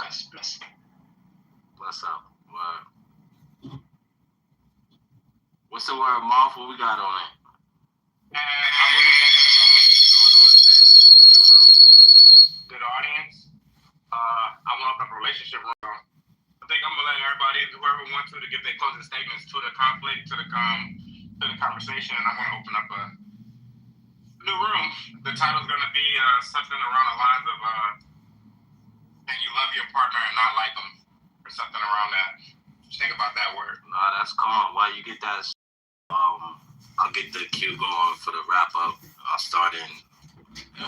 Bless. What's up? Word. What's the word, Marv? What we got on it? I'm really thinking about going on to the audience. I want to open up a relationship room. I think I'm gonna let everybody, whoever wants to give their closing statements to the conflict, to the conversation, and I'm gonna open up a new room. The title's gonna be something around the lines of "Can you love your partner and not like them?" or something around that. Just think about that word. Nah, that's calm. While you get that, I'll get the cue going for the wrap up. I'll start in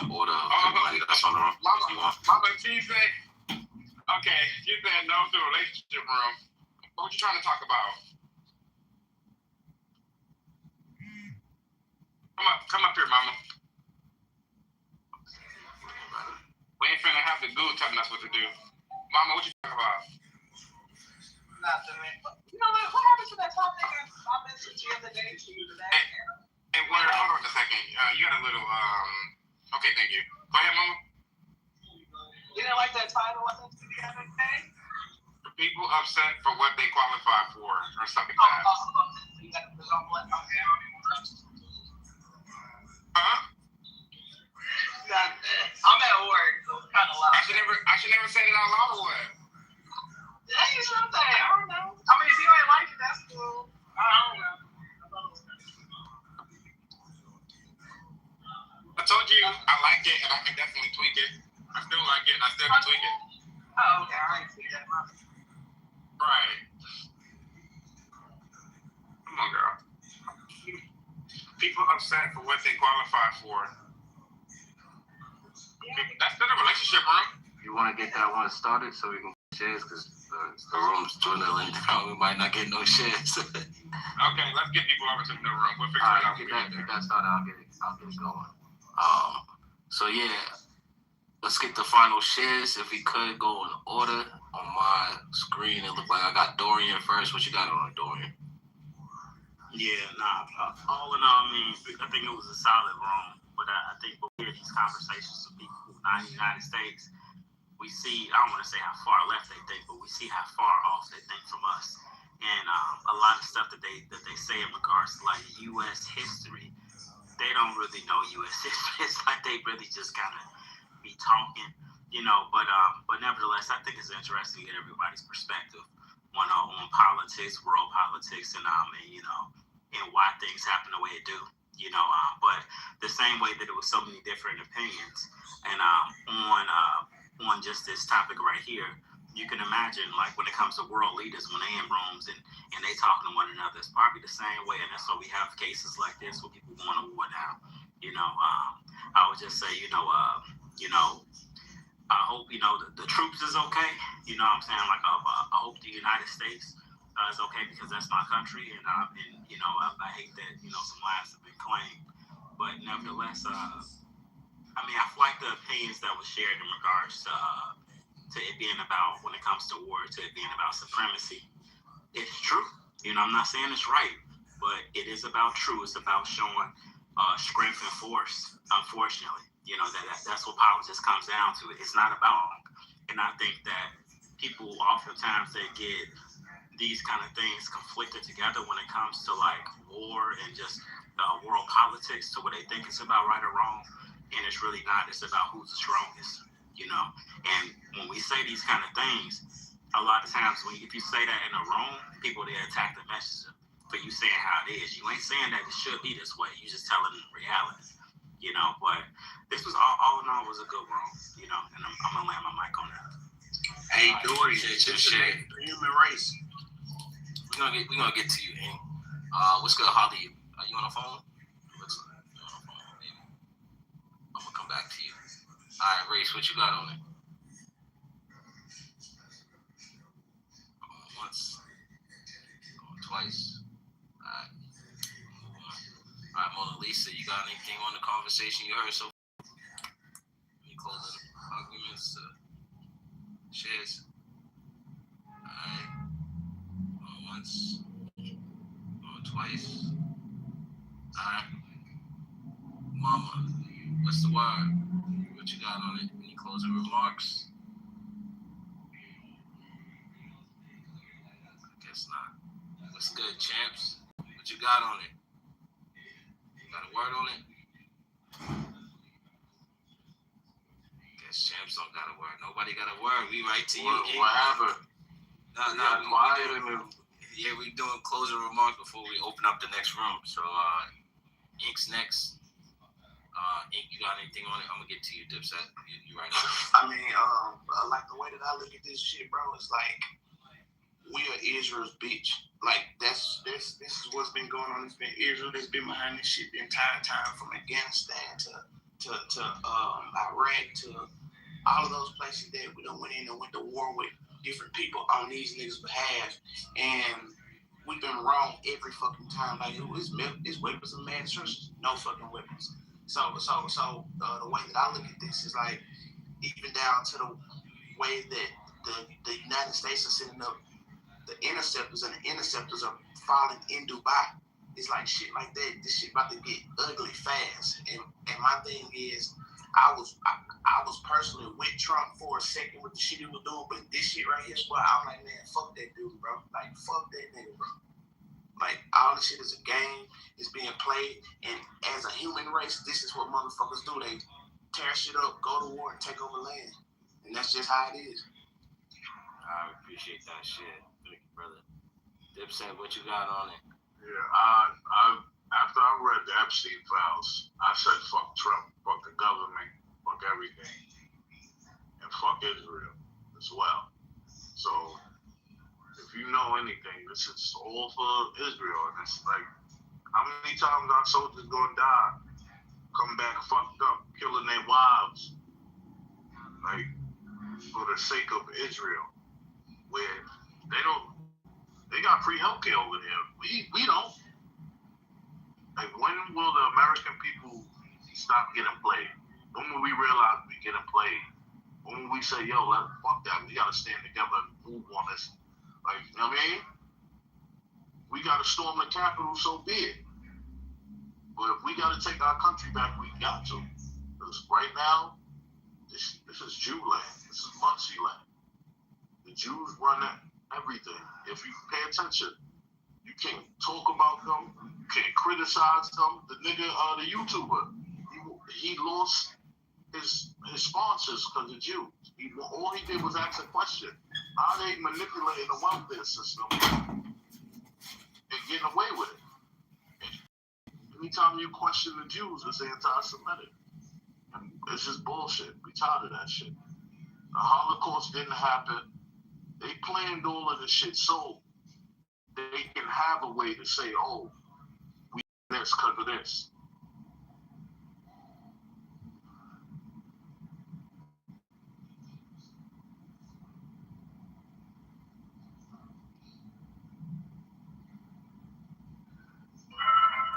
order. That's on the room. Mama, she said, okay, you said no to the relationship room. What you trying to talk about? Come up here, Mama. We ain't finna have the goo telling us what to do. Mama, what you talking about? Nothing. You know what happened to that top nigga I mentioned the other day to you today? Hey, hold on a second. You got a little, okay, thank you. Go ahead, Mama. You didn't like that title I mentioned the other day? People upset for what they qualify for, or something like that. You got to put on what? Okay, I don't even know. Huh? I'm at work, so it's kind of loud. I should never say it out loud or what? That ain't something. I don't know. I mean, if you ain't like it, that's cool. I don't know. I told you I like it, and I can definitely tweak it. I still like it, and I still can tweak it. Oh, okay. I didn't see that. Right. Come on, girl. People upset for what they qualify for. That's still a relationship room. You want to get that one started so we can shares because the room's dwindling down. We might not get no shares. Okay, let's get people over to the new room. We'll figure it out. Get that started. I'll get it going. So yeah, let's get the final shares. If we could go in order on my screen, it looked like I got Dorian first. What you got on Dorian? Yeah, all in all, I think it was a solid room. But I think when we hear these conversations with people who are not in the United States, we see, I don't want to say how far left they think, but we see how far off they think from us. And a lot of stuff that they say in regards to like U.S. history, they don't really know U.S. history. It's like they really just kind of be talking, you know. But nevertheless, I think it's interesting to get everybody's perspective on politics, world politics, and you know, and why things happen the way it do, you know. But the same way that it was so many different opinions, and on just this topic right here, you can imagine, like, when it comes to world leaders, when they in rooms and they talking to one another, it's probably the same way. And that's why we have cases like this where people going to war now. You know, I would just say, you know, I hope, you know, the troops is okay. You know what I'm saying? Like, I hope the United States is okay, because that's my country. And you know, I hate that, you know, some lives have been claimed. But nevertheless, I mean, I feel like the opinions that were shared in regards to it being about, when it comes to war, to it being about supremacy, it's true. You know, I'm not saying it's right, but it is about true. It's about showing strength and force, unfortunately. You know, that's what politics comes down to. It's not about, and I think that people oftentimes they get these kind of things conflicted together when it comes to like war and just world politics, to what they think it's about right or wrong. And it's really not. It's about who's the strongest, you know. And when we say these kind of things, a lot of times if you say that in a room, people, they attack the message for you saying how it is. You ain't saying that it should be this way. You just telling them reality, you know. But this was all in all was a good room, you know. And I'm gonna land my mic on that. Hey, Dory, human race. We're gonna get to you, Hank. What's good, Holly? Are you on the phone? Looks like you're on the phone, maybe. I'm gonna come back to you. All right, Race, what you got on it? Going once, going twice. All right. All right, Mona Lisa, you got anything on the conversation you heard so far? Any closing arguments, shares? All right. Going once, going twice. All right. Mama, what's the word? What you got on it? Any closing remarks? Guess not. What's good, champs? What you got on it? Got a word on it? Guess champs don't got a word. Nobody got a word. We right to you. What happened? We doing closing remarks before we open up the next room. So, Ink's next. Ink, you got anything on it? I'm gonna get to you, Dipset. You right now. I mean, like the way that I look at this shit, bro, it's like we are Israel's bitch. Like this is what's been going on. It's been Israel that's been behind this shit the entire time, from Afghanistan to Iraq to all of those places that we done went in and went to war with different people on these niggas' behalf, and we've been wrong every fucking time. Like it's weapons of mass destruction, no fucking weapons. So the way that I look at this is like, even down to the way that the United States are sending up the interceptors, and the interceptors are falling in Dubai. It's like shit like that. This shit about to get ugly fast. And my thing is, I was personally with Trump for a second with the shit he was doing, but this shit right here, well, I'm like, man, fuck that dude, bro. Like, fuck that nigga, bro. Like, all this shit is a game. It's being played. And as a human race, this is what motherfuckers do. They tear shit up, go to war, and take over land. And that's just how it is. I appreciate that shit. Thank you, brother. Dipset, what you got on it? Yeah, after I read the Epstein files, I said fuck Trump, fuck the government, fuck everything, and fuck Israel as well. So, if you know anything, this is all for Israel. And it's like, how many times our soldiers gonna die, come back fucked up, killing their wives, like, for the sake of Israel, where they got free healthcare over there. We don't. Like, when will the American people stop getting played? When will we realize we getting played? When will we say, yo, fuck that, we gotta stand together and move on this? Like, you know what I mean? We gotta storm the Capitol, so be it. But if we gotta take our country back, we got to. Because right now, this is Jew land. This is Muncie land. The Jews run everything. If you pay attention, you can't talk about them. You can't criticize them. The nigga, the YouTuber, he lost his sponsors because of Jews. All he did was ask a question. How are they manipulating the welfare system and getting away with it? And anytime you question the Jews, it's anti-Semitic. And it's just bullshit. We tired of that shit. The Holocaust didn't happen. They planned all of this shit so they can have a way to say, oh, we did this because of this.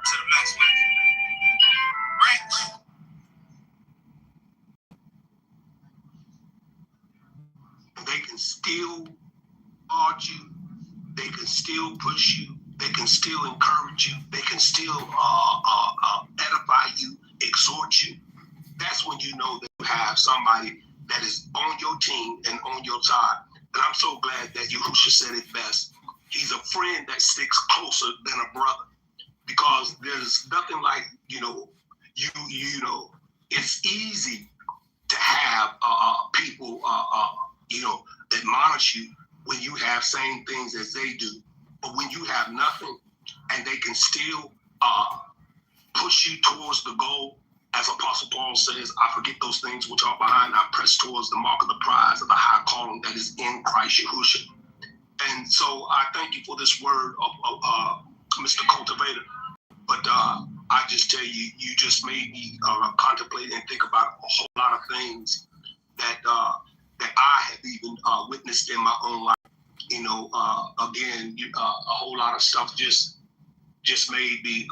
To the next man. Rich. They can still argue. They can still push you. They can still encourage you. They can still edify you, exhort you. That's when you know that you have somebody that is on your team and on your side. And I'm so glad that Yahusha said it best. He's a friend that sticks closer than a brother, because there's nothing like, you know, it's easy to have people, admonish you when you have same things as they do. But when you have nothing and they can still push you towards the goal, as Apostle Paul says, I forget those things which are behind, I press towards the mark of the prize of the high calling that is in Christ Yahushua. And so I thank you for this word of Mr. Cultivator. But I just tell you, you just made me contemplate and think about a whole lot of things that I have even witnessed in my own life. You know, again, a whole lot of stuff just made me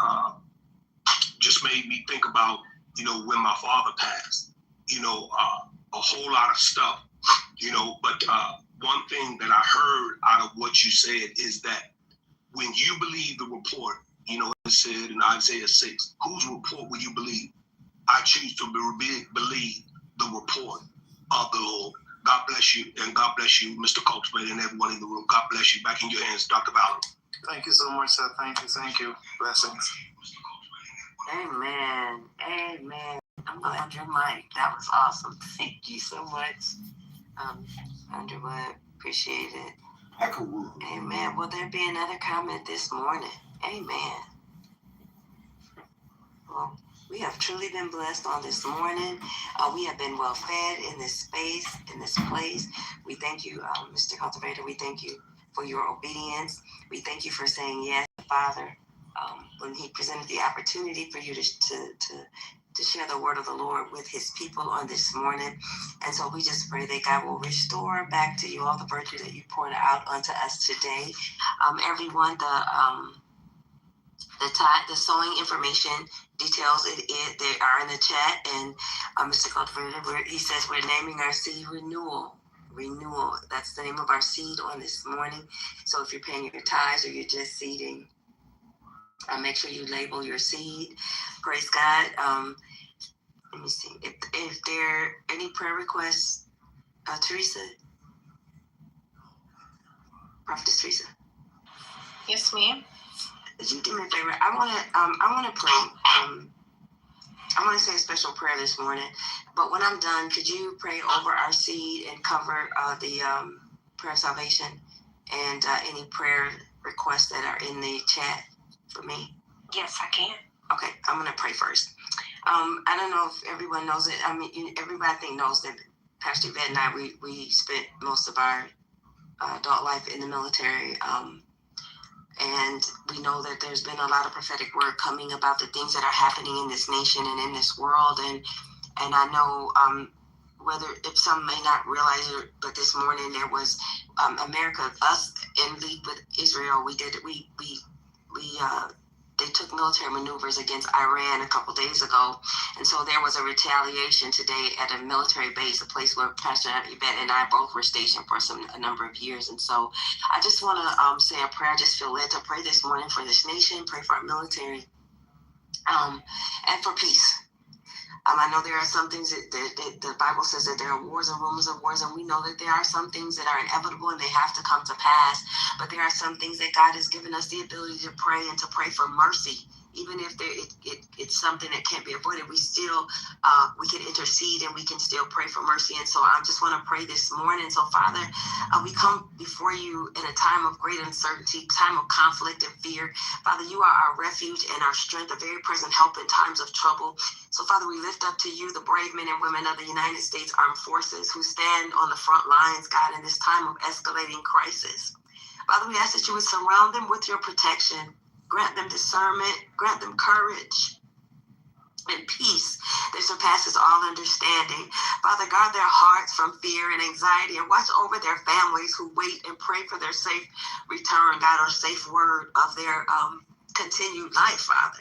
think about, you know, when my father passed. You know, a whole lot of stuff. You know, but one thing that I heard out of what you said is that when you believe the report, you know, it said in Isaiah 6, whose report will you believe? I choose to believe the report of the Lord. God bless you, and God bless you, Mr. Cultivator, and everyone in the room. God bless you. Back in your hands, Dr. Valor. Thank you so much, sir. Thank you. Blessings. Amen. Amen. I'm glad your mic. That was awesome. Thank you so much, Underwood. Appreciate it. Amen. Will there be another comment this morning? Amen. Well, we have truly been blessed on this morning. We have been well fed in this space, in this place. We thank you, Mr. Cultivator. We thank you for your obedience. We thank you for saying yes, Father, when he presented the opportunity for you to share the word of the Lord with his people on this morning. And so we just pray that God will restore back to you all the virtue that you poured out onto us today. Everyone, the sewing information details, they are in the chat. And Mr. Cultivator, he says we're naming our seed renewal. Renewal. That's the name of our seed on this morning. So if you're paying your tithes or you're just seeding, make sure you label your seed. Praise God. Let me see. If there are any prayer requests, Teresa, Prophetess Teresa. Yes, ma'am. Would you do me a favor? I wanna pray. I want to say a special prayer this morning, but when I'm done, could you pray over our seed and cover the prayer of salvation and any prayer requests that are in the chat for me? Yes, I can. Okay, I'm going to pray first. I don't know if everyone knows it. I mean, everybody I think knows that Pastor Yvette and I, we spent most of our adult life in the military. And we know that there's been a lot of prophetic word coming about the things that are happening in this nation and in this world. And I know if some may not realize it, but this morning there was America, us in league with Israel. They took military maneuvers against Iran a couple days ago. And so there was a retaliation today at a military base, a place where Pastor Yvette and I both were stationed for a number of years. And so I just want to say a prayer. I just feel led to pray this morning for this nation, pray for our military, and for peace. I know there are some things that the Bible says that there are wars and rumors of wars, and we know that there are some things that are inevitable and they have to come to pass. But there are some things that God has given us the ability to pray and to pray for mercy. Even if it's something that can't be avoided, we can intercede and we can still pray for mercy. And so I just want to pray this morning. So Father, we come before you in a time of great uncertainty, time of conflict and fear. Father, you are our refuge and our strength, a very present help in times of trouble. So Father, we lift up to you the brave men and women of the United States Armed Forces who stand on the front lines, God, in this time of escalating crisis. Father, we ask that you would surround them with your protection. Grant them discernment, grant them courage and peace that surpasses all understanding. Father, guard their hearts from fear and anxiety and watch over their families who wait and pray for their safe return, God, or safe word of their continued life, Father.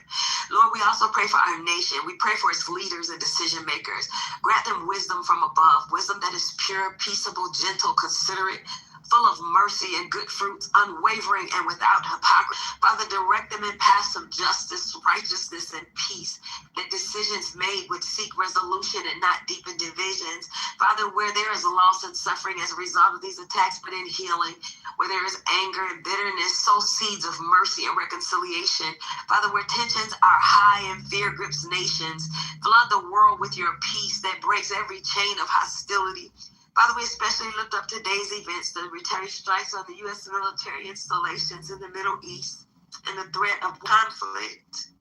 Lord, we also pray for our nation. We pray for its leaders and decision makers. Grant them wisdom from above, wisdom that is pure, peaceable, gentle, considerate, full of mercy and good fruits, unwavering and without hypocrisy. Father, direct them in paths of justice, righteousness, and peace. Let decisions made would seek resolution and not deepen divisions. Father, where there is loss and suffering as a result of these attacks, but in healing. Where there is anger and bitterness, sow seeds of mercy and reconciliation. Father, where tensions are high and fear grips nations, flood the world with your peace that breaks every chain of hostility. Father, we especially lift up today's events, the retaliatory strikes on the U.S. military installations in the Middle East and the threat of conflict.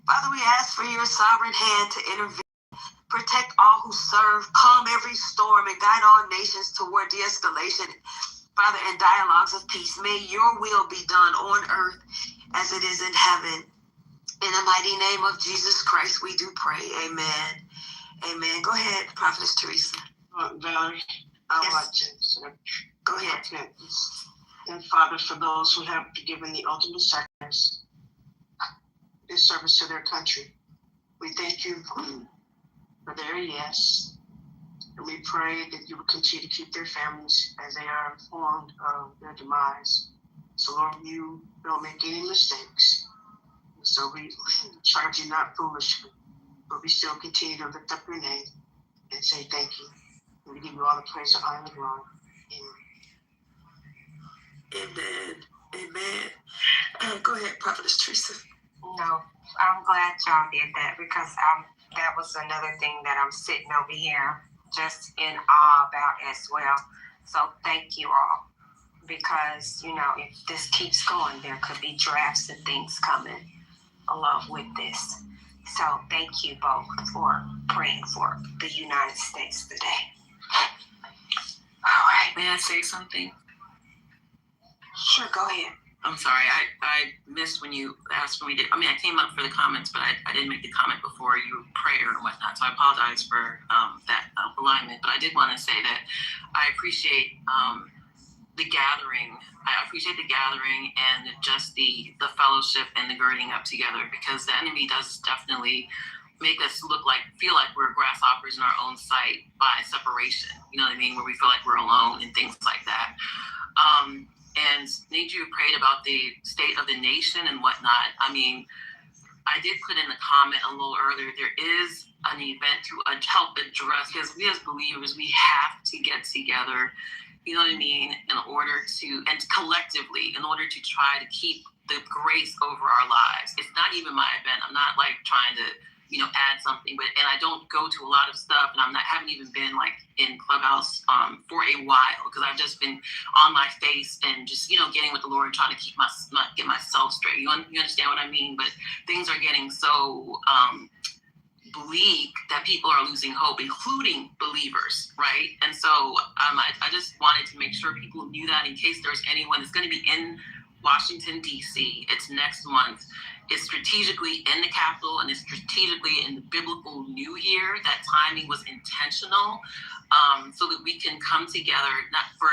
Father, we ask for your sovereign hand to intervene, protect all who serve, calm every storm, and guide all nations toward de-escalation, Father, and dialogues of peace. May your will be done on earth as it is in heaven. In the mighty name of Jesus Christ, we do pray. Amen. Amen. Go ahead, Prophetess Teresa. Valerie, I would like to Go ahead. And Father, for those who have given the ultimate sacrifice, in service to their country, we thank you for their yes. And we pray that you will continue to keep their families as they are informed of their demise. So Lord, you don't make any mistakes. So we charge you not foolishly, but we still continue to lift up your name and say thank you. We give you all the praise, the honor, and the glory. Amen. Amen. Go ahead, Prophetess Teresa. No, I'm glad y'all did that because that was another thing that I'm sitting over here just in awe about as well. So thank you all because, if this keeps going, there could be drafts and things coming along with this. So thank you both for praying for the United States today. All right. May I say something? Sure, go ahead. I'm sorry, I missed when you asked for me to. I came up for the comments, but I didn't make the comment before you prayer and whatnot. So I apologize for that alignment. But I did want to say that I appreciate the gathering. I appreciate the gathering and just the fellowship and the girding up together, because the enemy does definitely make us feel like we're grasshoppers in our own sight by separation. You know what I mean? Where we feel like we're alone and things like that. And Niju prayed about the state of the nation and whatnot. I did put in the comment a little earlier, there is an event to help address, because we as believers, we have to get together, you know what I mean, in order to, and collectively, in order to try to keep the grace over our lives. It's not even my event. I'm not trying to, add something, and I don't go to a lot of stuff, and haven't even been in Clubhouse for a while, because I've just been on my face and just, getting with the Lord and trying to get myself straight. You understand what I mean? But things are getting so bleak that people are losing hope, including believers, right? And so I just wanted to make sure people knew that, in case there's anyone that's going to be in Washington, D.C. It's next month. It's strategically in the Capitol, and it's strategically in the biblical New Year. That timing was intentional, so that we can come together, not for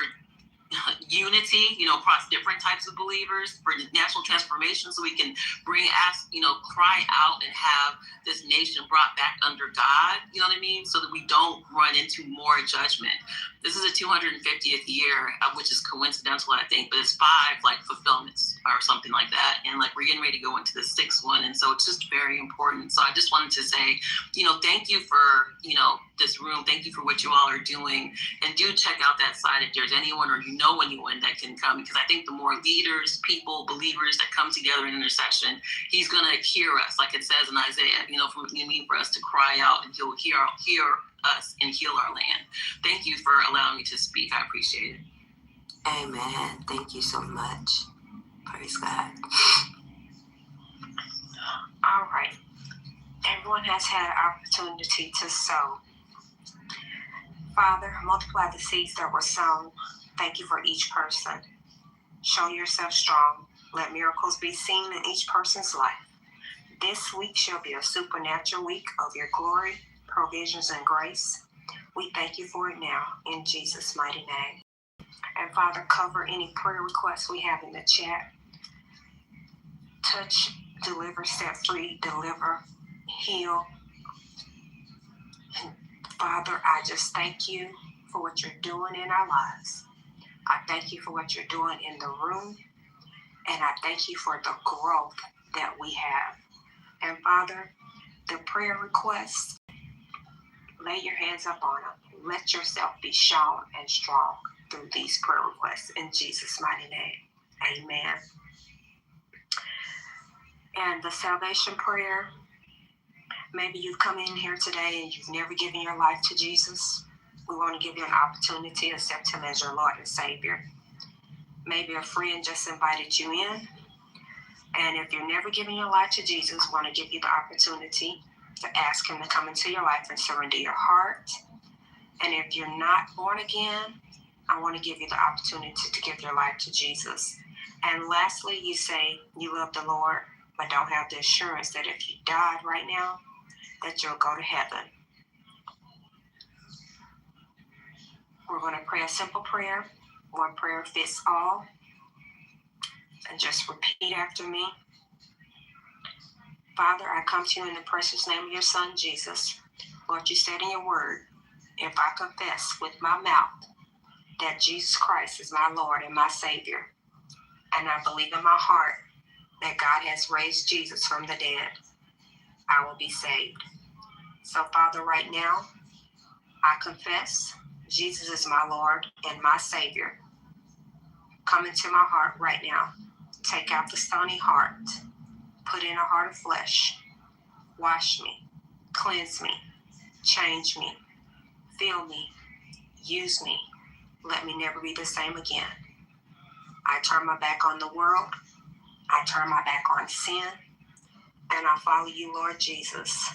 unity, across different types of believers, for national transformation, so we can cry out and have this nation brought back under God, you know what I mean? So that we don't run into more judgment. This is a 250th year, which is coincidental, I think, but it's 5 fulfillments or something like that. And we're getting ready to go into the 6th one. And so it's just very important. So I just wanted to say, thank you for, this room. Thank you for what you all are doing. And do check out that site if there's anyone or anyone that can come, because I think the more leaders, people, believers that come together in intercession, he's going to hear us, like it says in Isaiah, for us to cry out, and he'll hear us and heal our land. Thank you for allowing me to speak. I appreciate it. Amen. Thank you so much. Praise God. All right. Everyone has had an opportunity to sow. Father, multiply the seeds that were sown. Thank you for each person. Show yourself strong. Let miracles be seen in each person's life. This week shall be a supernatural week of your glory, provisions, and grace. We thank you for it now, in Jesus' mighty name. And Father, cover any prayer requests we have in the chat. Touch, deliver, set free, deliver, heal. And Father, I just thank you for what you're doing in our lives. I thank you for what you're doing in the room. And I thank you for the growth that we have. And Father, the prayer requests, lay your hands up on them. Let yourself be shown and strong through these prayer requests. In Jesus' mighty name, amen. And the salvation prayer, maybe you've come in here today and you've never given your life to Jesus. We want to give you an opportunity to accept him as your Lord and Savior. Maybe a friend just invited you in. And if you're never giving your life to Jesus, we want to give you the opportunity to ask him to come into your life and surrender your heart. And if you're not born again, I want to give you the opportunity to give your life to Jesus. And lastly, you say you love the Lord, but don't have the assurance that if you died right now, that you'll go to heaven. We're going to pray a simple prayer. One prayer fits all. And just repeat after me. Father, I come to you in the precious name of your Son, Jesus. Lord, you said in your word, if I confess with my mouth that Jesus Christ is my Lord and my Savior, and I believe in my heart that God has raised Jesus from the dead, I will be saved. So, Father, right now, I confess Jesus is my Lord and my Savior. Come into my heart right now. Take out the stony heart. Put in a heart of flesh. Wash me. Cleanse me. Change me. Fill me. Use me. Let me never be the same again. I turn my back on the world. I turn my back on sin. And I follow you, Lord Jesus.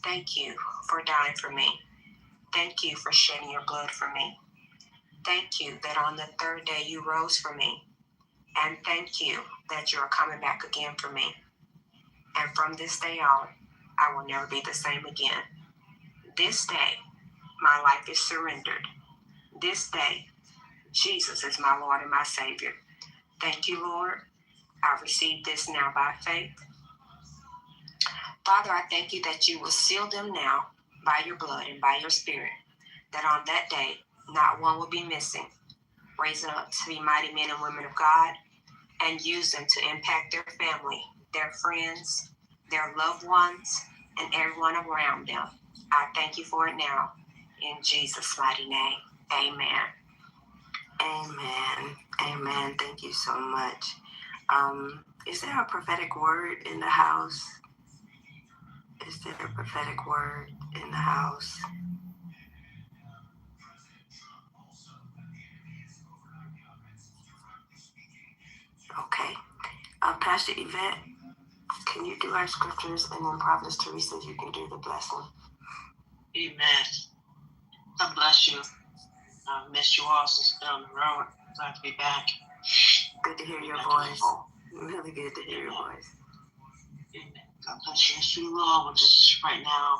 Thank you for dying for me. Thank you for shedding your blood for me. Thank you that on the third day you rose for me. And thank you that you are coming back again for me. And from this day on, I will never be the same again. This day, my life is surrendered. This day, Jesus is my Lord and my Savior. Thank you, Lord. I receive this now by faith. Father, I thank you that you will seal them now by your blood and by your spirit, that on that day, not one will be missing. Raise them up to be mighty men and women of God and use them to impact their family, their friends, their loved ones, and everyone around them. I thank you for it now. In Jesus' mighty name, amen. Amen. Amen. Thank you so much. Is there a prophetic word in the house? Is there a prophetic word in the house? Okay. Pastor Yvette, can you do our scriptures, and then Prophetess Teresa, you can do the blessing. Amen. God bless you. Missed you all since been on the road. Glad to be back. Good to hear your voice. Really good to hear your voice. Amen. God bless you. Sweet Lord, we'll just right now.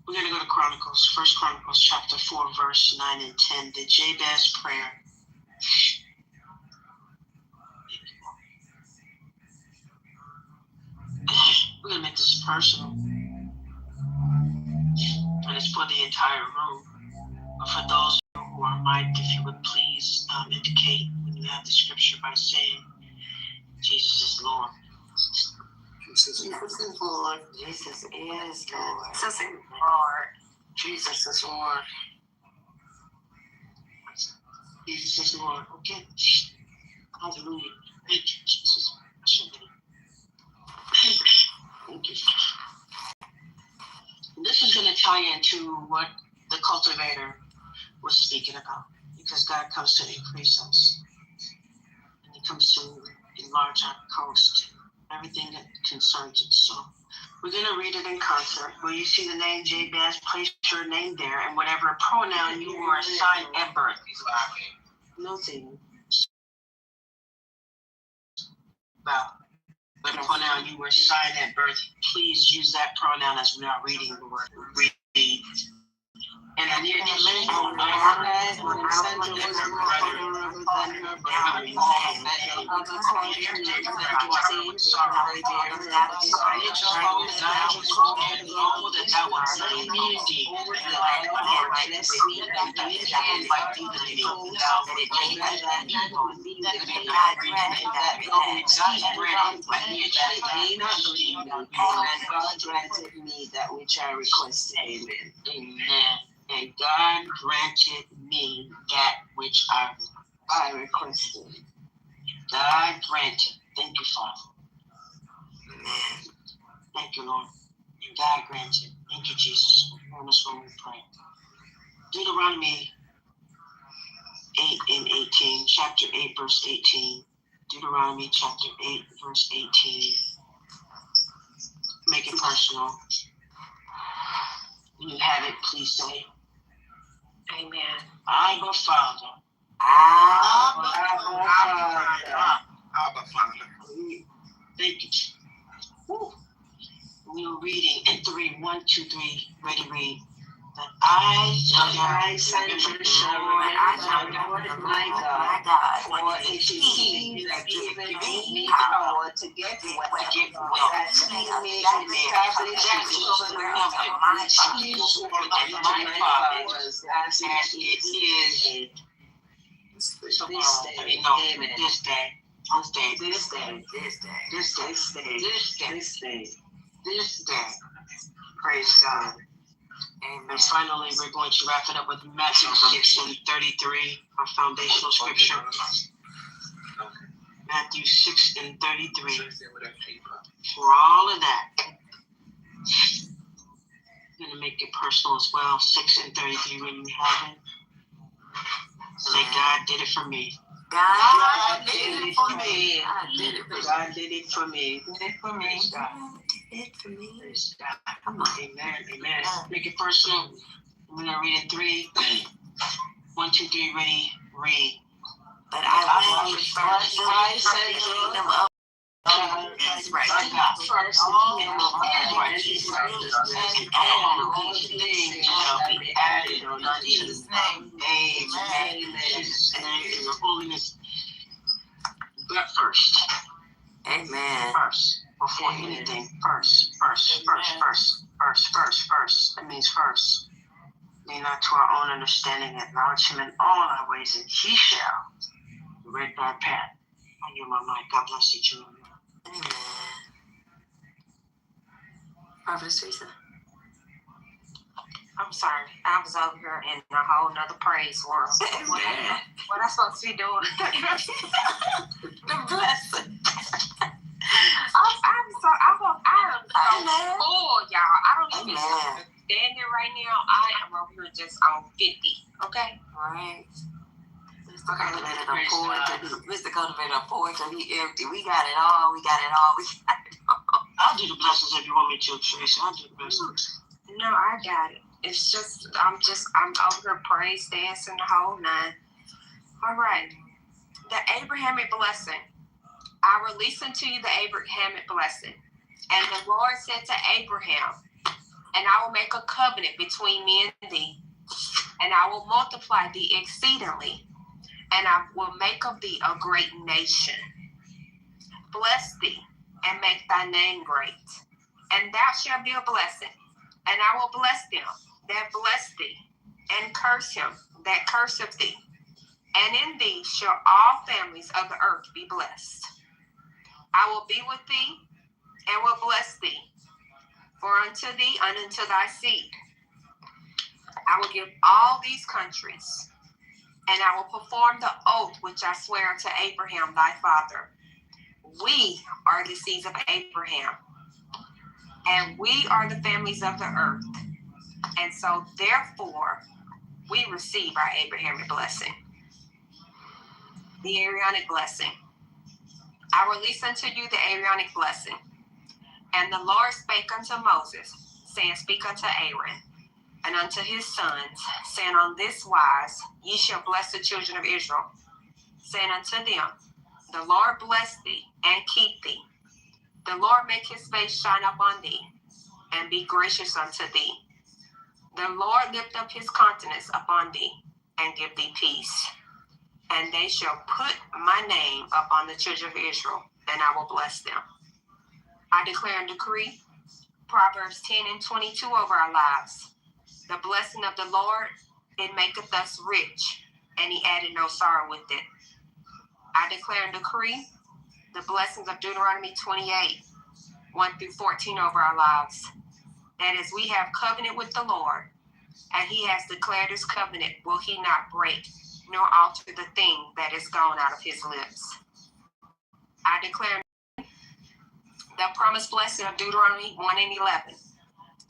We're going to go to Chronicles, 1 Chronicles chapter 4, verse 9 and 10, the Jabez prayer. We're going to make this personal. And it's for the entire room. But for those who are mic'd, if you would please indicate when you have the scripture by saying, Jesus is Lord. Jesus is Lord. Jesus is Lord. Jesus is Lord. Jesus is Lord. Jesus is Lord. Okay. Hallelujah. Thank you, Jesus. Thank you. And this is going to tie into what the cultivator was speaking about, because God comes to increase us, and He comes to enlarge our coast, everything that concerns it. So we're going to read it in concert. Where you see the name Jabez, place your name there, and whatever pronoun you were assigned at birth. Nothing about what pronoun you were assigned at birth. Please use that pronoun as we are reading the word. Read. And I need to mention, God granted me that which I requested. Amen. Amen. And God granted me that which I requested. God granted. Thank you, Father. Amen. Thank you, Lord. God granted. Thank you, Jesus. On this one we pray. Deuteronomy 8 and 18, chapter 8, verse 18. Deuteronomy chapter 8, verse 18. Make it personal. When you have it, please say, Amen. Abba Father. Abba Father. Thank you. Woo. We were reading in 3, 1, 2, 3. Ready, read. That I, Senator Lord, my God, for it is He that giveth me power to get wealth, that He may establish His covenant of my fathers, as it is this day. Amen. This day. This day. Praise God. Amen. And finally, we're going to wrap it up with Matthew 6:33, our foundational scripture. Matthew 6:33. For all of that, I'm going to make it personal as well. 6:33 when you have it. Say, God did it for me. God did it for me. God did it for me. Did it for me. God did it for me. Praise God. Amen. Amen. Make it personal. I'm going to read it 3. 1, 2, 3, ready, read. But I will first the kingdom of That's right. First, the kingdom of God and His righteousness, and all these things shall be added unto Jesus' name. Amen. In Jesus' name, in your holiness. But first. Amen. First. Before anything. First. That means first. Lean not to our own understanding, acknowledge Him in all our ways, and He shall direct our path. I hear my mic. God bless you, children. Amen. Prophetess Teresa. I'm sorry. I was over here in a whole nother praise world. Amen. What am I supposed to be doing? The blessing. I'm so full, y'all. I don't even stand here right now. I am over here just on 50. Okay? All right. Mr. Cultivator poured to be empty. We got it all. I'll do the blessings if you want me to, Teresa. I'll do the blessings. No, I got it. It's just, I'm over here praise dancing the whole nine. All right. The Abrahamic blessing. I release unto you the Abrahamic blessing. And the Lord said to Abraham, and I will make a covenant between me and thee, and I will multiply thee exceedingly, and I will make of thee a great nation. Bless thee, and make thy name great, and thou shalt be a blessing. And I will bless them that bless thee, and curse him that curseth thee. And in thee shall all families of the earth be blessed. I will be with thee, and will bless thee, for unto thee and unto thy seed I will give all these countries, and I will perform the oath which I swear unto Abraham thy father. We are the seeds of Abraham, and we are the families of the earth. And so, therefore, we receive our Abrahamic blessing. The Aaronic blessing. I release unto you the Aaronic blessing. And the Lord spake unto Moses, saying, Speak unto Aaron and unto his sons, saying, On this wise ye shall bless the children of Israel, saying unto them, The Lord bless thee and keep thee. The Lord make his face shine upon thee, and be gracious unto thee. The Lord lift up his countenance upon thee, and give thee peace. And they shall put my name upon the children of Israel, and I will bless them. I declare and decree Proverbs 10:22 over our lives. The blessing of the Lord, it maketh us rich, and he added no sorrow with it. I declare and decree the blessings of Deuteronomy 28:1-14 over our lives. That is, we have covenant with the Lord, and he has declared his covenant will he not break, nor alter the thing that is gone out of his lips. I declare the promised blessing of Deuteronomy 1:11.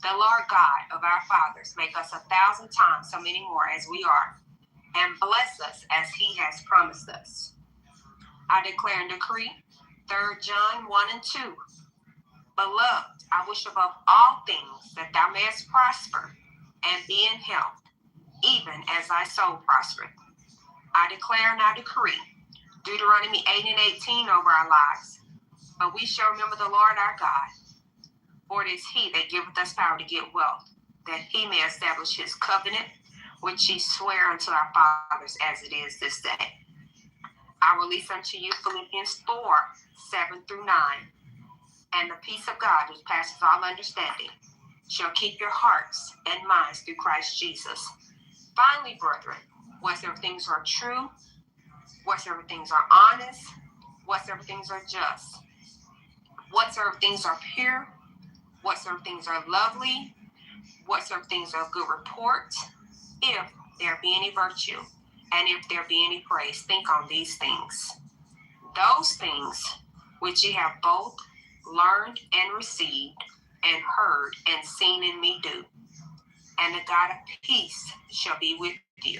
The Lord God of our fathers make us 1,000 times so many more as we are, and bless us as he has promised us. I declare and decree 3 John 1:2. Beloved, I wish above all things that thou mayest prosper and be in health, even as thy soul prospereth. I declare and I decree Deuteronomy 8:18 over our lives. But we shall remember the Lord our God, for it is he that giveth us power to get wealth, that he may establish his covenant, which he sware unto our fathers as it is this day. I release unto you Philippians 4:7-9. And the peace of God, which passes all understanding, shall keep your hearts and minds through Christ Jesus. Finally, brethren, whatsoever things are true, whatsoever things are honest, whatsoever things are just, whatsoever things are pure, whatsoever things are lovely, whatsoever things are of good report, if there be any virtue, and if there be any praise, think on these things. Those things which ye have both learned and received, and heard and seen in me do. And the God of peace shall be with you.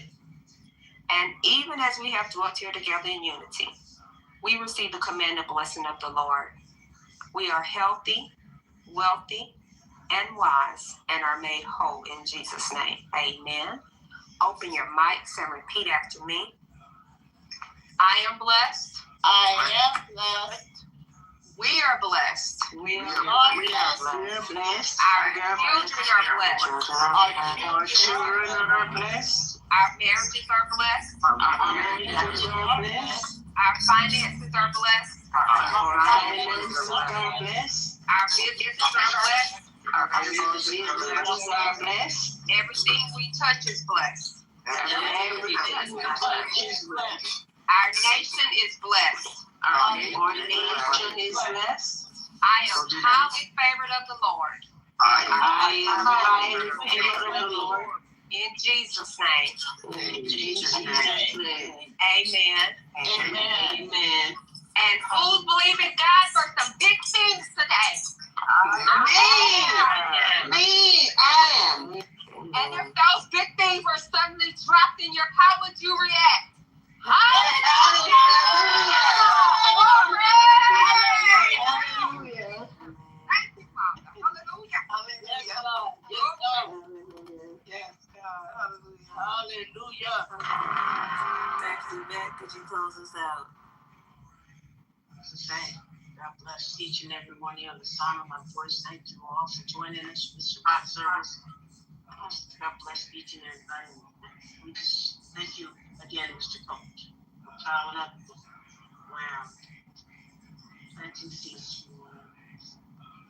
And even as we have dwelt here together in unity, we receive the command and blessing of the Lord. We are healthy, wealthy, and wise, and are made whole in Jesus' name. Amen. Open your mics and repeat after me. I am blessed. I am blessed. We are blessed. We are blessed. Our children are blessed. Our children are blessed. Our marriages are blessed. Our marriages are blessed. Our finances are blessed. Our finances are blessed. Our businesses are blessed. Our businesses are blessed. Everything we touch is blessed. Everything we touch is blessed. Our nation is blessed. Our nation is blessed. I am highly favored of the Lord. I am highly favored of the Lord. In Jesus' name. In Jesus' name. Amen. Amen. Amen. And who's believing God for some big things today? Me, I am. And if those big things were suddenly dropped in your, how would you react? Hallelujah! Thank you, Father. Hallelujah. Yes, God. Hallelujah. Pastor Yvette, could you close us out? As I say, God bless each and every one of you on the sound of my voice. Thank you all for joining us for this Shabbat service. God bless each and everybody. We just thank you again, Mr. Coach, for plowing up the ground, planting seeds for us.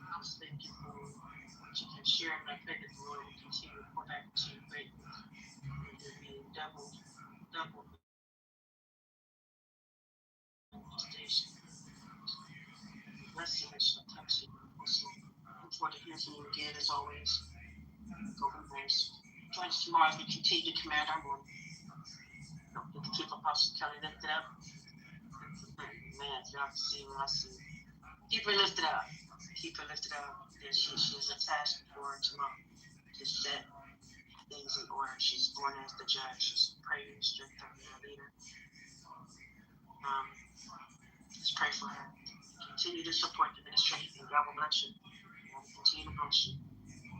I just thank you for what you can share, and I pray that the Lord will continue to pour back to you greatly. And there be double station. Blessing that shall touch you. Also, look forward to hearing from you again as always. Go from grace. Join us tomorrow as we continue to command our morning. Don't forget to keep Apostle Kelly lifted up. Man, y'all can see what I see. Keep her lifted up. Keep her lifted up. She has a task before her tomorrow to set things in order. She's born as the judge. She's praying and strength of our leader. Let's pray for her. Continue to support the ministry, and God will bless you. God will continue to bless you.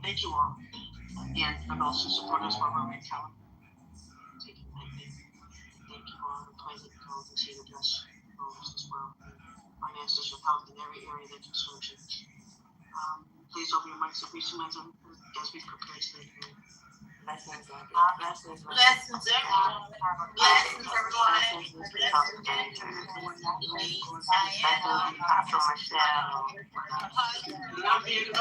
Thank you all. Again, for those who support us while we're in California. Thank you all. We pray that God will continue to bless those as well. Finances are health in every area that concerns you. Please open your mics and be some as we prepare to leave you. Blessings, everyone. Blessings, everyone. Blessings, everyone. Apostle Michelle. Love you.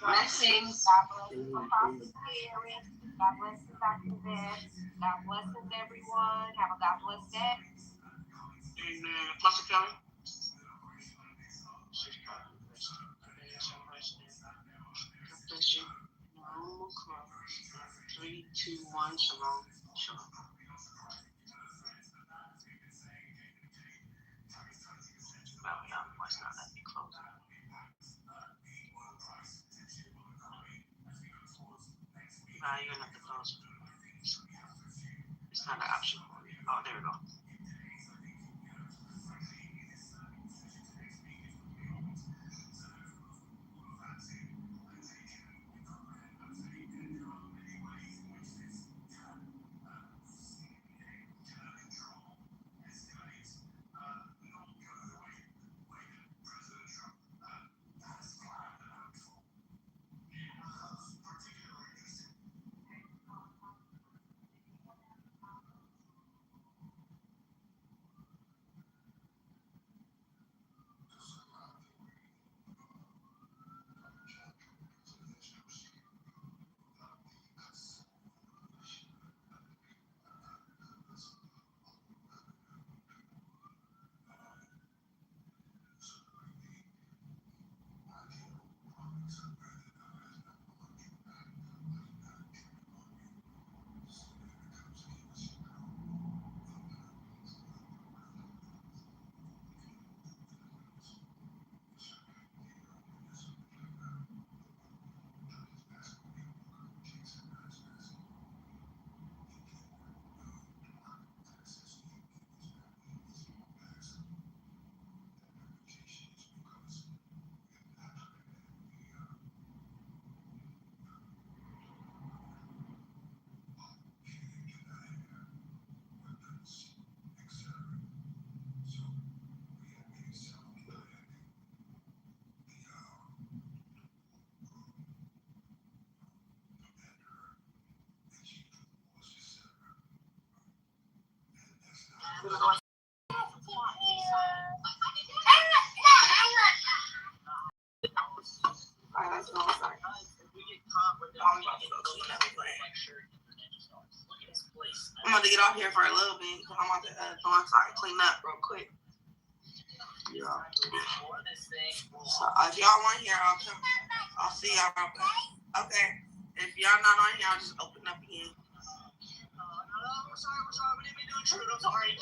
Blessings. God bless you, Dr. Beth. God blesses everyone. Have a God bless day. Amen. Apostle Kelly. God bless you. No more. 3, 2, 1. Shalom. Shalom. Must not let me close it. You're gonna have to close it. It's not an option for me. Oh, there we go. I'm about to get off here for a little bit because I'm about to go inside and clean up real quick. Yeah. So if y'all want here, I'll come. I'll see y'all real quick. Okay. If y'all not on here, I'll just open up again. I'm sorry. We didn't mean to intrude. I'm sorry.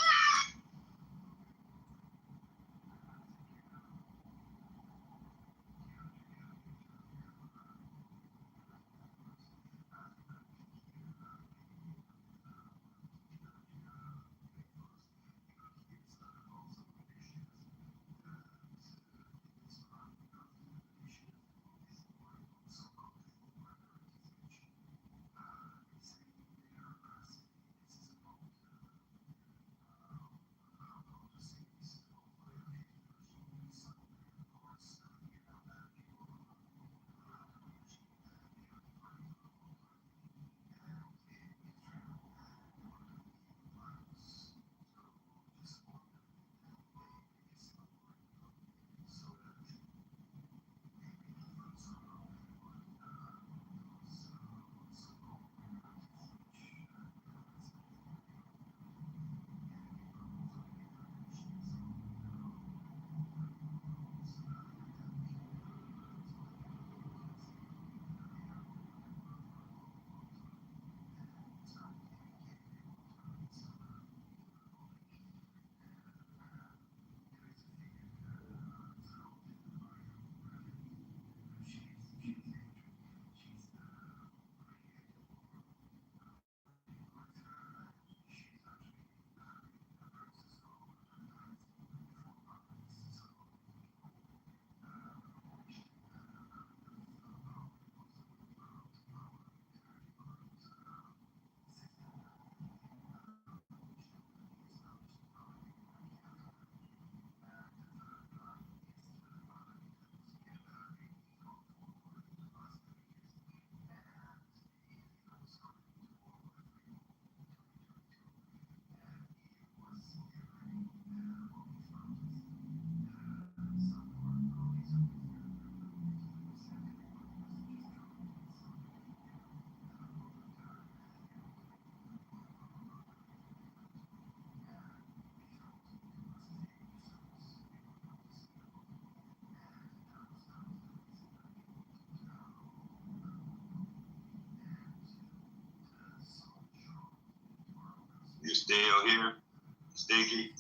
You still here? Sticky?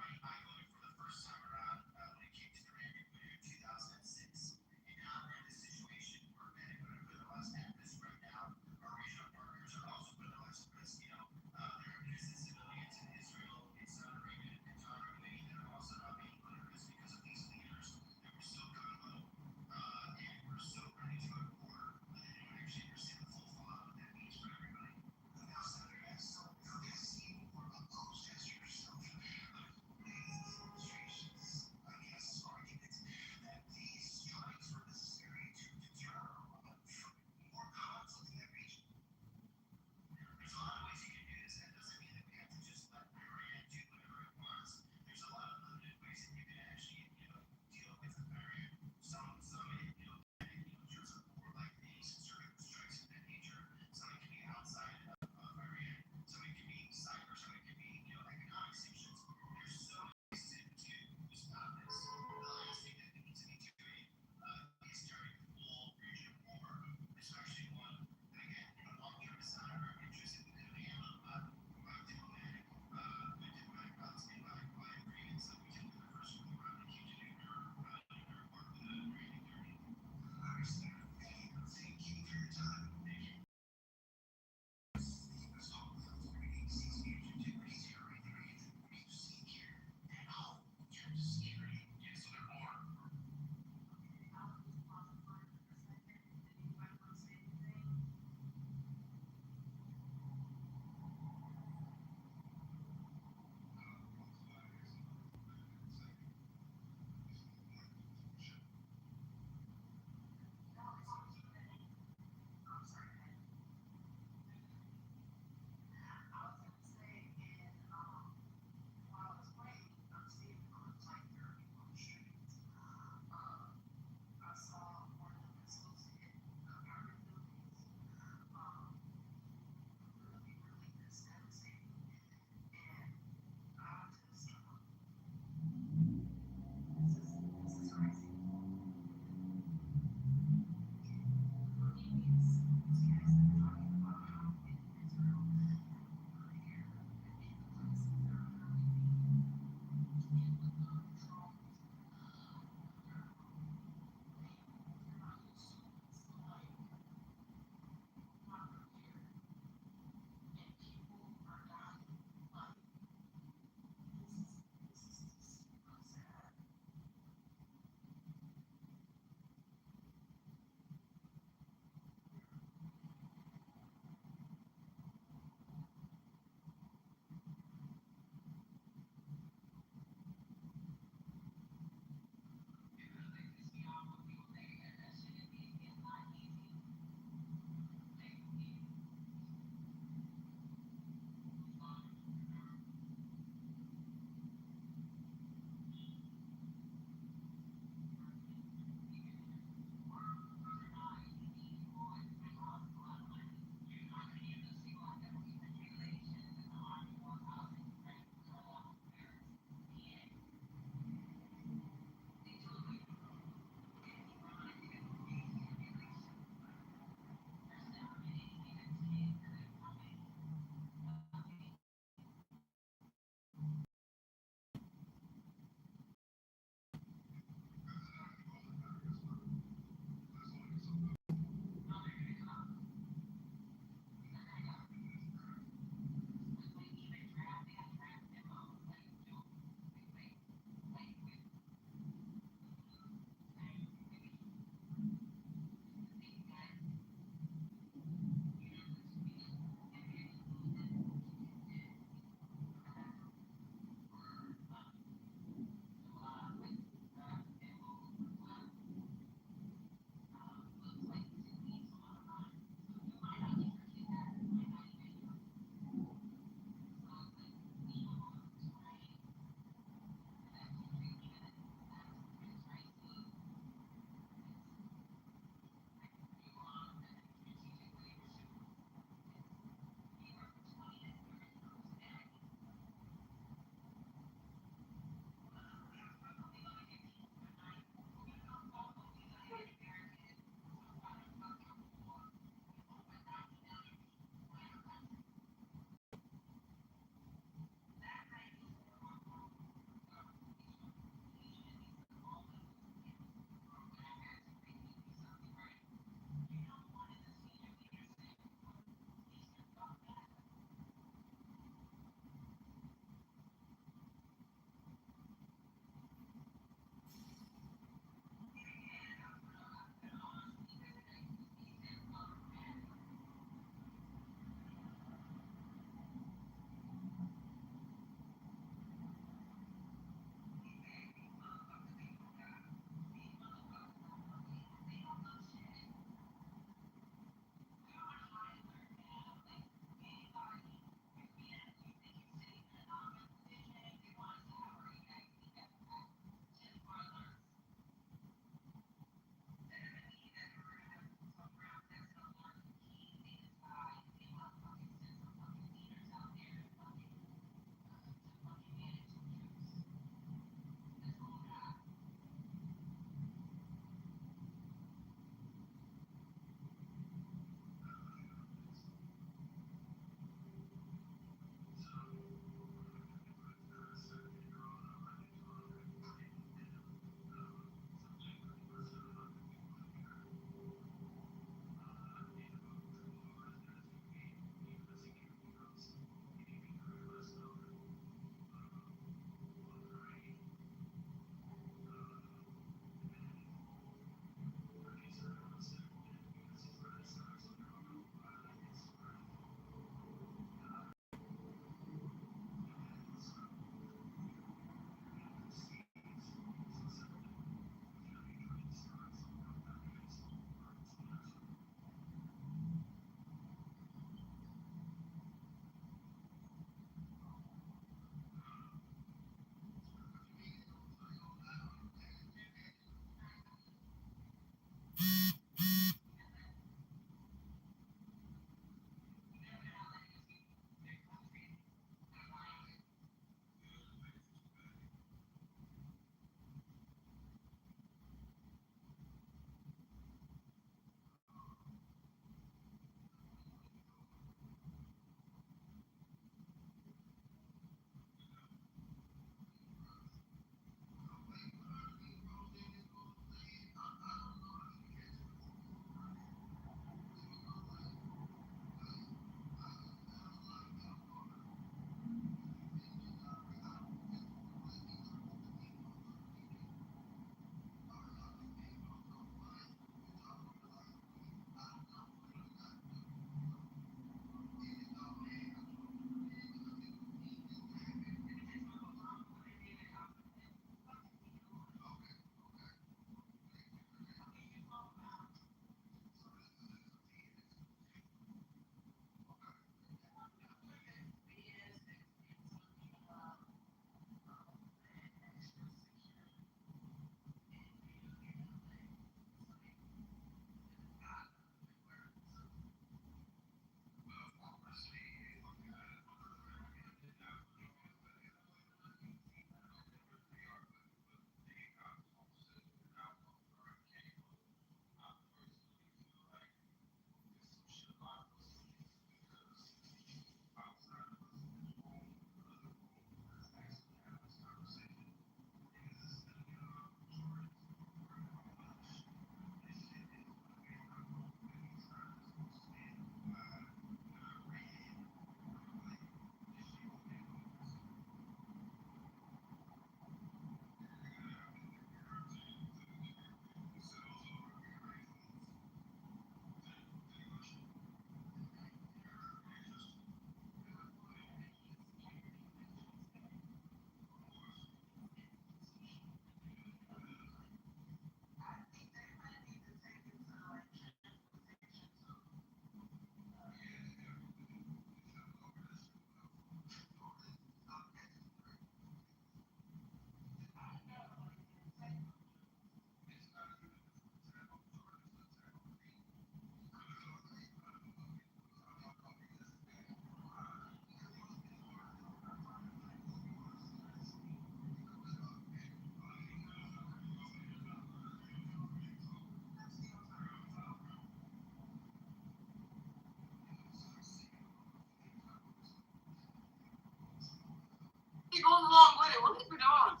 she goes along with it. What are you doing?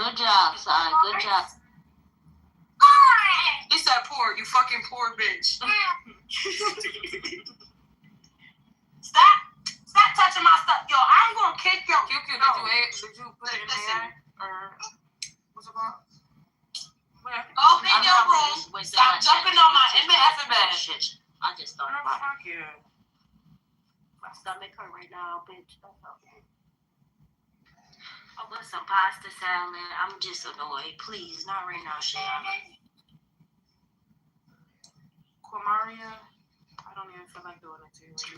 Good job, son. Good job. He said poor. You fucking poor bitch. Stop touching my stuff. Yo, I'm gonna kick your. Did you put it in there? Or what's it called? Go in your room. Stop jumping on my MF bed. Shit. I just thought about it. My stomach hurt right now, bitch. I want some pasta salad. I'm just annoyed. Please, not right now, shit. Quamaria, I don't even feel like doing it to you right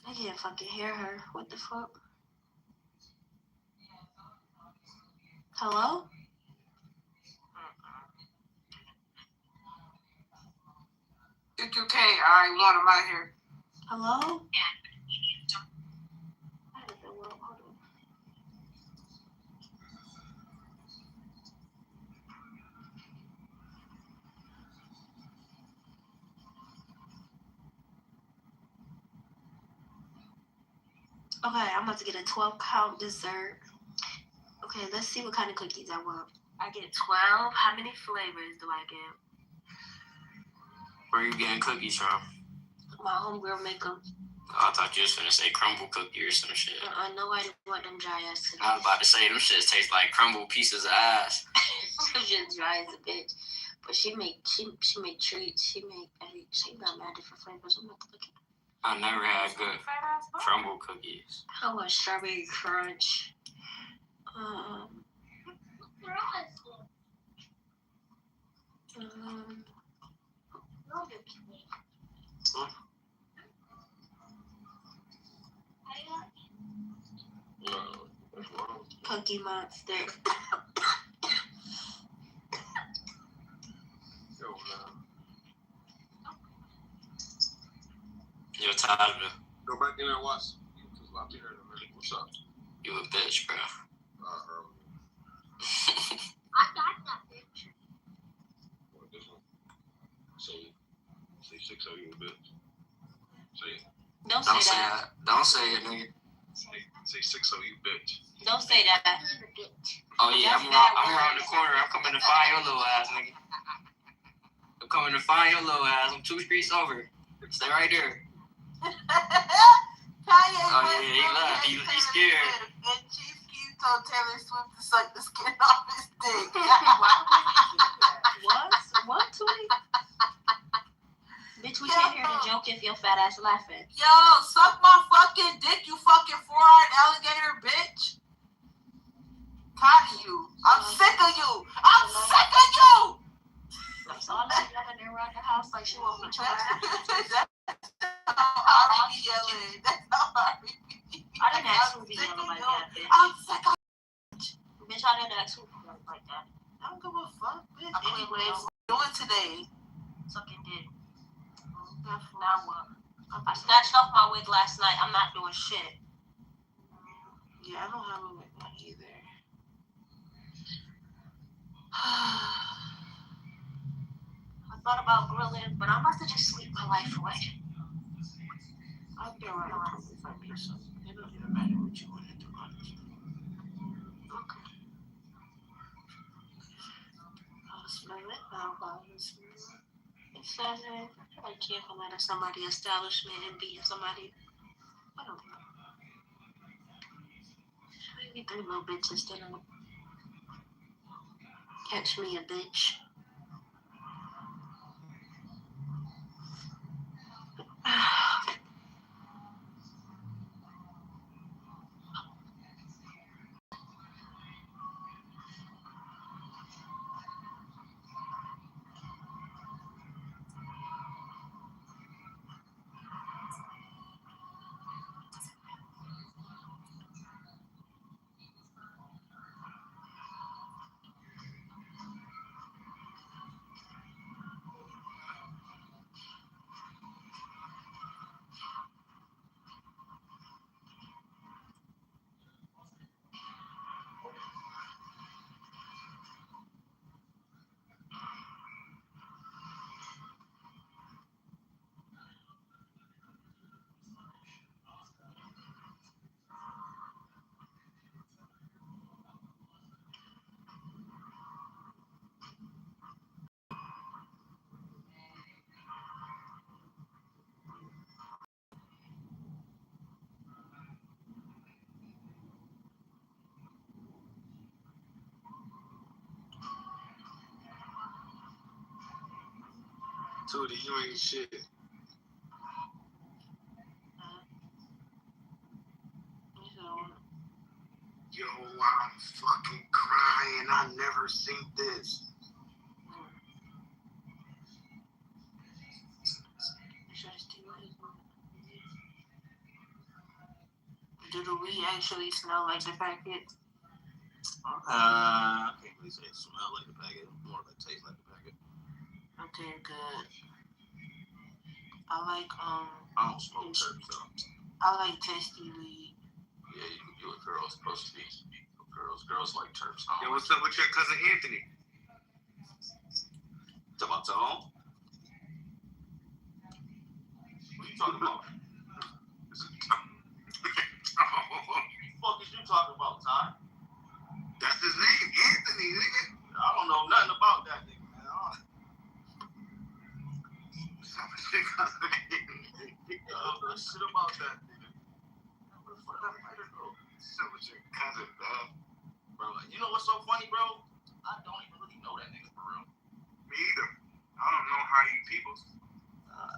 now. I can't fucking hear her. What the fuck? Hello? QQK, I want him out of here. Hello? Okay, I'm about to get a 12-pound dessert. Okay, let's see what kind of cookies I want. I get 12. How many flavors do I get? Where you getting cookies from? My homegirl make them. Oh, I thought you was finna say crumble cookie or some shit. Nobody want them dry ass cookies. I was about to say them shits taste like crumble pieces of ass. Them just dry as a bitch. But she make treats. She got mad different flavors. I'm about to look at. I never had good crumble cookies. I want strawberry crunch. Cookie Monster. Yo, Tyler. Go back in there and watch. What's up? You a bitch, bro. I got that bitch. What, this one? Say 6 of you a bitch. Say it. Don't say that. Don't say it, nigga. Say 6 of you bitch. Don't say that. Oh yeah, I'm around the corner. I'm coming to find your little ass, nigga. I'm coming to find your little ass. I'm 2 streets over. Stay right there. Oh yeah, he left. He's scared. And Chief Keef told Taylor Swift to suck the skin off his dick. What, Tootie? Bitch, we can't hear the joke if your fat ass laughing. Yo, suck my fucking dick, you fucking 4-eyed alligator bitch. Tired of you. I'm sick of you. I'm sick of you. That's all I'm yelling around the house like she won't be trying. I be yelling. That's how I be. I didn't ask who be yelling like that, bitch. I'm sick of Bitch, I didn't ask who be yelling like that. I don't give a fuck, bitch. Anyways, what you doing today? Sucking dick. Now what? I snatched off my wig last night. I'm not doing shit. Yeah, I don't have a wig on either. I thought about grilling, but I'm about to just sleep my life away. I'll be around if I need something. It don't even matter what you want to do, honestly. Okay. I'll smell it. I'll smell it. It says it. I can't go out of somebody's establishment and beating somebody. I don't know. Maybe 3 little bitches didn't catch me a bitch. Tootie, you ain't shit. Yo, I'm fucking crying. I never seen this. Do we actually smell like the packet? I can't really say it smell like the packet. More like taste like the packet. Okay, good. I like I don't smoke terps though. I like tasty weed. Yeah, you can be what girls supposed to be. Girls like terps. Yo, what's up with your cousin Anthony? Talking about Tone? What you talking about? What the fuck is you talking about, Ty? That's his name, Anthony, nigga. I don't know nothing about that nigga, man. I don't know shit about that nigga. Where the fuck that fighter go? So with your cousin, dog. Bro, you know what's so funny, bro? I don't even really know that nigga for real. Me either. I don't know how he peoples.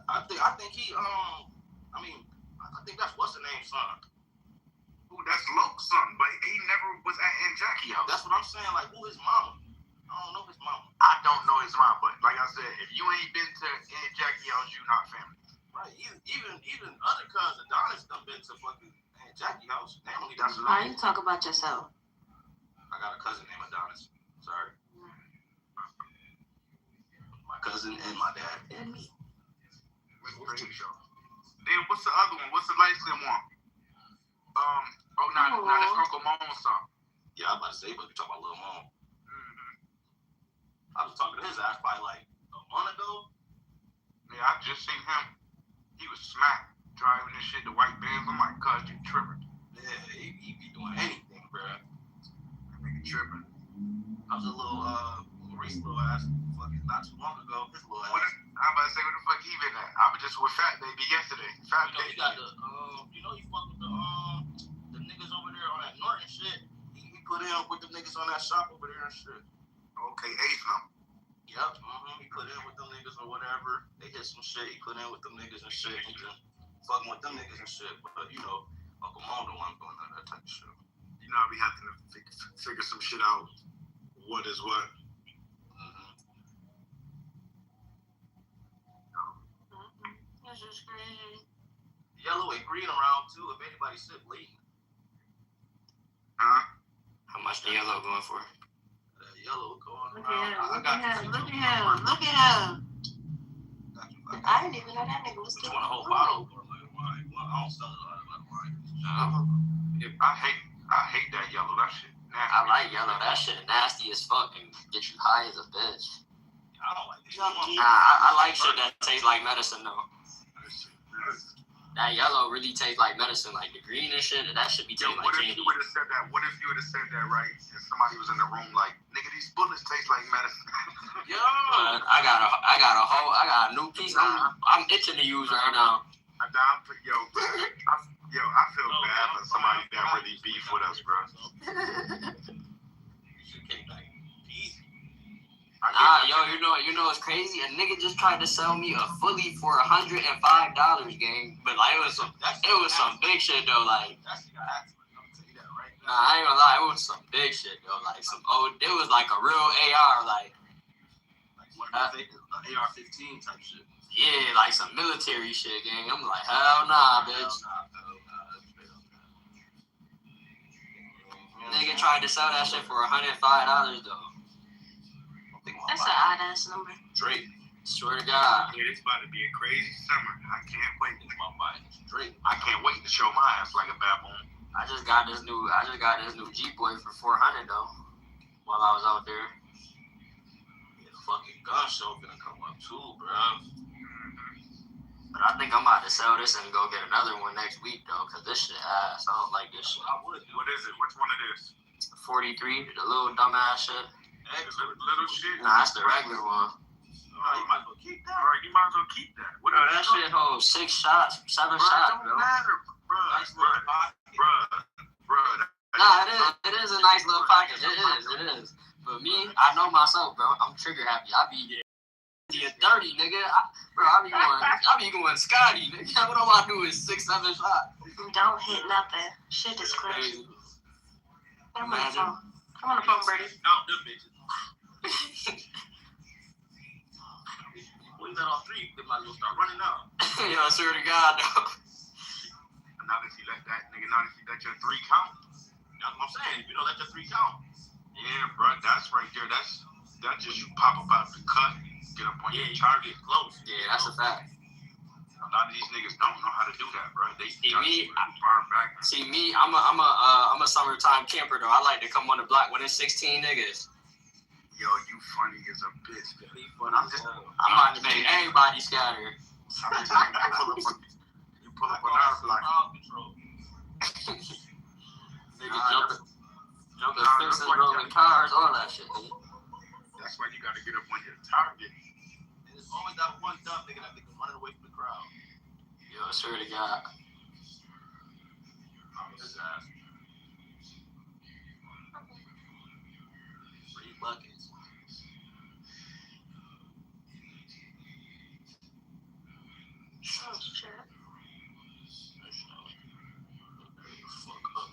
I think he I think that's what's the name son. Ooh, that's Loke's son, but he never was at Aunt Jackie house. That's what I'm saying. Like, who his mama? I don't know his mama. I don't know his mom, but like I said, if you ain't been to Aunt Jackie house, you not family. Right? Even other cousins, Adonis done been to fucking Aunt Jackie house. Family, that's Why you talk about yourself? I got a cousin named Adonis. Sorry. My cousin and my dad and me. Then what's the other one? What's the light skin one? That's Uncle Mo's son. Yeah, I'm about to say, but you talking about Lil Mom. I was talking to his ass probably like a month ago. Yeah, I just seen him. He was smacked driving this shit to white Benz. I'm like, cuz you tripping. Yeah, he be doing anything, bro. Nigga tripping. I was a little Reese little ass fucking not too long ago. His little ass. I'm about to say, where the fuck he been at? I was just with Fat Baby yesterday. Fat Baby. He got the he fucked with the niggas over there on that Norton shit. He put in with the niggas on that shop over there and shit. Okay, Ace now. Yep. He put in with them niggas or whatever. They hit some shit. He put in with them niggas and shit. He just fucking with them niggas and shit. But you know, Uncle Mo don't want doing that type of shit. You know, I be having to figure some shit out. What is what? This is crazy. Yellow and green around too. If anybody sick, leave. Huh? How much the yellow going for? Yellow going Look around. at him. Look at him. I didn't even know that nigga was You still want a whole bottle or like wine? Well, I don't sell a lot of wine. I hate that yellow. That shit nasty. I like yellow. That shit nasty as fuck and get you high as a bitch. I don't like this. Nah, I like shit that tastes like medicine though. That yellow really tastes like medicine, like the green and shit. That should be Yo, tasting what like if candy. you would have said that? What if you would have said that right? And somebody was in the room like, nigga, these bullets taste like medicine. Yo, I got a new piece. I'm itching to use right now. I feel bad for somebody that really beef with us, bro. Nah, yo, you know what's crazy? A nigga just tried to sell me a fully for $105, gang. But like it was some big shit though. Like, nah, I ain't gonna lie, it was some big shit though. Like it was like a real AR, like AR-15 type shit. yeah, like some military shit, gang. I'm like, hell nah, bitch. Nigga tried to sell that shit for $105 though. That's an odd ass number. Drake. Swear to God. Yeah, it's about to be a crazy summer. I can't wait. Drake. I can't wait to show my ass like a baboon. I just got this new Jeep Boy for $400 though. While I was out there. Yeah, fucking gun show gonna come up too, bro. But I think I'm about to sell this and go get another one next week though, cause this shit ass. I don't like this shit. I would. What is it? Which one it is? 43, the little dumbass shit. Little shit? Nah, that's the regular one. You might as well keep that. Alright, you might as well keep that. What Bro, that shit holds 6 shots, 7 shots, don't bro. matter, bruh. Nah, it is a nice little pocket. It is. But me, I know myself, bro. I'm trigger happy. I be 50 and 30, nigga. I be going Scotty, nigga. What I want to do is 6, 7 shots. Don't hit nothing. Shit is crazy. I'm on the phone. I'm on the phone, Brady. Out them bitches. When you let off 3, they might as well start running out. I swear to God, though. Now that you let your 3 count. That's what I'm saying. If you don't let your 3 count. Yeah, bro, that's right there. That's just you pop up out the cut, get up on your target. Close. Yeah, that's a fact. A lot of these niggas don't know how to do that, bro. They far back. See me, I'm a summertime camper though. I like to come on the block when there's 16 niggas. Yo, you funny as a bitch. But I'm about to make everybody scatter. You pull up on our block. Niggas jumping fences, rolling cars, all that shit. That's why you gotta get up on your target. And there's always that one dumb nigga that nigga running away from the crowd. Yo, I swear to God. His ass. 3 buckets. Oh, shit. Fuck up.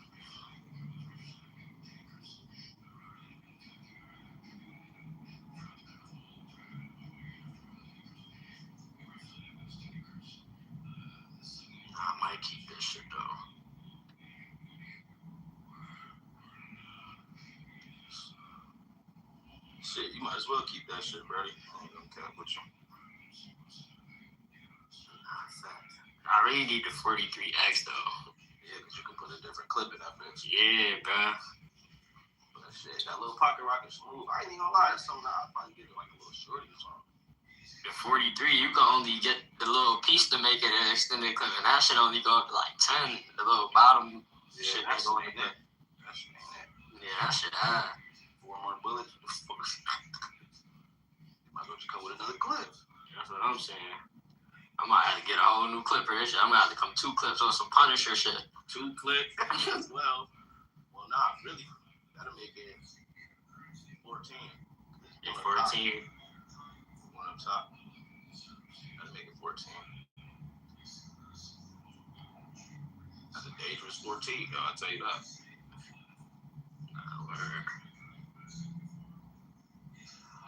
I might keep this shit though. Shit, you might as well keep that shit, Brady. I ain't gonna cap with you. I really need the 43X though. Yeah, because you can put a different clip in that bitch. Yeah, bro. But shit, that little pocket rocket smooth. I ain't even gonna lie, that's something that I'll probably get like a little shorty or something. The 43, you can only get the little piece to make it an extended clip, and that shit only go up to like 10. The little bottom shit ain't going to that. That shit ain't that. Yeah, that shit high. 4 more bullets. You might as well just come with another clip. That's what I'm saying. I might have to get a whole new clip for this shit. I'm gonna have to come 2 clips on some Punisher shit. 2 clips as well. Well, nah, really. That'll make it 14. Yeah, 14. One up top. That'll make it 14. That's a dangerous 14, though, I'll tell you that. Word.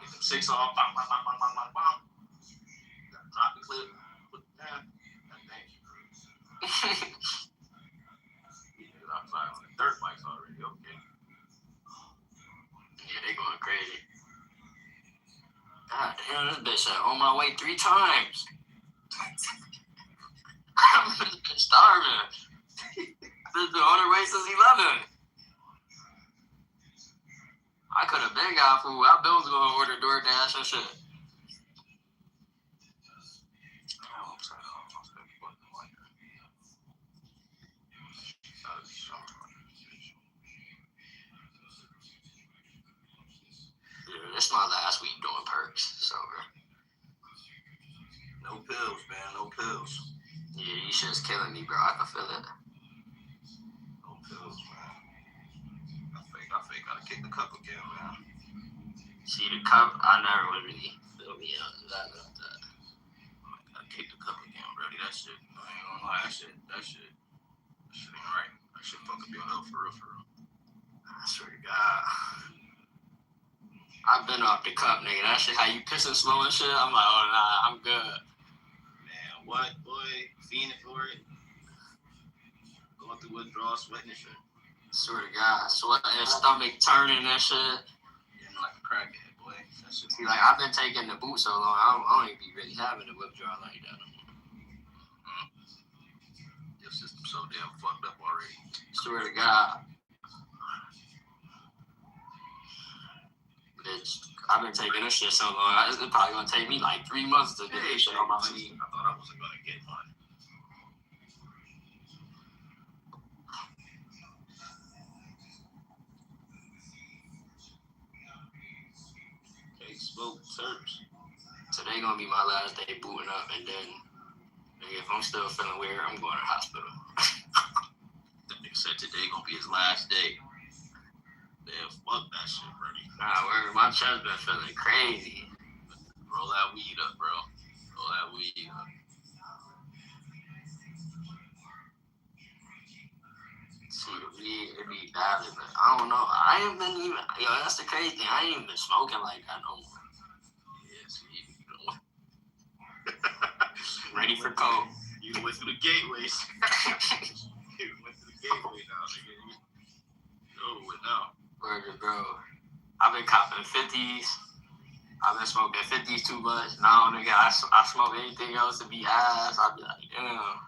Get them 6 off. Bang, bang, bang, bang, bang, bang, bang. You gotta drop the clip. Put it down. Thank you. Niggas outside on the dirt bikes already. Okay. Yeah, they going crazy. God damn, this bitch said on my way 3 times. I'm starving. This been on her way since 11. I could have been got food. I was going to order DoorDash and shit. Yeah, this my last week doing perks, so No pills, man. No pills. yeah, these shit's killing me, bro. I can feel it. No pills, man. I think gotta kick the cup again, man. See, the cup, I never would really feel me out that. Gotta kick the cup again, buddy. That shit, I ain't gonna lie, that shit ain't right. That shit fuck up your health for real. I swear to God. I've been off the cup, nigga. That shit, how you pissing slow and shit, I'm like, oh, nah, I'm good. Man, what, boy? Fiending for it. Going through withdrawal, sweating and shit. Swear to God. Sweating, stomach turning and shit. Getting like a crackhead, boy. That shit. See, like, I've been taking the boot so long, I don't even be really having a withdrawal like that. Your system's so damn fucked up already. Swear to God. Bitch, I've been taking this shit so long, it's probably gonna take me like 3 months to get this shit on my feet. I thought I wasn't gonna get mine. Okay, smoke terps. Today gonna be my last day booting up, and then nigga, if I'm still feeling weird, I'm going to the hospital. That nigga said today gonna be his last day. Damn, fuck that shit, buddy. Nah, my chest been feeling crazy. Bro, Roll that weed up, bro. Roll that weed up. Weed, it be valid, but I don't know. I ain't been even, that's the crazy thing. I ain't even been smoking like that no more. Yeah, see, ready for coke. You went through the gateways. You went through the gateway now, nigga. Oh, no. Word, bro. I've been copping 50s. I've been smoking 50s too much. Now, nigga, I smoke anything else to be ass. I be like, damn.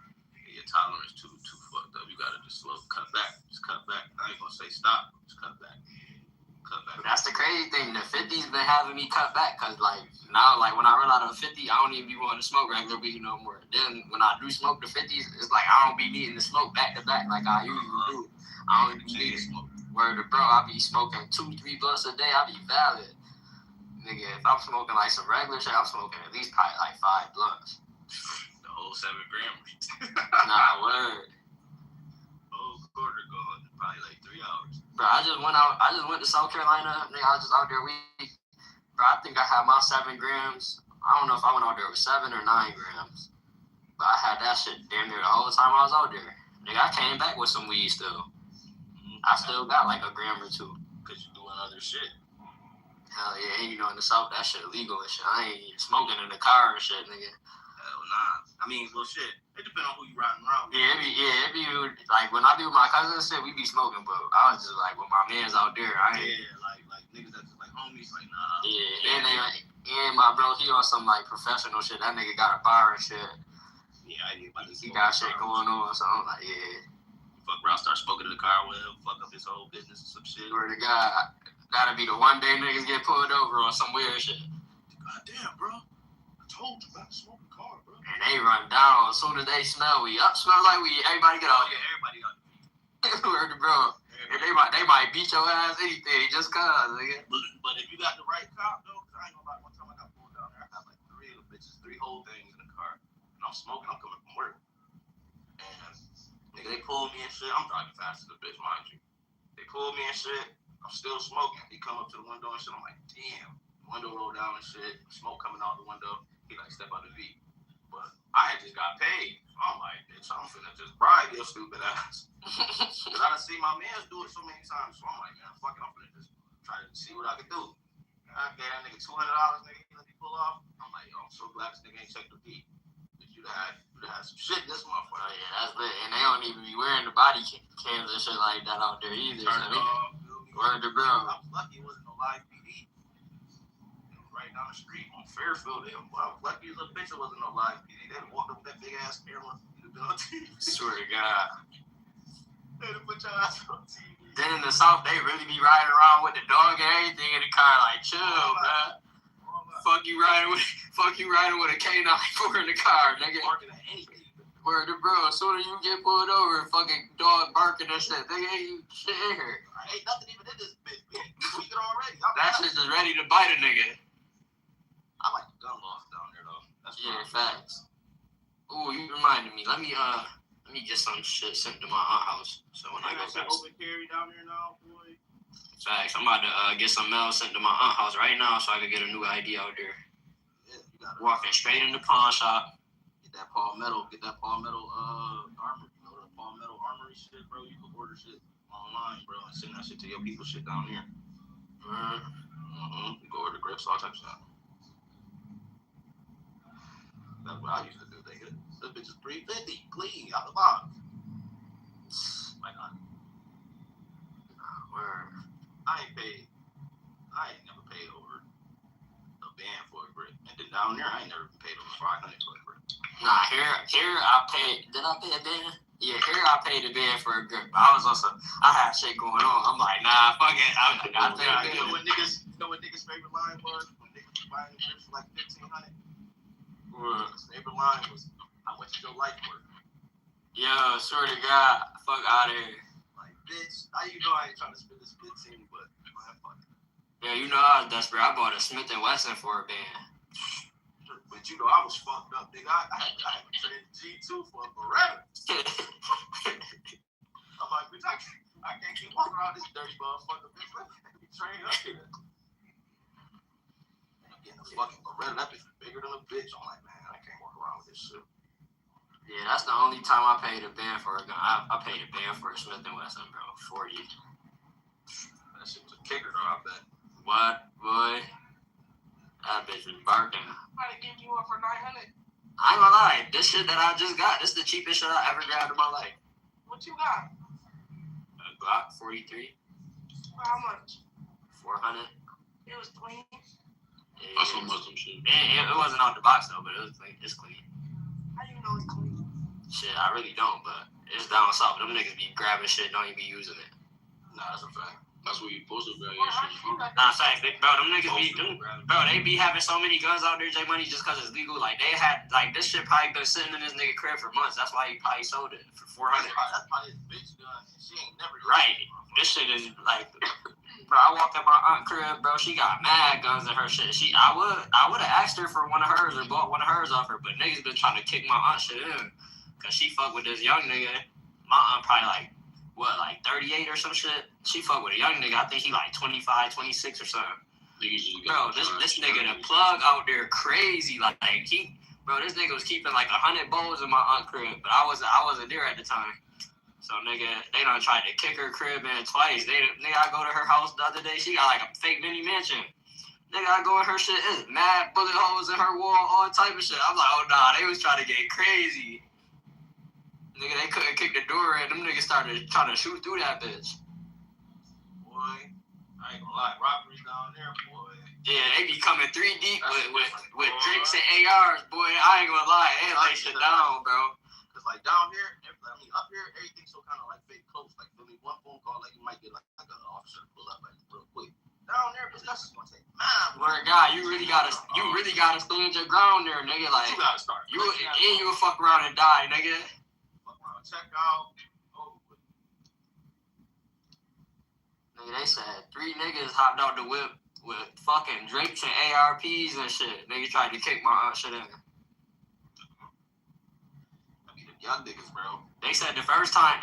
Your tolerance too fucked up. You gotta just slow, cut back. Just cut back. I ain't gonna say stop. Just cut back. Cut back. But that's the crazy thing. The 50s been having me cut back. Cause like now, like when I run out of 50, I don't even be wanting to smoke regular weed no more. Then when I do smoke the 50s, it's like I don't be needing to smoke back to back like I usually do. I don't even need to smoke. Word to bro, I be smoking 2-3 blunts a day. I be valid. Nigga, if I'm smoking like some regular shit, I'm smoking at least probably like 5 blunts. The whole 7 grams. Nah, word. Whole quarter gone. Probably like 3 hours. Bro, I just went to South Carolina. Nigga, I was just out there week. Bro, I think I had my 7 grams. I don't know if I went out there with 7 or 9 grams. But I had that shit damn near the whole time I was out there. Nigga, I came back with some weed still. I still got like a gram or 2. Cause you doing other shit. Hell yeah, and you know in the South that shit illegal and shit. I ain't even smoking in the car and shit, nigga. Hell nah. I mean, well shit. It depends on who you riding around with. Yeah, it be like when I be with my cousins and shit, we be smoking, but I was just like with my mans out there. I ain't like niggas that's like homies, like nah. Yeah, and my bro, he on some like professional shit. That nigga got a bar and shit. Yeah, I ain't about to. He got shit going on, so I'm like, yeah. Fuck bro, I start smoking in the car with him, fuck up his whole business and some shit. Word to God. That'll be the one day niggas get pulled over on some weird shit. God damn, bro. I told you about to smoke a car, bro. And they run down as soon as they smell weed. Smell like weed. Everybody get out. Yeah, everybody got word to bro. And they might beat your ass anything just cause, nigga. But if you got the right cop though, cause I ain't gonna lie, one time I got pulled down there, I got like 3 of the bitches, 3 whole things in the car. And I'm smoking, I'm coming from work. And nigga, they pulled me and shit. I'm driving fast as a bitch, mind you. They pulled me and shit. I'm still smoking. He come up to the window and shit. I'm like, damn. The window rolled down and shit. Smoke coming out the window. He like, step out the V. But I had just got paid. I'm like, bitch, I'm finna just bribe your stupid ass. Because I done seen my mans do it so many times. So I'm like, man, fuck it. I'm finna just try to see what I can do. I gave that nigga $200, nigga. He let me pull off. I'm like, yo, I'm so glad this nigga ain't checked the V. You'd have some shit in this motherfucker. Oh, yeah, that's lit. And they don't even be wearing the body cams and shit like that out there either. Turn it off. Word to bro. I was lucky it wasn't no live PD. It was right down the street on Fairfield. I was lucky as a bitch it wasn't no live PD. They'd walk up with that big ass camera. You'd have been on TV. Swear to God. They'd have put your ass on TV. Then in the South, they really be riding around with the dog and everything in the car. Like, chill, man. Fuck you riding with a K94 in the car, nigga. Barking at anything. Word to bro, as soon as you get pulled over, fucking dog barking and shit, nigga, ain't shit in here. Ain't nothing even in this bitch. We tweaked it already. That shit's just ready to bite a nigga. I like the gun laws down there though. That's facts. Ooh, you reminded me. Let me get some shit sent to my aunt's house. So when I go back. Open carry down there now, boy. Facts. I'm about to get some mail sent to my aunt's house right now so I can get a new ID out there. Yeah, you gotta walking straight in the pawn shop. Get that palmetto armor. You know the palmetto armory shit, bro. You can order shit online, bro, and send that shit to your people shit down here. You go order grips, all types of stuff. That's what I used to do. This bitch is $350, clean, out the box. My God. Word. I ain't never paid over a band for a grip. And then down there, I ain't never been paid over $500 for a grip. Nah, here I paid. Did I pay a band? Yeah, here I paid a band for a grip. I had shit going on. I'm like, nah, fuck it. I paid a band. You know what niggas' favorite line was? When niggas was buying grips for like $1,500? His favorite line was, how much is your life worth? Yo, swear to God, fuck out of here. Like, bitch, you know I ain't trying to spend this 15, but man, fuck it. Yeah, you know I was desperate. I bought a Smith & Wesson for a band. But you know I was fucked up, nigga. I had to trade G2 for a Beretta. I'm like, bitch, I can't keep walking around this dirty motherfucker, bitch. Let me train up here. I'm getting a fucking Beretta. That bitch Yeah, that's the only time I paid a band for a gun. I paid a band for a Smith & Wesson, bro. 40. That shit was a kicker, though, I bet. What, boy? That bitch was barking. Somebody give you one for 900. I ain't gonna lie. This shit that I just got, this is the cheapest shit I ever grabbed in my life. What you got? A Glock 43. How much? 400. It was clean. Yeah, That's some Muslim shit. it wasn't out the box though, but it was clean. It's clean. How you know it's clean? Shit, I really don't, but it's down south. Them niggas be grabbing shit, don't even be using it. Nah, that's a fact. That's what you supposed to be. Nah, facts, bro. Them niggas be, they be having so many guns out there, J Money, just cause it's legal. Like they had, like this shit probably been sitting in this nigga crib for months. That's why he probably sold it for 400. That's probably his bitch gun. She ain't never. Right. This shit is like, bro. I walked in my aunt crib, bro. She got mad guns in her shit. I would have asked her for one of hers or bought one of hers off her, but niggas been trying to kick my aunt shit in, cause she fuck with this young nigga. My aunt probably like 38 or some shit. She fuck with a young nigga. I think he like 25, 26 or something. Bro, this nigga the plug out there crazy. Like he, bro, this nigga was keeping like 100 bowls in my aunt crib, but I wasn't there at the time. So nigga, they done tried to kick her crib in twice. Nigga, I go to her house the other day. She got like a fake mini mansion. Nigga, I go in her shit. It's mad bullet holes in her wall, all type of shit. I'm like, oh nah, they was trying to get crazy. Nigga, they couldn't kick the door in. Them niggas started trying to shoot through that bitch. Boy, I ain't gonna lie, robberies down there, boy. Yeah, they be coming 3 deep with drinks and ARs, boy. I ain't gonna lie, they lay shit down, bro. Cause like down here, up here, everything's so kind of like fake close. Like, feel me, one phone call, like you might get like an officer to pull up like real quick. Down there, but that's just gonna take man. Word God, you really gotta stand your ground there, nigga. Like You gotta start. you will fuck around and die, nigga. Fuck around, check out. Oh. Nigga, they said 3 niggas hopped out the whip with fucking drinks and ARPs and shit. Nigga tried to kick my aunt shit in. Y'all niggas, bro. They said the first time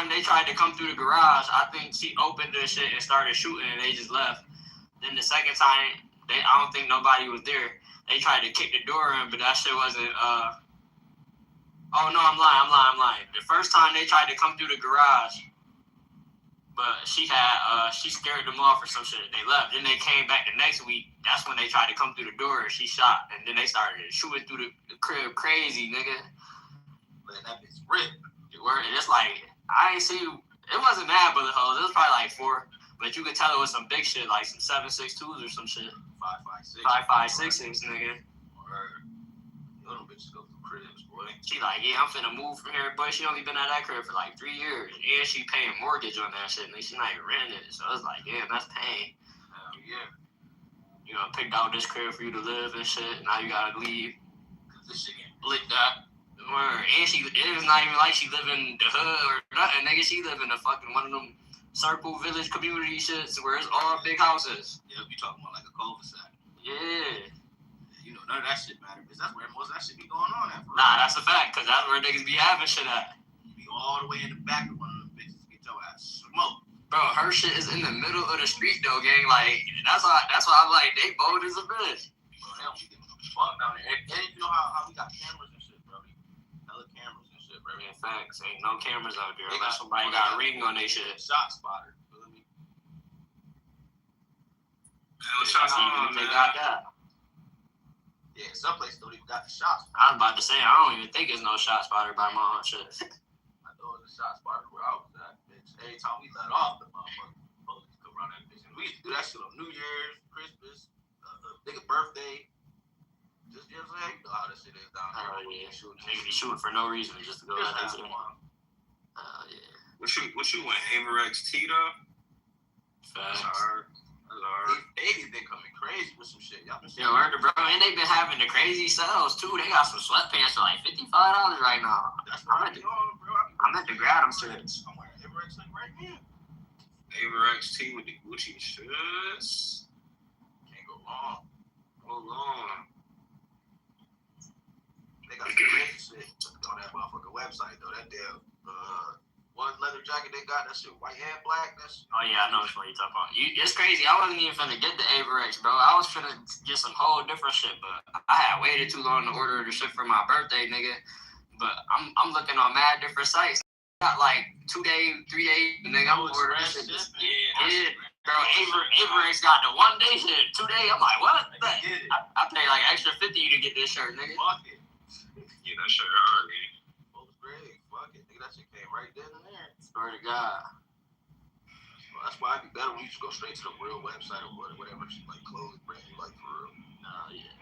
they tried to come through the garage, I think she opened the shit and started shooting and they just left. Then the second time, I don't think nobody was there. They tried to kick the door in, but that shit wasn't, oh no, I'm lying. The first time they tried to come through the garage, but she scared them off or some shit. They left. Then they came back the next week. That's when they tried to come through the door and she shot. And then they started shooting through the crib crazy, nigga. That bitch ripped. It's like, I ain't see, it wasn't mad bullet holes. It was probably like 4, but you could tell it was some big shit, like some 7.62s or some shit. 5.56. 5.56, nigga. Or, little bitches go through cribs, boy. She like, yeah, I'm finna move from here, boy. She only been at that crib for like 3 years, and she paying mortgage on that shit, and she not even renting it. So it's like, yeah, that's pain. Yeah. You know, picked out this crib for you to live and shit. Now you gotta leave. This shit getting blicked out. And it was not even like she live in the hood or nothing, nigga. She live in a fucking one of them circle village community shits where it's all big houses. Yeah, you talking about like a cul-de-sac. Yeah. You know, none of that shit matter because that's where most of that shit be going on at. Nah, that's a fact, because that's where niggas be having shit at. You be all the way in the back of one of them bitches, get your ass smoked. Bro, her shit is in the middle of the street though, gang. Like, that's why I'm like, they bold as a bitch. Bro, they don't be giving a fuck down there. And you know how we got cameras and shit, bro. Hella cameras and shit, bro. Yeah, facts. Ain't no cameras out there. They Unless somebody got a ring on their shit. Shot spotter. Feel me? They got that. Yeah, some places don't even got the shot spotter. I was about to say, I don't even think there's no shot spotter by my own shit. I know it's a shot spotter where I was at, bitch. Every time we let off, the motherfuckers police come around that bitch. And we used to do that shit on New Year's, Christmas, nigga birthday. Just, you know what I'm saying? You know how this shit is down there. Oh, yeah. Niggas be shooting for no reason, just to go out there. Yeah. What you went Amerex T though? Facts. That's hard. They been coming crazy with some shit. Y'all been Yeah, word to bro. And they been having the crazy sales too. They got some sweatpants for like $55 right now. That's what I be on, bro. I meant to grab them shits. I'm wearing Amerex like right here. Amerex T with the Gucci shirts. Can't go wrong. Hold on. They got some crazy shit on that motherfucking website though. That damn one leather jacket they got, that shit white and black. That's Oh yeah, I know what you're talking about. It's crazy. I wasn't even finna get the Averex, bro. I was finna get some whole different shit, but I had waited too long to order the shit for my birthday, nigga. but I'm looking on mad different sites. Got like 2 days, 3 days, nigga. I'm ordering shit. Yeah. Bro, Avery's got the 1 day shit. 2 days. I'm like, what? I pay like extra $50 to get this shirt, nigga. Fuck it. Get that shirt early. Well, it's great. Fuck it. Nigga, that shit came right then and there. Swear to God. Well, that's why it'd be better when you just go straight to the real website or whatever like clothes brand you like for real. Nah, yeah.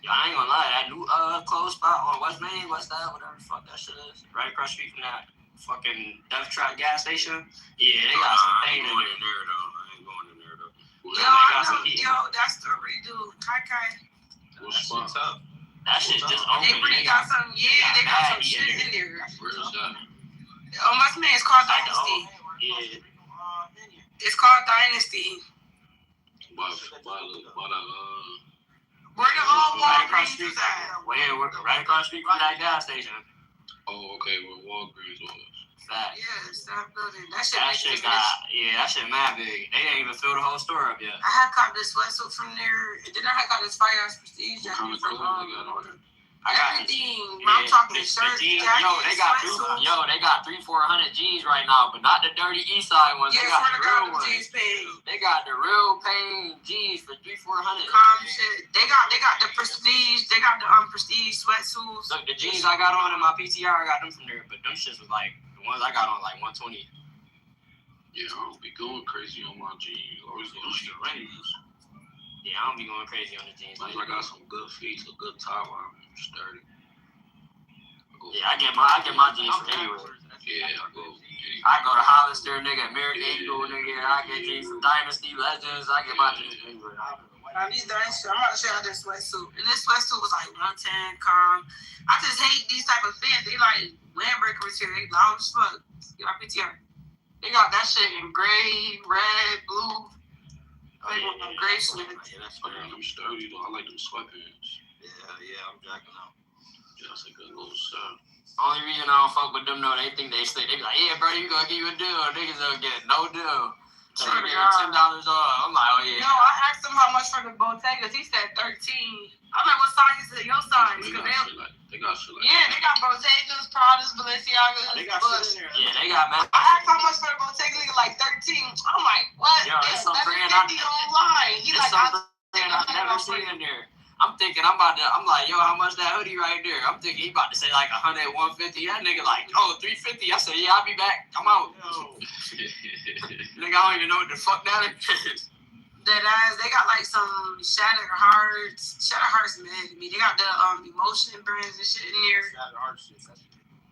Yo, I ain't gonna lie, that new clothes spot on West Main, what's that, whatever the fuck that shit is, right across the street from that fucking Death Trap gas station. Yeah, they got some things in there. I ain't going in there though. Yo, I know. Yo, that's the redo. Kai. What spot? Tough. That shit just open. They really got some. Yeah, they got some shit in there. Where's that? West Main, it's called Dynasty. Yeah. It's called Dynasty. By Where the old Right across Walgreens the street. is at? Right across the street from that gas station. oh, okay, where Walgreens was. Fact. Yeah, it's that building. That shit That big shit as got, bitch. that shit mad big. They didn't even fill the whole store up yet. I had caught this sweatsuit from there, and then I had got this fire ass prestige What kind jacket of from clothes they got on there? I got everything. I'm talking shirts, jeans. jackets, They got sweatsuits. 300-400 G's right now, but not the dirty East Side ones. Yeah, They got for the the real God, ones. jeans paid. They got the real pain G's for 300-400. Calm shit. They got the prestige. They got the prestige sweatsuits. Look, the jeans I got on in my PTR, I got them from there, but them shits was like the ones I got on like 120. Yeah, I don't be going crazy on my jeans. Always going straight range. Yeah, I don't be going crazy on the jeans. Like I got some good feet, a good top on them, sturdy. Yeah, I get my jeans from anywhere. Yeah, I go to Hollister, nigga, American Eagle, nigga. I get jeans from Dynasty, Legends. I get my jeans from anywhere. These Dynasty, I'm about to show you this sweatsuit. And this sweatsuit was like 110, calm. I just hate these type of fits. They like windbreaker material. They loud as fuck. Get my PTR. They got that shit in gray, red, blue. They got them gray shit. Yeah, that's I got them sturdy though. I like them sweatpants. Yeah, I'm jacking out. Yeah, that's a good little set. Only reason I don't fuck with them though, they think they slick. They be like, yeah, bro, you gonna give you a deal. Niggas don't get no deal. So Sure they they get $10 are. off. I'm like, oh yeah. No, I asked him how much for the Bottegas. He said 13. I'm like, what size? He said, your size. They Cause got shit like yeah, they got Bottegas, Pradas, Balenciagas. They got but shit in there. Yeah, they got mad. I asked how much for the Bottega, nigga, like 13. I'm like, what? Yo, It's it's some brand I 750 online. He It's like, some I brand I've never seen in there. I'm thinking I'm like, yo, how much that hoodie right there? I'm thinking he about to say like 100, 150. That nigga like, oh, 350. I said, yeah, I'll be back. I'm out. Nigga, I don't even know what the fuck that is. That ass, they got like some Shattered Hearts, mad to me. They got the emotion brands and shit in there.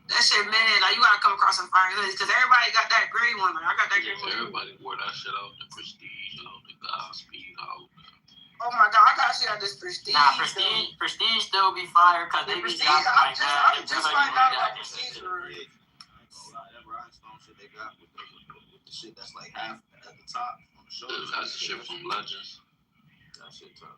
That shit mad. Like you gotta come across some fire hoodies because everybody got that gray one. Like I got that gray one. Everybody wore that shit out. The Prestige out, the Godspeed out. Oh my god, I got shit out this Prestige. Nah, Prestige still be fire because they be dropping like that. I'm just finding out about Prestige. That rhinestone shit they got with the shit that's like half at the top on the shoulders. That's the shit from Legends. That shit tough.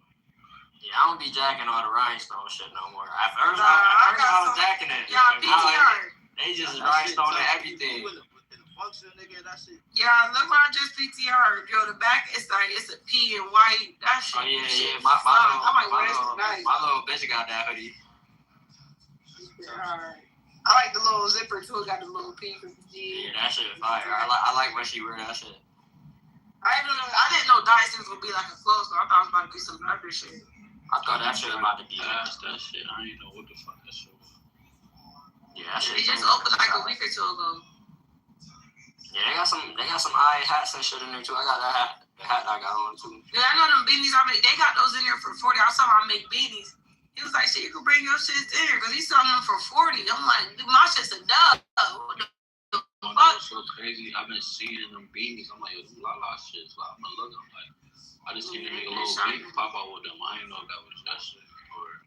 Yeah, I don't be jacking all the rhinestone shit no more. At first, Nah, I got was jacking it. Yeah, PTR. They just rhinestone and everything. Function, nigga, that shit. Yeah, look what I just PTR. Yo, the back is like it's a P and white. That shit. Oh yeah, shit yeah. My I might wear this tonight. little bitch got that hoodie. Alright. I like the little zipper too. It got the little P for the G. Yeah, that shit is fire. I like when she wear that shit. I didn't know Dyson was gonna be like a clothes store. I thought it was about to be some other shit. I thought that shit was about to be. That's that shit. I ain't know what the fuck that shit was. Yeah, that shit. They just opened like a week or two ago. Yeah, they got some eye hats and shit in there too. I got that hat. The hat I got on too. Yeah, I know them beanies I make. They got those in there for 40. I saw I make beanies. He was like, shit, you can bring your shit in here because he's selling them for 40. I'm like, dude, my shit's a dub. What the Oh, fuck? that's so crazy. I've been seeing them beanies. I'm like, yo, them Lala shit. So I'm looking. I'm like, I just seen them make a little big pop out with them. I ain't know that was that shit. Or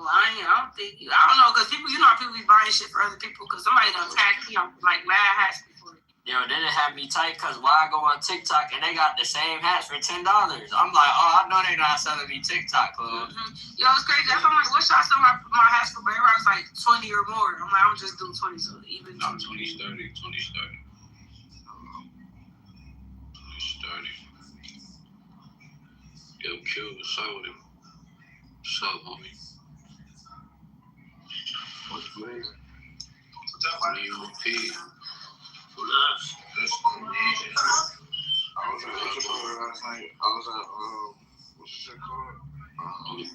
I don't know, because people, you know how people be buying shit for other people because somebody done tagged me on like mad hats before. Yo, then it had me tight because why I go on TikTok and they got the same hats for $10. I'm like, oh, I know they not selling me TikTok clothes. Mm-hmm. Yo, it's crazy. That's why I'm like, what should I sell my hats for? But everybody's like 20 or more. I'm like, I'm just doing 20, so even not 20, 30, 20, 30. 20, 30. Yo, Q, what's up with him? What's up, homie? What's blazing? WP. I was at Kitover last night. I was at what's the shit called?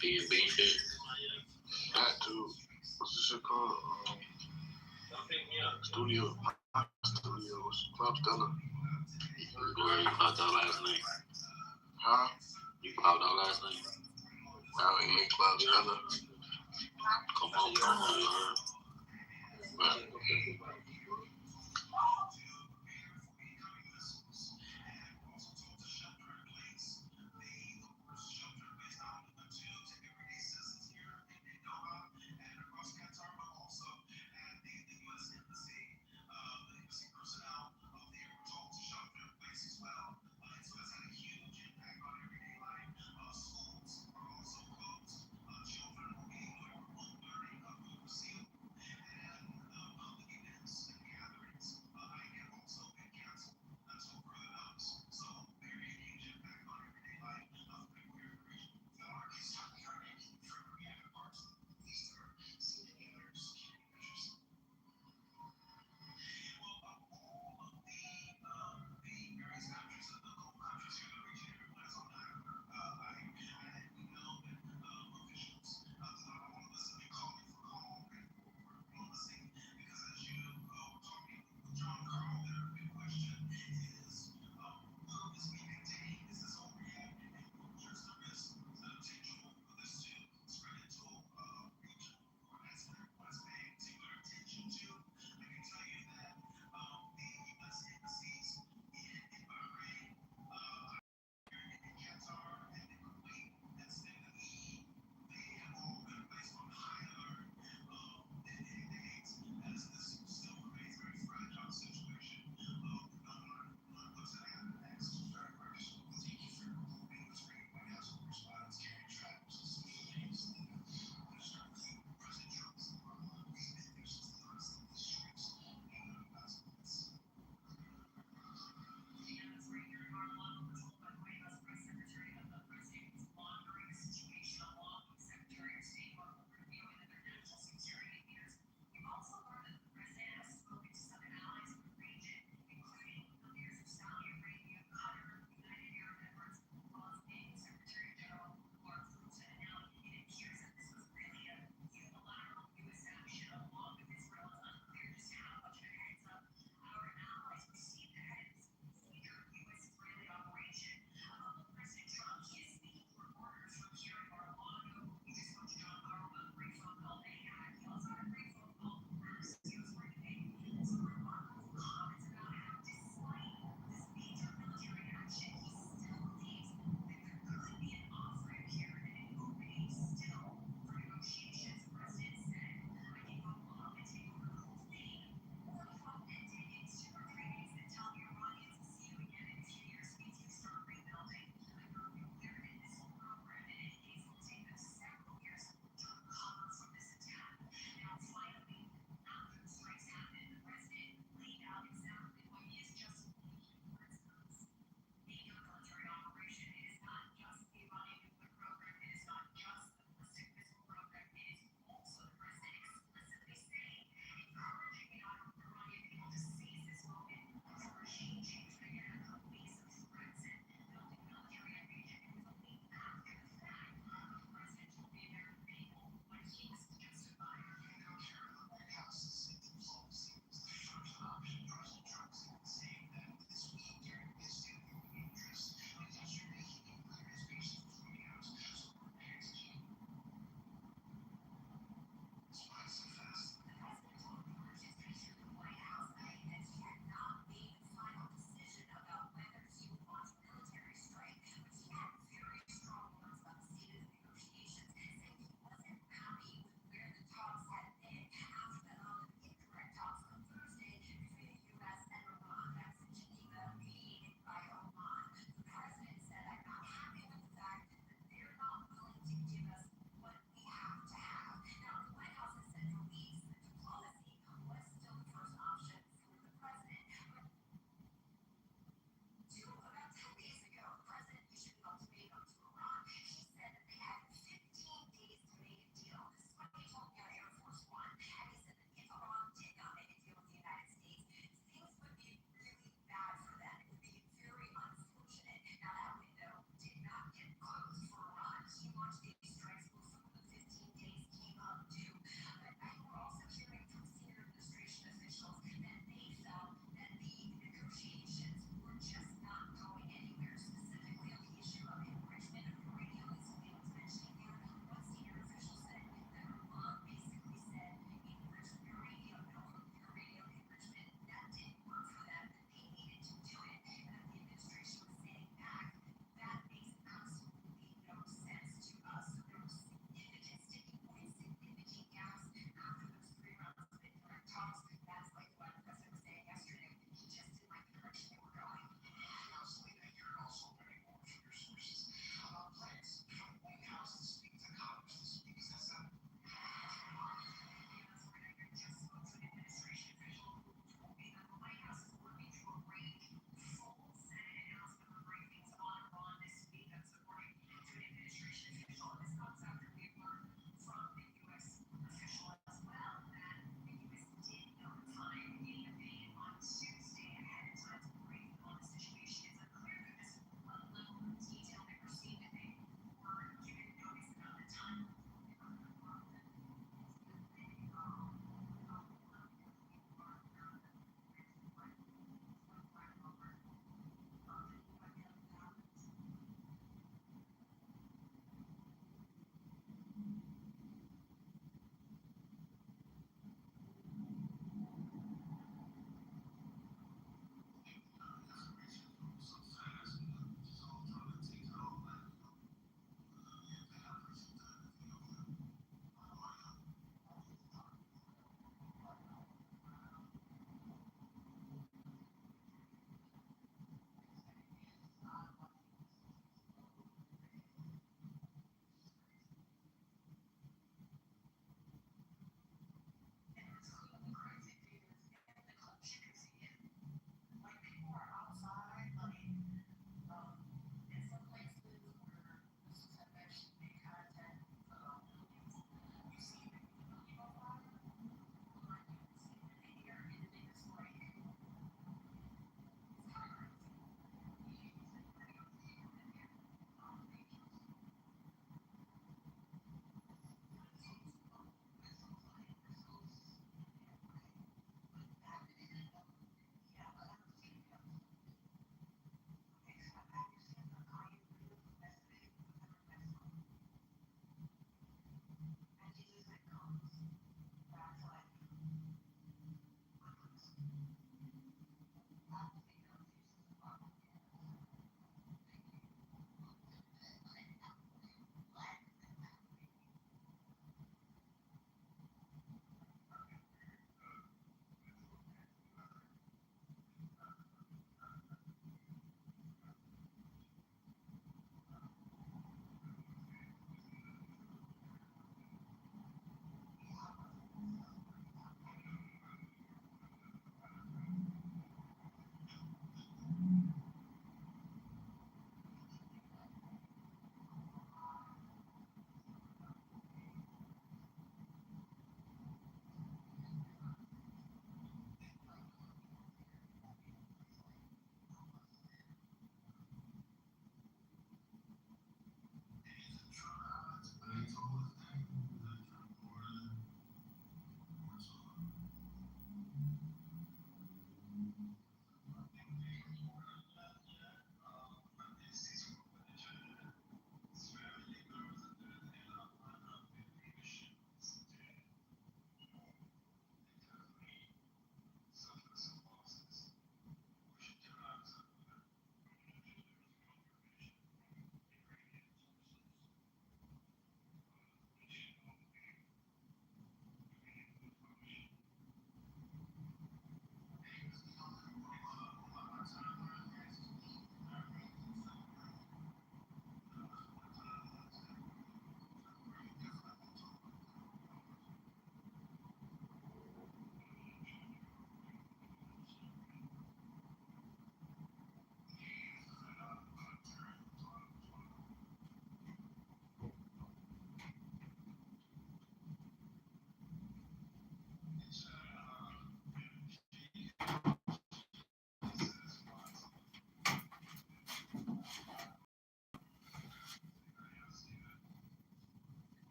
B&B shit. That too. What's the shit called? Studio. Studios. Club Stella. Where you popped out last night? Huh? You popped out last night? Out in Club Stella. Come on, you heard? But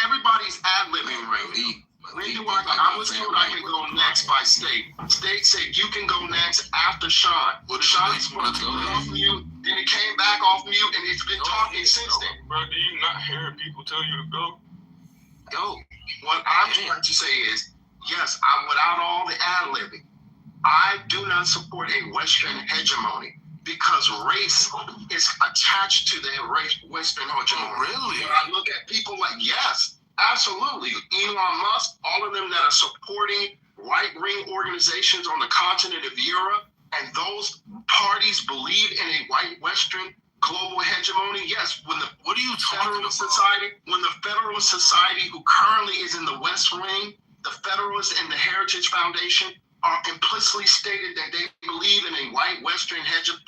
Everybody's ad-libbing right now. I was told I can go next by state. State said you can go next after Sean. Sean's supposed to go off mute, then it came back off mute, and it's been talking since then. Bro, do you not hear people tell you to go? Go. What I'm trying to say is, yes, I'm without all the ad-libbing. I do not support a Western hegemony because race is attached to the Western hegemony. Really? When I look at people like, yes, absolutely. Elon Musk, all of them that are supporting right-wing organizations on the continent of Europe, and those parties believe in a white Western global hegemony. Yes, when the Federalist Society, who currently is in the West Wing, the Federalists and the Heritage Foundation are implicitly stated that they believe in a white Western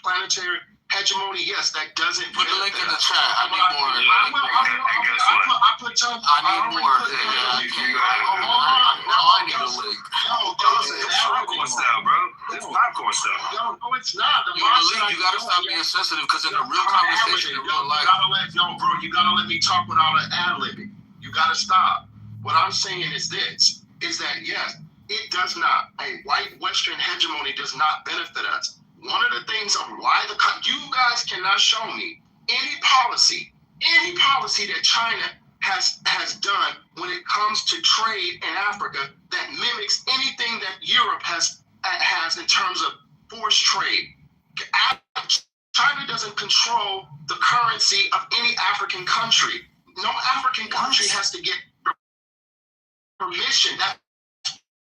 planetary hegemony. Yes, that doesn't. Put the link in the chat. I need more. I need more. I need a link. It's popcorn style, bro. It's popcorn style. No, it's not. You gotta stop being sensitive because in a real conversation, in real life. You gotta let me talk without an ad-libbing. You gotta stop. What I'm saying is this: is that yes, it does not. A white Western hegemony does not benefit us. One of the things of why you guys cannot show me any policy that China has done when it comes to trade in Africa that mimics anything that Europe has in terms of forced trade. China doesn't control the currency of any African country. No African country has to get permission. That's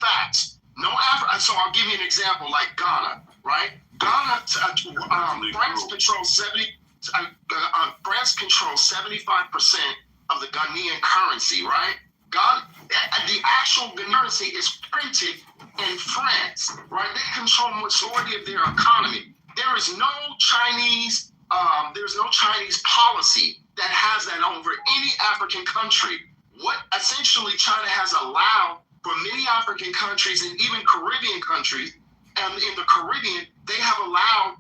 facts. No African. So I'll give you an example, like Ghana, right? Ghana, France controls 75% of the Ghanaian currency, right? The actual currency is printed in France, right? They control majority of their economy. There is no Chinese policy that has that over any African country. What essentially China has allowed for many African countries and even Caribbean countries, and in the Caribbean, they have allowed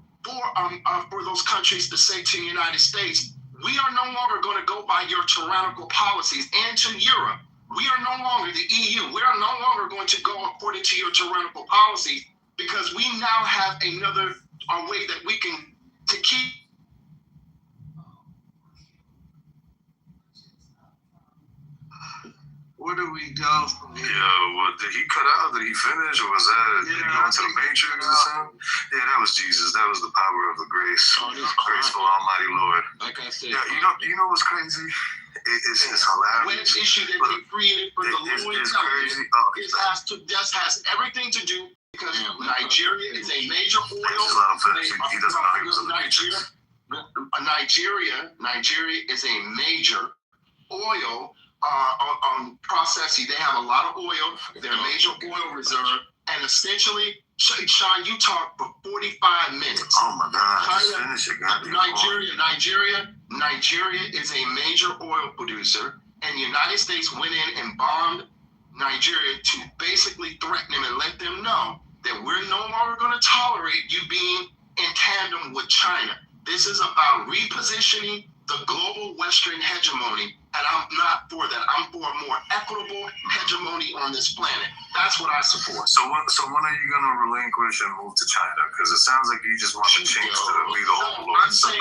for those countries to say to the United States, we are no longer going to go by your tyrannical policies, and to Europe, we are no longer the EU. We are no longer going to go according to your tyrannical policies because we now have another way that we can to keep. Where do we go from here? Well, did he cut out? Did he finish? Or was that, did he go into the Matrix or something? Yeah, that was Jesus. That was the power of the grace. Graceful Almighty Lord. Like I said, yeah, you know what's crazy? It's hilarious. When issue that they created for the Lord has everything to do because Nigeria is a major oil. He doesn't know he was in the Matrix. Nigeria is a major oil processing. They have a lot of oil. They're a major oil reserve, and essentially, Sean, you talked for 45 minutes. Oh my God! Finish it, Nigeria is a major oil producer, and the United States went in and bombed Nigeria to basically threaten them and let them know that we're no longer going to tolerate you being in tandem with China. This is about repositioning the global Western hegemony, and I'm not for that. I'm for a more equitable hegemony on this planet. That's what I support. So when are you going to relinquish and move to China? Because it sounds like you just want the Chinks to be the overlord. I'm saying,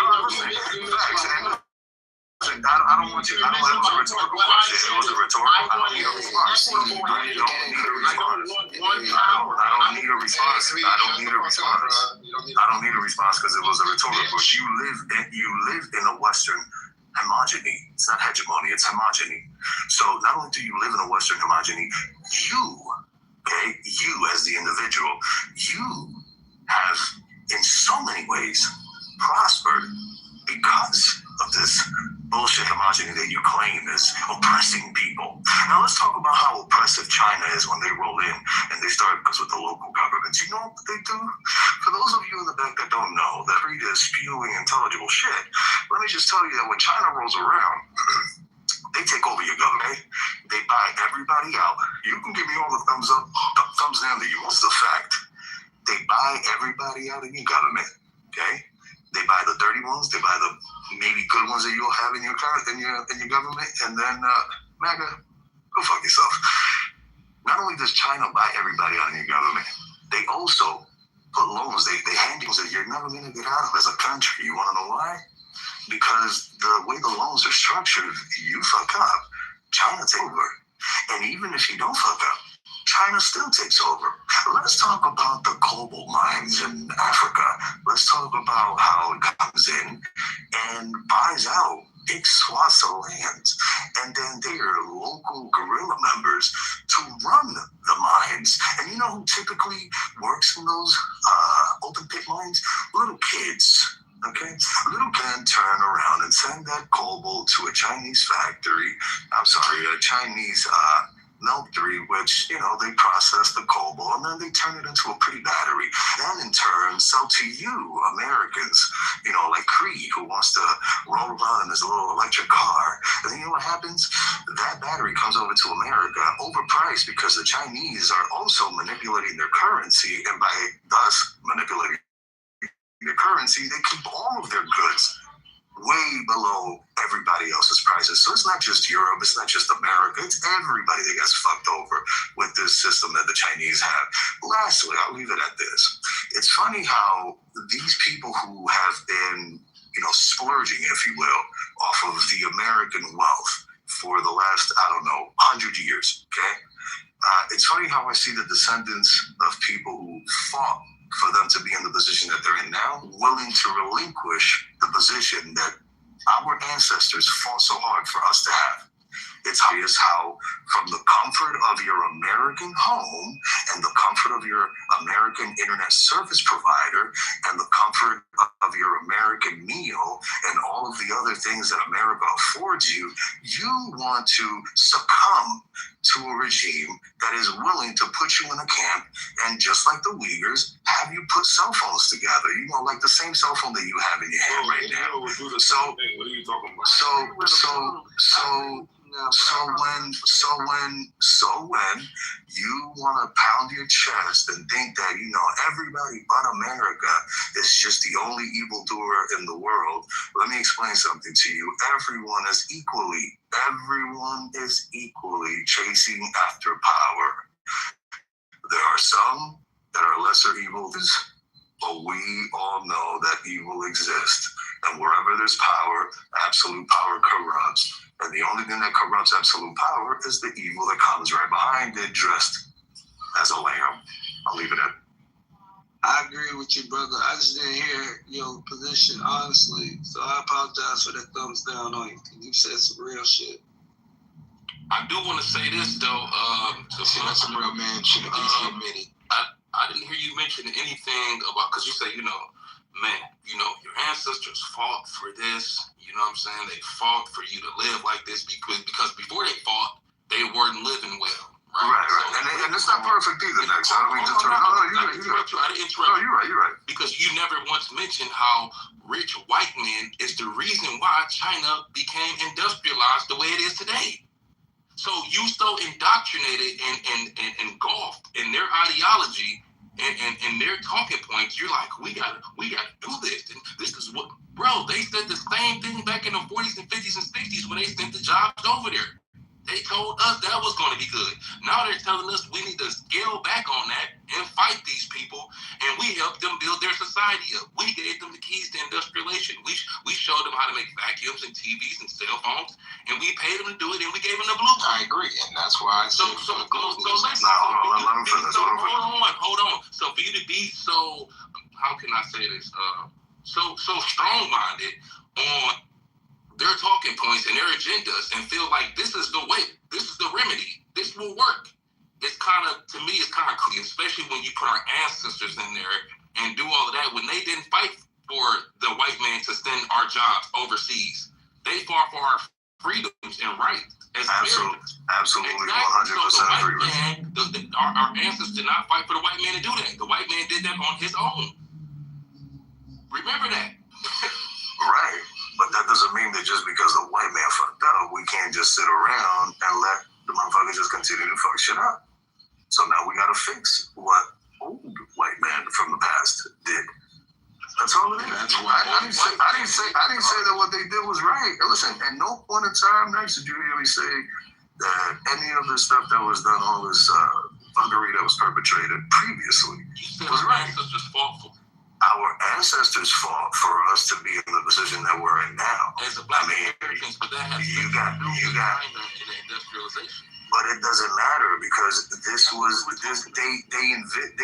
I don't want you. I don't. It was a rhetorical question. It was a rhetorical. I don't need a response. I don't need a response. I don't need a response. I don't need a response. I don't need a response because it was a rhetorical. You live in a Western homogeny. It's not hegemony. It's homogeny. So not only do you live in a Western homogeny, you as the individual, you have in so many ways prospered because of this bullshit homogeny that you claim is oppressing people. Now let's talk about how oppressive China is when they roll in and they start with the local governments. You know what they do? For those of you in the back that don't know, that read is spewing intelligible shit, let me just tell you that when China rolls around, they take over your government. They buy everybody out. You can give me all the thumbs up, thumbs down that you want. It's the fact. They buy everybody out in your government, okay? They buy the dirty ones. They buy the maybe good ones that you'll have in your government, and then MAGA, go fuck yourself. Not only does China buy everybody out in your government, they also put loans. They hand you that you're never gonna get out of as a country. You want to know why? Because the way the loans are structured, you fuck up, China takes over, and even if you don't fuck up, China still takes over. Let's talk about the cobalt mines in Africa. Let's talk about how it comes in and buys out big swaths of land. And then they are local guerrilla members to run the mines. And you know who typically works in those open pit mines? Little kids. Okay, little can turn around and send that cobalt to a Chinese factory. A Chinese factory, which, you know, they process the cobalt and then they turn it into a pretty battery. Then in turn sell to you, Americans, you know, like Creed, who wants to roll around in his little electric car. And then you know what happens? That battery comes over to America overpriced because the Chinese are also manipulating their currency, and by thus manipulating the currency, they keep all of their goods way below everybody else's prices. So it's not just Europe, it's not just America, it's everybody that gets fucked over with this system that the Chinese have. Lastly, I'll leave it at this. It's funny how these people who have been, you know, splurging, if you will, off of the American wealth for the last, 100 years, okay? It's funny how I see the descendants of people who fought for them to be in the position that they're in now, willing to relinquish the position that our ancestors fought so hard for us to have. It's obvious how, from the comfort of your American home and the comfort of your American internet service provider and the comfort of your American meal and all of the other things that America affords you, you want to succumb to a regime that is willing to put you in a camp and, just like the Uyghurs, have you put cell phones together. You know, like the same cell phone that you have in your hand right now. What are you talking about? So when you want to pound your chest and think that, you know, everybody but America is just the only evildoer in the world, let me explain something to you. Everyone is equally chasing after power. There are some that are lesser evils, but we all know that evil exists. And wherever there's power, absolute power corrupts. And the only thing that corrupts absolute power is the evil that comes right behind it, dressed as a lamb. I'll leave it at. I agree with you, brother. I just didn't hear your position, honestly. So I apologize for that thumbs down on you. You said some real shit. I do want to say this, though. That's some real man shit. I didn't hear you mention anything about, because you say, you know, man, you know, your ancestors fought for this. You know what I'm saying? They fought for you to live like this because before they fought, they weren't living well. Right. So, and it's not perfect either, Next. I didn't interrupt you. You're right. Because you never once mentioned how rich white men is the reason why China became industrialized the way it is today. So you so indoctrinated and engulfed in their ideology and their talking points, you're like, we gotta do this, and this is what, bro. They said the same thing back in the 40s and 50s and 60s when they sent the jobs over there. They told us that was going to be good. Now they're telling us we need to scale back on that and fight these people, and we helped them build their society up. We gave them the keys to industrialization. We showed them how to make vacuums and TVs and cell phones, and we paid them to do it, and we gave them the blueprint. I agree, and that's why I said hold on. So for you to be so, how can I say this? So strong-minded on their talking points and their agendas and feel like this is the way, this is the remedy, this will work. It's kind of, to me, it's kind of crazy, especially when you put our ancestors in there and do all of that when they didn't fight for the white man to send our jobs overseas. They fought for our freedoms and rights as Americans. Absolutely, exactly. 100% So the white agree. man, our ancestors did not fight for the white man to do that. The white man did that on his own. Remember that. Right. But that doesn't mean that just because the white man fucked up, we can't just sit around and let the motherfuckers just continue to fuck shit up. So now we gotta fix what old white man from the past did. That's all it is. That's why I didn't say that what they did was right. Listen, at no point in time next did you hear me say that any of the stuff that was done, all this thuggery that was perpetrated previously was right. Our ancestors fought for us to be in the position that we're in now. As a black Americans, but that has you got in the industrialization. But it doesn't matter because they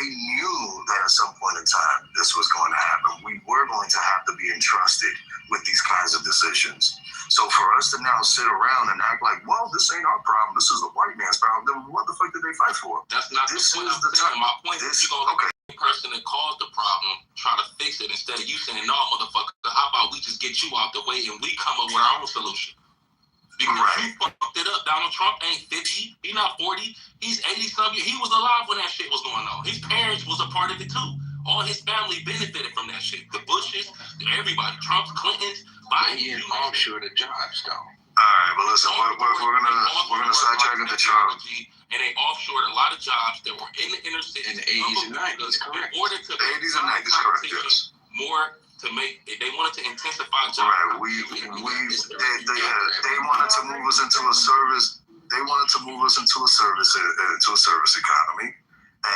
knew that at some point in time this was going to happen. We were going to have to be entrusted with these kinds of decisions. So for us to now sit around and act like, well, this ain't our problem, this is the white man's problem, then what the fuck did they fight for? That's not the point. My point is you're going to look at the person that caused the problem, try to fix it, instead of you saying, no, motherfucker, how about we just get you out the way and we come up with our own solution? Because you fucked it up. Donald Trump ain't 50. He's not 40. He's 80-something. He was alive when that shit was going on. His parents was a part of it too. All his family benefited from that shit. The Bushes, everybody, Trump's, Clintons, Biden. He offshore the jobs, though. All right, but listen, we're gonna sidetrack into Trump. And they offshored a lot of jobs that were in the inner city in the 80s and 90s, correct? In order to the 80s and 90s, correct? Yes. More to make, they wanted to intensify jobs. Right. They wanted to move us into a service. They wanted to move us into a service economy,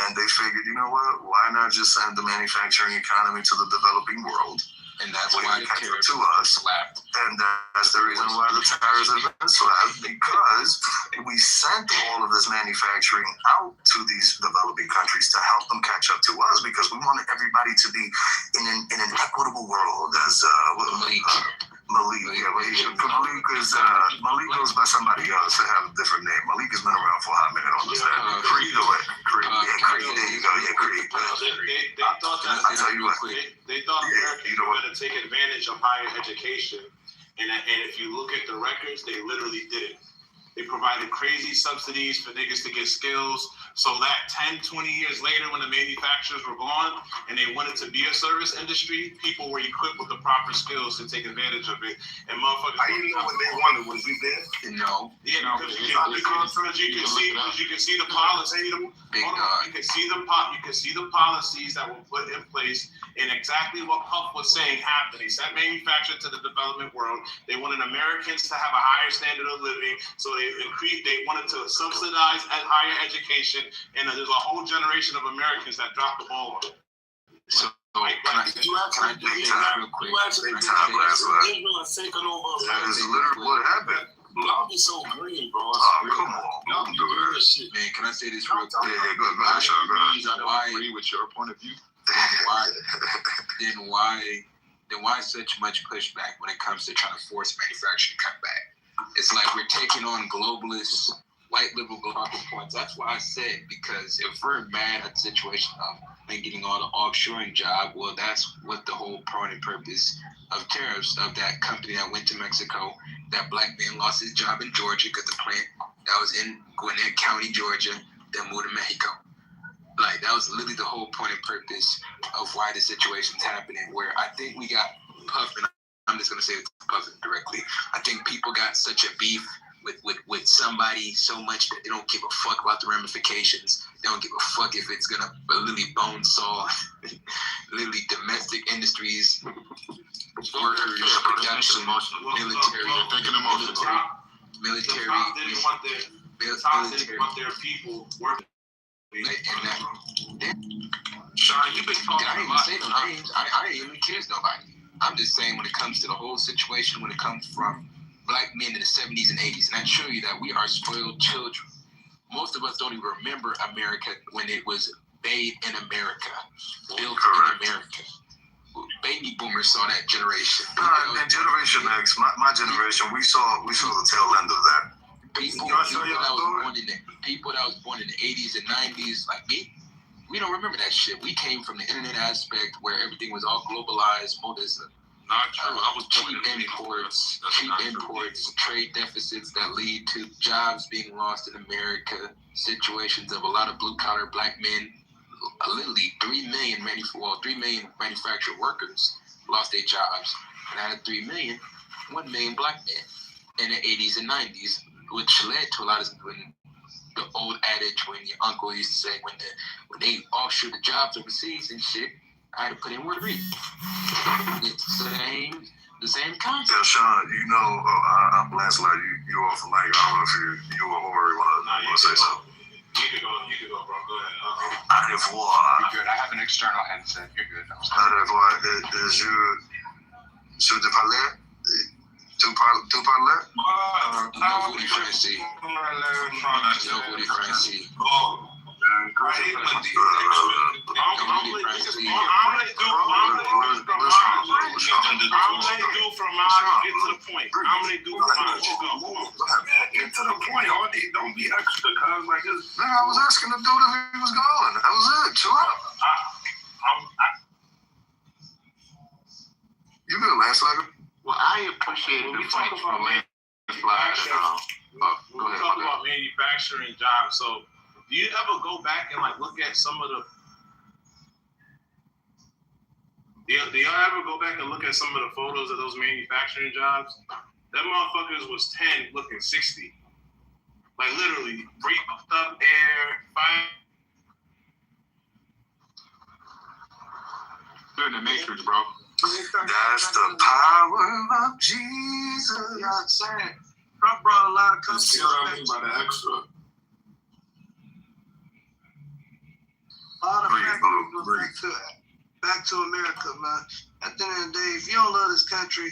and they figured, you know what? Why not just send the manufacturing economy to the developing world? And that's why the tariffs to us slapped. And that's the reason why the tariffs have been slapped, because we sent all of this manufacturing out to these developing countries to help them catch up to us, because we wanted everybody to be in an equitable world. As Malik goes by somebody else to have a different name. Malik has been around for a hot minute on this. Creed. There you go. Yeah, Creed. They thought Americans were going to take advantage of higher education, and if you look at the records, they literally did it. They provided crazy subsidies for niggas to get skills, so that 10, 20 years later, when the manufacturers were gone and they wanted to be a service industry, people were equipped with the proper skills to take advantage of it. And motherfuckers, I didn't know what they wanted. Was we there? No. Yeah, because you can see the policy. You can see the policies that were put in place, and exactly what Puff was saying happened. He sent manufacturing to the development world. They wanted Americans to have a higher standard of living, so they wanted to subsidize higher education, and there's a whole generation of Americans that dropped the ball on it. So can I just say this real quick? That is literally what happened. Y'all be so green, bro. Come on. Don't do that. Man, can I say this real quick? Yeah, go ahead. Sure, go ahead. I don't agree with your point of view. Then why such much pushback when it comes to trying to force manufacturing to come back? It's like we're taking on globalist, white liberal talking points. That's why I said, because if we're mad at the situation of and getting all the offshoring job, well, that's what the whole point and purpose of tariffs of that company that went to Mexico. That black man lost his job in Georgia because the plant that was in Gwinnett County, Georgia, then moved to Mexico. Like, that was literally the whole point and purpose of why the situation's happening, where I think we got Puff, and I'm just going to say it to Puff directly. I think people got such a beef with somebody so much that they don't give a fuck about the ramifications. They don't give a fuck if it's gonna literally bone saw literally domestic industries, workers, production, military. Want their people working. Sean, you've been talking. I ain't even say no names. I ain't even accused nobody. I'm just saying when it comes to the whole situation, when it comes from black men in the 70s and 80s, and I show you that we are spoiled children. Most of us don't even remember America when it was made in America, built in America. Baby boomers saw that generation. And Generation X, my generation, we saw the tail end of that. People that was born in the 80s and 90s, like me, we don't remember that shit. We came from the internet aspect where everything was all globalized. Not true. I was cheap imports, trade deficits that lead to jobs being lost in America, situations of a lot of blue-collar black men, literally 3 million manufactured workers lost their jobs. And out of 3 million, 1 million black men in the 80s and 90s, which led to a lot of the old adage when your uncle used to say when they offshore the jobs overseas and shit, I had to put in work. It's the same concept. Yeah, Sean, I'm Lancelot. You off the mic. I don't know if you or Ori want to say something. You can go, bro. Go ahead. À devoir. You're good. I have an external headset. You're good. À devoir. Je te parlais. Tu parlais? Nobody Francie. Nobody Francie. Get to the point. Don't be extra, cuz like this. No, I was asking the dude if he was going. That was it. Chill out. You good, Lancelot? Well, I appreciate it. We talk about manufacturing jobs. So, do you ever go back and look at some of the? Do y'all ever go back and look at some of the photos of those manufacturing jobs? Them motherfuckers was 10 looking 60. Like literally, breathed up air, fire. You're in the Matrix, bro. That's the power of Jesus. You know what I'm saying? Trump brought a lot of companies. See what I mean by the extra? A lot of factories go back to America, man. At the end of the day, if you don't love this country,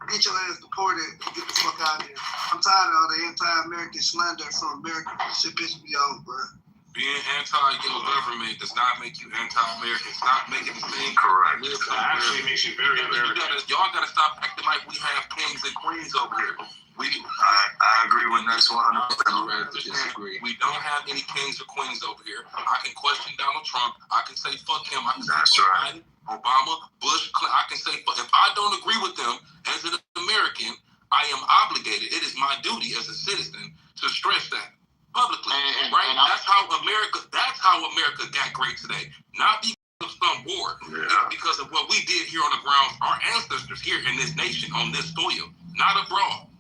get your ass deported and get the fuck out of here. I'm tired of all the anti-American slander from America. This shit pisses me off, bro. Being anti-your government does not make you anti-American. Stop making the thing correct. It actually makes you very American. Y'all gotta stop acting like we have kings and queens over here. I agree with that 100%. Disagree. We don't have any kings or queens over here. I can question Donald Trump. I can say fuck him. I can say fuck Biden, Obama, Bush, Clinton. I can say fuck. If I don't agree with them as an American, I am obligated. It is my duty as a citizen to stress that publicly. Right? That's how America got great today. Not because of some war. It's because of what we did here on the ground. Our ancestors here in this nation, on this soil, not abroad.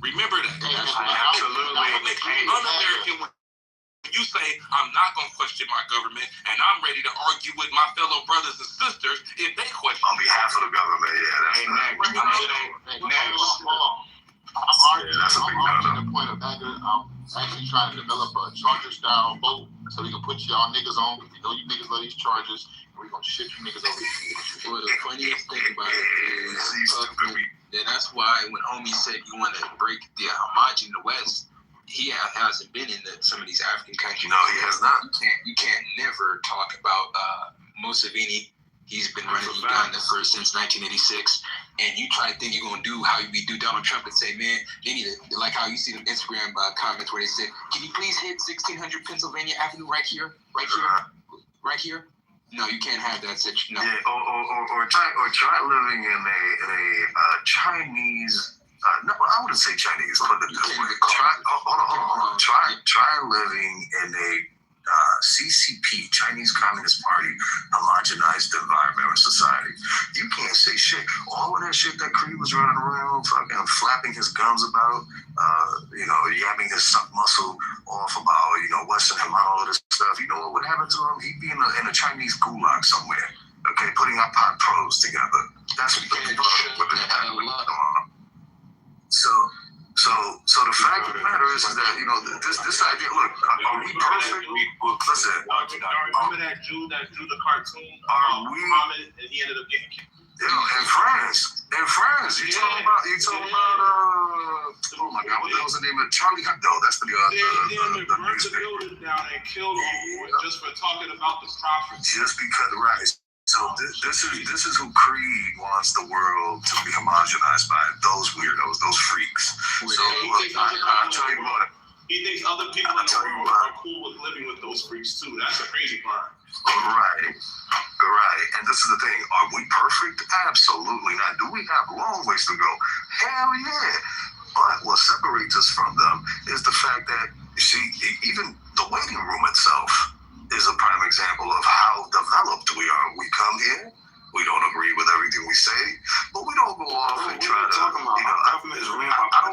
Remember that. That makes you un-American when you say, I'm not going to question my government, and I'm ready to argue with my fellow brothers and sisters if they question. On behalf of the government, that's I'm arguing the point of that. I'm actually trying to develop a Charger-style boat so we can put y'all niggas on. We know you niggas love these Chargers, and we're going to ship you niggas over here. Well, the funniest thing about it is that's why when homie said you want to break the homage in the West, he hasn't been in some of these African countries. No, he has not. You can't never talk about Museveni. He's been running Uganda since 1986, and you try to think you're gonna do how we do Donald Trump and say, man, they need to, like how you see them Instagram comments where they say, can you please hit 1600 Pennsylvania Avenue right here? No, you can't have that situation. No. Yeah, or try living in a Chinese. No, I wouldn't say Chinese. Put it this way. Hold on. Try living in a CCP, Chinese Communist Party, homogenized environment or society. You can't say shit. all of that shit that Creed was running around, fucking flapping his gums about, yabbing his suck muscle off about, Western him and all of this stuff. You know what would happen to him? He'd be in a Chinese gulag somewhere, okay, putting up pot pros together. That's what he So the fact of the matter is that, this idea, look, are we perfect? Listen. Remember that Jew, the cartoon? Muhammad, and he ended up getting killed. In France, you talking about, oh my God, what the hell's the name of Charlie Hebdo? That's the They burnt the building down and killed just for talking about the prophet. Just because, right. So this is who Creed wants the world to be homogenized by, those weirdos, those freaks. So I'll tell you what. He thinks other people in the world are cool with living with those freaks too. That's the crazy part. Right. And this is the thing. Are we perfect? Absolutely not. Do we have a long ways to go? Hell yeah. But what separates us from them is the fact that, even the waiting room itself is a prime example of how developed we are. We come here, we don't agree with everything we say, but we don't go off and try to, I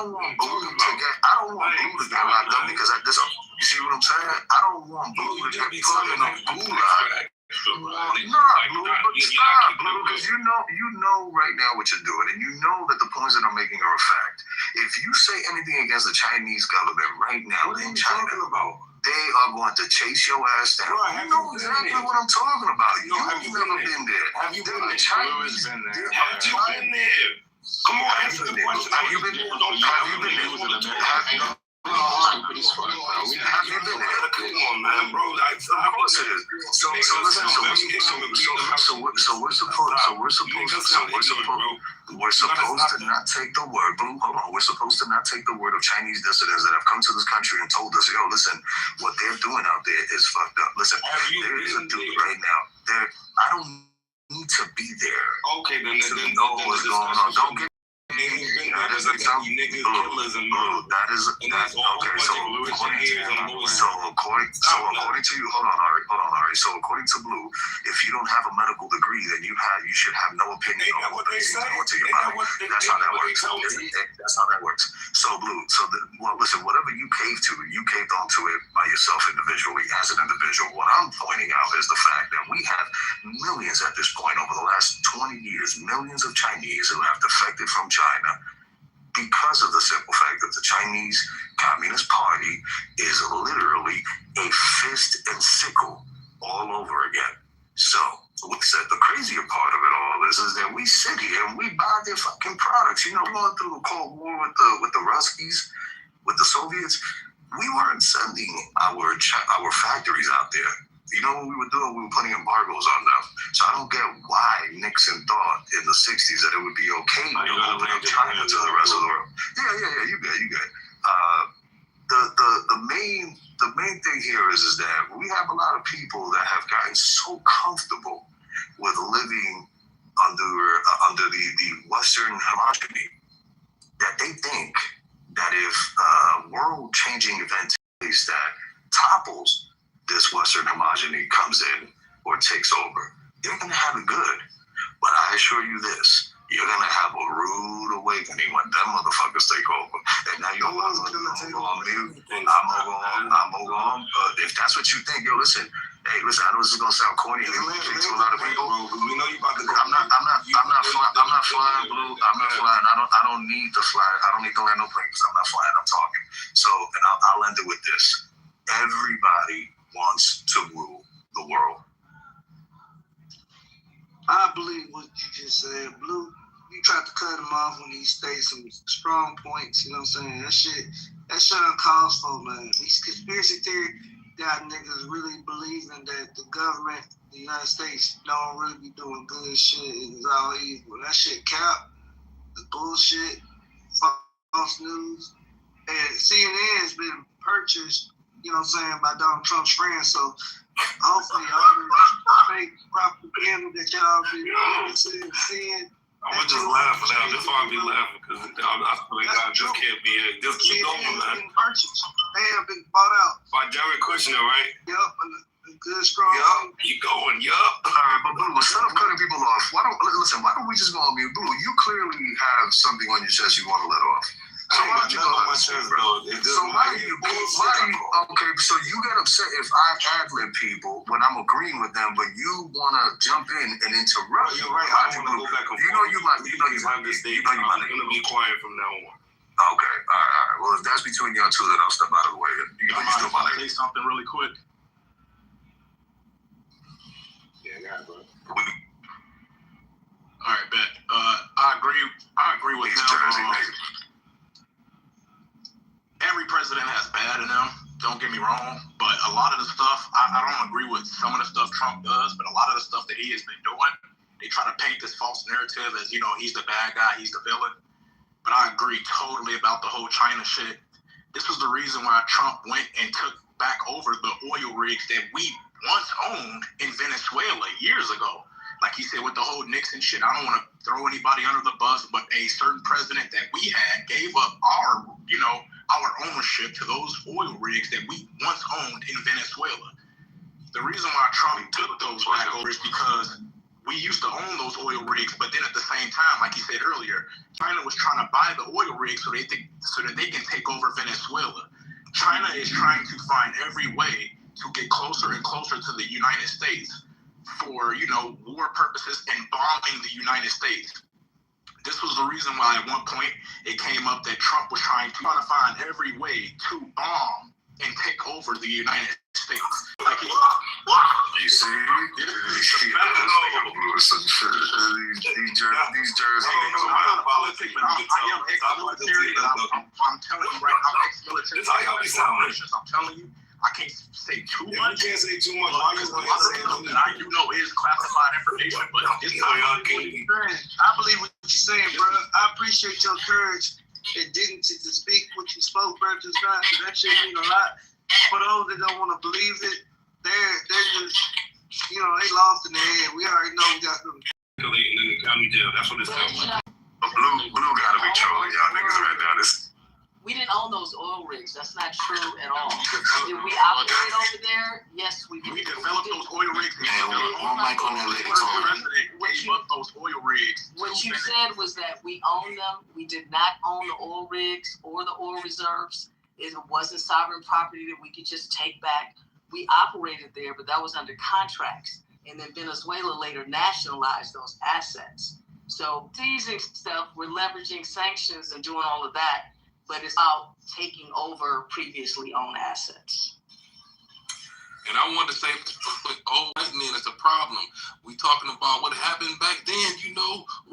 don't want Blue to get locked up because you see what I'm saying? I don't want Blue to get put in a gulag. Blue, but stop, Blue, because you know right now what you're doing, and you know that the points that I'm making are a fact. If you say anything against the Chinese government right now in China, they are going to chase your ass down. You know exactly what I'm talking about. You've never been there. Have you been there? Chinese Have you been there? Come on, answer the question. Have you been there? Have you been there? Have you been there? Come on, man, bro. Of course it is. So listen. We're supposed to not take the word. Blue, hold on. We're supposed to not take the word of Chinese dissidents that have come to this country and told us, yo, listen, what they're doing out there is fucked up. Listen, there is a dude right now. I don't need to be there. Okay, then to know what's going on. Don't get. That is according to you, hold on, Ari. So according to Blue, if you don't have a medical degree, then you should have no opinion on what they say to your body. That's how that works. That's how that works. So Blue, listen, whatever you caved onto it by yourself individually as an individual. What I'm pointing out is the fact that we have millions at this point over the last 20 years, millions of Chinese who have defected from China because of the simple fact that the Chinese Communist Party is literally a fist and sickle all over again. So the crazier part of it all is that we sit here and we buy their fucking products. Going through the Cold War with the Ruskies, with the Soviets, we weren't sending our factories out there. You know what we were doing? We were putting embargoes on them. So I don't get why Nixon thought in the 60s that it would be okay to open up China to the rest of the world. Yeah, you good. The main thing here is that we have a lot of people that have gotten so comfortable with living under the Western homogeny that they think that if a world-changing event takes that topples this Western homogeny comes in or takes over, you're going to have it good. But I assure you this, you're going to have a rude awakening when them motherfuckers take over. And now you're going to go on mute. I'm going to go on. If that's what you think, listen, I know this is going to sound corny to a lot of people. We know you about to go. I'm not flying, Blue. I'm not flying. I don't need to fly. I don't need to land no plane because I'm not flying. I'm talking. So, and I'll end it with this. Everybody wants to rule the world. I believe what you just said, Blue. You tried to cut him off when he stated some strong points. You know what I'm saying? That shit uncalled for, man. These conspiracy theory got niggas really believing that the government, the United States, don't really be doing good shit. It's all evil. That shit cap. The bullshit. False news. And CNN has been purchased, you know what I'm saying, by Donald Trump's friends. So hopefully all the fake propaganda that y'all been seeing. I'm gonna just laugh for that. That's why I be laughing because I feel like God just can't be here. Just keep going, man. They have been bought out by Jared Kushner, right? Yep, and good strong. Yup, you going? Yup. All right, but Blue, instead of cutting people off, why don't about we just go on mute? Blue, you clearly have something on your chest you want to let off. So why don't you go on my chest, bro? So why do you, okay, so you get upset if I ad-lib people when I'm agreeing with them, but you want to jump in and interrupt. You're right. I want to go back and forth. You know you might be going to be quiet from now on. Okay, all right. Well, if that's between y'all two, then I'll step out of the way. You still want to say something really quick? Yeah, bro. All right, bet. I agree with him. Every president has bad in them. Don't get me wrong, but a lot of the stuff I don't agree with. Some of the stuff Trump does, but a lot of the stuff that he has been doing, they try to paint this false narrative as he's the bad guy, he's the villain. But I agree totally about the whole China shit. This was the reason why Trump went and took back over the oil rigs that we once owned in Venezuela years ago. Like he said with the whole Nixon shit, I don't want to throw anybody under the bus, but a certain president that we had gave up our ownership to those oil rigs that we once owned in Venezuela. The reason why Trump took those back over is because we used to own those oil rigs, but then at the same time, like he said earlier, China was trying to buy the oil rigs so that they can take over Venezuela. China is trying to find every way to get closer and closer to the United States for, war purposes and bombing the United States. This was the reason why at one point it came up that Trump was trying to find every way to bomb and take over the United States. Like you see, these jerseys. I'm not politics, but I am ex-military. I'm telling you right, I'm ex-military. I'm telling you, I can't say too much. You can't say too much. I do know is classified information, but it's not. I believe what you're saying, bro. I appreciate your courage and dignity to speak what you spoke, bro. Just not, that shit mean a lot. For those that don't want to believe it, they're just, they lost in the head. We already know we got them. In the county jail, that's what it sounds like. Blue gotta be trolling y'all niggas right now. We didn't own those oil rigs. That's not true at all. Did we operate over there? Yes, we did. We developed those oil rigs. What you said was that we own them. We did not own the oil rigs or the oil reserves. It wasn't sovereign property that we could just take back. We operated there, but that was under contracts. And then Venezuela later nationalized those assets. So seizing stuff, we're leveraging sanctions and doing all of that. But it's about taking over previously owned assets. And I want to say, old white men is a problem. We talking about what happened back then,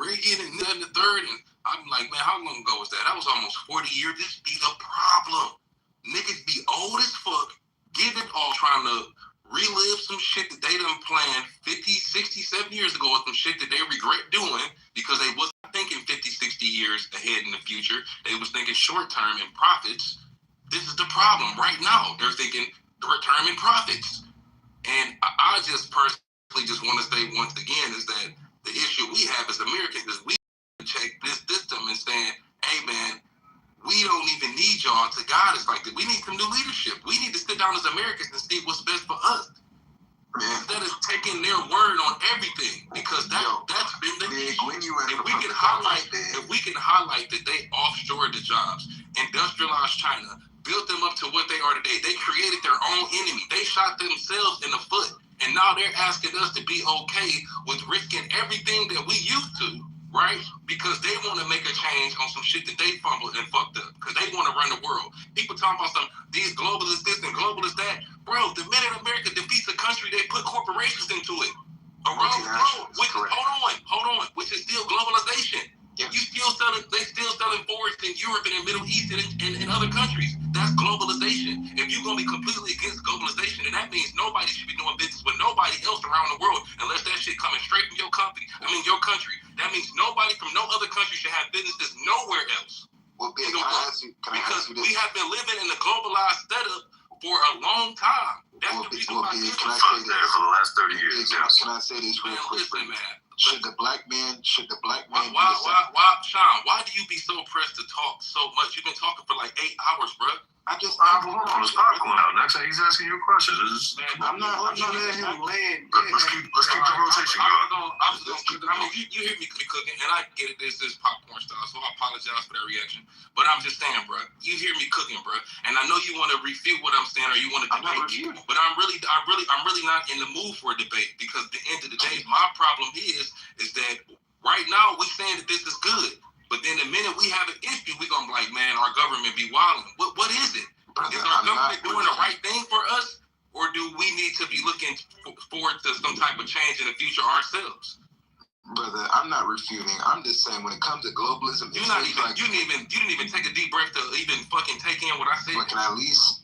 Reagan and then the third. And I'm like, man, how long ago was that? That was almost 40 years. This be the problem. Niggas be old as fuck, give it all, trying to relive some shit that they done planned 50, 60, 70 years ago, or some shit that they regret doing because they wasn't thinking 50, 60 years ahead in the future. They was thinking short term and profits. This is the problem right now. They're thinking short term and profits. And I just personally just want to say once again is that the issue we have as Americans is we check this system and saying, hey man, we don't even need y'all to guide us like that. We need some new leadership. We need to sit down as Americans and see what's best for us. Instead of taking their word on everything, because that's been the issue. If we can highlight that they offshored the jobs, industrialized China, built them up to what they are today. They created their own enemy. They shot themselves in the foot, and now they're asking us to be okay with risking everything that we used to. Right? Because they want to make a change on some shit that they fumbled and fucked up. Because they want to run the world. People talking about these globalists this and globalists that. Bro, the minute America defeats a country, they put corporations into it. Hold on. Which is still globalization. They still selling Fords in Europe and in the Middle East and other countries. That's globalization. If you're going to be completely against globalization, then that means nobody should be doing business with nobody else around the world unless that shit coming straight from your country. That means nobody from no other country should have businesses nowhere else. Because we have been living in a globalized setup for a long time. That's the reason why can I say this for the last 30 years? Can I say this real quick? Listen, man. Should the black man? Why, Sean? Why do you be so pressed to talk so much? You've been talking for like 8 hours, bro. Let's start going out. Next time he's asking you questions. I'm not letting him land. Let's keep the rotation going. I'm just gonna keep the I mean, you hear me cooking, and I get it. This is popcorn style, so I apologize for that reaction. But I'm just saying, bro, you hear me cooking, bro, and I know you want to refute what I'm saying, or you want to debate. But I'm really not in the mood for a debate, because at the end of the day, my problem is that right now we saying that this is good, but then the minute we have an issue, we gonna be like, man, our government be wilding. What is it? Brother, is our government doing the right thing for us? Or do we need to be looking forward to some type of change in the future ourselves? Brother, I'm not refuting. I'm just saying when it comes to globalism, you didn't even take a deep breath to even fucking take in what I said. But can I at least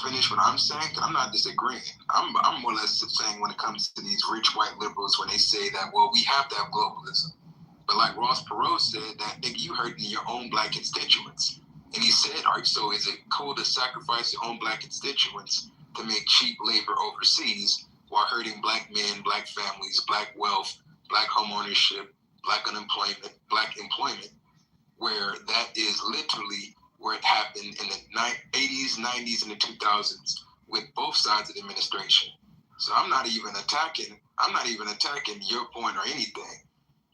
finish what I'm saying? I'm not disagreeing. I'm more or less saying when it comes to these rich white liberals, when they say that, well, we have to have globalism. But like Ross Perot said, that nigga, you hurting your own black constituents. And he said, all right, so is it cool to sacrifice your own black constituents to make cheap labor overseas while hurting black men, black families, black wealth, black home ownership, black unemployment, black employment, where that is literally where it happened in the 80s, 90s, and the 2000s with both sides of the administration. So I'm not even attacking your point or anything,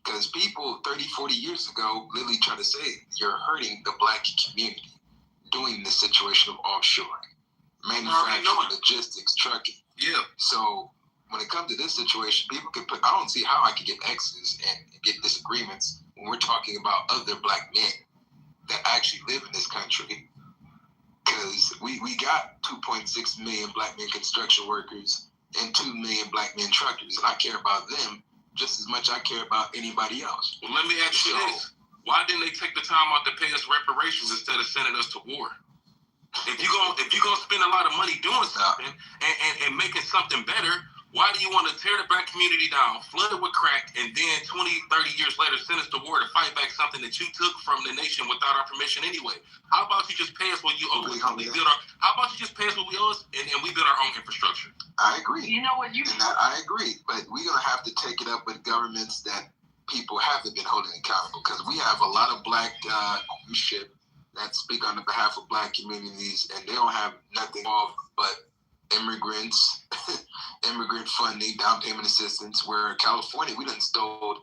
because people 30, 40 years ago literally tried to say you're hurting the black community doing this situation of offshoring. Manufacturing, logistics, trucking. Yeah. So when it comes to this situation, people can put. I don't see how I can get X's and get disagreements when we're talking about other black men that actually live in this country. Because we got 2.6 million black men construction workers and 2 million black men truckers, and I care about them just as much as I care about anybody else. Well, let me ask you this: why didn't they take the time out to pay us reparations instead of sending us to war? If you're gonna spend a lot of money doing something and making something better, why do you want to tear the black community down, flood it with crack, and then 20, 30 years later send us to war to fight back something that you took from the nation without our permission anyway? How about you just pay us what you owe us? How about you just pay us what we owe us and we build our own infrastructure? I agree. You know what I agree, but we're gonna have to take it up with governments that people haven't been holding accountable, because we have a lot of black leadership that speak on the behalf of black communities, and they don't have nothing off but immigrants, immigrant funding, down payment assistance, where California, we done stole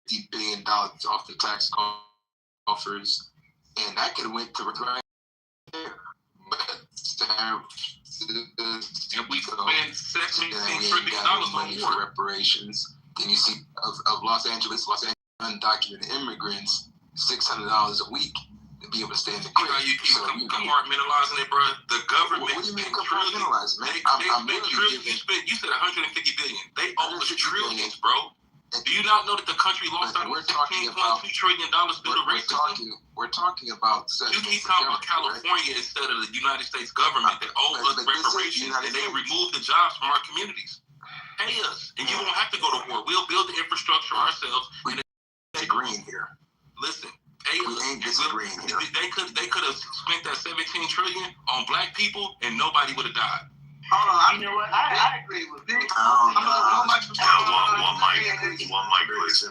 $50 billion off the tax coffers, and that could have went to right there. But and we spent $17 trillion on for reparations. Then you see of Los Angeles undocumented immigrants, $600 a week to be able to stay in the crib. You keep compartmentalizing it, bro. The government. What do you mean compartmentalizing, man? You said $150 billion. They owe us trillions, bro. Do you not know that the country lost out $16.2 trillion due to racism? We're talking about. You keep talking about California instead of the United States government that owes us reparations, and they removed the jobs from our communities. Pay us, and you won't have to go to war. We'll build the infrastructure ourselves. We ain't disagreeing here. Listen, pay us. We ain't disagreeing here. They could have spent that $17 trillion on black people, and nobody would have died. Hold on, you know what? I agree with you. One mic, please.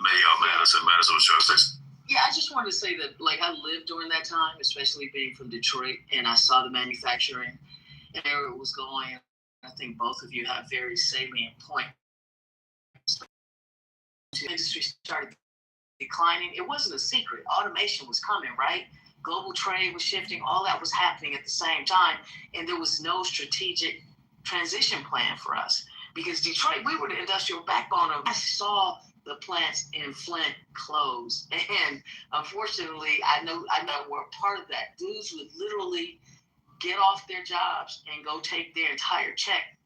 Madison was trying to say. Yeah, I just wanted to say that, like, I lived during that time, especially being from Detroit, and I saw the manufacturing and where it was going. I think both of you have very salient points. The industry started declining. It wasn't a secret. Automation was coming, right? Global trade was shifting. All that was happening at the same time, and there was no strategic transition plan for us. Because Detroit, we were the industrial backbone of. I saw the plants in Flint close, and unfortunately, I know we're part of that. Dudes would literally get off their jobs and go take their entire check,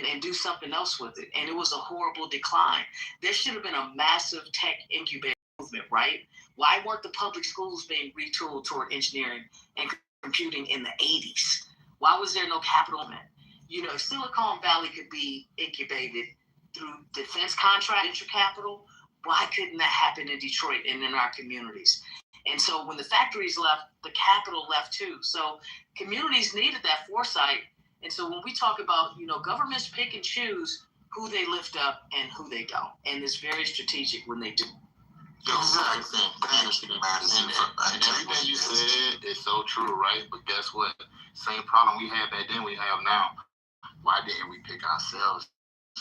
and do something else with it. And it was a horrible decline. There should have been a massive tech incubator movement, right? Why weren't the public schools being retooled toward engineering and computing in the 80s? Why was there no capital in it? Silicon Valley could be incubated through defense contract, venture capital. Why couldn't that happen in Detroit and in our communities? And so when the factories left, the capital left too. So communities needed that foresight. And so when we talk about, governments pick and choose who they lift up and who they don't. And it's very strategic when they do. Exactly. Thank you, Madison. And everything you said is so true, right? But guess what? Same problem we had back then we have now. Why didn't we pick ourselves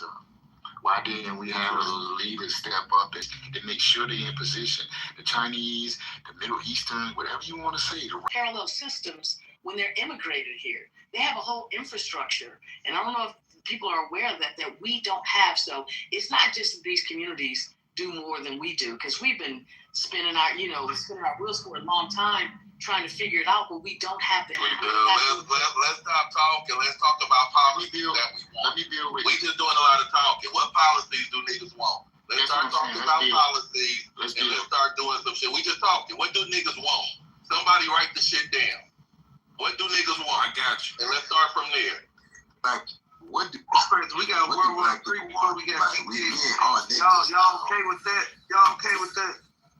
up? Why didn't we have a leaders step up and make sure they're in position? The Chinese, the Middle Eastern, whatever you want to say. Parallel systems when they're immigrated here. They have a whole infrastructure. And I don't know if people are aware of that we don't have. So it's not just that these communities do more than we do, because we've been spinning our wheels for a long time trying to figure it out, but we don't have the. Let's stop talking. Let's talk about policies that we want. We just doing a lot of talking. What policies do niggas want? Let's start talking about policies and let's start doing some shit. We just talking. What do niggas want? Somebody write the shit down. What do niggas want? I got you. And let's start from there. Like, what do we got World War III war, we got y'all okay with that? Y'all okay with that?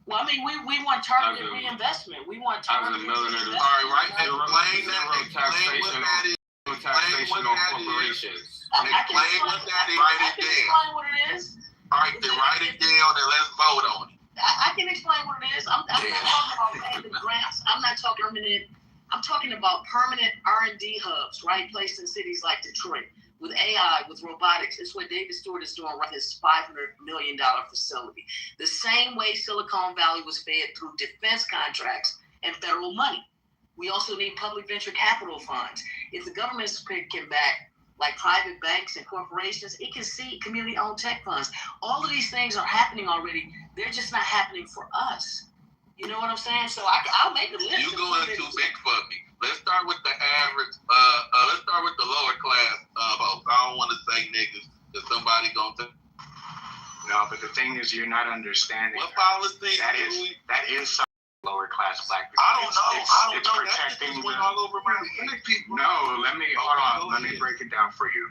Well, I mean, we want targeted reinvestment. We want targeted reinvestment. All right, right. Explain Taxation on corporations. I can explain what it is. All right, then write it down and let's vote on it. I can explain what it is. I'm not talking about random grants. I'm not talking permanent. I'm talking about permanent R&D hubs, right? Placed in cities like Detroit. With AI, with robotics, it's what David Stewart is doing right this $500 million facility. The same way Silicon Valley was fed through defense contracts and federal money. We also need public venture capital funds. If the government's picking back, like private banks and corporations, it can see community-owned tech funds. All of these things are happening already. They're just not happening for us. You know what I'm saying? So I'll make a list. You going too big for me. Let's start with the average. Let's start with the lower class folks. I don't want to say niggas that somebody gonna think. No, but the thing is, you're not understanding. What policy? That is lower class black people. I don't know. It's protecting went all over my people. No, let me break it down for you.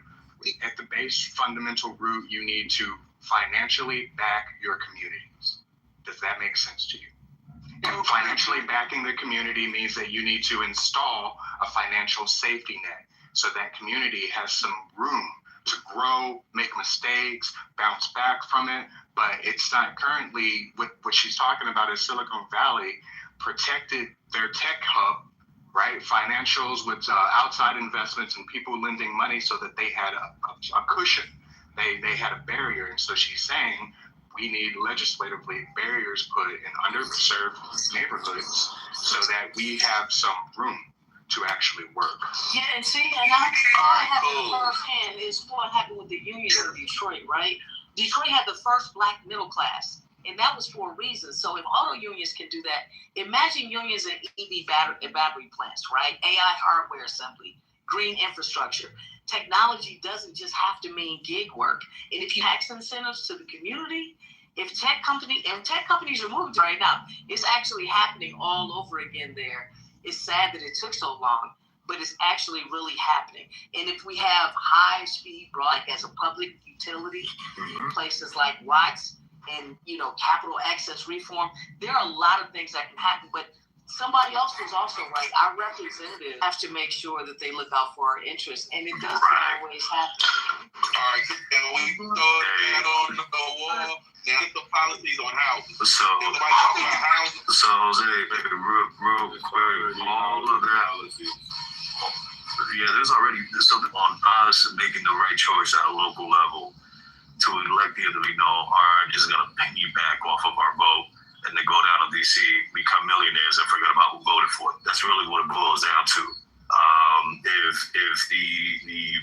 At the base fundamental root, you need to financially back your communities. Does that make sense to you? And financially backing the community means that you need to install a financial safety net so that community has some room to grow, make mistakes, bounce back from it. But it's not currently, what she's talking about is Silicon Valley protected their tech hub, right? Financials with outside investments and people lending money so that they had a cushion. They had a barrier. And so she's saying, we need legislatively barriers put in underserved neighborhoods so that we have some room to actually work. Yeah, and see, and I have firsthand is what happened with the unions in Detroit, right? Detroit had the first black middle class, and that was for a reason. So if auto unions can do that, imagine unions in EV battery plants, right? AI hardware assembly, green infrastructure. Technology doesn't just have to mean gig work. And if you tax incentives to the community, if tech companies are moving right now, it's actually happening all over again there. It's sad that it took so long, but it's actually really happening. And if we have high-speed broadband as a public utility, places like Watts and, capital access reform, there are a lot of things that can happen, but somebody else was also right. Our representatives have to make sure that they look out for our interests, and it doesn't always happen. All right, can we start on the wall? Now, get the policies on housing. So, Jose, real quick, all of that. Yeah, there's already something on us making the right choice at a local level to elect either we know are just going to piggyback off of our vote and then go down to DC, become millionaires, and forget about who voted for it. That's really what it boils down to.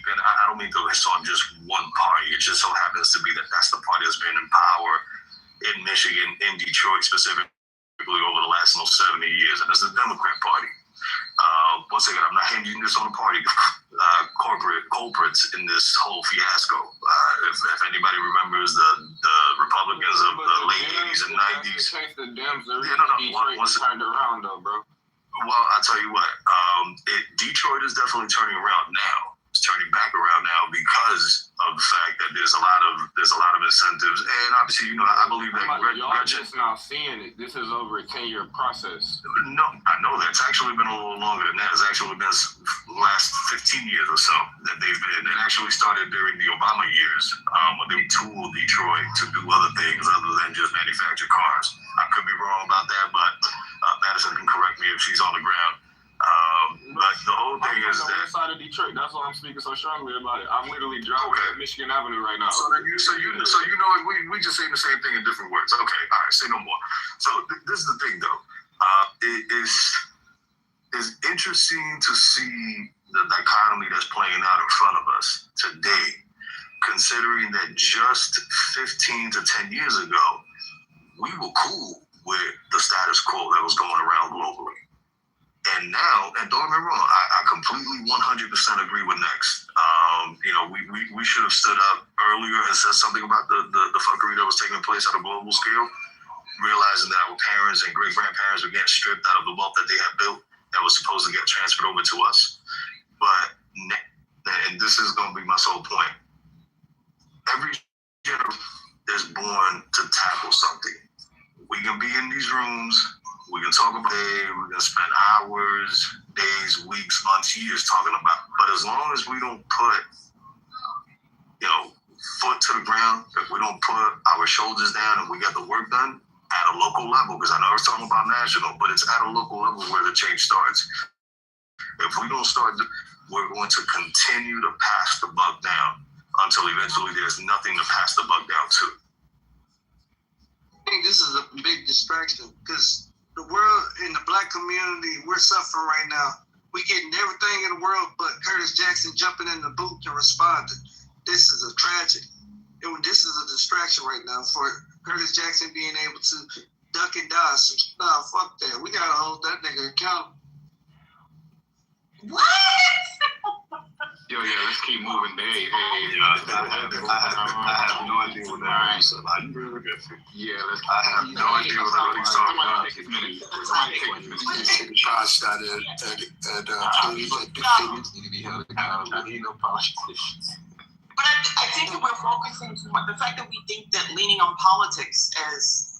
And I don't mean to list on just one party. It just so happens to be that that's the party that's been in power in Michigan, in Detroit specifically, over the last 70 years, and that's the Democrat Party. Once again, I'm not hinging this on the party. Corporate culprits in this whole fiasco. If anybody remembers the Republicans of the late 80s and 90s. Turned around though, bro. Well, I'll tell you what. Detroit is definitely turning around now. It's turning back around now because of the fact that there's a lot of incentives, and obviously, I believe that y'all just now seeing it. This is over a 10-year process. No, I know that. It's actually been a little longer than that. It's actually been the last 15 years or so that they've been. It actually started during the Obama years when they tooled Detroit to do other things other than just manufacture cars. I could be wrong about that, but Madison can correct me if she's on the ground. But the whole thing is on the that. west side of Detroit. That's why I'm speaking so strongly about it. I'm literally driving at Michigan Avenue right now. So you know we just saying the same thing in different words. Okay, all right, say no more. So this is the thing though. It is interesting to see the dichotomy that's playing out in front of us today, considering that just 15 to 10 years ago, we were cool with the status quo that was going around globally. And now, and don't get me wrong, I completely 100% agree with Next. We should have stood up earlier and said something about the fuckery that was taking place at a global scale, realizing that our parents and great-grandparents were getting stripped out of the wealth that they had built that was supposed to get transferred over to us. But, and this is going to be my sole point, every generation is born to tackle something. We can be in these rooms, we can talk about it, we can spend hours, days, weeks, months, years talking about it. But as long as we don't put, foot to the ground, if we don't put our shoulders down and we get the work done at a local level, because I know I was talking about national, but it's at a local level where the change starts. If we don't start, we're going to continue to pass the buck down until eventually there's nothing to pass the buck down to. I think this is a big distraction because the world in the black community, we're suffering right now. We're getting everything in the world but Curtis Jackson jumping in the booth and responding. This is a tragedy. And this is a distraction right now for Curtis Jackson being able to duck and dodge. So, nah, fuck that. We gotta hold that nigga accountable. What? Yo, let's keep moving. Hey. I have no idea what that means. So I really good. Yeah, I have no idea what he's talking about. Shot at police defendants need to be held accountable. I need no politicians. But I think that we're focusing too much. The fact that we think that leaning on politics as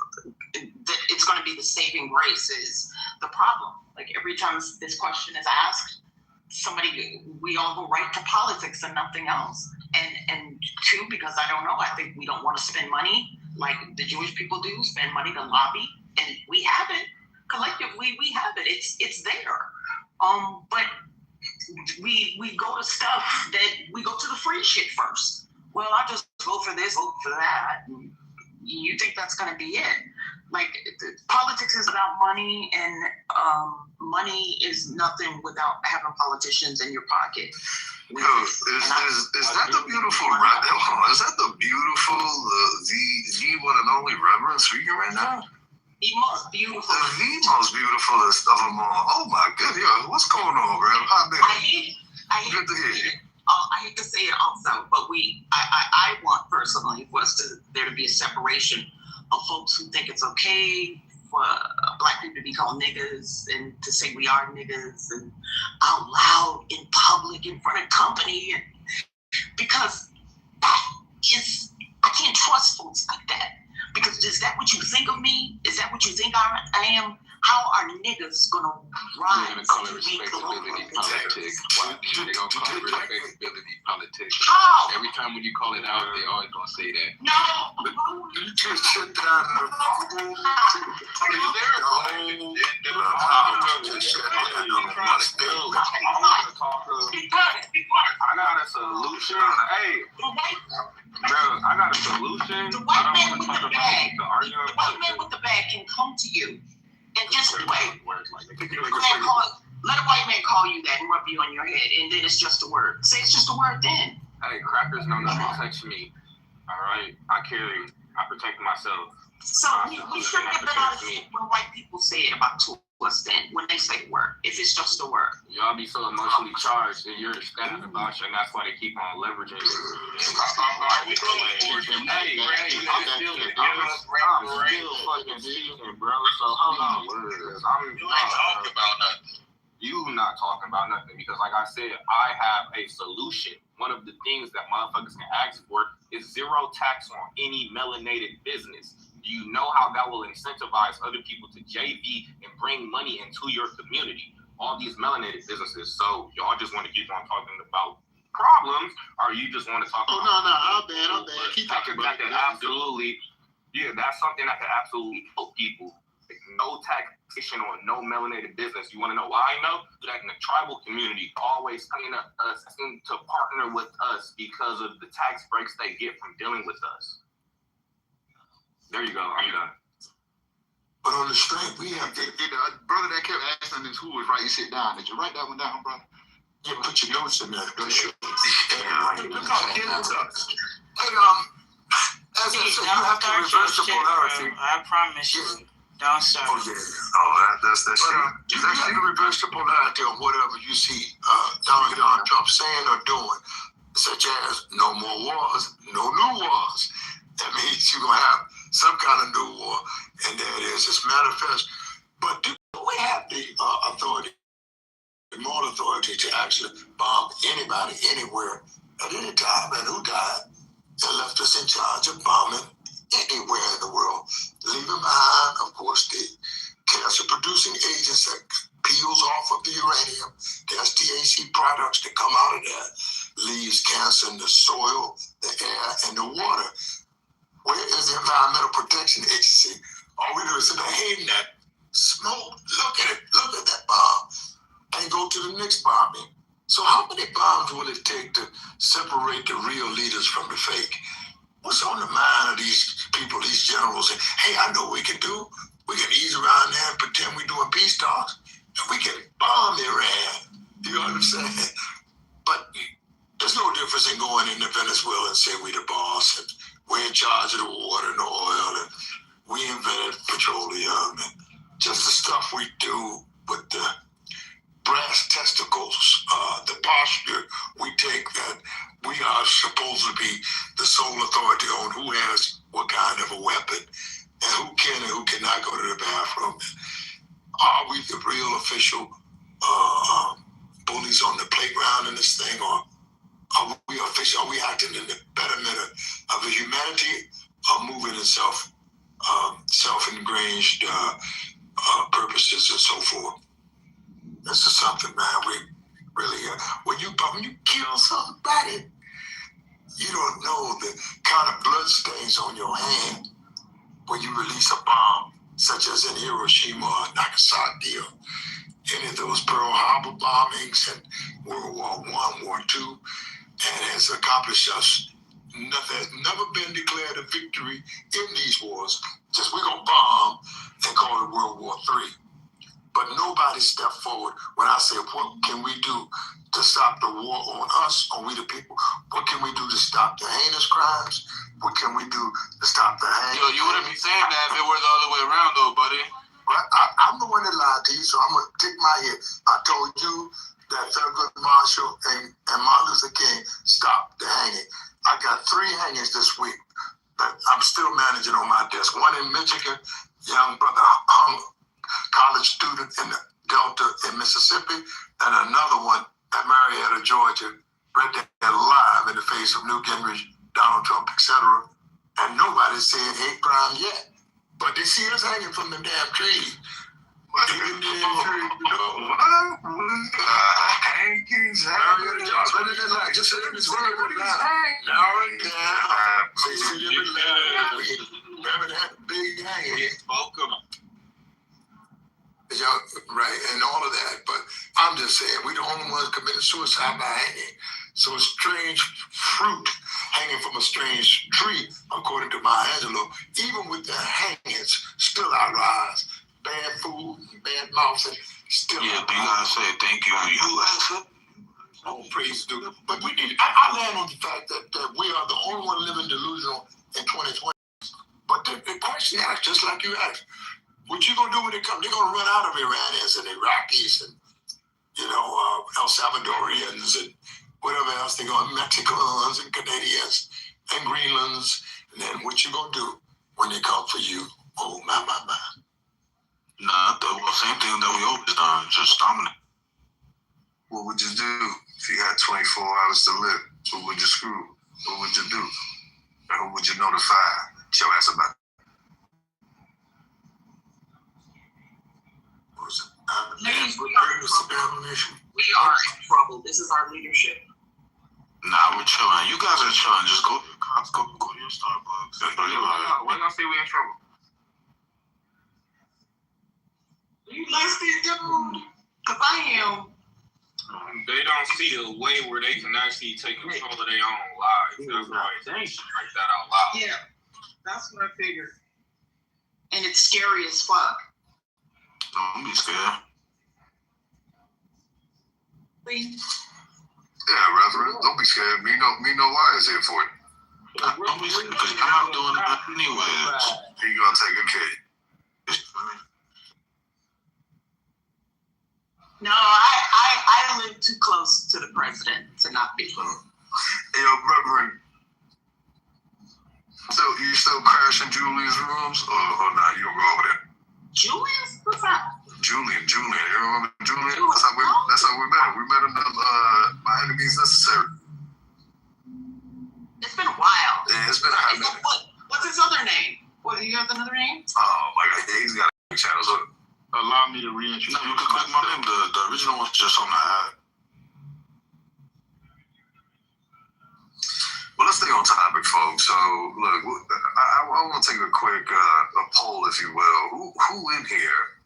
that it's going to be the saving grace is the problem. Like every time this question is asked, we all go right to politics and nothing else. And two, because I don't know, I think we don't want to spend money like the Jewish people do, spend money to lobby, and we have it collectively. We have it. It's there. But we go to stuff that we go to the free shit first. Well, I just vote for this, vote for that. You think that's going to be it? Like politics is about money, and money is nothing without having politicians in your pocket. Yo, is that the beautiful? Is that the beautiful, the one and only Reverend speaking right now? The most beautiful. The most beautifulest of them all. Oh my goodness, yo, what's going on, Rev? I hate to hear it. I hate to say it also, but I want personally for there to be a separation of folks who think it's okay for black people to be called niggas and to say we are niggas and out loud in public in front of company, because I can't trust folks like that. Because is that what you think of me? Is that what you think I am? How are niggas gonna rise to respectability politics? They gonna call it respectability politics. How? Every time when you call it out, they always gonna say that. No. You just sit down and I got a solution. Hey, bro, I got a solution. The white man with the bag can come to you and just wait. Let a white man call you that and rub you on your head, and then it's just a word. Say it's just a word then. Hey, crackers know not to touch me. All right, I protect myself. So we shouldn't get bent out of shit when white people say it about to us then, when they say the word, if it's just a word. Y'all be so emotionally charged and you're standing about you, and that's why they keep on leveraging it. I'm still fucking speaking, bro. So hold on. You ain't talking about nothing. You not talking about nothing, because like I said, I have a solution. One of the things that motherfuckers can ask for is zero tax on any melanated business. Do you know how that will incentivize other people to JV and bring money into your community? All these melanated businesses. So y'all just want to keep on talking about problems, or you just want to talk about... I'm bad. Keep talking about that. Absolutely. Yeah, that's something that can absolutely help people no taxation on no melanated business. You want to know why I know? That in the tribal community, always coming up us to partner with us because of the tax breaks they get from dealing with us. There you go. I'm done. But on the strength, we have brother that kept asking this who was right. You sit down. Did you write that one down, brother? Yeah, put your notes in there. Look how kids are. As I said, you have to reverse the polarity. I promise you. Don't start. Oh, yeah. Oh, that's you have to reverse the polarity on whatever you see Donald Trump saying or doing, such as no more wars, no new wars. That means you're going to have some kind of new war, and there it is. It's manifest. But do we have the authority, the moral authority to actually bomb anybody, anywhere, at any time, and who died, and left us in charge of bombing anywhere in the world, leaving behind, of course, the cancer-producing agents that peels off of the uranium. There's DAC products that come out of that, leaves cancer in the soil, the air, and the water. Where is the Environmental Protection Agency? All we do is sit there hating that smoke. Look at it. Look at that bomb. And go to the next bombing. So how many bombs will it take to separate the real leaders from the fake? What's on the mind of these people, these generals? And, hey, I know what we can do. We can ease around there and pretend we're doing peace talks. And we can bomb Iran. You know what I'm saying? But there's no difference in going into Venezuela and saying we the boss and we're in charge of the water and the oil and we invented petroleum and just the stuff we do with the brass testicles, the posture we take that we are supposed to be the sole authority on who has what kind of a weapon and who can and who cannot go to the bathroom. Are we the real official bullies on the playground in this thing, or are we official? Are we acting in the betterment of the humanity, or moving in self-ingrained purposes and so forth? This is something, man. We really, when you kill somebody, you don't know the kind of blood stains on your hand when you release a bomb, such as in Hiroshima or Nagasaki or any of those Pearl Harbor bombings in World War I, War II, and has accomplished us. Nothing has never been declared a victory in these wars. Just we're going to bomb and call it World War III. But nobody stepped forward when I said, what can we do to stop the war on us, on we the people? What can we do to stop the heinous crimes? What can we do to stop the heinous? Yo, you wouldn't be saying that if it were the other way around, though, buddy. Well, I'm the one that lied to you, so I'm going to take my hit. I told you that Thurgood Marshall and Martin Luther King stopped the hanging. I got 3 hangings this week that I'm still managing on my desk. One in Michigan, young brother hung, college student in the Delta in Mississippi, and another one at Marietta, Georgia, right there live in the face of Newt Gingrich, Donald Trump, etc. And nobody's saying hate crime yet. But they see us hanging from the damn tree. Hangings, just say this word, big hanging. Welcome. Right, and all of that. But I'm just saying, we're the only ones committing suicide by hanging. So a strange fruit hanging from a strange tree, according to Maya Angelou, even with the hangings, still our lives. Bad food, bad mouths, and still. Yeah, but you gotta say thank you. Oh, praise to. But we need. I land on the fact that we are the only one living delusional in 2020. But the question asked, just like you asked, what you gonna do when they come? They're gonna run out of Iranians and Iraqis and El Salvadorians and whatever else they're going, Mexicans and Canadians and Greenlands. And then what you gonna do when they come for you? Oh my. Nah, same thing that we always done, just dominate. What would you do if you had 24 hours to live? Who would you screw? What would you do? And who would you notify? Your ass about. Ladies, we are in trouble. This is our leadership. Nah, we're chilling. You guys are chilling. Just go to your Starbucks. Why not say we in trouble? don't see the way where they can actually take control of their own lives. That's why it's like that out loud. Yeah, that's what I figured. And it's scary as fuck. Don't be scared. Please. Yeah, Reverend, don't be scared. Me know why is here for it. Don't be scared because you're not doing that anyway. He gonna take a kid. No, I live too close to the president to not be. Hey, yo, Reverend. So you still crashing Julian's rooms, or not? You don't go over there. Julius? What's that? Julian. You remember Julian? That's how we met. We met him by any means necessary. It's been a while. Yeah, it's been a hot minute. What's his other name? What, he has another name? Oh my God, yeah, he's got a channel. So allow me to reintroduce. No, you can click my name. The original one's just on the ad. Well, let's stay on topic, folks. So, look, I want to take a quick a poll, if you will. Who in here,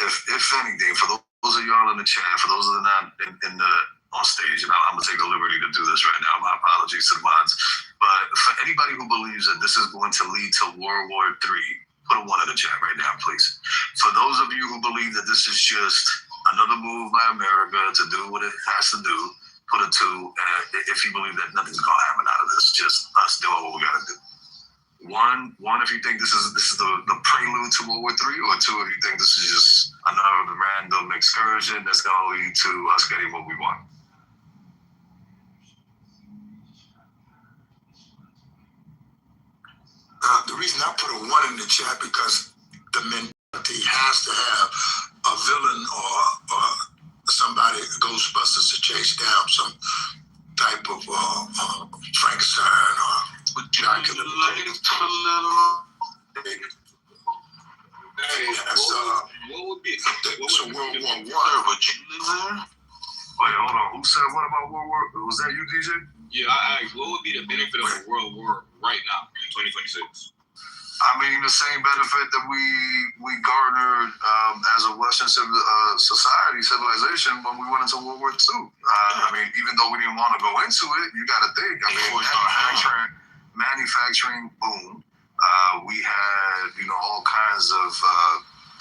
if anything, for those of y'all in the chat, for those that are not in the on stage, and I'm gonna take the liberty to do this right now. My apologies to the mods, but for anybody who believes that this is going to lead to World War III, put a 1 in the chat right now, please. For those of you who believe that this is just another move by America to do what it has to do, put a 2. If you believe that nothing's gonna happen out of this, just us doing what we gotta do. One, if you think this is the prelude to World War III, or 2, if you think this is just another random excursion that's gonna lead to us getting what we want. The reason I put a 1 in the chat because the mentality has to have a villain or somebody, Ghostbusters, to chase down some type of Frankenstein or Dracula. What would be it's a World War I. But you live there? Wait, hold on. Who said what about World War? Was that you, DJ? Yeah, I asked, what would be the benefit of a world war right now in 2026? I mean, the same benefit that we garnered as a Western civilization when we went into World War II. I mean, even though we didn't want to go into it, you got to think. I mean, manufacturing boom. We had, all kinds of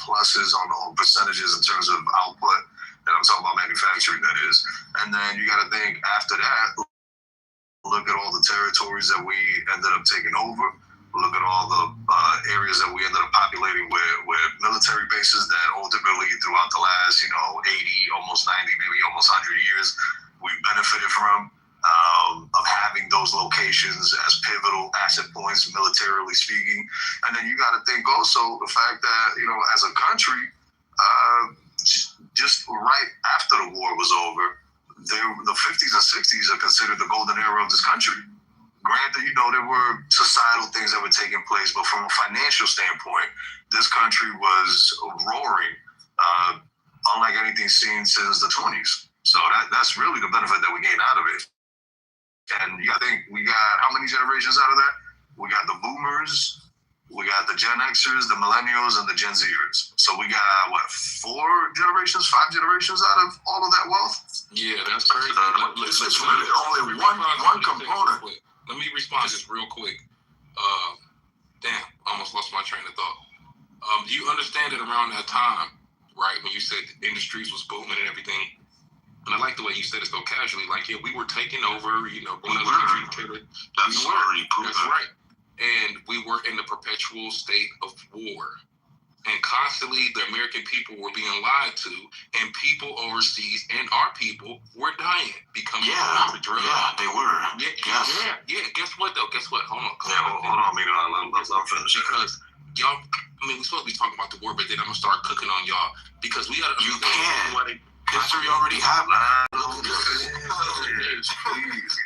pluses on percentages in terms of output. And I'm talking about manufacturing, that is. And then you got to think after that, look at all the territories that we ended up taking over. Look at all the areas that we ended up populating with military bases that ultimately throughout the last, 80, almost 90, maybe almost 100 years, we've benefited from of having those locations as pivotal asset points, militarily speaking. And then you got to think also the fact that, as a country, just right after the war was over, the 50s and 60s are considered the golden era of this country. Granted, there were societal things that were taking place, but from a financial standpoint, this country was roaring, unlike anything seen since the 20s. So that's really the benefit that we gained out of it. And you got to think, we got how many generations out of that? We got the boomers, we got the Gen Xers, the millennials, and the Gen Zers. So we got, 5 generations out of all of that wealth? Yeah, that's crazy. This is really only one component. Let me respond just real quick. Damn, I almost lost my train of thought. Do you understand that around that time, right, when you said the industries was booming and everything, and I like the way you said it so casually, like, yeah, we were taking over, one of the country. That's already proven. That's right. And we were in the perpetual state of war. And constantly the American people were being lied to, and people overseas and our people were dying, becoming drugs. Yeah, they were. Yeah. Guess what though? Hold on. Hold on, let's finish. Because y'all, we're supposed to be talking about the war, but then I'm gonna start cooking on y'all because we gotta. You can't. History already happened. Please,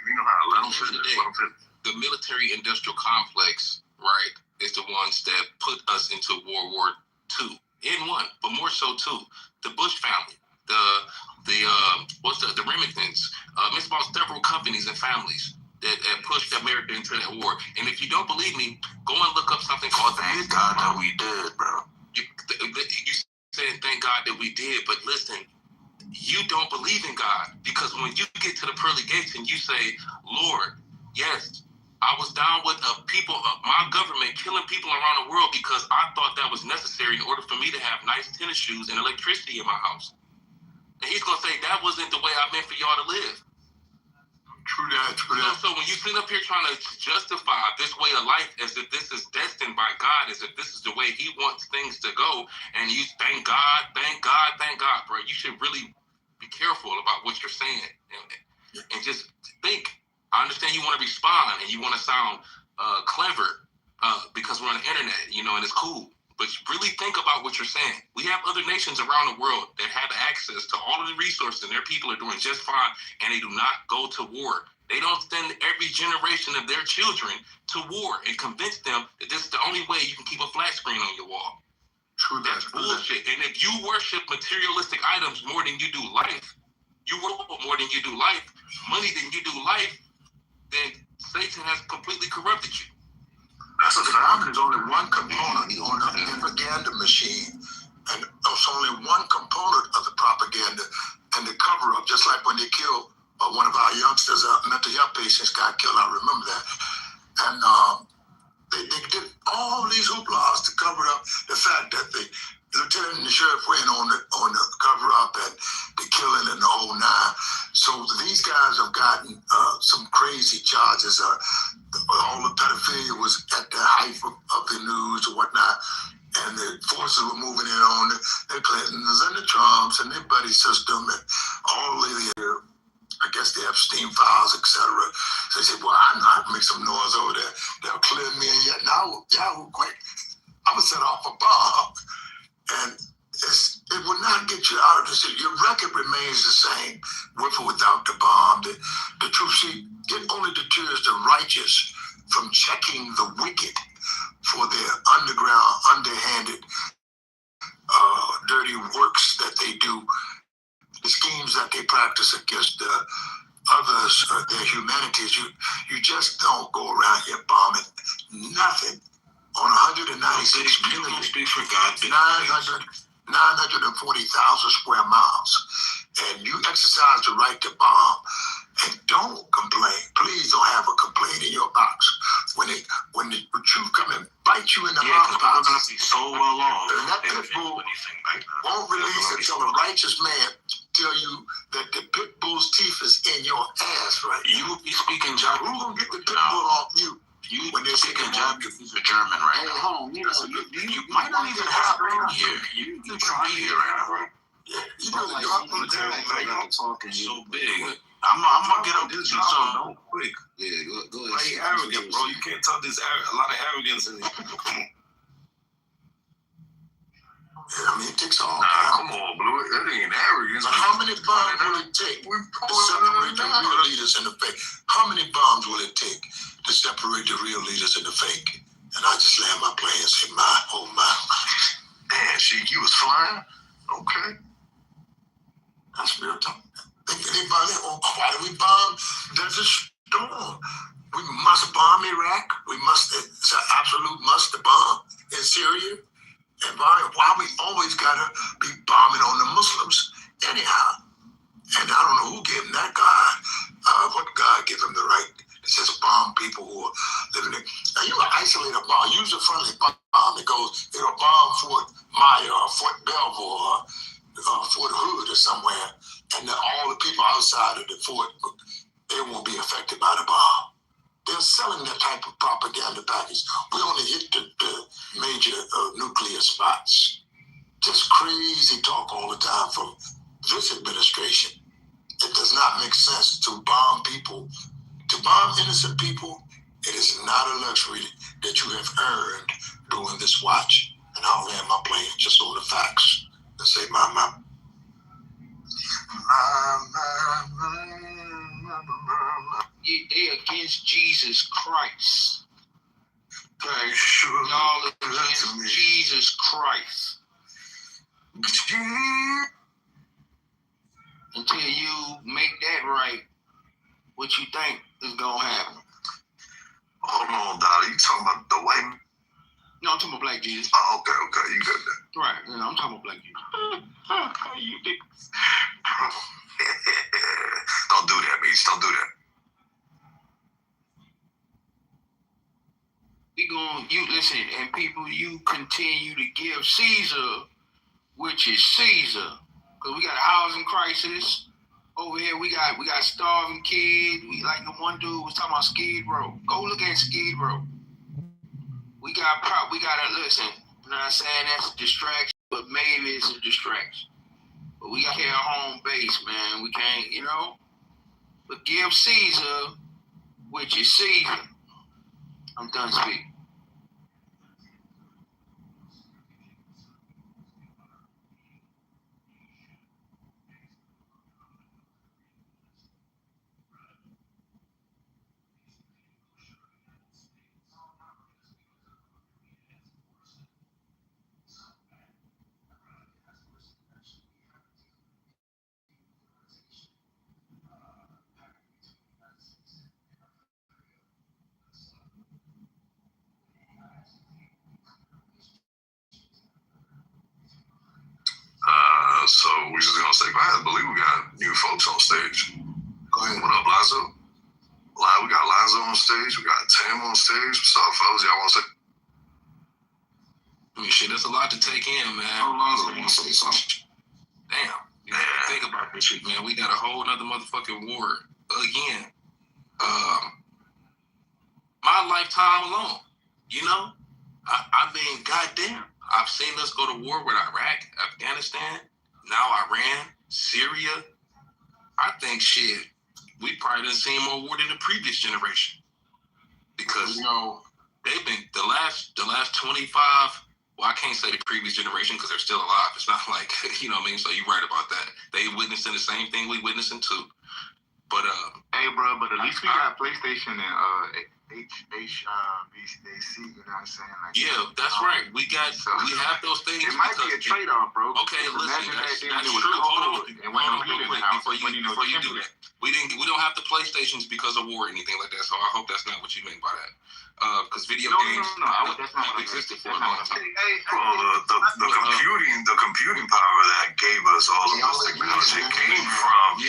we know how to let them finish. The military-industrial complex, right, is the ones that put us into World War II in one, but more so too. The Bush family, the Remingtons, it's about several companies and families that pushed America into that war. And if you don't believe me, go and look up something called Thank God that we did, bro. You said thank God that we did, but listen, you don't believe in God. Because when you get to the pearly gates and you say, Lord, yes, I was down with people of my government killing people around the world because I thought that was necessary in order for me to have nice tennis shoes and electricity in my house. And he's going to say, that wasn't the way I meant for y'all to live. True that. So when you sit up here trying to justify this way of life as if this is destined by God, as if this is the way he wants things to go, and you thank God, bro, you should really be careful about what you're saying. And just think. I understand you want to respond and you want to sound clever because we're on the internet, and it's cool. But really think about what you're saying. We have other nations around the world that have access to all of the resources, and their people are doing just fine, and they do not go to war. They don't send every generation of their children to war and convince them that this is the only way you can keep a flat screen on your wall. True, that's bullshit. And if you worship materialistic items more than you do life, you worship more than you do life, money than you do life, then Satan has completely corrupted you. That's a fact. There's only one component on the propaganda machine, and there's only one component of the propaganda and the cover-up. Just like when they killed one of our youngsters, mental health patients got killed. I remember that, and they did all these hooplas to cover up the fact that the lieutenant and the sheriff went on the cover-up and the killing and the whole nine. So these guys have gotten some crazy charges. All the pedophilia was at the height of the news or whatnot, and the forces were moving in on the Clintons and the Trumps and their buddy system and all the, I guess the Epstein files, etc. So they said, well, I know how to make some noise over there. They'll clear me, and yet now, Yahoo, quick, I'm going to set off a bomb. And it will not get you out of this. Your record remains the same with or without the bomb. The truth sheet, it only deters the righteous from checking the wicked for their underground, underhanded, dirty works that they do, the schemes that they practice against others, their humanities. You just don't go around here bombing nothing on 196 million, 940,000 square miles. And you exercise the right to bomb. And don't complain. Please don't have a complaint in your box. When the truth come and bite you in the mouth, we're going to be so well off. And that pit bull won't release until a righteous man tell you that the pit bull's teeth is in your ass right now. You will be speaking Japanese. Who's going to get the pit bull off you? When they're speaking Japanese or German right now. Hold on, you might not even have right here. You try here right now. Yeah, you know the dark on the table. Talking so big. I'm gonna get up this so quick. Yeah, go ahead. Why you arrogant, bro? You can't talk this a lot of arrogance in it. Come on. Yeah, I mean, it takes all. Come on, Blue. That ain't arrogance. So how many bombs will it take to separate the real leaders and the fake? How many bombs will it take to separate the real leaders and the fake? And I just land my plane and say, my, oh my. Damn, shit, you was flying? Okay. That's real talk. Why do we bomb Desert Storm? We must bomb Iraq. It's an absolute must to bomb in Syria. And why we always gotta be bombing on the Muslims anyhow? And I don't know who gave him that God. What God gave him the right to just bomb people who are living there? Now you isolate a bomb, user-friendly bomb. It'll bomb Fort Myer or Fort Belvoir or Fort Hood or somewhere, and then all the people outside of the fort, they won't be affected by the bomb. They're selling that type of propaganda package. We only hit the major nuclear spots. Just crazy talk all the time from this administration. It does not make sense to bomb people. To bomb innocent people, it is not a luxury that you have earned during this watch. And I'll land my plane just on the facts and say, my. They against Jesus Christ. Okay, sure. Y'all against Jesus Christ. Until you make that right, what you think is gonna happen? Hold on, Dolly. You talking about the white? No, I'm talking about black Jesus. Oh, okay, you got that. Right, I'm talking about black Jesus. You niggas Don't do that, Meech. Don't do that. You listen, and people, you continue to give Caesar, which is Caesar. Because we got a housing crisis. Over here, we got starving kids. We like the one dude was talking about Skid Row. Go look at Skid Row. We gotta listen. I'm not saying that's a distraction, but maybe it's a distraction. But we got to have a home base, man. We can't, But give Caesar, which is Caesar. I'm done speaking. So we're just gonna say bye. I believe we got new folks on stage. Go ahead. What up, Lazo? We got Lazo on stage. We got Tam on stage. What's up, fellas? Y'all want to say? I mean, shit, that's a lot to take in, man. Oh, Lazo want to say something. Damn. You gotta think about this shit, man. We got a whole nother motherfucking war again. My lifetime alone, I mean, goddamn. I've seen us go to war with Iraq, Afghanistan, now Iran, Syria. I think shit, we probably done seen more war than the previous generation. Because, they've been the last 25, well, I can't say the previous generation because they're still alive. It's not like, you know what I mean? So you're right about that. They witnessing the same thing we witnessing too. But hey, bro, but at least we got PlayStation and HVAC, you know what I'm saying? Like, yeah, that's right. We have those things. It might be a trade-off, bro. Okay, listen, that's true. Hold on, before you do that. We don't have the PlayStations because of war or anything like that. So I hope that's not what you meant by that. Because video games existed for a long time. The computing power that gave us all of this technology came from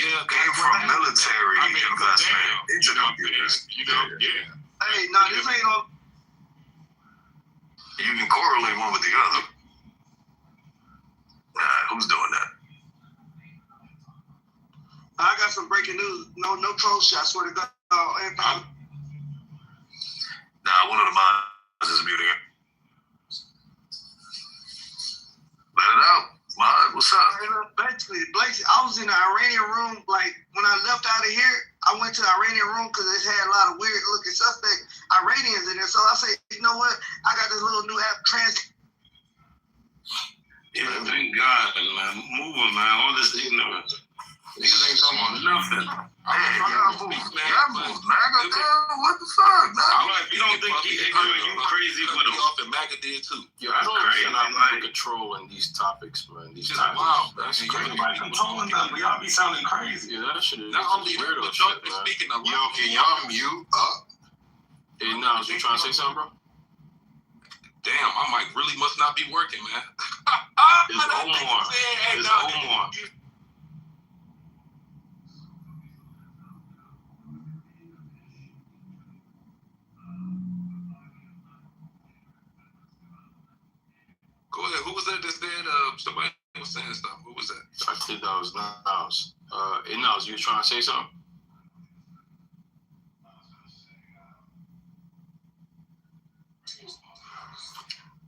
military investment into computers. Hey, no, this ain't no. You can correlate one with the other. Who's doing that? I got some breaking news. No troll shit. I swear to God. One of the mods is muting it. Let it out. Mod, what's up? Basically, I was in the Iranian room. Like, when I left out of here, I went to the Iranian room because it had a lot of weird looking suspect Iranians in there. So I said, you know what? I got this little new app, Yeah, thank God, man. Moving, man. All this ignorance. Niggas ain't talking about nothing. Y'all move, what the fuck, man? If you don't think he ignorant, you crazy with him. Off and MAGA did too. Yo, I don't understand how people control in these topics, man. These topics. Wow, that's crazy. Controlling them, y'all be sounding crazy. Yeah, that shit is not only weirdo but shit, y'all man. speaking of Yo, can y'all mute up? Hey, Nas, you trying to say something, bro? Damn, my mic really must not be working, man. It's Omar. It's Omar. Go ahead. Who was that that said somebody was saying stuff? Who was that? I think that was Nas. Hey, Nas, you trying to say something?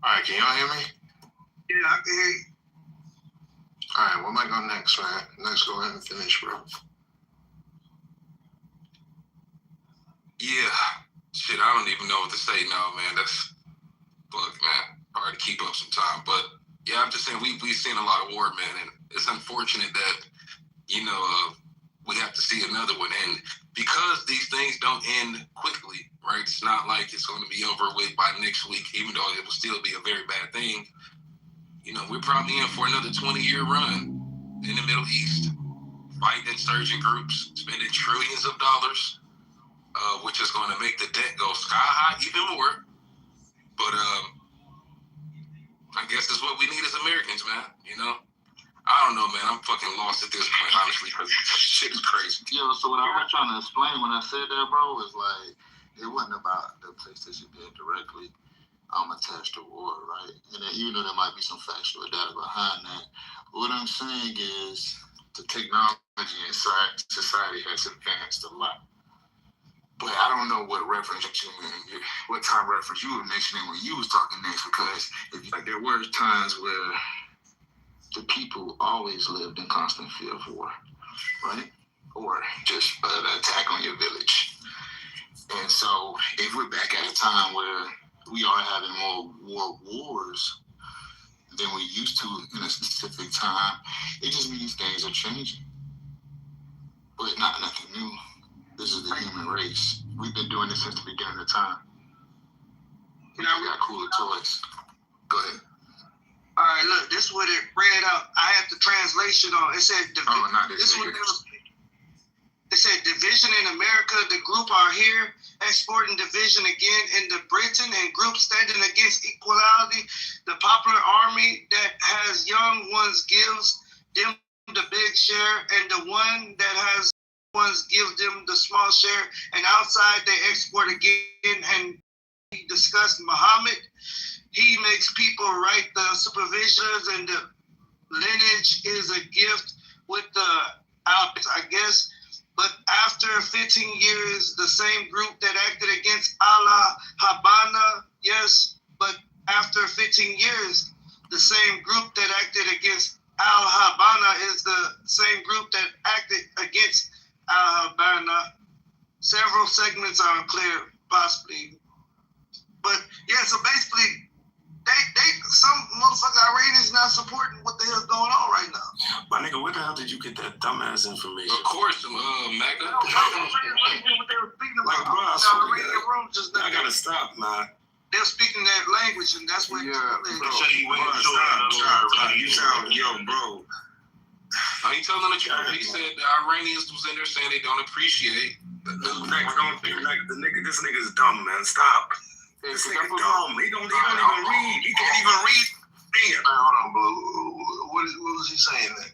All right, can y'all hear me? Yeah, I can hear you. All right, what might go next, man? Next, go ahead and finish, bro. Yeah. Shit, I don't even know what to say now, man. Look, man, hard to keep up sometime. But yeah, I'm just saying we've seen a lot of war, man, and it's unfortunate that, we have to see another one. And because these things don't end quickly, right? It's not like it's going to be over with by next week, even though it will still be a very bad thing. We're probably in for another 20-year run in the Middle East, fighting insurgent groups, spending trillions of dollars, which is going to make the debt go sky high even more. But I guess that's what we need as Americans, man. I I don't know, man. I'm fucking lost at this point, honestly, because shit is crazy. Yo, so what I was trying to explain when I said that, bro, is like, it wasn't about the PlayStation being directly attached to war, right? And then even though there might be some factual data behind that, what I'm saying is the technology inside society has advanced a lot. But I don't know what reference what time reference you were mentioning when you was talking next, because like there were times where the people always lived in constant fear of war, right? Or just an attack on your village. And so if we're back at a time where we are having more wars than we used to in a specific time, it just means things are changing. But nothing new. This is the human race. We've been doing this since the beginning of time. We got cooler toys. Go ahead. All right, look, this is what it read out. I had the translation on. It said, it said, division in America, the group are here, exporting division again into Britain, and group standing against equality. The popular army that has young ones gives them the big share, and the one that has ones gives them the small share, and outside they export again. And he discussed Muhammad. He makes people write the supervisions, and the lineage is a gift with the I guess. But after 15 years, the same group that acted against Allah Habana, yes, but after 15 years, the same group that acted against Al Habana is the same group that acted against Al Habana. Several segments are unclear, possibly. But yeah, so basically, some motherfucker Iranians not supporting what the hell's going on right now. My nigga, where the hell did you get that dumbass information? Of course, Mega. I gotta stop, man. They're speaking that language, and that's what. You sound, yo, bro. He telling the truth. He said the Iranians was in there saying they don't appreciate. This nigga's dumb, man. Stop. This nigga dumb. He don't even read. He can't even read. Hold on, Blue. What was he saying then?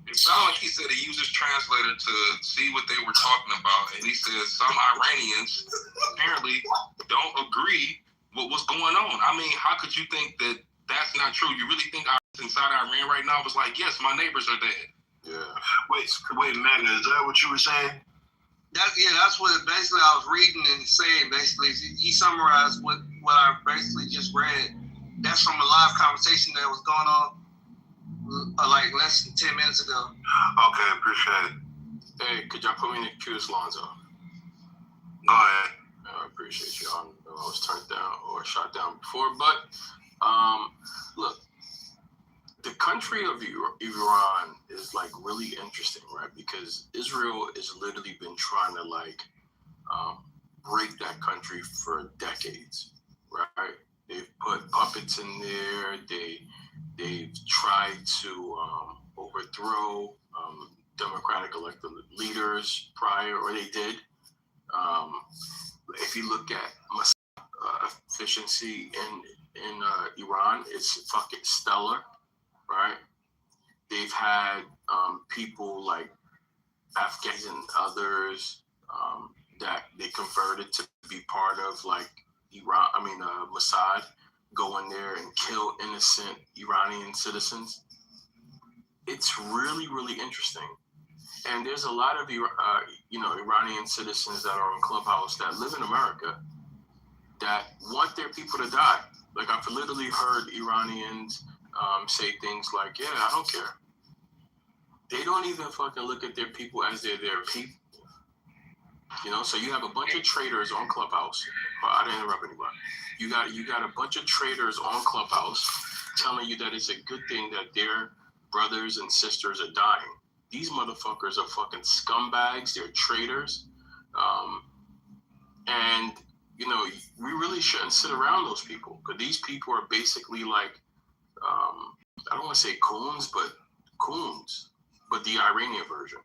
It sounded like he said he used his translator to see what they were talking about, and he said some Iranians apparently don't agree with what's going on. I mean, how could you think that that's not true? You really think inside Iran right now was like, yes, my neighbors are dead? Yeah. Wait, Magna, is that what you were saying? That's what basically I was reading and saying. Basically, he summarized what I basically just read. That's from a live conversation that was going on like less than 10 minutes ago. Okay, appreciate it. Hey, could y'all put me in the queue, Lonzo? Go ahead. I appreciate you. I was turned down or shot down before, but look, the country of Iran is like really interesting, right? Because Israel has literally been trying to break that country for decades, right? They've put puppets in there. They've tried to overthrow democratic elected leaders prior, or they did. If you look at efficiency in Iran, it's fucking stellar. Right? They've had people like Afghans and others that they converted to be part of like Mossad, go in there and kill innocent Iranian citizens. It's really, really interesting. And there's a lot of Iranian citizens that are on Clubhouse that live in America that want their people to die. Like I've literally heard Iranians say things like, yeah, I don't care. They don't even fucking look at their people as they're their people. So you have a bunch of traitors on Clubhouse. I didn't interrupt anybody. You got a bunch of traitors on Clubhouse telling you that it's a good thing that their brothers and sisters are dying. These motherfuckers are fucking scumbags. They're traitors. And, we really shouldn't sit around those people, because these people are basically like, I don't want to say coons, but the Iranian version.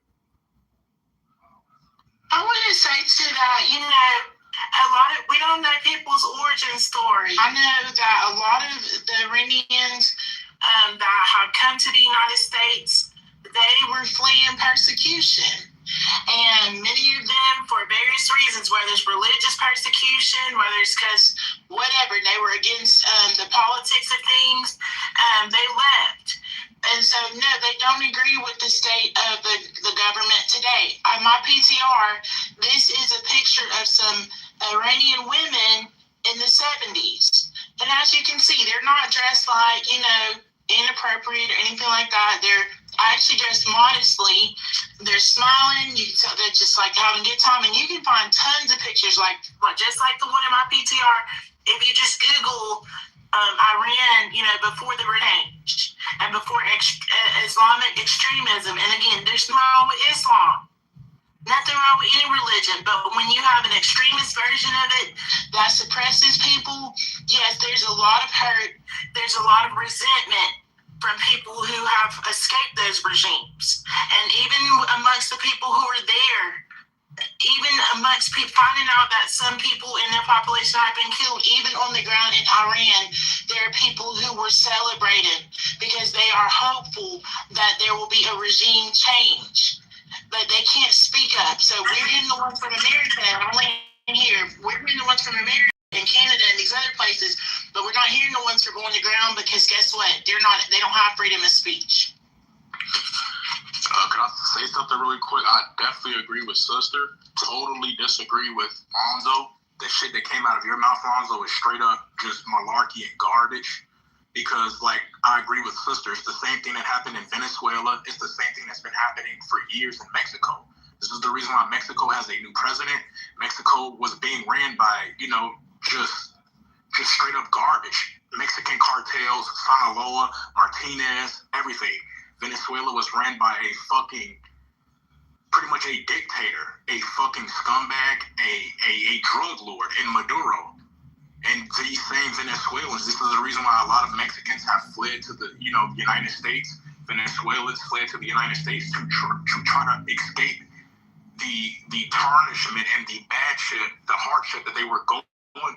I want to say to that, we don't know people's origin story. I know that a lot of the Iranians that had come to the United States, they were fleeing persecution. And many of them, for various reasons, whether it's religious persecution, whether it's because whatever, they were against the politics of things, they left. And so, no, they don't agree with the state of the government today. On my PTR, this is a picture of some Iranian women in the 70s. And as you can see, they're not dressed like, inappropriate or anything like that. They're actually dressed modestly. They're smiling. You can tell they're just like having a good time. And you can find tons of pictures just like the one in my PTR. If you just Google Iran, before the change and before Islamic extremism. And again, there's nothing wrong with Islam. Nothing wrong with any religion, but when you have an extremist version of it that suppresses people, yes, there's a lot of hurt. There's a lot of resentment from people who have escaped those regimes. And even amongst the people who are there, even amongst people, finding out that some people in their population have been killed, even on the ground in Iran, there are people who were celebrating because they are hopeful that there will be a regime change. But they can't speak up. So we're getting the ones from America, only here. We're getting the ones from America and Canada and these other places, but we're not hearing the ones from on the ground because guess what? They don't have freedom of speech. Can I say something really quick? I definitely agree with sister. Totally disagree with Lonzo. The shit that came out of your mouth, Lonzo, is straight up just malarkey and garbage. Because, I agree with sister. It's the same thing that happened in Venezuela. It's the same thing that's been happening for years in Mexico. This is the reason why Mexico has a new president. Mexico was being ran by, just straight up garbage. Mexican cartels, Sinaloa, Martinez, everything. Venezuela was ran by pretty much a dictator, a fucking scumbag, a drug lord in Maduro. And these same Venezuelans, this is the reason why a lot of Mexicans have fled to the, United States. Venezuelans fled to the United States to try to escape the tarnishment and the bad shit, the hardship that they were going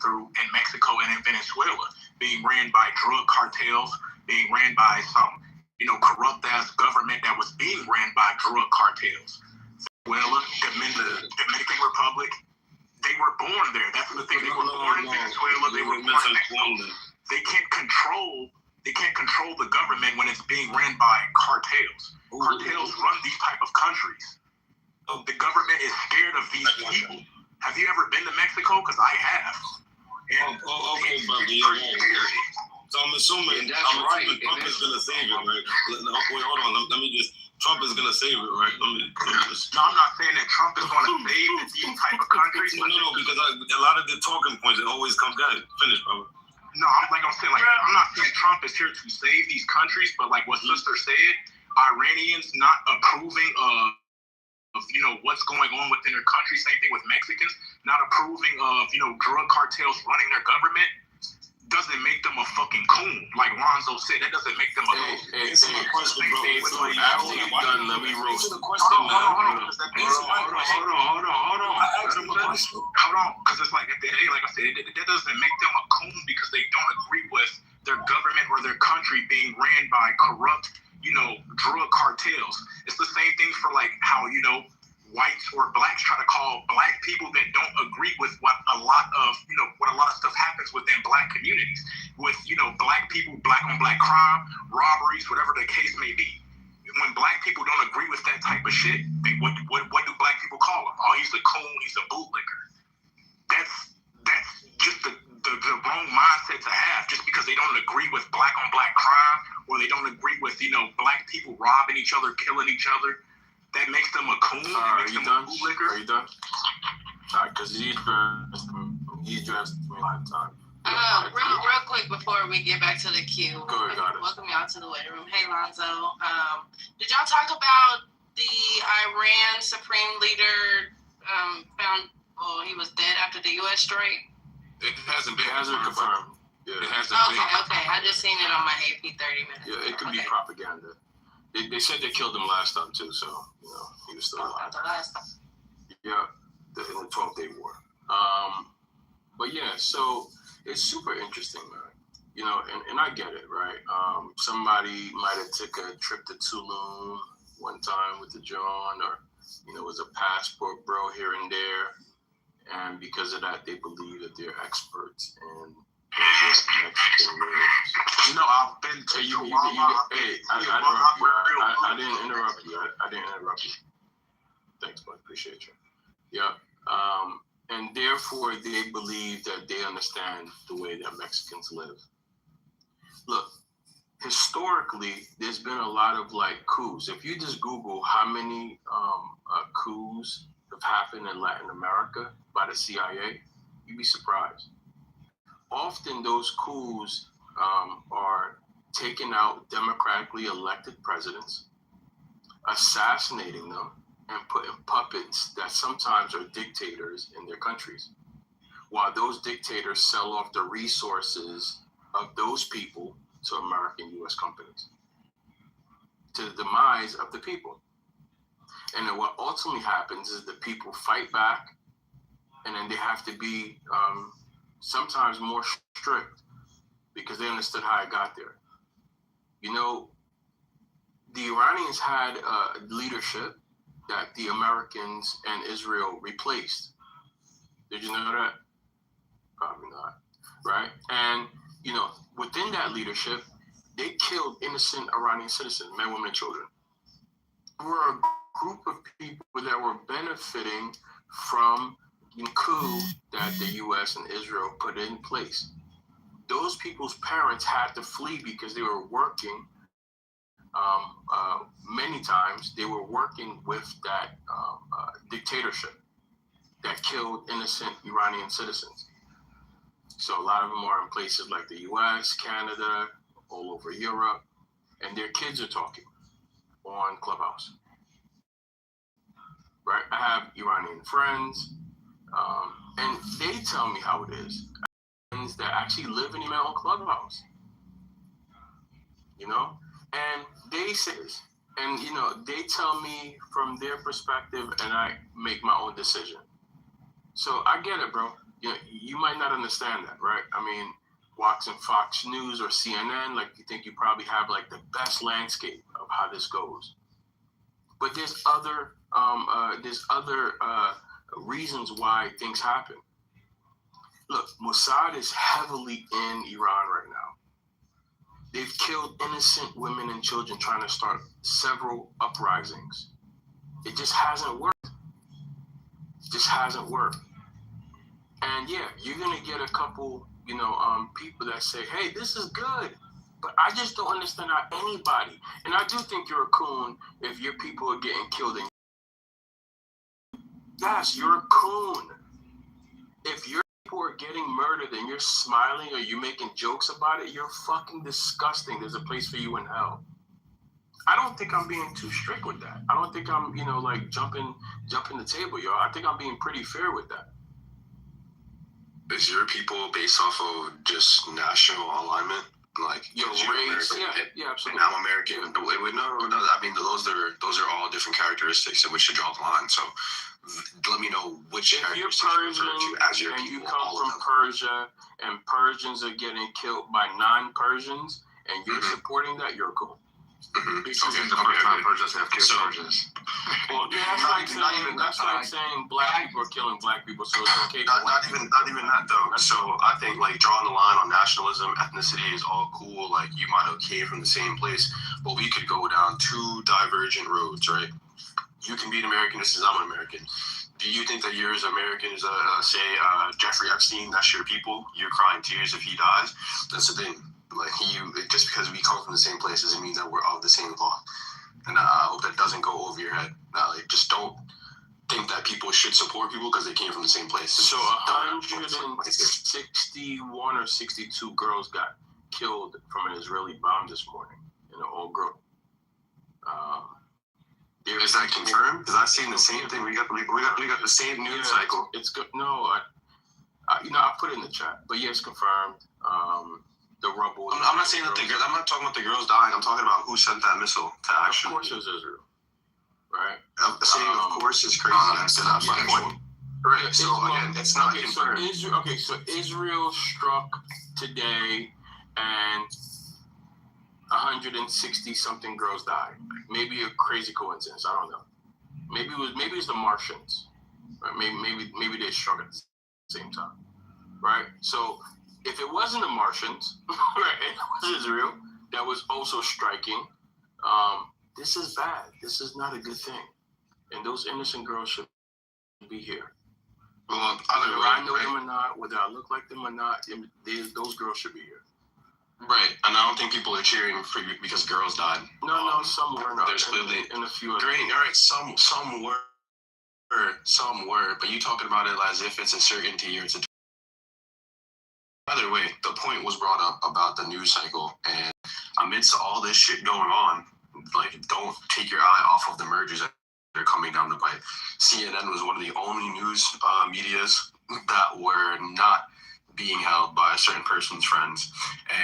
through in Mexico and in Venezuela, being ran by drug cartels, being ran by some, corrupt ass government that was being ran by drug cartels. Venezuela, Dominican Republic. They were born there. That's the thing. They were born in Venezuela. They were born in Mexico. They can't control the government when it's being ran by cartels. Cartels run these type of countries. The government is scared of these people. Have you ever been to Mexico? Because I have. And okay, buddy, you're right. So I'm assuming Trump is gonna save it, right? Wait, hold on. Let me just. Trump is gonna save it, right? No, I'm not saying that Trump is gonna save these type of countries. No, because a lot of the talking points, it always comes down. Finish, bro. No, I'm not saying Trump is here to save these countries, but like what sister said, Iranians not approving of what's going on within their country. Same thing with Mexicans not approving of drug cartels running their government. Doesn't make them a fucking coon, like Lonzo said. That doesn't make them a coon. Answer my question, bro. After you're done, let me roast. Hold on. Because it's like at the end, like I said, that doesn't make them a coon because they don't agree with their government or their country being ran by corrupt, drug cartels. It's the same thing for like how whites or blacks try to call black people that don't agree with what a lot of stuff happens within black communities with black people, black on black crime, robberies, whatever the case may be. When black people don't agree with that type of shit, what do black people call him? Oh, he's a coon, he's a bootlicker. That's just the wrong mindset to have. Just because they don't agree with black on black crime or they don't agree with black people robbing each other, killing each other, that makes them a coon. Are you done? Are you done? All right, because he addressed me a lot of times. Real quick before we get back to the queue. Welcome y'all to the waiting room. Hey, Lonzo. Did y'all talk about the Iran Supreme Leader he was dead after the U.S. strike? It hasn't been confirmed. Yeah. It hasn't been. Okay. I just seen it on my AP 30 minutes. Yeah, it could be propaganda. They said they killed him last time too, so he was still alive. Yeah, in the 12-day war. But yeah, so it's super interesting, man. you know, and I get it, right? Somebody might have took a trip to Tulum one time with the John, or, you know, was a passport bro here and there. And because of that, they believe that they're experts in Mexican ribs. You know, I've been to I didn't interrupt you. I didn't interrupt you. Thanks, bud. Appreciate you. Yeah. And therefore, they believe that they understand the way that Mexicans live. Look, historically, there's been a lot of like coups. If you just Google how many coups have happened in Latin America by the CIA, you'd be surprised. Often those coups are taking out democratically elected presidents, assassinating them, and putting puppets that sometimes are dictators in their countries, while those dictators sell off the resources of those people to American U.S. companies, to the demise of the people. And then what ultimately happens is the people fight back, and then they have to be sometimes more strict because they understood how it got there. You know, the Iranians had leadership that the Americans and Israel replaced. Did you know that? Probably not, right? And, you know, within that leadership, they killed innocent Iranian citizens, men, women, and children. There were a group of people that were benefiting from the coup that the U.S. and Israel put in place. Those people's parents had to flee because they were working. Many times they were working with that dictatorship that killed innocent Iranian citizens. So a lot of them are in places like the U.S., Canada, all over Europe, and their kids are talking on Clubhouse. Right? I have Iranian friends, and they tell me how it is. Friends that actually live in my own Clubhouse, you know, and they say this, and you know, they tell me from their perspective, and I make my own decision. So I get it, bro. You know, you might not understand that, right? I mean, watching Fox News or CNN, like you think you probably have like the best landscape of how this goes. But there's other reasons why things happen. Look, Mossad is heavily in Iran right now. They've killed innocent women and children trying to start several uprisings. It just hasn't worked. It just hasn't worked. And yeah, you're gonna get a couple, you know, people that say, "Hey, this is good," but I just don't understand how anybody. And I do think you're a coon if your people are getting killed. Yes, you're a coon. If your people are getting murdered and you're smiling or you're making jokes about it, you're fucking disgusting. There's a place for you in hell. I don't think I'm being too strict with that. I don't think I'm, you know, like jumping the table, y'all. I think I'm being pretty fair with that. Is your people based off of just national alignment? Like your race? Yeah, absolutely. And I'm American. No. I mean, those are all different characteristics in which to draw the line. So let me know which characteristics you refer to as your people. You come from Persia, and Persians are getting killed by non-Persians, and you're supporting that, you're cool. Okay, the first time Persians have killed Persians. Well, yeah, that's like saying black people are killing black people, so it's okay. Not even that though. So I think like drawing the line on nationalism, ethnicity is all cool. Like you might have came from the same place, but we could go down two divergent roads, right? You can be an American just as I'm an American. Do you think that you're as American as say Jeffrey Epstein? That's your people. You're crying tears if he dies. That's the thing. Like just because we come from the same place doesn't mean that we're of the same cloth. And I hope that doesn't go over your head. Like, just don't think that people should support people because they came from the same place. So 161 or 62 girls got killed from an Israeli bomb this morning in an old group. Is that confirmed? Because I've seen the same thing. We got the same news cycle. It's good. No, I put it in the chat, but yeah, it's confirmed. The rubble. I'm not saying that I'm not talking about the girls dying. I'm talking about who sent that missile to action. Of course, it was Israel, right? Saying of course is crazy. That's not my point. Right. So again, it's not confirmed. So Israel struck today, and 160 something girls died. Maybe a crazy coincidence. I don't know. Maybe it's the Martians. Right? Maybe they struck at the same time. Right? So if it wasn't the Martians, right, it was Israel that was also striking. This is bad. This is not a good thing. And those innocent girls should be here. Well, whether I know them or not, whether I look like them or not, those girls should be here. Right, and I don't think people are cheering for you because girls died. No, some were not. There's clearly in a few. Great, all right, some were, but you talking about it as if it's a certainty or it's a. Either way, the point was brought up about the news cycle, and amidst all this shit going on, like, don't take your eye off of the mergers that are coming down the pipe. CNN was one of the only news medias that were not being held by a certain person's friends,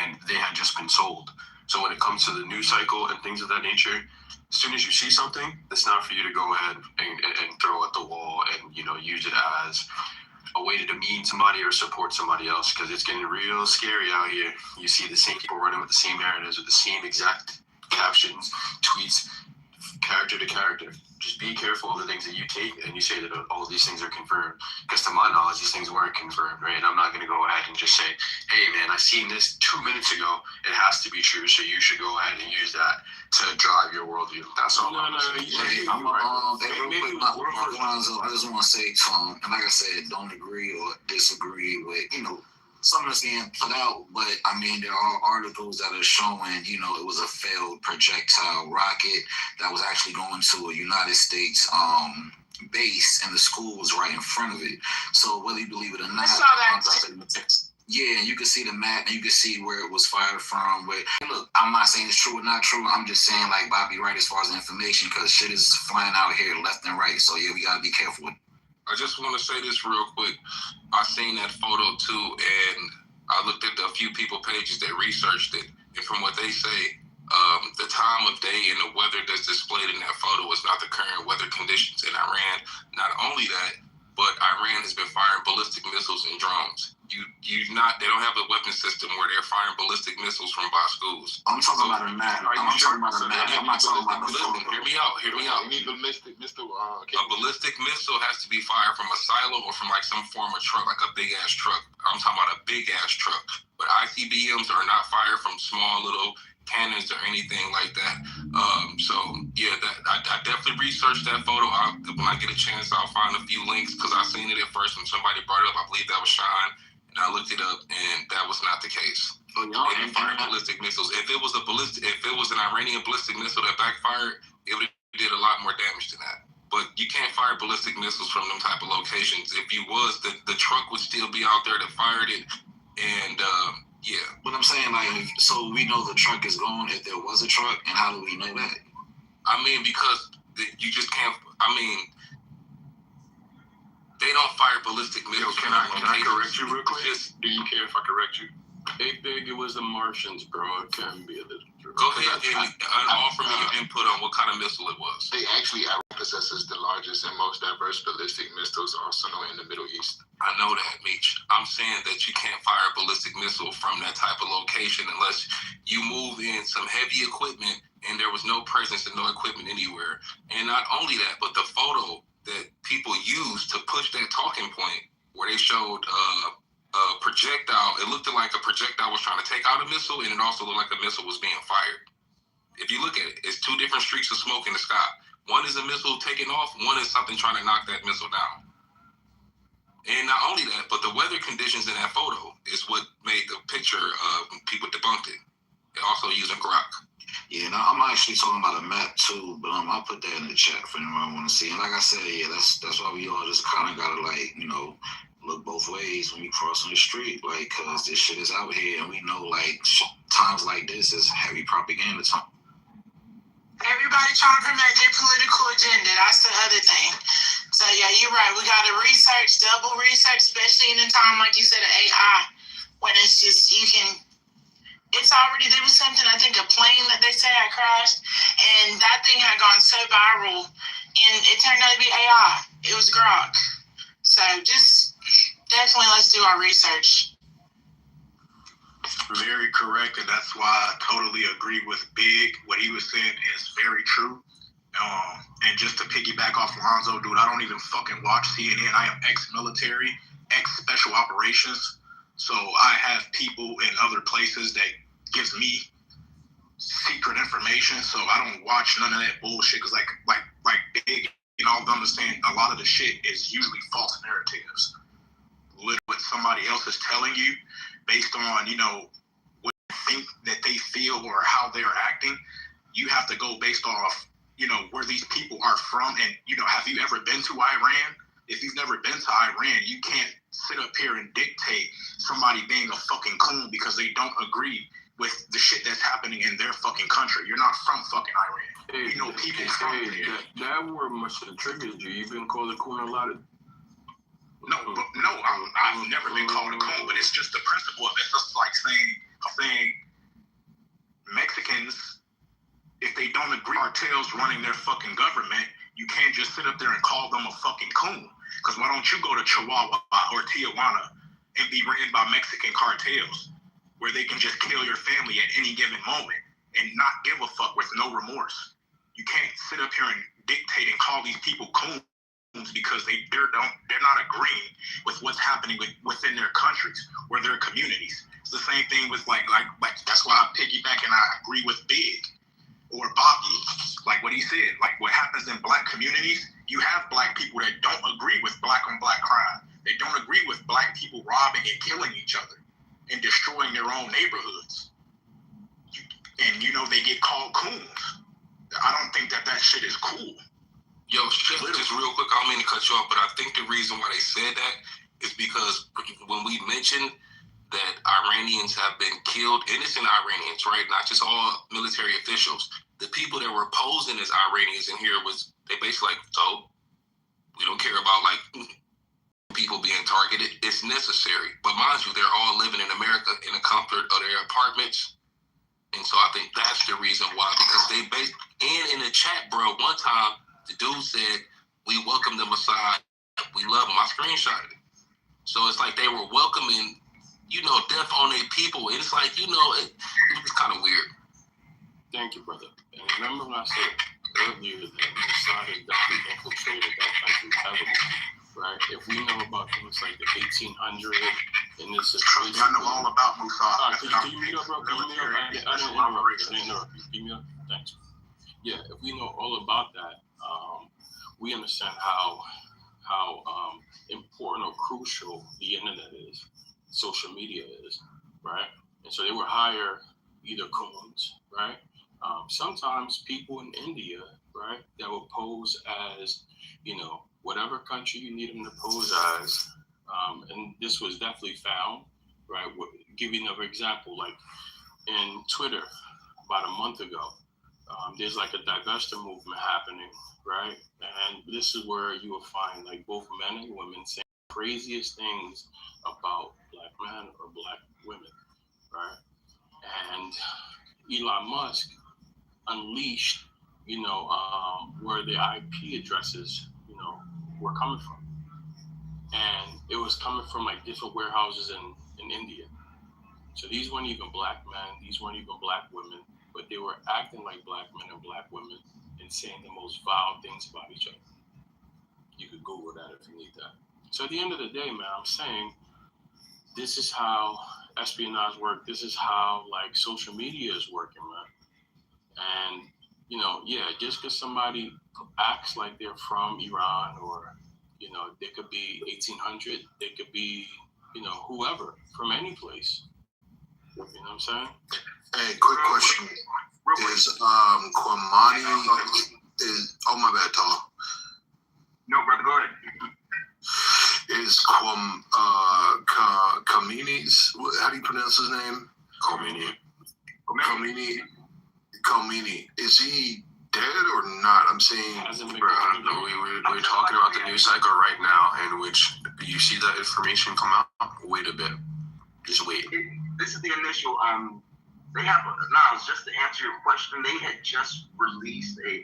and they had just been sold. So when it comes to the news cycle and things of that nature, as soon as you see something, it's not for you to go ahead and throw at the wall and, use it as a way to demean somebody or support somebody else, because it's getting real scary out here. You see the same people running with the same narratives, with the same exact captions, tweets, character to character. Just be careful of the things that you take and you say that all of these things are confirmed. Because to my knowledge, these things weren't confirmed, right? And I'm not going to go ahead and just say, hey, man, I seen this 2 minutes ago. It has to be true, so you should go ahead and use that to drive your worldview. That's all. I just want to say, Tom, and like I said, don't agree or disagree with, some of this getting put out, but there are articles that are showing, it was a failed projectile rocket that was actually going to a United States base, and the school was right in front of it. So whether you believe it or not, yeah, you can see the map and you can see where it was fired from. Look, I'm not saying it's true or not true. I'm just saying, like Bobby, right, as far as the information, because shit is flying out here left and right. So yeah, we gotta be careful. I just want to say this real quick. I seen that photo too, and I looked at a few people pages that researched it, and from what they say, the time of day and the weather that's displayed in that photo is not the current weather conditions in Iran. Not only that, but Iran has been firing ballistic missiles and drones. They don't have a weapon system where they're firing ballistic missiles from by schools. I'm talking about a map. I'm talking about a map. I'm not talking about the photo. Hear me out. You need ballistic missile. A ballistic missile has to be fired from a silo or from like some form of truck, like a big ass truck. I'm talking about a big ass truck. But ICBMs are not fired from small little cannons or anything like that. I definitely researched that photo. When I get a chance, I'll find a few links, because I seen it at first when somebody brought it up. I believe that was Sean, and I looked it up, and that was not the case. They didn't fire ballistic missiles. If it was an Iranian ballistic missile that backfired, it would have did a lot more damage than that. But you can't fire ballistic missiles from them type of locations. If you was, the truck would still be out there that fired it, and yeah. But I'm saying, so we know the truck is gone if there was a truck, and how do we know that? Because you just can't. They don't fire ballistic missiles. Can I correct you real quick? Do you care if I correct you? Hey, Big, it was the Martians, bro. It can't be a little. Go ahead and offer me your input on what kind of missile it was. Iran possesses the largest and most diverse ballistic missiles arsenal in the Middle East. I know that, Meech. I'm saying that you can't fire a ballistic missile from that type of location unless you move in some heavy equipment and there was no presence and no equipment anywhere. And not only that, but the photo that people used to push that talking point, where they showed a projectile, it looked like a projectile was trying to take out a missile, and it also looked like a missile was being fired. If you look at it, it's two different streaks of smoke in the sky. One is a missile taking off, one is something trying to knock that missile down. And not only that, but the weather conditions in that photo is what made the picture people debunked it. They're also using Grok. Yeah, no, I'm actually talking about a map too, but I'll put that in the chat for anyone want to see. And like I said, yeah, that's why we all just kind of gotta look both ways when we cross on the street, cause this shit is out here, and we know times like this is heavy propaganda time. Everybody trying to promote their political agenda. That's the other thing. So yeah, you're right. We got to research, double research, especially in a time like you said of AI, when it's just there was something, I think a plane that they said had crashed, and that thing had gone so viral, and it turned out to be AI. It was Grok. So just definitely let's do our research. Very correct, and that's why I totally agree with Big. What he was saying is very true. And just to piggyback off Lonzo, dude, I don't even fucking watch CNN. I am ex-military, ex-special operations. So I have people in other places that gives me secret information. So I don't watch none of that bullshit. Cause like Big, you know, understand a lot of the shit is usually false narratives. Literally what somebody else is telling you based on, you know, what they think that they feel or how they're acting. You have to go based off, you know, where these people are from. And, you know, have you ever been to Iran? If you've never been to Iran, you can't sit up here and dictate somebody being a fucking coon because they don't agree with the shit that's happening in their fucking country. You're not from fucking Iran. Hey, you know people from there. That word must have triggered you. You've been called a coon a lot of... No, I've never been called a coon, but it's just the principle of it. It's just like saying Mexicans, if they don't agree with cartels running their fucking government, you can't just sit up there and call them a fucking coon. Because why don't you go to Chihuahua or Tijuana and be ran by Mexican cartels where they can just kill your family at any given moment and not give a fuck with no remorse? You can't sit up here and dictate and call these people coons because they're not agreeing with what's happening within their countries or their communities. It's the same thing with like that's why I piggyback and I agree with Big or Bobby, like what he said, like what happens in black communities, you have black people that don't agree with black on black crime. They don't agree with black people robbing and killing each other and destroying their own neighborhoods. And you know, they get called coons. I don't think that shit is cool. Yo, Chef, just real quick, I don't mean to cut you off, but I think the reason why they said that is because when we mentioned that Iranians have been killed, innocent Iranians, right? Not just all military officials. The people that were posing as Iranians in here they basically like, so we don't care about like people being targeted. It's necessary. But mind you, they're all living in America in the comfort of their apartments. And so I think that's the reason why, because and in the chat, bro, one time the dude said, we welcome them aside. We love them. I screenshotted it. So it's like they were welcoming, you know, death on their people. And it's like, you know, it's kind of weird. Thank you, brother. And remember when I said earlier that Mossad has definitely infiltrated that country heavily, right? If we know about things like the 1800 and this is crazy. I know all about Mossad. Can you mute up, bro? Can you mute up? I didn't interrupt you. Can you mute up? Thanks. Yeah, if we know all about that, we understand how important or crucial the internet is, social media is, right? And so they would hire either coons, right? Sometimes people in India, right, that would pose as, you know, whatever country you need them to pose as. And this was definitely found, right? Give you another example, like in Twitter about a month ago, there's like a divestiture movement happening, right? And this is where you will find like both men and women saying craziest things about black men or black women, right? And Elon Musk unleashed, you know, where the IP addresses, you know, were coming from. And it was coming from like different warehouses in India. So these weren't even black men, these weren't even black women, but they were acting like black men and black women and saying the most vile things about each other. You could Google that if you need that. So at the end of the day, man, I'm saying this is how espionage works. This is how like social media is working, man. And, you know, yeah, just because somebody acts like they're from Iran or, you know, they could be 1800, they could be, you know, whoever from any place. You know what I'm saying? Hey, quick question. Is Kwamani oh my bad, Tom. No, brother, go ahead. Is Khomeini's, how do you pronounce his name? Khomeini. Is he dead or not? I'm saying, we're talking about the news cycle right now, in which you see that information come out. Wait a bit. Just wait. This is the initial. They have now. Just to answer your question, they had just released a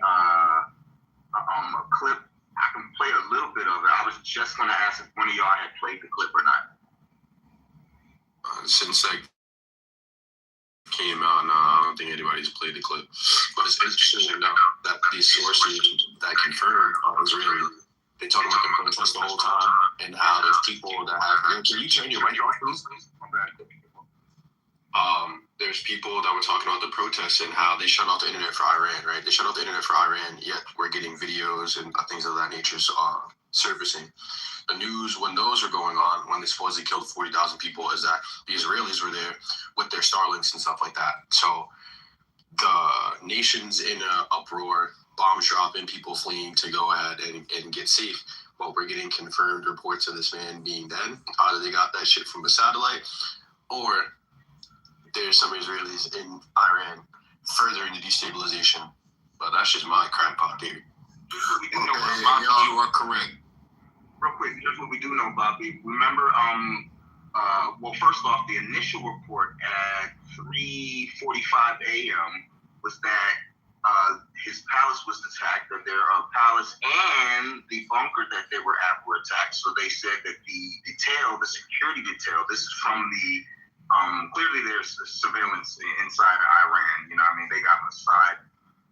clip. I can play a little bit of it. I was just going to ask if one of y'all had played the clip or not. Since like came out, and I don't think anybody's played the clip. But it's interesting to know that these sources that confirm are Israeli. They talk about the protest the whole time and how there's people that have. Can you turn your mic off, please? There's people that were talking about the protests and how they shut off the internet for Iran, right? They shut off the internet for Iran, yet we're getting videos and things of that nature surfacing. The news, when those are going on, when they supposedly killed 40,000 people, is that the Israelis were there with their Starlinks and stuff like that. So the nation's in an uproar, bombs dropping, people fleeing to go ahead and get safe. Well, we're getting confirmed reports of this man being dead. Either they got that shit from a satellite, or there's some Israelis in Iran furthering the destabilization. But that's just my crackpot theory. You are correct. Real quick, here's what we do know, Bobby. Remember, well, first off, the initial report at 3:45 a.m. was that his palace was attacked, that their palace and the bunker that they were at were attacked. So they said that the security detail, this is from the clearly there's surveillance inside of Iran. You know what I mean? They got Mossad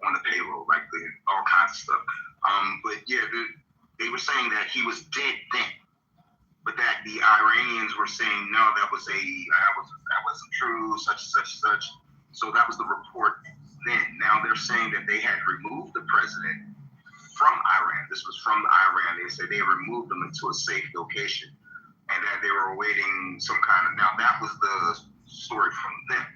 on the payroll, like all kinds of stuff. But yeah, they were saying that he was dead then, but that the Iranians were saying no, that wasn't true, such and such. So that was the report then. Now they're saying that they had removed the president from Iran. This was from Iran. They said they removed him into a safe location, and that they were awaiting some kind of. Now that was the story from them.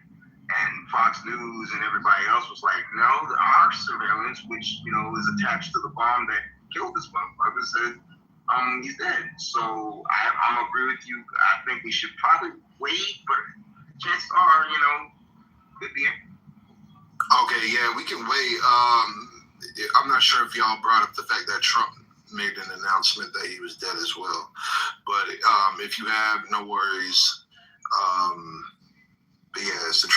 And Fox News and everybody else was like, no, our surveillance, which, is attached to the bomb that killed this motherfucker, said he's dead. So I'm agree with you. I think we should probably wait, but chances are, could be. Okay, yeah, we can wait. I'm not sure if y'all brought up the fact that Trump made an announcement that he was dead as well. But if you have, no worries. But yeah, it's the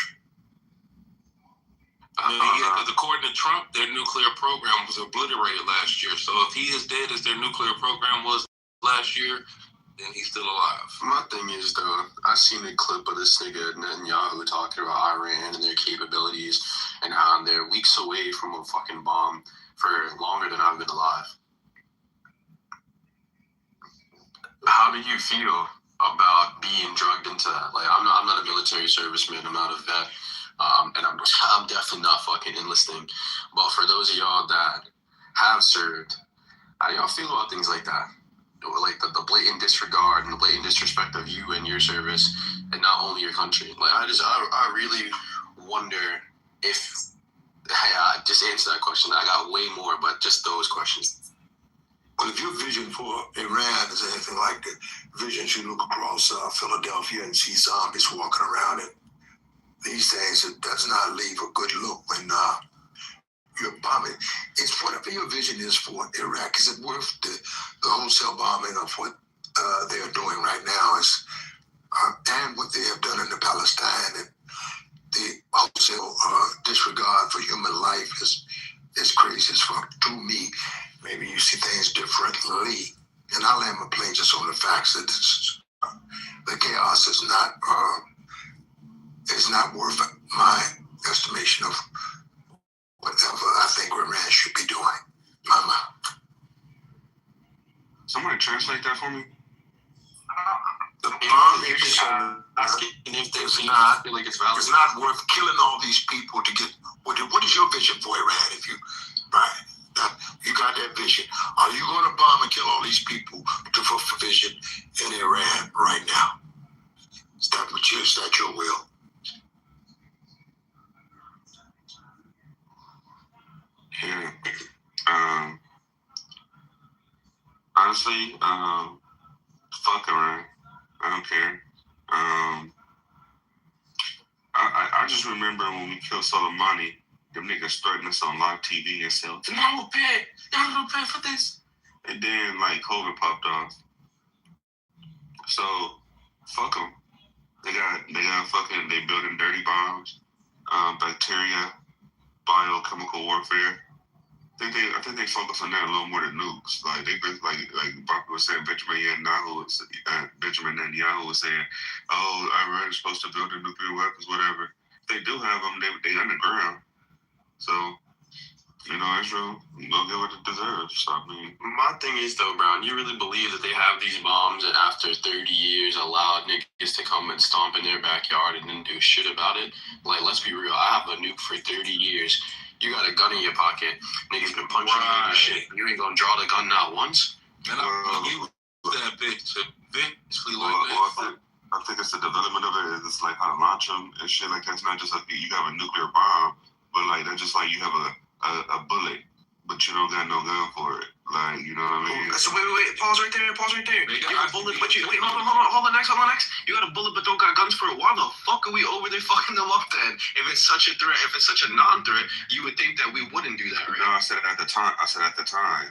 because according to Trump, their nuclear program was obliterated last year. So if he is dead as their nuclear program was last year, then he's still alive. My thing is, though, I seen a clip of this nigga Netanyahu talking about Iran and their capabilities and how they're weeks away from a fucking bomb for longer than I've been alive. How do you feel about being drugged into that? Like, I'm not a military serviceman. I'm not a vet. And I'm definitely not fucking enlisting. But for those of y'all that have served, how do y'all feel about things like that? Like the blatant disregard and the blatant disrespect of you and your service, and not only your country. Like, I really wonder if, just answer that question. I got way more, but just those questions. Well, if your vision for Iran is anything like the visions you look across Philadelphia and see zombies walking around it, these things, it does not leave a good look when you're bombing. It's whatever your vision is for Iraq. Is it worth the wholesale bombing of what they're doing right now? And what they have done in the Palestine, and the wholesale disregard for human life is crazy as fuck to me. Maybe you see things differently. And I'll land my plane just on the facts that the chaos is not worth my estimation of whatever I think Iran should be doing. Mama. Somebody translate that for me. The bomb is if there's not, I feel like it's valid. It's not worth killing all these people to get. What is your vision for Iran? If you, right, you got that vision. Are you going to bomb and kill all these people to fulfill vision in Iran right now? Is that your will? Yeah. Honestly, fuck Iran. I don't care. I just remember when we killed Soleimani, them niggas threatened us on live TV and said, y'all will pay for this. And then, COVID popped off. So, fuck them. They building dirty bombs, bacteria, biochemical warfare. I think they focus on that a little more than nukes. Like Barack was saying, Benjamin Netanyahu was saying, oh, Iran is supposed to build their nuclear weapons, whatever. they do have them, they underground. So, you know, Israel, they'll get what it deserves. So, I mean, my thing is though, Brown, you really believe that they have these bombs and after 30 years allowed niggas to come and stomp in their backyard and then do shit about it? Like, let's be real. I have a nuke for 30 years. You got a gun in your pocket. Niggas been punching you and shit. You ain't gonna draw the gun not once. And I use that bitch to eventually like that. I think it's the development of it. It's like how to launch them and shit. Like, it's not just like you have a nuclear bomb, but like that's just like you have a bullet, but you don't got no gun for it. Like, you know what I mean? So wait, pause right there. You got a bullet, but you wait, hold on, next. You got a bullet, but don't got guns for it. Why the fuck are we over there fucking them up then? If it's such a threat, if it's such a non-threat, you would think that we wouldn't do that, right? No, I said at the time.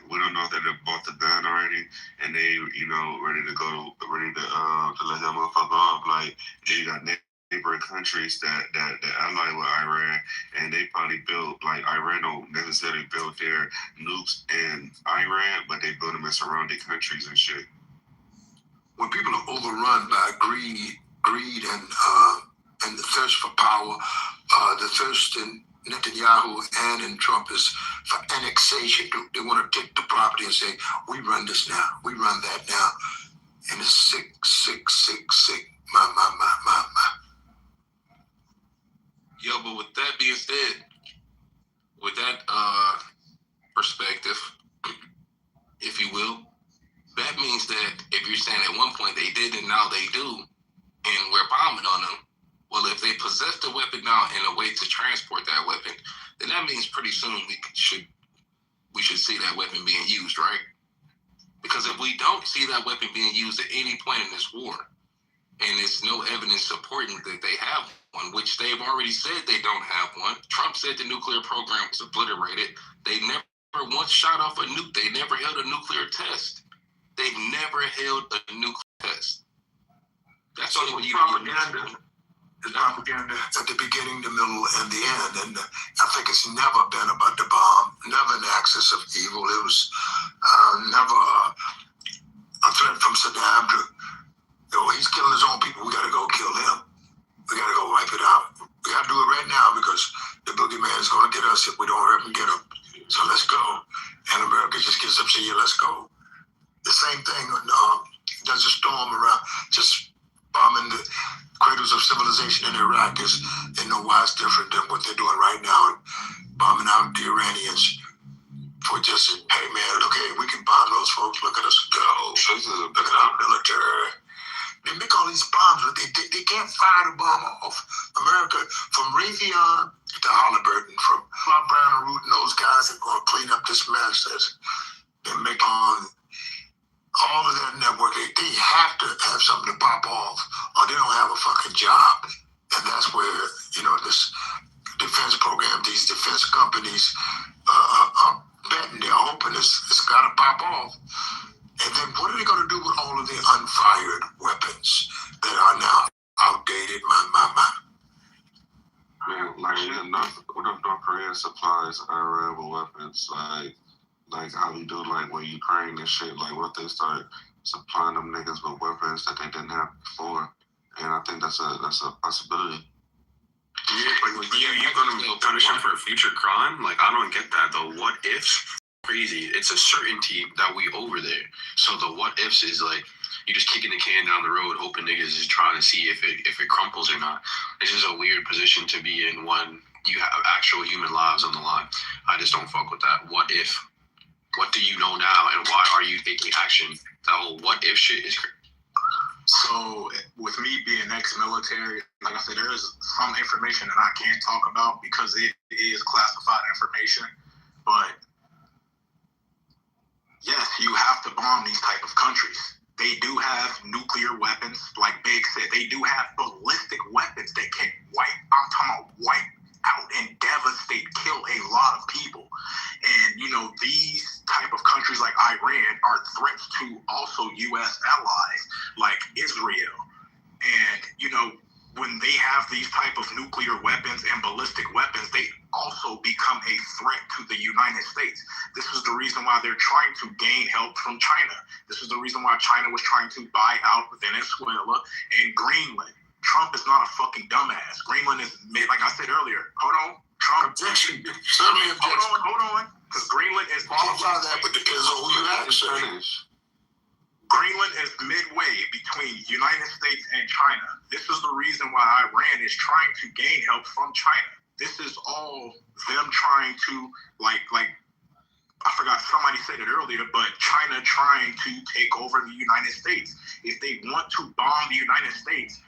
We don't know if they bought the gun already, and they, you know, ready to let that motherfucker off. Like, you got neighboring countries that ally with Iran, and they probably built, like, Iran don't necessarily build their nukes in Iran, but they build them in surrounding countries and shit. When people are overrun by greed and the thirst for power, the thirst in Netanyahu and in Trump is for annexation. They want to take the property and say, we run this now, we run that now. And it's sick. My. Yo, but with that being said, with that perspective, if you will, that means that if you're saying at one point they did and now they do, and we're bombing on them, well, if they possess the weapon now in a way to transport that weapon, then that means pretty soon we should see that weapon being used, right? Because if we don't see that weapon being used at any point in this war, and there's no evidence supporting that they have one, which they've already said they don't have one. Trump said the nuclear program was obliterated. They never once shot off a nuke. They never held a nuclear test. They've never held a nuclear test. That's only what you propaganda. It's propaganda at the beginning, the middle, and the end. And I think it's never been about the bomb, never an axis of evil. It was never a threat from Saddam to, he's killing his own people. We got to go kill him. We got to go wipe it out. We got to do it right now because the boogeyman is going to get us if we don't hurry and get him. So let's go. And America just gets up saying, yeah, let's go. The same thing when there's a storm around, just bombing the cradles of civilization in Iraq is in no wise different than what they're doing right now, bombing out the Iranians for just, hey man, okay, we can bomb those folks. Look at us go. Look at our military. They make all these bombs, but they can't fire the bomb off America from Raytheon to Halliburton, from Bob Brown and Root and those guys that are going to clean up this mess. They make on all of that network. They have to have something to pop off, or they don't have a fucking job. And that's where, this defense program, these defense companies are betting. They're hoping it's got to pop off. And then what are they going to do with all of the unfired weapons that are now outdated? Man, like North Korea supplies Iran with weapons, like how we do, like with Ukraine and shit. Like, what if they start supplying them niggas with weapons that they didn't have before? And I think that's a possibility. You're gonna punish him for a future crime? Like, I don't get that. The what ifs, crazy. It's a certainty that we over there. So the what ifs is like you just kicking the can down the road, hoping niggas is trying to see if it crumples or not. This is a weird position to be in when you have actual human lives on the line. I just don't fuck with that. What if? What do you know now, and why are you taking action? That whole what if shit is crazy. So with me being ex-military, like I said, there is some information that I can't talk about because it is classified information. But yes, you have to bomb these type of countries. They do have nuclear weapons, like Big said. They do have ballistic weapons that can wipe out and devastate, kill a lot of people. And, these type of countries like Iran are threats to also U.S. allies like Israel. And, when they have these type of nuclear weapons and ballistic weapons, they also become a threat to the United States. This is the reason why they're trying to gain help from China. This is the reason why China was trying to buy out Venezuela and Greenland, Trump is not a fucking dumbass. Greenland is made, like I said earlier. Hold on. Trump. Objection. Certainly objection. Hold on. Because Greenland is. Qualify that, but depends on who you ask. Greenland is midway between United States and China. This is the reason why Iran is trying to gain help from China. This is all them trying to, like I forgot, somebody said it earlier, but China trying to take over the United States. If they want to bomb the United States,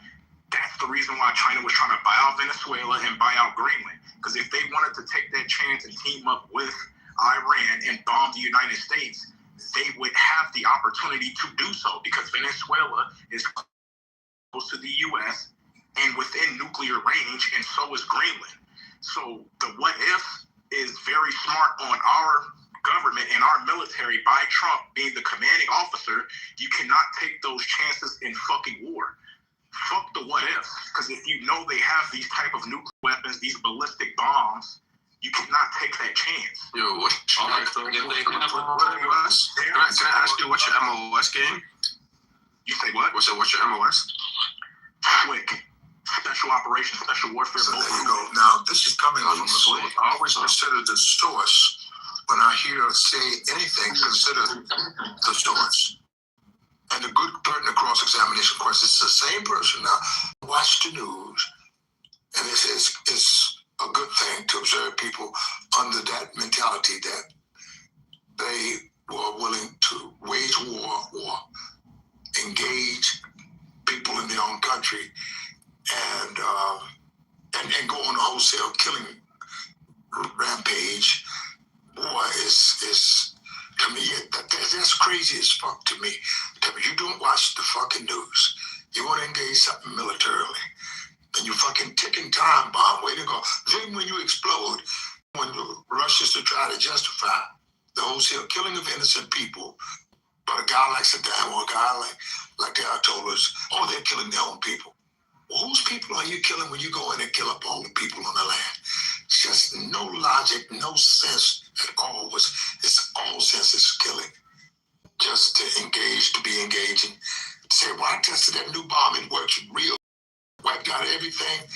that's the reason why China was trying to buy out Venezuela and buy out Greenland. Because if they wanted to take that chance and team up with Iran and bomb the United States, they would have the opportunity to do so, because Venezuela is close to the U.S. and within nuclear range, and so is Greenland. So the what if is very smart on our government and our military by Trump being the commanding officer. You cannot take those chances in fucking war. Fuck the what ifs, because if you know they have these type of nuclear weapons, these ballistic bombs, you cannot take that chance. Yo, can I ask you what's your MOS game? You say what? What's your MOS? Quick. Special Operations, Special Warfare. So there you go. Now, this is coming from the source. I always consider the source. When I hear say anything, consider the source. And the good pertinent cross-examination question, it's the same person now. Watch the news, and it's a good thing to observe people under that mentality that they were willing to wage war, engage people in their own country, and go on a wholesale killing rampage. Boy, is to me that's crazy as fuck to me. You don't watch the fucking news. You want to engage something militarily, and you fucking ticking time bomb. Way to go. Then when you explode, when Russia's to try to justify the wholesale killing of innocent people, but a guy like Saddam or a guy like the Ayatollahs, they're killing their own people. Well, whose people are you killing when you go in and kill up all the people on the land? Just no logic, no sense at all. It's all senseless killing. Just to engage, to be engaging. Say, well, I tested that new bomb, it works real. Wiped out everything,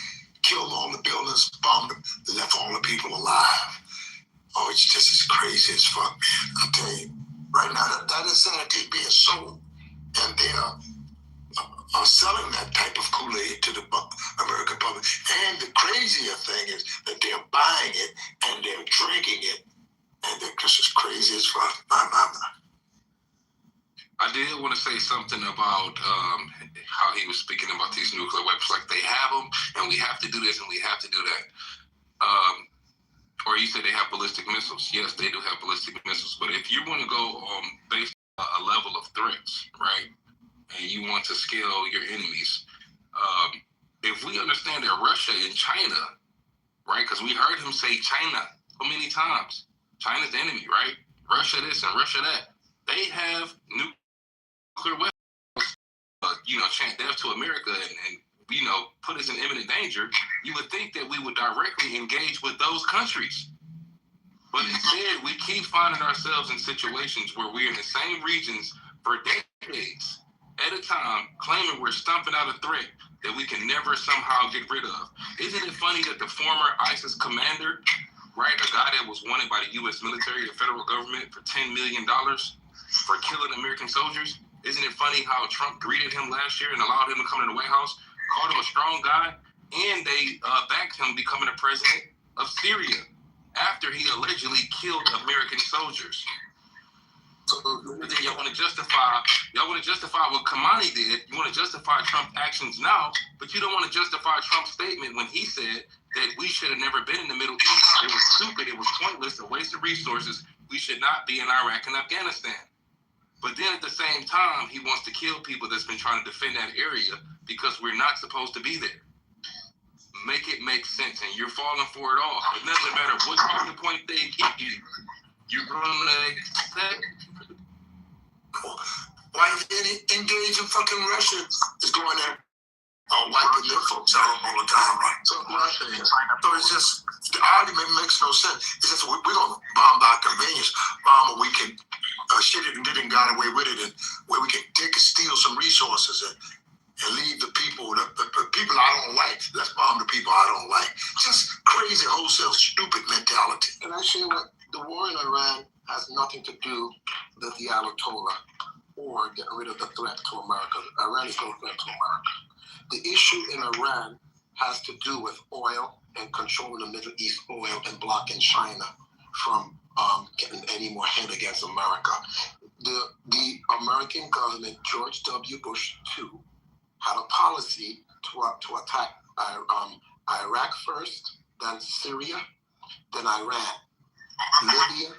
killed all the buildings, bombed them, left all the people alive. Oh, it's just as crazy as fuck, man. I'll tell you, right now, that insanity is being sold, and they are selling that type of Kool-Aid to the American public. And the crazier thing is that they're buying it and they're drinking it, and they're just as crazy as fuck. I did want to say something about how he was speaking about these nuclear weapons. Like, they have them, and we have to do this, and we have to do that. Or you said they have ballistic missiles. Yes, they do have ballistic missiles. But if you want to go based on a level of threats, right, and you want to scale your enemies, if we understand that Russia and China, right, because we heard him say China so many times, China's the enemy, right? Russia this and Russia that. They have nuclear weapons, chant death to America and put us in imminent danger. You would think that we would directly engage with those countries. But instead, we keep finding ourselves in situations where we're in the same regions for decades at a time, claiming we're stomping out a threat that we can never somehow get rid of. Isn't it funny that the former ISIS commander, right, a guy that was wanted by the U.S. military, the federal government, for $10 million for killing American soldiers? Isn't it funny how Trump greeted him last year and allowed him to come to the White House, called him a strong guy, and they backed him becoming the president of Syria after he allegedly killed American soldiers? So then y'all want to justify what Kamani did. You want to justify Trump's actions now, but you don't want to justify Trump's statement when he said that we should have never been in the Middle East. It was stupid. It was pointless. A waste of resources. We should not be in Iraq and Afghanistan. But then at the same time, he wants to kill people that's been trying to defend that area because we're not supposed to be there. Make it make sense, and you're falling for it all. It doesn't matter what talking point they give you. You're going to accept. Why didn't they engage in fucking Russia? Is going there, wiping their folks out all the time, right? So it's just, the argument makes no sense. It's just, we're going to bomb by convenience, bomb where we can shit it and get it and got away with it, and where we can take and steal some resources and leave the people, the people I don't like. Let's bomb the people I don't like. Just crazy, wholesale, stupid mentality. And I say what the war in Iran has nothing to do with the Ayatollah or getting rid of the threat to America. Iran is no threat to America. The issue in Iran has to do with oil and controlling the Middle East oil and blocking China from getting any more head against America. The American government, George W. Bush II, had a policy to attack Iraq first, then Syria, then Iran, Libya,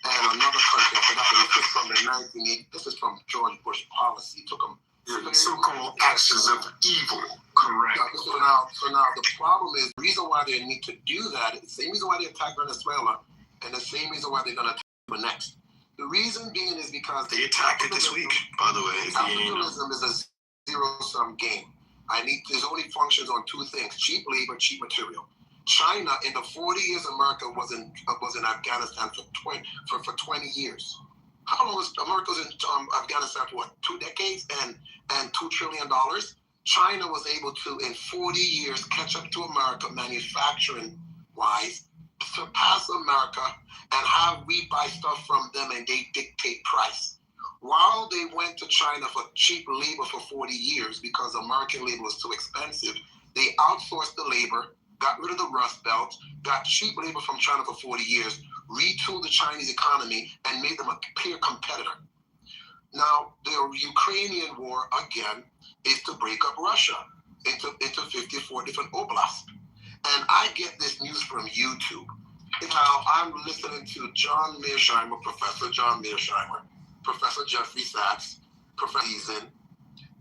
and another country. I forgot, this is from the 1980s. This is from George Bush policy. It took them the so-called axis of evil. Correct. So now the problem is the reason why they need to do that is the same reason why they attacked Venezuela, and the same reason why they're going to attack Cuba next. The reason being is because they attacked it this week, by the way. Capitalism is a zero-sum game. It only functions on two things: cheap labor, cheap material. China, in the 40 years America was in Afghanistan for 20 years. How long was America was in Afghanistan for what? 2 decades and $2 trillion? China was able to, in 40 years, catch up to America manufacturing-wise, surpass America, and have we buy stuff from them and they dictate price. While they went to China for cheap labor for 40 years because American labor was too expensive, they outsourced the labor, got rid of the Rust Belt, got cheap labor from China for 40 years, retooled the Chinese economy, and made them a peer competitor. Now, the Ukrainian war, again, is to break up Russia into 54 different oblasts. And I get this news from YouTube. Now, I'm listening to John Mearsheimer, Professor John Mearsheimer, Professor Jeffrey Sachs, Professor Eason,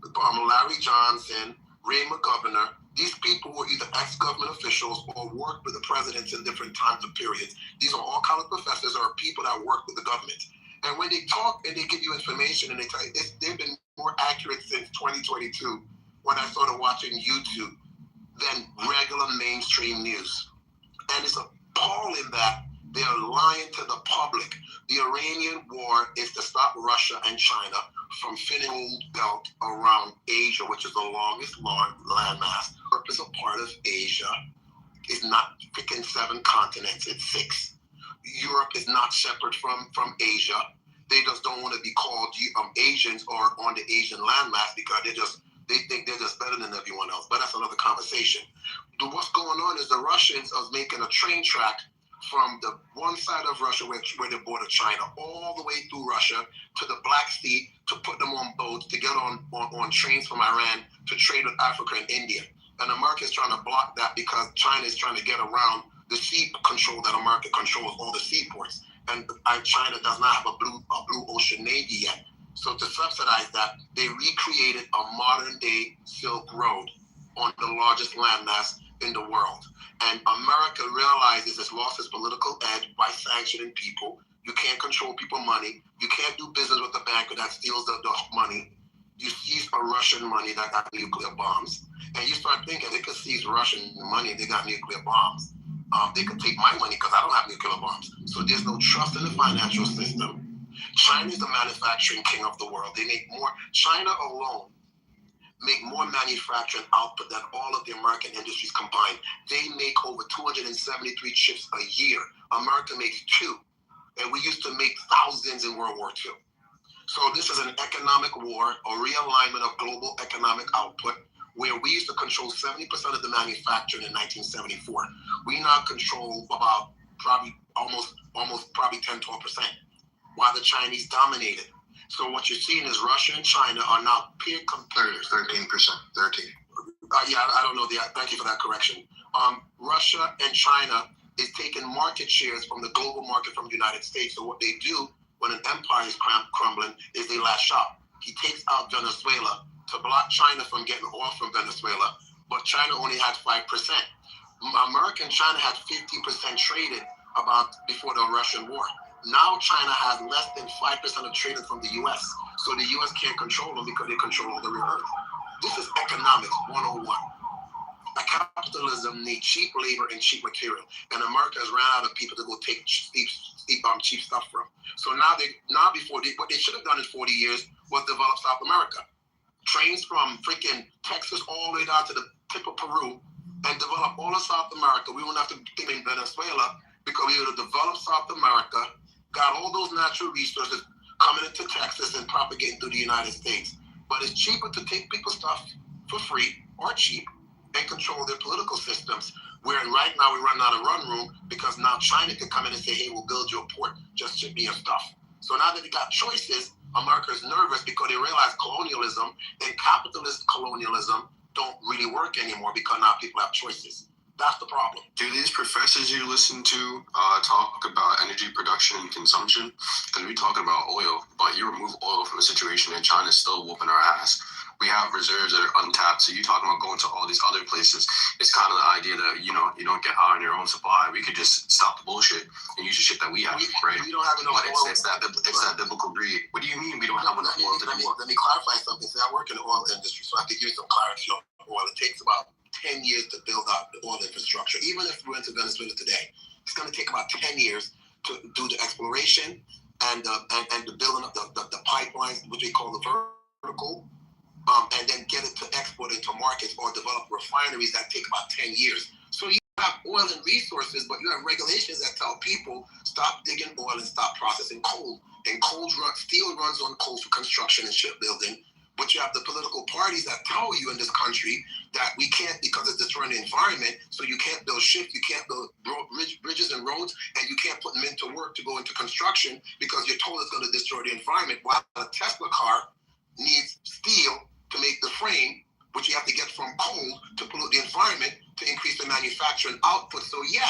Larry Johnson, Ray McGovernor. These people were either ex-government officials or worked with the presidents in different times and periods. These are all college professors or people that work with the government. And when they talk and they give you information and they tell you, they've been more accurate since 2022 when I started watching YouTube than regular mainstream news. And it's appalling that they're lying to the public. The Iranian war is to stop Russia and China from filling the belt around Asia, which is the longest landmass. Europe is a part of Asia. It's not freaking 7 continents, it's 6. Europe is not separate from Asia. They just don't want to be called Asians or on the Asian landmass because they think they're just better than everyone else. But that's another conversation. What's going on is the Russians are making a train track from the one side of Russia where they border China all the way through Russia to the Black Sea to put them on boats to get on trains from Iran to trade with Africa and India. And America is trying to block that because China is trying to get around the sea control that America controls all the seaports. And China does not have a blue ocean navy yet. So to subsidize that, they recreated a modern day Silk Road on the largest landmass in the world. And America realizes it's lost its political edge by sanctioning people. You can't control people's money. You can't do business with a banker that steals the money. You seize a Russian money that got nuclear bombs. And you start thinking they could seize Russian money, they got nuclear bombs. They could take my money because I don't have nuclear bombs. So there's no trust in the financial system. China is the manufacturing king of the world. They make more, China alone make more manufacturing output than all of the American industries combined. They make over 273 chips a year. America makes 2. And we used to make thousands in World War II. So this is an economic war, a realignment of global economic output, where we used to control 70% of the manufacturing in 1974. We now control about probably almost 10-12%, while the Chinese dominated. So what you're seeing is Russia and China are now peer competitors. 13%. 13. Yeah, I don't know. Thank you for that correction. Russia and China is taking market shares from the global market from the United States. So what they do when an empire is crumbling is they last shot. He takes out Venezuela to block China from getting oil from Venezuela, but China only had 5%. America and China had 50% traded before the Russian war. Now China has less than 5% of trading from the U.S., so the U.S. can't control them because they control all the rare earth. This is economics 101. Capitalism needs cheap labor and cheap material, and America has ran out of people to go take cheap stuff from. So what they should have done in 40 years was develop South America. trains from freaking Texas all the way down to the tip of Peru, and develop all of South America. We wouldn't have to think in Venezuela because we would have developed South America, got all those natural resources coming into Texas and propagating through the United States. But it's cheaper to take people's stuff for free or cheap and control their political systems. Where right now we're running out of run room because now China can come in and say, hey, we'll build you a port, just ship me your stuff. So now that they got choices, America's nervous because they realize colonialism and capitalist colonialism don't really work anymore because now people have choices. That's the problem. Do these professors you listen to talk about energy production and consumption? Because we talk about oil, but you remove oil from the situation and China's still whooping our ass. We have reserves that are untapped. So you talking about going to all these other places. It's kind of the idea that, you don't get high on your own supply. We could just stop the bullshit and use the shit that we have, right? We don't have enough but oil. It's that biblical greed. What do you mean we don't have enough oil anymore? Let me clarify something. See, I work in the oil industry, so I can give you some clarity on oil. It takes about 10 years to build out the oil infrastructure. Even if we went to Venezuela today, it's going to take about 10 years to do the exploration and the building of the pipelines, which we call the vertical, and then get it to export into markets or develop refineries that take about 10 years. So you have oil and resources, but you have regulations that tell people stop digging oil and stop processing coal. And steel runs on coal for construction and shipbuilding. But you have the political parties that tell you in this country that we can't because it's destroying the environment. So you can't build ships, you can't build bridges and roads, and you can't put men to work to go into construction because you're told it's going to destroy the environment. While a Tesla car needs steel to make the frame, which you have to get from coal to pollute the environment to increase the manufacturing output. So yeah,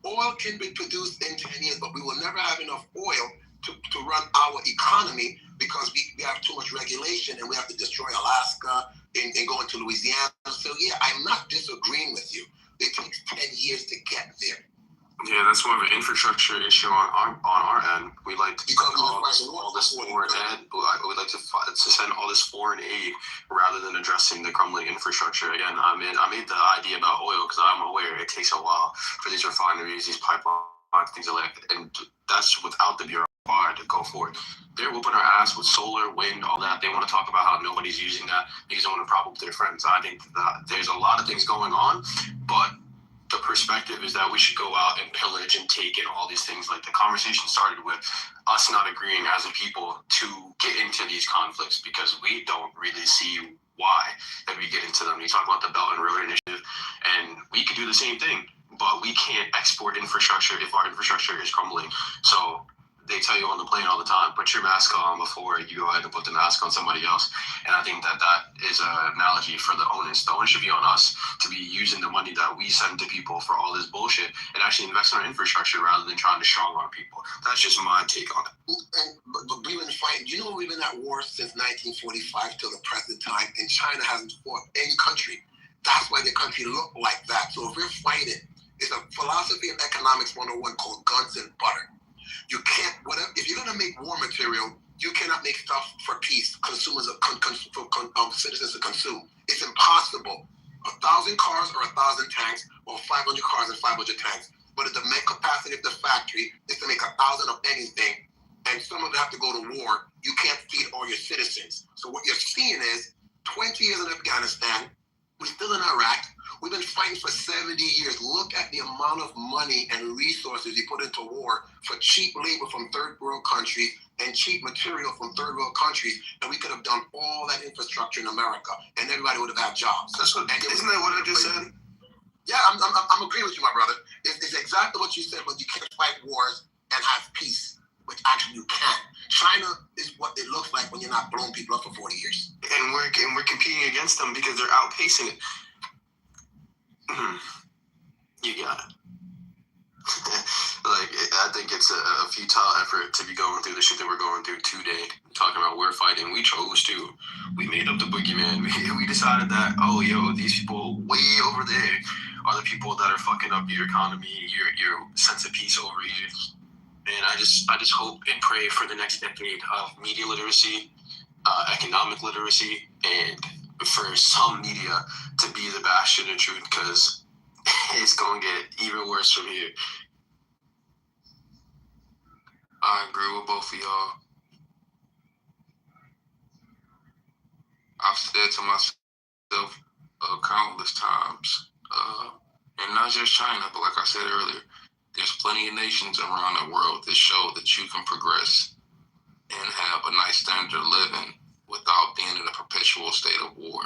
oil can be produced in 10 years, but we will never have enough oil to run our economy because we have too much regulation and we have to destroy Alaska and go into Louisiana. So yeah, I'm not disagreeing with you. It takes 10 years to get there. Yeah, that's more of an infrastructure issue on our end. We like to all this foreign aid. We like to send all this foreign aid rather than addressing the crumbling infrastructure. Again, I made the idea about oil because I'm aware it takes a while for these refineries, these pipelines, things like that, and that's without the bureaucracy to go forward. They're whooping our ass with solar, wind, all that. They want to talk about how nobody's using that because they want to prop up their friends. I think that there's a lot of things going on, but the perspective is that we should go out and pillage and take and all these things. Like the conversation started with us not agreeing as a people to get into these conflicts because we don't really see why that we get into them. You talk about the Belt and Road Initiative, and we could do the same thing, but we can't export infrastructure if our infrastructure is crumbling. So they tell you on the plane all the time, put your mask on before you go ahead and put the mask on somebody else. And I think that is an analogy for the onus. The onus should be on us to be using the money that we send to people for all this bullshit and actually invest in our infrastructure rather than trying to strong arm people. That's just my take on it. But we've been fighting. You know, we've been at war since 1945 till the present time, and China hasn't fought any country. That's why the country look like that. So if we're fighting, it's a philosophy of economics 101 called guns and butter. You can't, if you're going to make war material, you cannot make stuff for peace, consumers, for citizens to consume. It's impossible. 1,000 cars or 1,000 tanks, or 500 cars and 500 tanks. But if the main capacity of the factory is to make 1,000 of anything, and some of them have to go to war, you can't feed all your citizens. So what you're seeing is 20 years in Afghanistan, we're still in Iraq. We've been fighting for 70 years. Look at the amount of money and resources you put into war for cheap labor from third world countries and cheap material from third world countries, and we could have done all that infrastructure in America, and everybody would have had jobs. Isn't that what I just said? Yeah, I'm agreeing with you, my brother. It's exactly what you said, but you can't fight wars and have peace, which actually you can't. China is what it looks like when you're not blowing people up for 40 years. And we're competing against them because they're outpacing it. You got it. I think it's a futile effort to be going through the shit that we're going through today. Talking about we're fighting, we chose to. We made up the boogeyman. We decided that, these people way over there are the people that are fucking up your economy, your sense of peace over here. And I just hope and pray for the next decade of media literacy, economic literacy, and for some media to be the bastion of truth, because it's going to get even worse from here. I agree with both of y'all. I've said to myself countless times, and not just China, but like I said earlier, there's plenty of nations around the world that show that you can progress and have a nice standard of living without being in a perpetual state of war.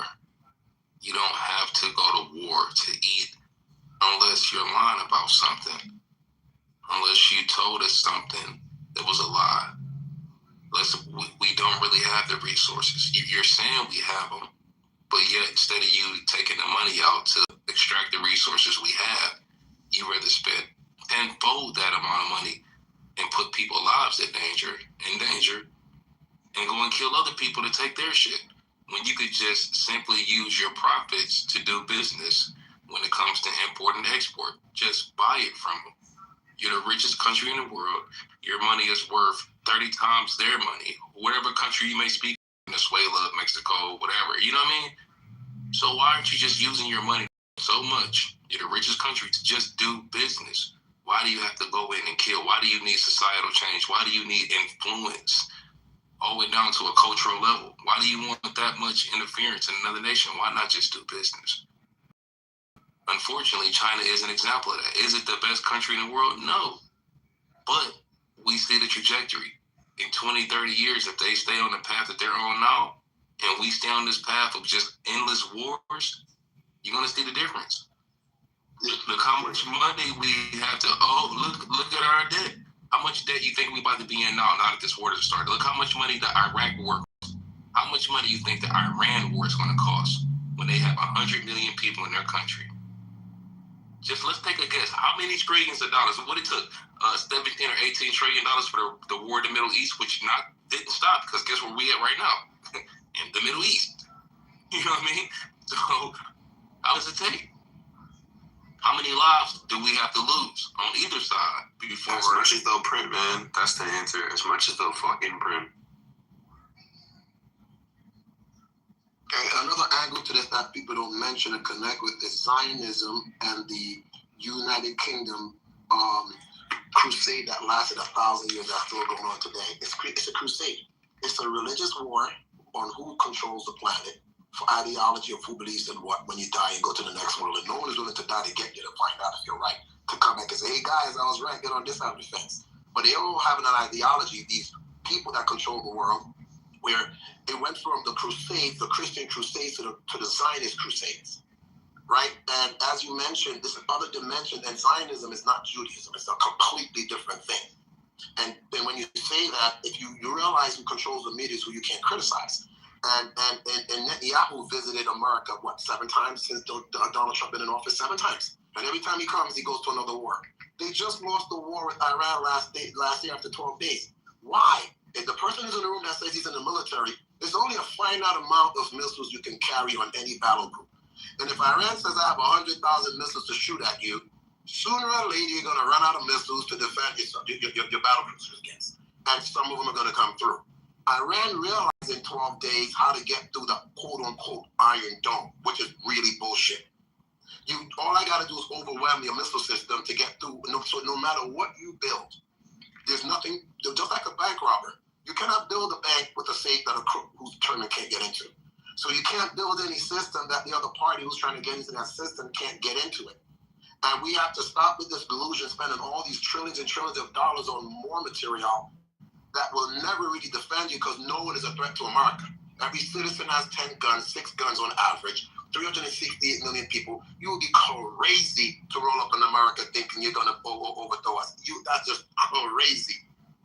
You don't have to go to war to eat unless you're lying about something, unless you told us something that was a lie. We don't really have the resources. You're saying we have them, but yet instead of you taking the money out to extract the resources we have, you rather spend tenfold that amount of money and put people's lives in danger, and go and kill other people to take their shit. When you could just simply use your profits to do business when it comes to import and export. Just buy it from them. You're the richest country in the world. Your money is worth 30 times their money. Whatever country you may speak, Venezuela, Mexico, whatever, you know what I mean? So why aren't you just using your money so much? You're the richest country to just do business. Why do you have to go in and kill? Why do you need societal change? Why do you need influence? All the way down to a cultural level. Why do you want that much interference in another nation? Why not just do business? Unfortunately, China is an example of that. Is it the best country in the world? No. But we see the trajectory. In 20, 30 years, if they stay on the path that they're on now, and we stay on this path of just endless wars, you're going to see the difference. Look how much money we have to, look at our debt. How much debt you think we about to be in now that this war has started? Look how much money the Iraq war cost. How much money you think the Iran war is going to cost when they have 100 million people in their country? Just let's take a guess. How many trillions of dollars? What it took? 17 or 18 trillion dollars for the war in the Middle East, which didn't stop, because guess where we at right now? In the Middle East. You know what I mean? So how does it take? How many lives do we have to lose on either side before? As much as they'll print, man. That's the answer. As much as they'll fucking print. And another angle to this that people don't mention and connect with is Zionism and the United Kingdom crusade that lasted 1,000 years that's still going on today. It's a crusade. It's a religious war on who controls the planet for ideology of who believes in what when you die and go to the next world. And no one is willing to die to get you to find out if you're right. To come back and say, hey guys, I was right, get on this side of the fence. But they all have an ideology, these people that control the world, where it went from the crusades, the Christian crusades, to the Zionist crusades, right? And as you mentioned, this is another dimension, and Zionism is not Judaism. It's a completely different thing. And then when you say that, if you realize who controls the media is who you can't criticize. And Netanyahu visited America, 7 times since Donald Trump been in office? 7 times. And every time he comes, he goes to another war. They just lost the war with Iran last year after 12 days. Why? If the person who's in the room that says he's in the military, there's only a finite amount of missiles you can carry on any battle group. And if Iran says I have 100,000 missiles to shoot at you, sooner or later you're going to run out of missiles to defend your battle cruisers against. And some of them are going to come through. Iran realized in 12 days how to get through the quote-unquote Iron Dome, which is really bullshit. All I got to do is overwhelm your missile system to get through. So no matter what you build, there's nothing, just like a bank robber. You cannot build a bank with a safe that a crook who's trying can't get into. So you can't build any system that the other party who's trying to get into that system can't get into it. And we have to stop with this delusion, spending all these trillions and trillions of dollars on more material that will never really defend you because no one is a threat to America. Every citizen has 10 guns, 6 guns on average, 368 million people. You would be crazy to roll up in America thinking you're going to overthrow us. That's just crazy.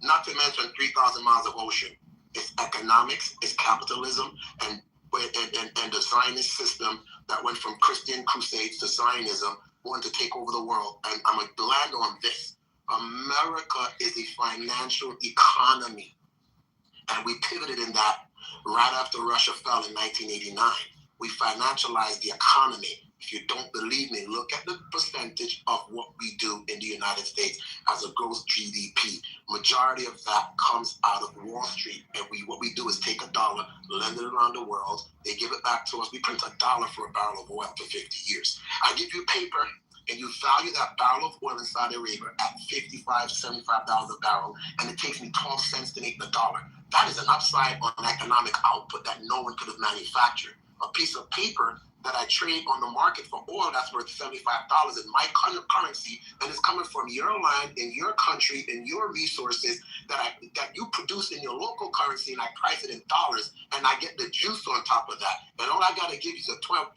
Not to mention 3,000 miles of ocean. It's economics, it's capitalism, and the Zionist system that went from Christian crusades to Zionism wanted to take over the world. And I'm going to land on this. America is a financial economy. And we pivoted in that right after Russia fell in 1989. We financialized the economy. If you don't believe me, look at the percentage of what we do in the United States as a gross GDP. Majority of that comes out of Wall Street. And what we do is take $1, lend it around the world. They give it back to us. We print $1 for a barrel of oil for 50 years. I give you paper, and you value that barrel of oil in Saudi Arabia at $55, $75 a barrel, and it takes me 12 cents to make the $1. That is an upside on economic output that no one could have manufactured. A piece of paper that I trade on the market for oil that's worth $75 in my currency, and it's coming from your land in your country and your resources that you produce in your local currency, and I price it in dollars, and I get the juice on top of that. And all I got to give you is a 12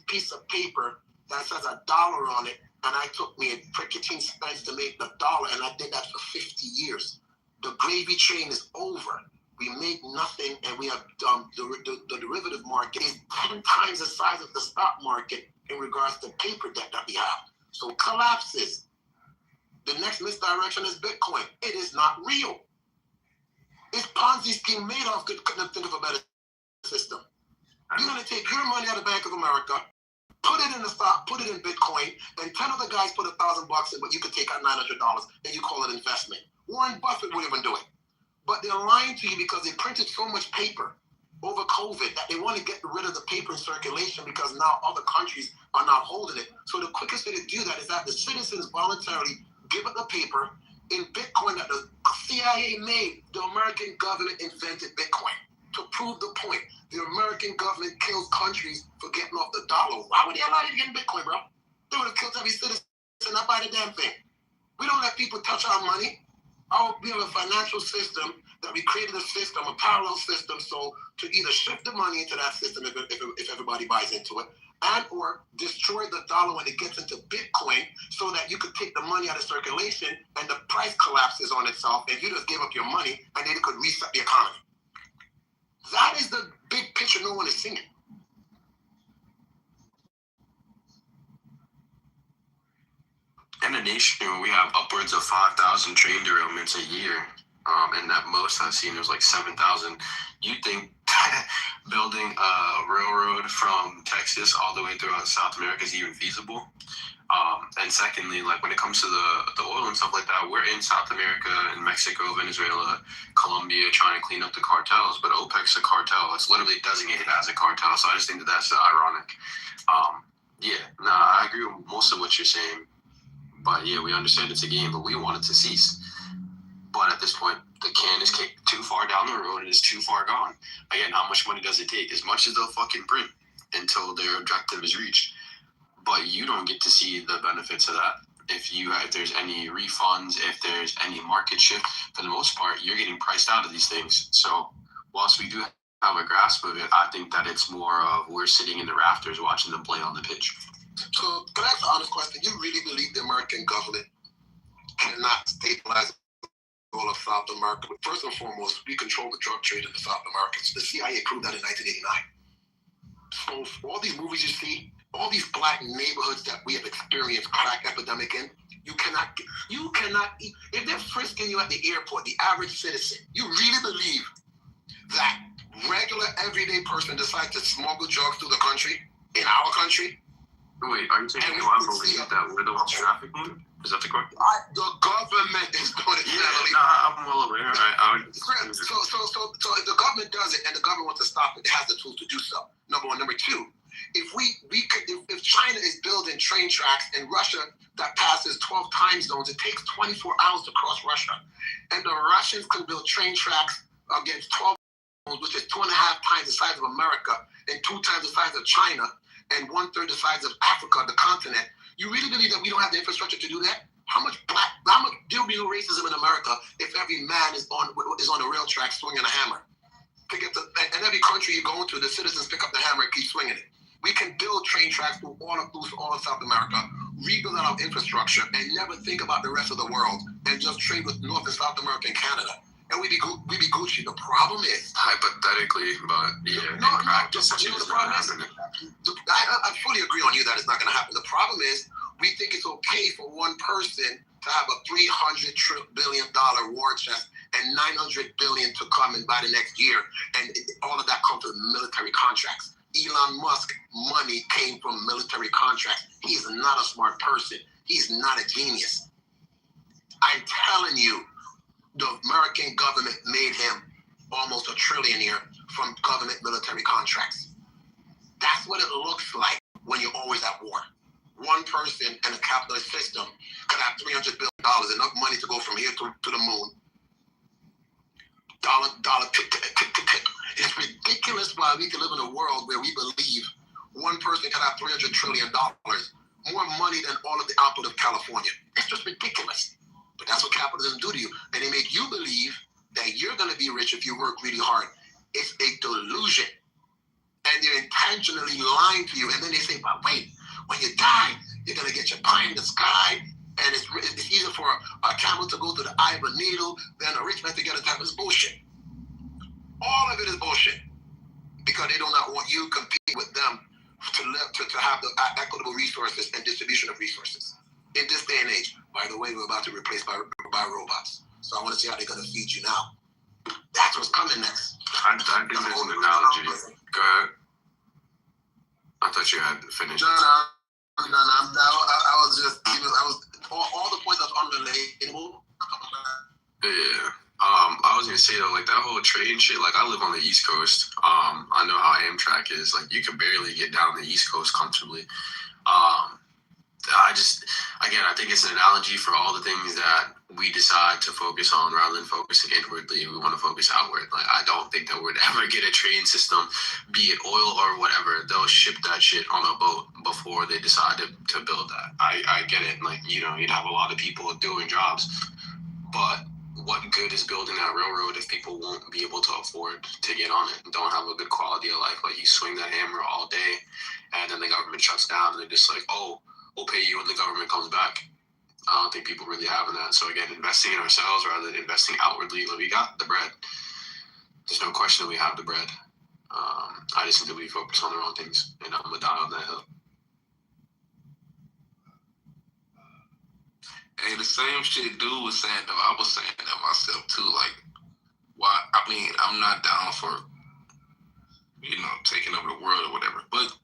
piece of paper that says $1 on it, and I took me 15 cents to make the dollar, and I did that for 50 years. The gravy train is over. We make nothing, and we have the derivative market is 10 times the size of the stock market in regards to paper debt that we have. So it collapses. The next misdirection is Bitcoin. It is not real. It's Ponzi scheme made off. Couldn't think of a better system. You're going to take your money out of Bank of America, put it in the stock, put it in Bitcoin, and 10 other guys put $1,000 in, but you could take out $900, and you call it investment. Warren Buffett wouldn't even do it. But they're lying to you because they printed so much paper over COVID that they want to get rid of the paper in circulation because now other countries are not holding it. So the quickest way to do that is that the citizens voluntarily give up the paper in Bitcoin that the CIA made. The American government invented Bitcoin to prove the point. The American government kills countries for getting off the dollar. Why would they allow you to get in Bitcoin, bro? They would have killed every citizen not buy the damn thing. We don't let people touch our money. We have a financial system that we created a system, a parallel system, so to either shift the money into that system if everybody buys into it, and or destroy the dollar when it gets into Bitcoin so that you could take the money out of circulation and the price collapses on itself and you just give up your money and then it could reset the economy. That is the big picture no one is seeing. In a nation where we have upwards of 5,000 train derailments a year, and at most I've seen there's like 7,000, you think building a railroad from Texas all the way throughout South America is even feasible? And secondly, like when it comes to the oil and stuff like that, we're in South America and Mexico, Venezuela, Colombia trying to clean up the cartels, but OPEC's a cartel. It's literally designated as a cartel, so I just think that that's ironic. I agree with most of what you're saying. But yeah, we understand it's a game, but we want it to cease. But at this point, the can is kicked too far down the road and it's too far gone. Again, how much money does it take? As much as they'll fucking print until their objective is reached. But you don't get to see the benefits of that. If there's any refunds, if there's any market shift, for the most part, you're getting priced out of these things. So whilst we do have a grasp of it, I think that it's more of we're sitting in the rafters watching them play on the pitch. So, can I ask an honest question? You really believe the American government cannot stabilize all of South America? First and foremost, we control the drug trade in the South Americans. The CIA proved that in 1989. So, all these movies you see, all these black neighborhoods that we have experienced crack epidemic in, you cannot, if they're frisking you at the airport, the average citizen, you really believe that regular, everyday person decides to smuggle drugs through the country, in our country? Wait, are you saying you want to believe that we're the ones trafficking? Is that the question? The government is doing it. I'm well aware. So if the government does it and the government wants to stop it, it has the tools to do so. Number one. Number two, if China is building train tracks in Russia that passes 12 time zones, it takes 24 hours to cross Russia. And the Russians can build train tracks against 12 zones, which is 2.5 times the size of America and 2 times the size of China, and 1/3 the size of Africa, the continent. You really believe that we don't have the infrastructure to do that? How much there'll be no racism in America if every man is on a rail track swinging a hammer? And every country you go into, the citizens pick up the hammer and keep swinging it. We can build train tracks through all of South America, rebuild our infrastructure, and never think about the rest of the world, and just trade with North and South America and Canada. And we be Gucci. The problem is hypothetically, but yeah. The problem is, I fully agree on you that it's not going to happen. The problem is we think it's okay for one person to have a $300 billion war chest and $900 billion to come in by the next year, and all of that comes with military contracts. Elon Musk money came from military contracts. He's not a smart person. He's not a genius. I'm telling you. The American government made him almost a trillionaire from government military contracts. That's what it looks like when you're always at war. One person in a capitalist system could have $300 billion, enough money to go from here to the moon. dollar, tick, tick, tick, tick, tick. It's ridiculous why we can live in a world where we believe one person can have $300 trillion, more money than all of the output of California. It's just ridiculous. But that's what capitalism do to you. And they make you believe that you're going to be rich if you work really hard. It's a delusion. And they're intentionally lying to you. And then they say, but wait, when you die, you're going to get your pie in the sky. And it's easier for a camel to go to the eye of a needle than a rich man to get a type of bullshit. All of it is bullshit. Because they do not want you competing with them to have the equitable resources and distribution of resources. In this day and age, by the way, we're about to be replaced by robots. So I want to see how they're going to feed you now. That's what's coming next. I think there's an analogy. Go ahead. I thought you had finished. No. I was just, all the points that was unrelatable. Yeah. I was gonna say though, like that whole train shit, like I live on the East Coast. I know how Amtrak is. Like you can barely get down the East Coast comfortably. I think it's an analogy for all the things that we decide to focus on rather than focusing inwardly. We want to focus outward. Like I don't think that we'd ever get a train system, be it oil or whatever. They'll ship that shit on a boat before they decide to build that. I get it. Like, you know, you'd have a lot of people doing jobs, but what good is building that railroad if people won't be able to afford to get on it and don't have a good quality of life? Like you swing that hammer all day and then the government shuts down and they're just like, oh, we'll pay you when the government comes back. I don't think people really have that. So again, investing in ourselves rather than investing outwardly. Like we got the bread. There's no question that we have the bread. I just think that we focus on the wrong things, and I'm gonna die on that hill. Hey, the same shit dude was saying though. I was saying that myself too. Like, why? I mean, I'm not down for, you know, taking over the world or whatever. But,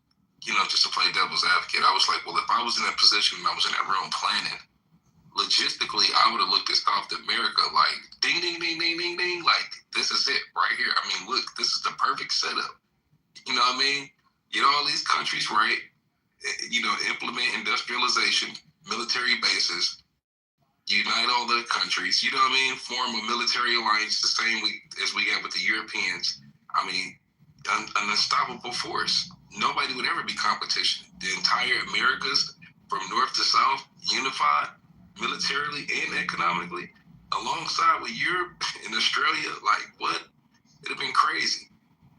you know, just to play devil's advocate, I was like, well, if I was in that position and I was in that room planning, logistically, I would have looked at South America like, ding, ding, ding, ding, ding, ding. Like, this is it right here. I mean, look, this is the perfect setup. You know what I mean? Get all these countries right. You know, implement industrialization, military bases, unite all the countries, you know what I mean? Form a military alliance the same as we have with the Europeans. I mean, an unstoppable force. Nobody would ever be competition. The entire Americas, from north to south, unified militarily and economically, alongside with Europe and Australia. Like, what? It'd have been crazy.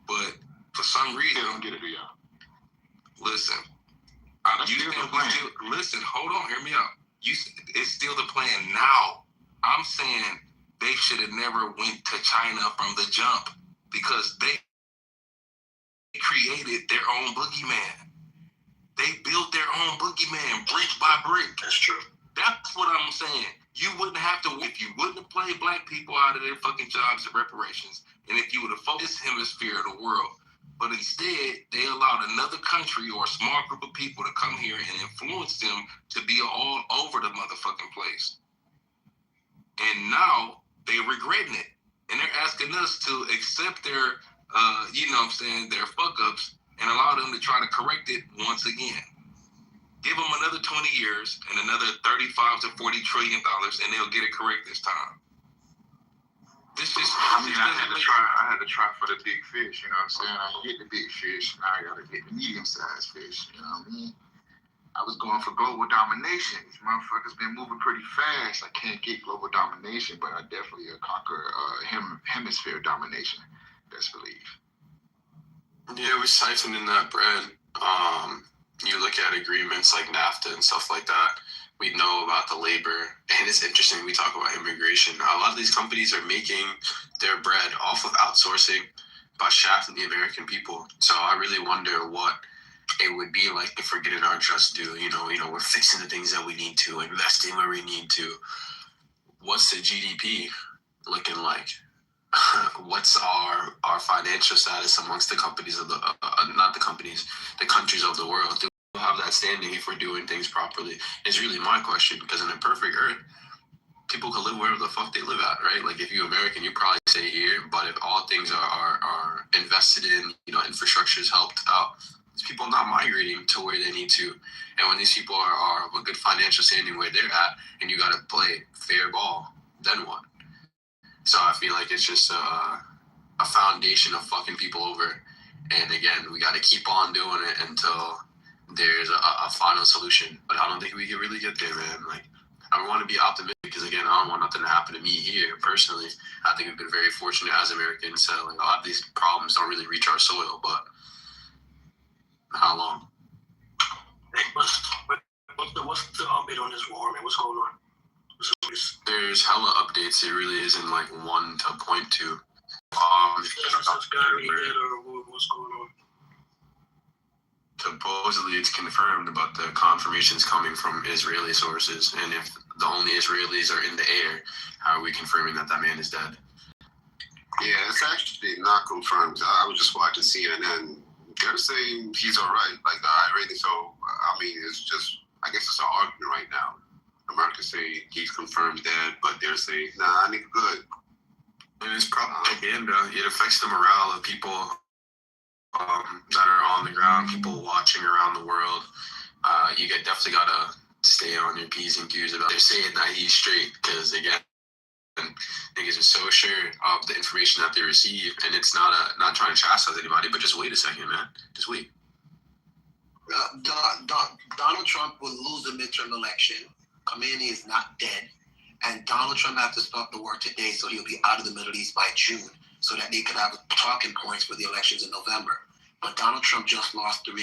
But for some reason, don't get it, yeah. Listen, listen, hold on, hear me out. It's still the plan now. I'm saying they should have never went to China from the jump because they created their own boogeyman. They built their own boogeyman brick by brick. That's true. That's what I'm saying. You wouldn't have to, if you wouldn't have played black people out of their fucking jobs and reparations, and if you would have focused hemisphere of the world, but instead they allowed another country or a small group of people to come here and influence them to be all over the motherfucking place. And now they're regretting it. And they're asking us to accept their, you know what I'm saying, their fuck-ups and allow them to try to correct it once again. Give them another 20 years and another $35 to $40 trillion and they'll get it correct this time. This is, I had to try for the big fish, you know what I'm saying? I get the big fish, now I gotta get the medium-sized fish, you know what I mean? I was going for global domination. These motherfuckers been moving pretty fast. I can't get global domination, but I definitely conquer hemisphere domination. Best believe. Yeah, we siphoned in that bread. You look at agreements like NAFTA and stuff like that. We know about the labor, and it's interesting. We talk about immigration. A lot of these companies are making their bread off of outsourcing by shafting the American people. So I really wonder what it would be like if we're getting our just due. You know, we're fixing the things that we need to, investing where we need to. What's the GDP looking like? What's our financial status amongst the companies of the not the companies, the countries of the world? Do we have that standing if we're doing things properly? Is really my question, because in a perfect earth, people can live wherever the fuck they live at, right? Like if you're American, you probably stay here, but if all things are invested in, you know, infrastructure is helped out, there's people not migrating to where they need to. And when these people are of a good financial standing where they're at, and you got to play fair ball, then what? So I feel like it's just a foundation of fucking people over. And again, we got to keep on doing it until there's a final solution. But I don't think we can really get there, man. Like, I want to be optimistic because, again, I don't want nothing to happen to me here personally. I think we've been very fortunate as Americans. So like, a lot of these problems don't really reach our soil, but how long? Hey, what's the update on this war, man? What's going on? There's hella updates. It really isn't like one to point to. What's going on? Supposedly it's confirmed, but the confirmation's coming from Israeli sources. And if the only Israelis are in the air, how are we confirming that that man is dead? Yeah, it's actually not confirmed. I was just watching CNN. They're saying he's all right, like the high rating. So, I mean, it's just, I guess it's an argument right now. America saying he's confirmed dead, but they're saying, nah, I think good. And it's propaganda. It affects the morale of people that are on the ground, people watching around the world. You definitely got to stay on your P's and Q's about it. They're saying that he's straight because, again, niggas are so sure of the information that they receive, and it's not trying to chastise anybody, but just wait a second, man. Just wait. Donald Trump will lose the midterm election. Khamenei is not dead. And Donald Trump has to start the war today, so he'll be out of the Middle East by June, so that they could have talking points for the elections in November. But Donald Trump just lost the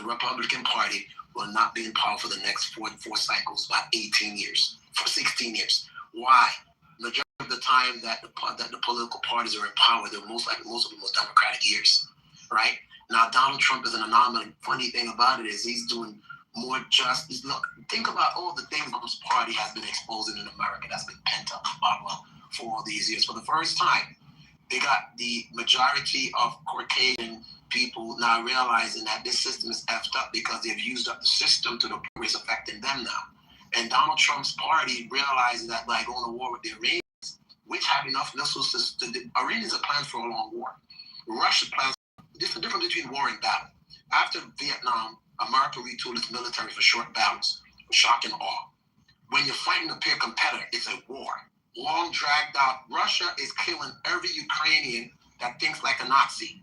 Republican Party will not be in power for the next four cycles, about 18 years, for 16 years. Why? Majority of the time that the political parties are in power, they're most of them are Democratic years, right? Now, Donald Trump is an anomaly. Funny thing about it is he's doing more justice. Look, think about all the things that this party has been exposing in America that's been pent up for all these years. For the first time, they got the majority of Caucasian people now realizing that this system is effed up because they've used up the system to the point where it's affecting them now. And Donald Trump's party realizing that by going to war with the Iranians, which have enough missiles the Iranians are planning for a long war. Russia plans. There's a difference between war and battle. After Vietnam, America retooled its military for short battles, shock and awe. When you're fighting a peer competitor, it's a war. Long, dragged out. Russia is killing every Ukrainian that thinks like a Nazi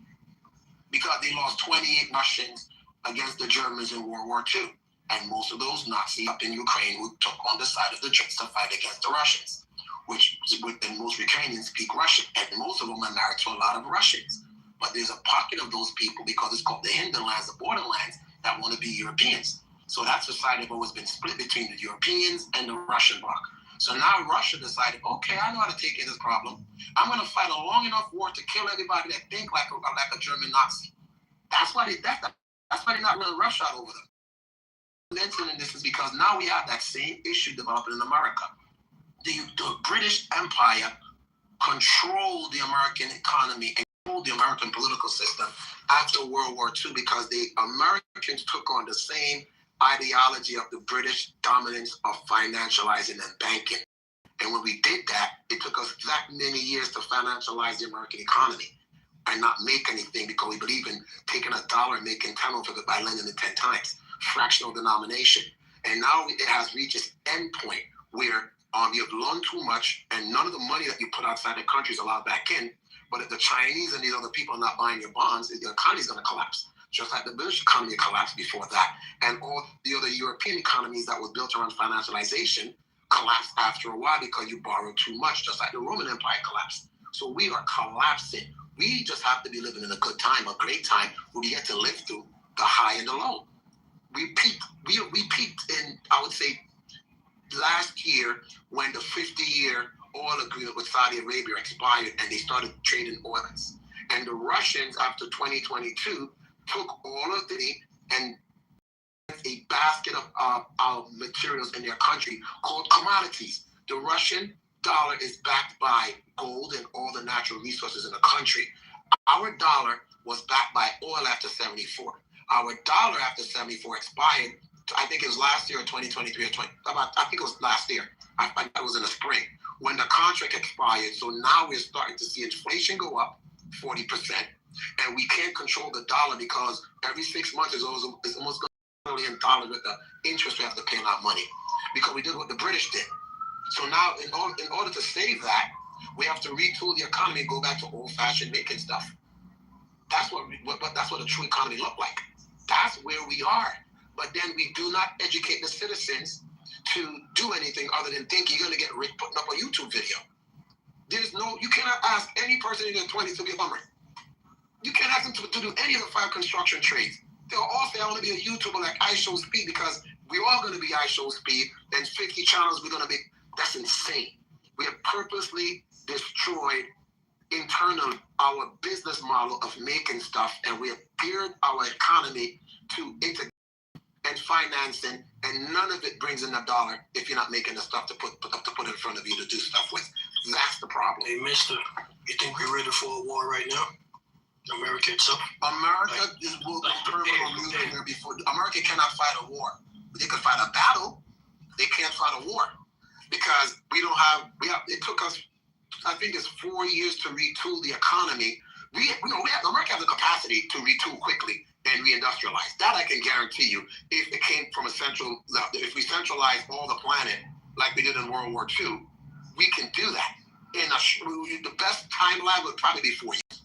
because they lost 28 Russians against the Germans in World War II. And most of those Nazis up in Ukraine who took on the side of the Germans to fight against the Russians, and most Ukrainians speak Russian, and most of them are married to a lot of Russians. But there's a pocket of those people, because it's called the hinterlands, the borderlands, that want to be Europeans. So that society has always been split between the Europeans and the Russian bloc. So now Russia decided, okay, I know how to take care of this problem. I'm going to fight a long enough war to kill everybody that think like a German Nazi. That's why they're not really rush out over them. Mentioning this is because now we have that same issue developing in America. The British Empire controlled the American economy and controlled the American political system after World War II because the Americans took on the same ideology of the British dominance of financializing and banking. And when we did that, it took us that many years to financialize the American economy and not make anything, because we believe in taking a dollar and making 10 of it by lending it 10 times. Fractional denomination. And now it has reached its end point where you've loaned too much and none of the money that you put outside the country is allowed back in. But if the Chinese and these other people are not buying your bonds, the economy is going to collapse. Just like the British economy collapsed before that. And all the other European economies that were built around financialization collapsed after a while because you borrowed too much, just like the Roman Empire collapsed. So we are collapsing. We just have to be living in a good time, a great time, where we get to live through the high and the low. We peaked in, I would say, last year when the 50-year oil agreement with Saudi Arabia expired and they started trading oils. And the Russians, after 2022, took all of the and a basket of materials in their country called commodities. The Russian dollar is backed by gold and all the natural resources in the country. Our dollar was backed by oil after 74. Our dollar after 74 expired. I think it was last year or 2023 or I think it was last year. I think it was in the spring when the contract expired. So now we're starting to see inflation go up 40%. And we can't control the dollar because every 6 months it's almost $1 million with the interest we have to pay on our money, because we did what the British did. So now, in order to save that, we have to retool the economy and go back to old-fashioned making stuff. That's what a true economy look like. That's where we are. But then we do not educate the citizens to do anything other than think you're going to get rich putting up a YouTube video. You cannot ask any person in their 20s to be a plumber. You can't ask them to do any of the 5 construction trades. They'll all say, I want to be a YouTuber like I Show Speed because we're all going to be I Show Speed and 50 channels we're going to be. That's insane. We have purposely destroyed our business model of making stuff, and we have geared our economy to and financing, and none of it brings in a dollar if you're not making the stuff to put in front of you to do stuff with. That's the problem. Hey, mister, you think we're ready for a war right now? America itself? America is terminal nuclear before. America cannot fight a war. They could fight a battle. They can't fight a war because it took us, I think it's 4 years to retool the economy. America has the capacity to retool quickly and reindustrialize. That I can guarantee you. If it came from if we centralize all the planet like we did in World War II, we can do that. The best timeline would probably be 4 years.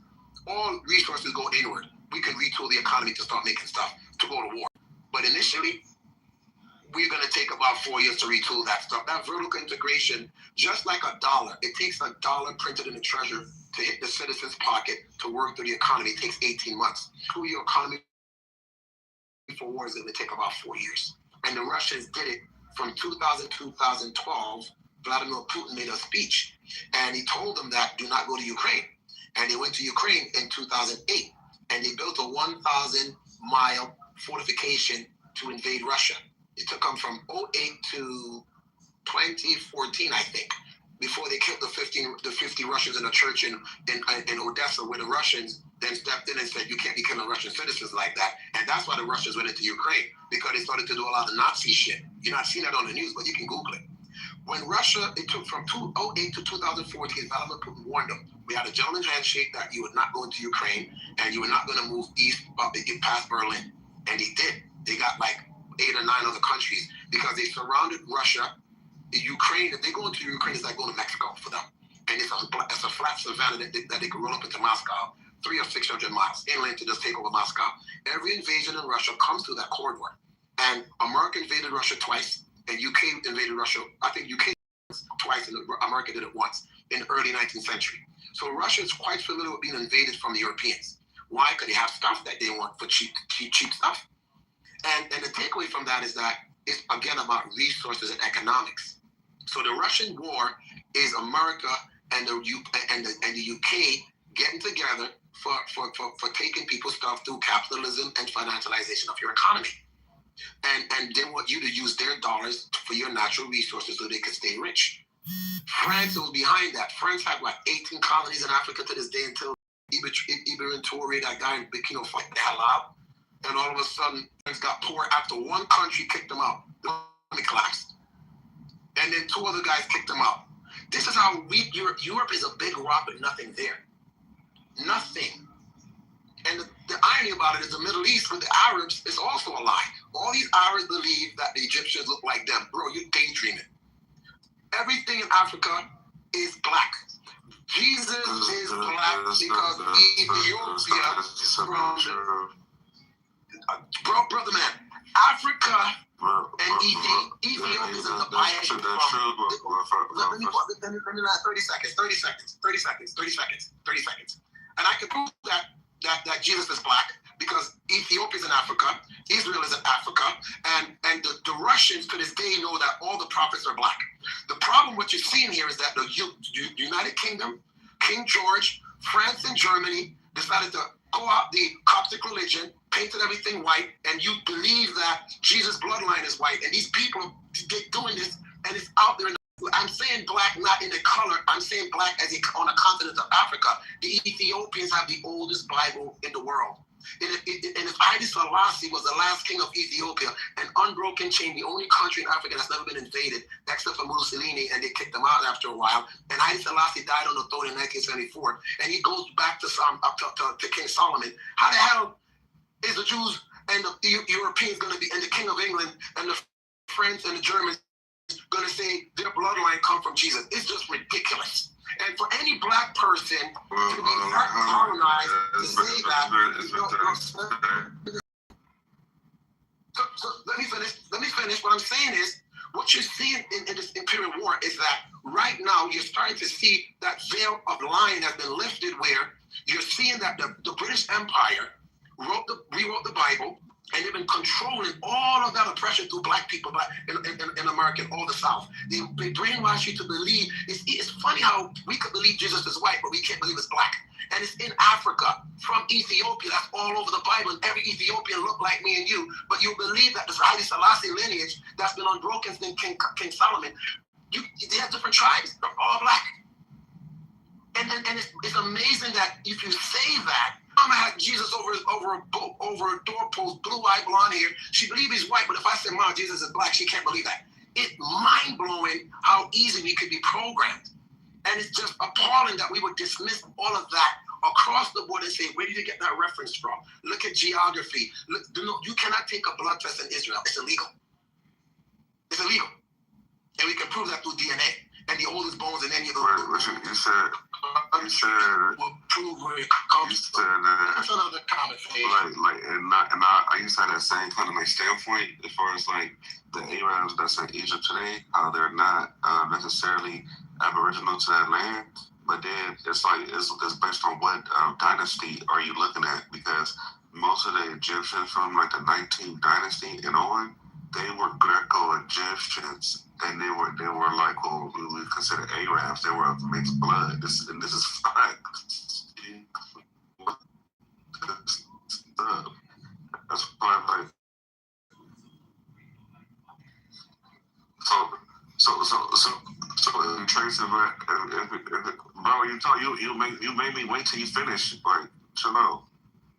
All resources go inward. We can retool the economy to start making stuff to go to war. But initially, we're going to take about 4 years to retool that stuff. That vertical integration, just like a dollar, it takes a dollar printed in the treasury to hit the citizen's pocket to work through the economy. It takes 18 months. To your economy for war is going to take about 4 years. And the Russians did it from 2000 to 2012. Vladimir Putin made a speech, and he told them that do not go to Ukraine. And they went to Ukraine in 2008, and they built a 1,000-mile fortification to invade Russia. It took them from 2008 to 2014, I think, before they killed the 50 Russians in a church in Odessa, where the Russians then stepped in and said, you can't be killing Russian citizens like that. And that's why the Russians went into Ukraine, because they started to do a lot of Nazi shit. You're not seeing that on the news, but you can Google it. When Russia, it took from 2008 to 2014, Vladimir Putin warned them. We had a gentleman's handshake that you would not go into Ukraine and you were not going to move east past Berlin. And he did. They got like 8 or 9 other countries because they surrounded Russia. Ukraine, if they go into Ukraine, it's like going to Mexico for them. And it's a flat savanna that they could roll up into Moscow, 300 or 600 miles inland to just take over Moscow. Every invasion in Russia comes through that corridor. And America invaded Russia twice, and UK invaded Russia. I think UK twice, and America did it once in the early 19th century. So Russia is quite familiar with being invaded from the Europeans. Why? Because they have stuff that they want for cheap stuff. And the takeaway from that is that it's again about resources and economics. So the Russian war is America and the UK getting together for taking people's stuff through capitalism and financialization of your economy. And they want you to use their dollars for your natural resources so they can stay rich. France was behind that. France had 18 colonies in Africa to this day until Ibn Toure, that guy in Burkina, fight the hell out. And all of a sudden, France got poor after one country kicked them out. The economy collapsed. And then 2 other guys kicked them out. This is how weak Europe is, a big rock with nothing there. Nothing. And the irony about it is the Middle East with the Arabs is also a lie. All these Arabs believe that the Egyptians look like them. Bro, you're daydreaming. Everything in Africa is black. Jesus is black because Ethiopia, brother man, Africa and Ethiopia is in the bias. Let me 30 seconds. And I can prove that Jesus is black because Ethiopia is in Africa, Israel is in Africa, and the Russians to this day know that all the prophets are black. The problem what you're seeing here is that the United Kingdom, King George, France and Germany decided to go out the Coptic religion, painted everything white, and you believe that Jesus' bloodline is white, and these people are doing this, and it's out there. I'm saying black not in the color, I'm saying black as on the continent of Africa. The Ethiopians have the oldest Bible in the world. And if Haile Selassie was the last king of Ethiopia, an unbroken chain, the only country in Africa that's never been invaded, except for Mussolini, and they kicked them out after a while. And Haile Selassie died on the throne in 1974. And he goes back to King Solomon. How the hell is the Jews and the Europeans going to be, and the King of England and the French and the Germans going going to say their bloodline come from Jesus. It's just ridiculous. And for any black person to be colonized to say that, so let me finish. What I'm saying is, what you're seeing in this Imperial War is that right now you're starting to see that veil of lying has been lifted, where you're seeing that the British Empire rewrote the Bible, and they've been controlling all of that oppression through black people in America and all the South. They brainwash you to believe. It's funny how we could believe Jesus is white, but we can't believe it's black. And it's in Africa, from Ethiopia. That's all over the Bible. And every Ethiopian look like me and you. But you believe that this Haile Selassie lineage that's been unbroken since King Solomon, they have different tribes. They're all black. And it's amazing that if you say that, Mama had Jesus over a doorpost, blue-eyed, blonde hair. She believes he's white, but if I say, Mom, Jesus is black, she can't believe that. It's mind-blowing how easy we could be programmed. And it's just appalling that we would dismiss all of that across the board and say, where did you get that reference from? Look at geography. Look, you cannot take a blood test in Israel. It's illegal. It's illegal. And we can prove that through DNA. And the oldest bones in any of those. Listen, you said will prove where it comes from. That's another conversation. I used to have that same kind of like standpoint as far as like the Arabs that's in Egypt today, how they're not necessarily aboriginal to that land, but then it's like it's based on what dynasty are you looking at, because most of the Egyptians from like the 19th dynasty and on, they were Greco-Egyptians, and they were like what we consider Arabs. They were of mixed blood. This is fact. That's why like so in trace of it, bro, you made me wait till you finish. Like, chill out.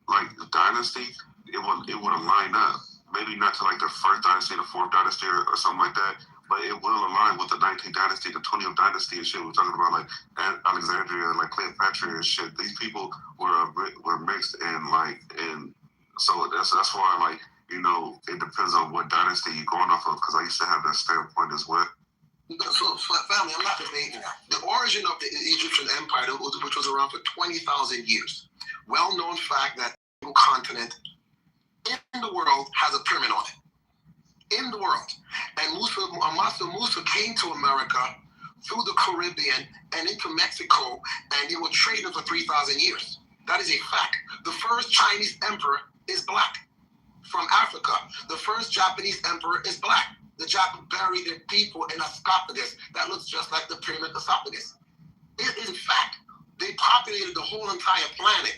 Like the dynasty, it would align up. Maybe not to like the first dynasty, the fourth dynasty, or something like that, but it will align with the 19th dynasty, the 20th dynasty and shit. We're talking about like Alexandria, like Cleopatra and shit. These people were mixed and so that's why like, you know, it depends on what dynasty you're going off of, because I used to have that standpoint as well. So, family, I'm not debating that. The origin of the Egyptian Empire, which was around for 20,000 years, well-known fact that the continent in the world has a pyramid on it. In the world. And Master Musa came to America through the Caribbean and into Mexico, and they were trading for 3,000 years. That is a fact. The first Chinese emperor is black from Africa. The first Japanese emperor is black. The Japanese buried their people in a sarcophagus that looks just like the pyramid esophagus. It is a fact. They populated the whole entire planet.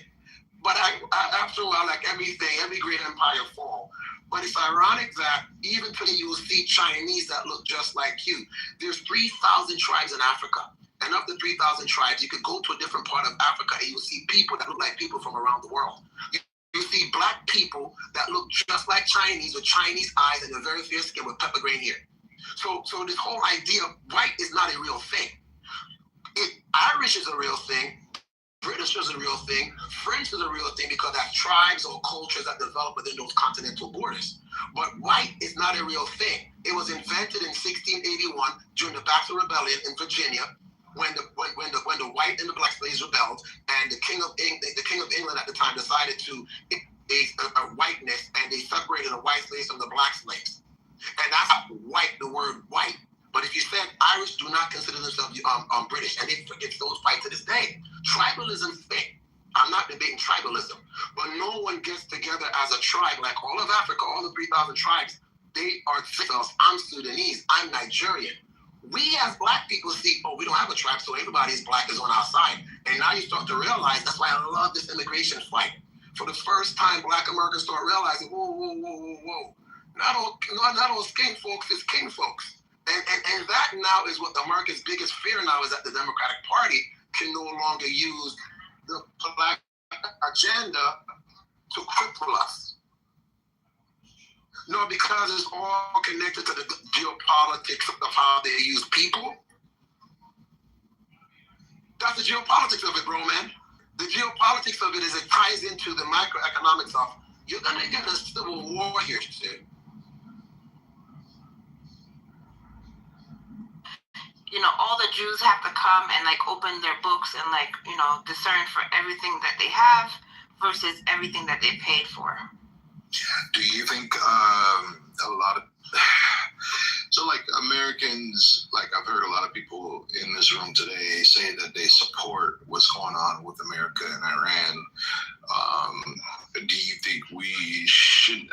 But after a while, like everything, every great empire fall. But it's ironic that even today you will see Chinese that look just like you. There's 3,000 tribes in Africa. And of the 3,000 tribes, you could go to a different part of Africa and you'll see people that look like people from around the world. You see black people that look just like Chinese with Chinese eyes and a very fair skin with pepper green hair. So this whole idea of white is not a real thing. Irish is a real thing. British is a real thing. French is a real thing because that's tribes or cultures that develop within those continental borders. But white is not a real thing. It was invented in 1681 during the Baxter Rebellion in Virginia, when the white and the black slaves rebelled, and the king of England at the time decided to a whiteness, and they separated the white slaves from the black slaves. And that's white, the word white. But if you said Irish do not consider themselves British, and they forget those fights to this day. Tribalism fit. I'm not debating tribalism, but no one gets together as a tribe like all of Africa, all the 3,000 tribes. They are themselves. I'm Sudanese. I'm Nigerian. We as black people see, oh, we don't have a tribe, so everybody is black is on our side. And now you start to realize, that's why I love this immigration fight. For the first time, black Americans start realizing, whoa. Not all skin folks is king folks. And that now is what America's biggest fear now, is that the Democratic Party can no longer use the black agenda to cripple us. No, because it's all connected to the geopolitics of how they use people. That's the geopolitics of it, bro, man. The geopolitics of it is it ties into the microeconomics of, you're going to get a civil war here, shit. all the Jews have to come and like open their books and like, discern for everything that they have versus everything that they paid for. Do you think a lot of so like Americans, like I've heard a lot of people in this room today say that they support what's going on with America and Iran. Do you think we should,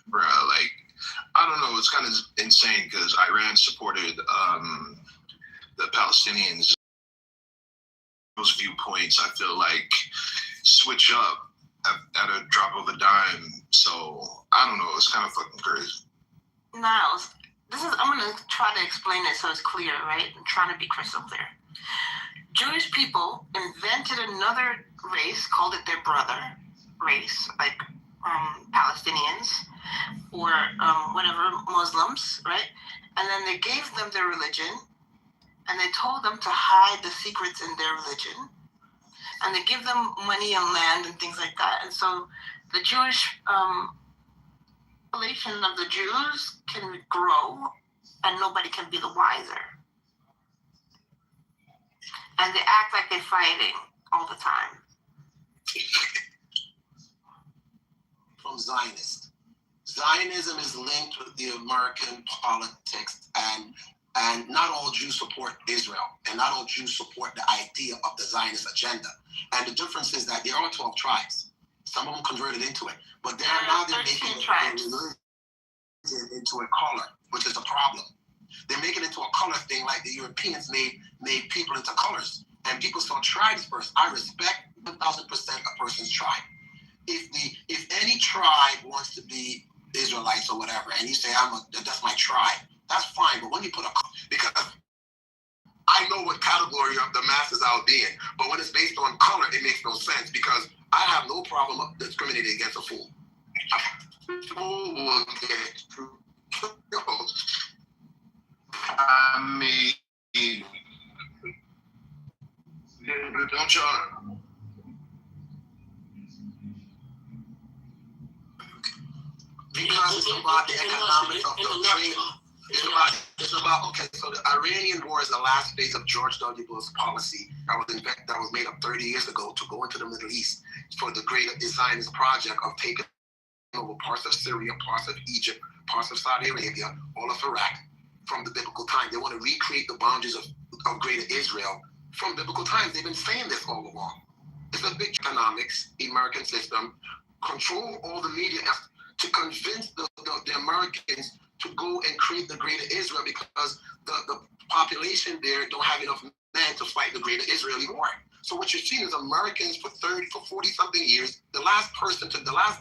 bro, like, I don't know, it's kind of insane because Iran supported the Palestinians. Those viewpoints, I feel like, switch up at a drop of a dime. So, I don't know, it's kind of fucking crazy. Niles, I'm going to try to explain it so it's clear, right? I'm trying to be crystal clear. Jewish people invented another race, called it their brother race, like Palestinians or whatever, Muslims, right? And then they gave them their religion and they told them to hide the secrets in their religion. And they give them money and land and things like that. And so the Jewish population of the Jews can grow and nobody can be the wiser. And they act like they're fighting all the time. From Zionists. Zionism is linked with the American politics, and not all Jews support Israel, and not all Jews support the idea of the Zionist agenda. And the difference is that there are 12 tribes. Some of them converted into it, but they're making their religion into a color, which is a problem. They're making it into a color thing like the Europeans made people into colors. And people saw tribes first. I respect 1,000% a person's tribe. If any tribe wants to be Israelites or whatever, and you say that's my tribe, that's fine. But when you put because I know what category of the masses I would be in, but when it's based on color, it makes no sense because I have no problem discriminating against a fool. I mean, don't y'all? Because it's about the economics of the trade. It's about okay. So the Iranian war is the last phase of George W. Bush's policy that was made up 30 years ago to go into the Middle East for the greater Zionist project of taking over parts of Syria, parts of Egypt, parts of Saudi Arabia, all of Iraq from the biblical time. They want to recreate the boundaries of greater Israel from biblical times. They've been saying this all along. It's a big economics, American system, control all the media to convince the Americans to go and create the greater Israel because the population there don't have enough men to fight the greater Israeli war. So what you're seeing is Americans for 40 something years, the last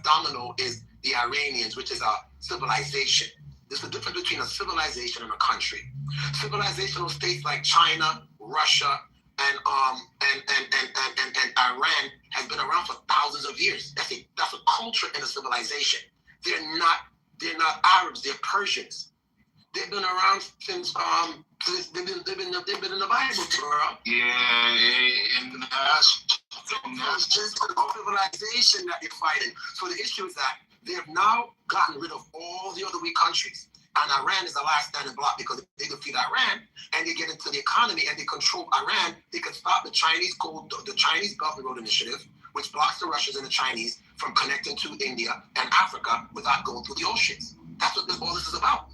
domino is the Iranians, which is a civilization. There's a difference between a civilization and a country. Civilizational states like China, Russia, and Iran has been around for thousands of years. That's a culture and a civilization. They're not Arabs. They're Persians. They've been around since they've been in the Bible, bro. Yeah, and that's civilization that they're fighting. So the issue is that they have now gotten rid of all the other weak countries. And Iran is the last standing block because if they defeat Iran and they get into the economy and they control Iran, they can stop the Chinese Belt and Road Initiative, which blocks the Russians and the Chinese from connecting to India and Africa without going through the oceans. That's what all this is about.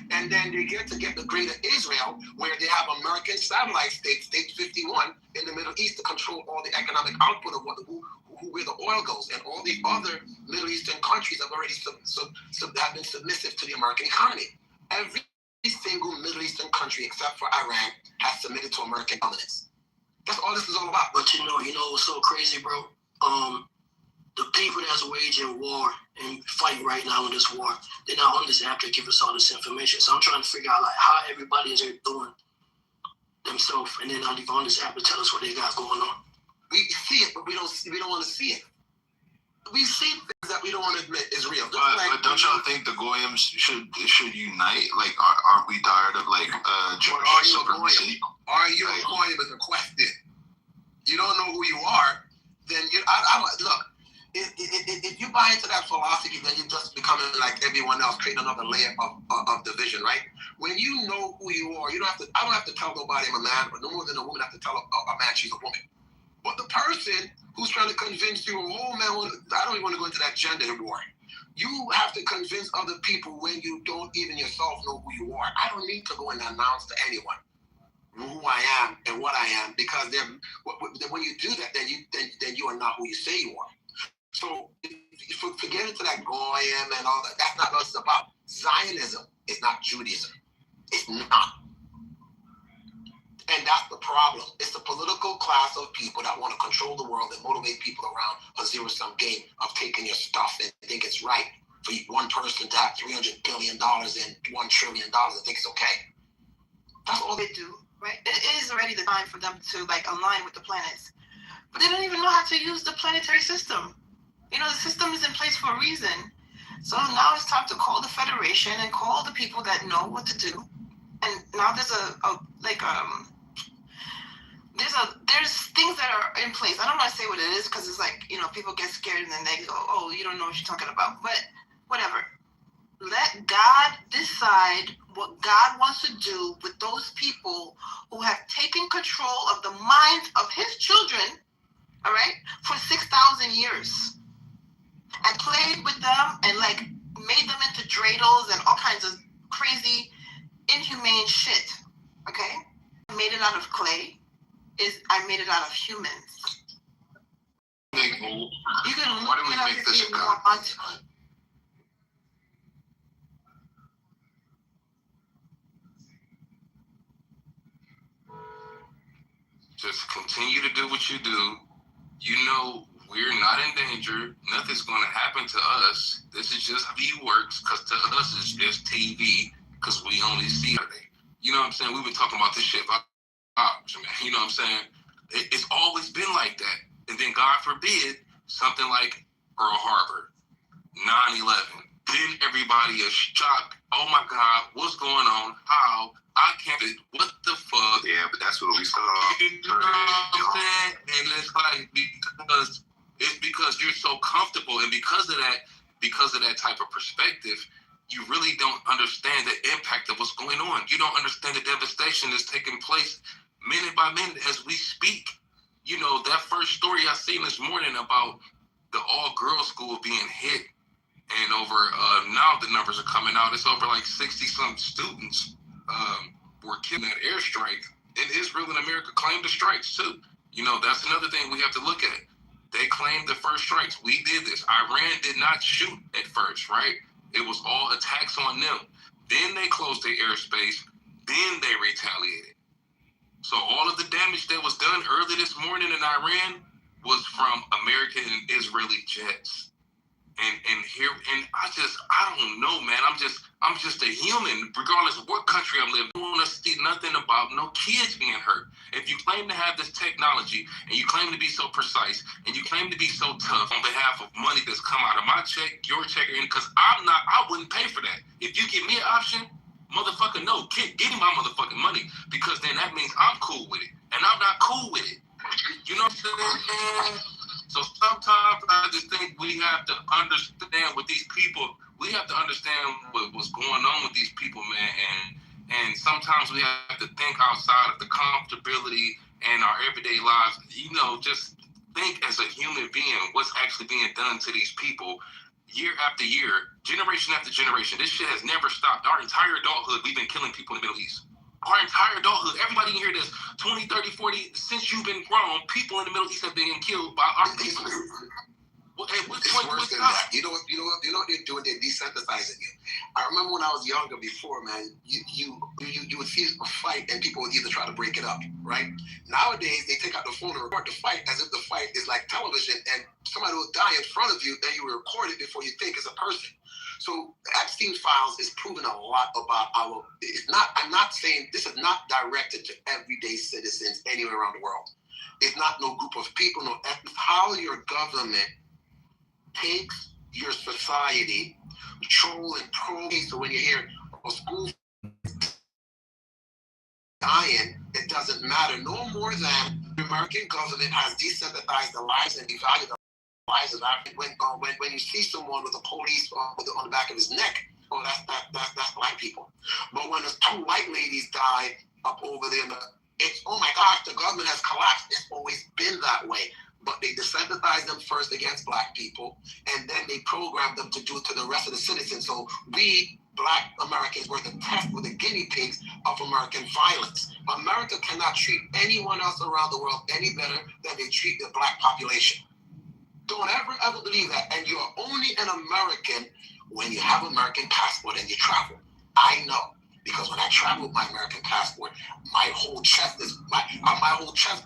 And then they get the greater Israel, where they have American satellite states, State 51, in the Middle East to control all the economic output of where the oil goes. And all the other Middle Eastern countries have already have been submissive to the American economy. Every single Middle Eastern country except for Iran has submitted to American dominance. That's all this is all about. But you know what's so crazy, bro? The people that's waging war and fight right now in this war, they're not on this app to give us all this information. So I'm trying to figure out like how everybody is doing themselves, and they're not even on this app to tell us what they got going on. We see it, but we don't want to see it. We see things that we don't want to admit is real. But don't y'all think the Goyim should unite? Like, aren't we tired of Jewish supremacy? Are you a Goyim is a question. You don't know who you are, then look. if you buy into that philosophy, then you're just becoming like everyone else, creating another layer of division, right? When you know who you are, you don't have to. I don't have to tell nobody I'm a man, but no more than a woman have to tell a man she's a woman. But the person who's trying to convince you, oh man, I don't even want to go into that gender war. You have to convince other people when you don't even yourself know who you are. I don't need to go and announce to anyone who I am and what I am, because when you do that, then you are not who you say you are. So forget into that goyim and all that. That's not what it's about. Zionism is not Judaism. It's not. And that's the problem. It's the political class of people that want to control the world and motivate people around a zero-sum game of taking your stuff and think it's right for one person to have $300 billion and $1 trillion and think it's okay. That's all they do, right? It is already the time for them to like align with the planets. But they don't even know how to use the planetary system. You know, the system is in place for a reason. So now it's time to call the Federation and call the people that know what to do. And now there's there's things that are in place. I don't want to say what it is because it's like, you know, people get scared and then they go, oh, you don't know what you're talking about. But whatever. Let God decide what God wants to do with those people who have taken control of the minds of his children, all right, for 6,000 years and played with them and like made them into dreidels and all kinds of crazy, inhumane shit, okay? I made it out of clay. I made it out of humans. Why do we make this a God? Just continue to do what you do. You know we're not in danger. Nothing's going to happen to us. This is just how it works, because to us it's just TV, because we only see it. You know what I'm saying? We've been talking about this shit for hours, man. You know what I'm saying? It's always been like that. And then God forbid, something like Pearl Harbor, 9/11. Then everybody is shocked. Oh my God, what's going on? How? I can't. What the fuck? Yeah, but that's what we saw. You know what I'm saying? And it's like because you're so comfortable, and because of that type of perspective, you really don't understand the impact of what's going on. You don't understand the devastation that's taking place minute by minute as we speak. You know, that first story I seen this morning about the all-girls school being hit, and over now the numbers are coming out. It's over like 60-some students were killed in that airstrike. And Israel and America claimed the strikes too. You know, that's another thing we have to look at. They claimed the first strikes. We did this. Iran did not shoot at first, right? It was all attacks on them. Then they closed their airspace. Then they retaliated. So all of the damage that was done early this morning in Iran was from American and Israeli jets. And I don't know, man. I'm just a human, regardless of what country I'm living. I don't want to see nothing about no kids being hurt. If you claim to have this technology and you claim to be so precise and you claim to be so tough on behalf of money that's come out of my check, your check, and because I wouldn't pay for that. If you give me an option, motherfucker, no, give me my motherfucking money, because then that means I'm cool with it, and I'm not cool with it. You know what I'm saying? So sometimes I just think we have to understand with these people. We have to understand what's going on with these people, man. And sometimes we have to think outside of the comfortability and our everyday lives. You know, just think as a human being what's actually being done to these people year after year, generation after generation. This shit has never stopped. Our entire adulthood, we've been killing people in the Middle East. Our entire adulthood, everybody in here that's 20, 30, 40, since you've been grown, people in the Middle East have been killed by our people. It's worse than that. You know what they're doing? They're desensitizing you. I remember when I was younger before, man, you would see a fight and people would either try to break it up, right? Nowadays, they take out the phone and record the fight as if the fight is like television and somebody will die in front of you, then you record it before you think it's a person. So Epstein files is proving a lot about I'm not saying this is not directed to everyday citizens anywhere around the world. It's not no group of people, no ethnic. How your government takes your society, control and probe. So when you hear a school dying, it doesn't matter no more than the American government has desensitized the lives and devalued Why is it that when you see someone with a police on the back of his neck, oh, that's black people. But when there's two white ladies die up over there, it's, oh my gosh, the government has collapsed. It's always been that way. But they desensitize them first against black people, and then they program them to do it to the rest of the citizens. So we, black Americans, were the test, were the guinea pigs of American violence. America cannot treat anyone else around the world any better than they treat the black population. Don't ever believe that. And you're only an American when you have an American passport and you travel. I know, because when I travel with my American passport, my whole chest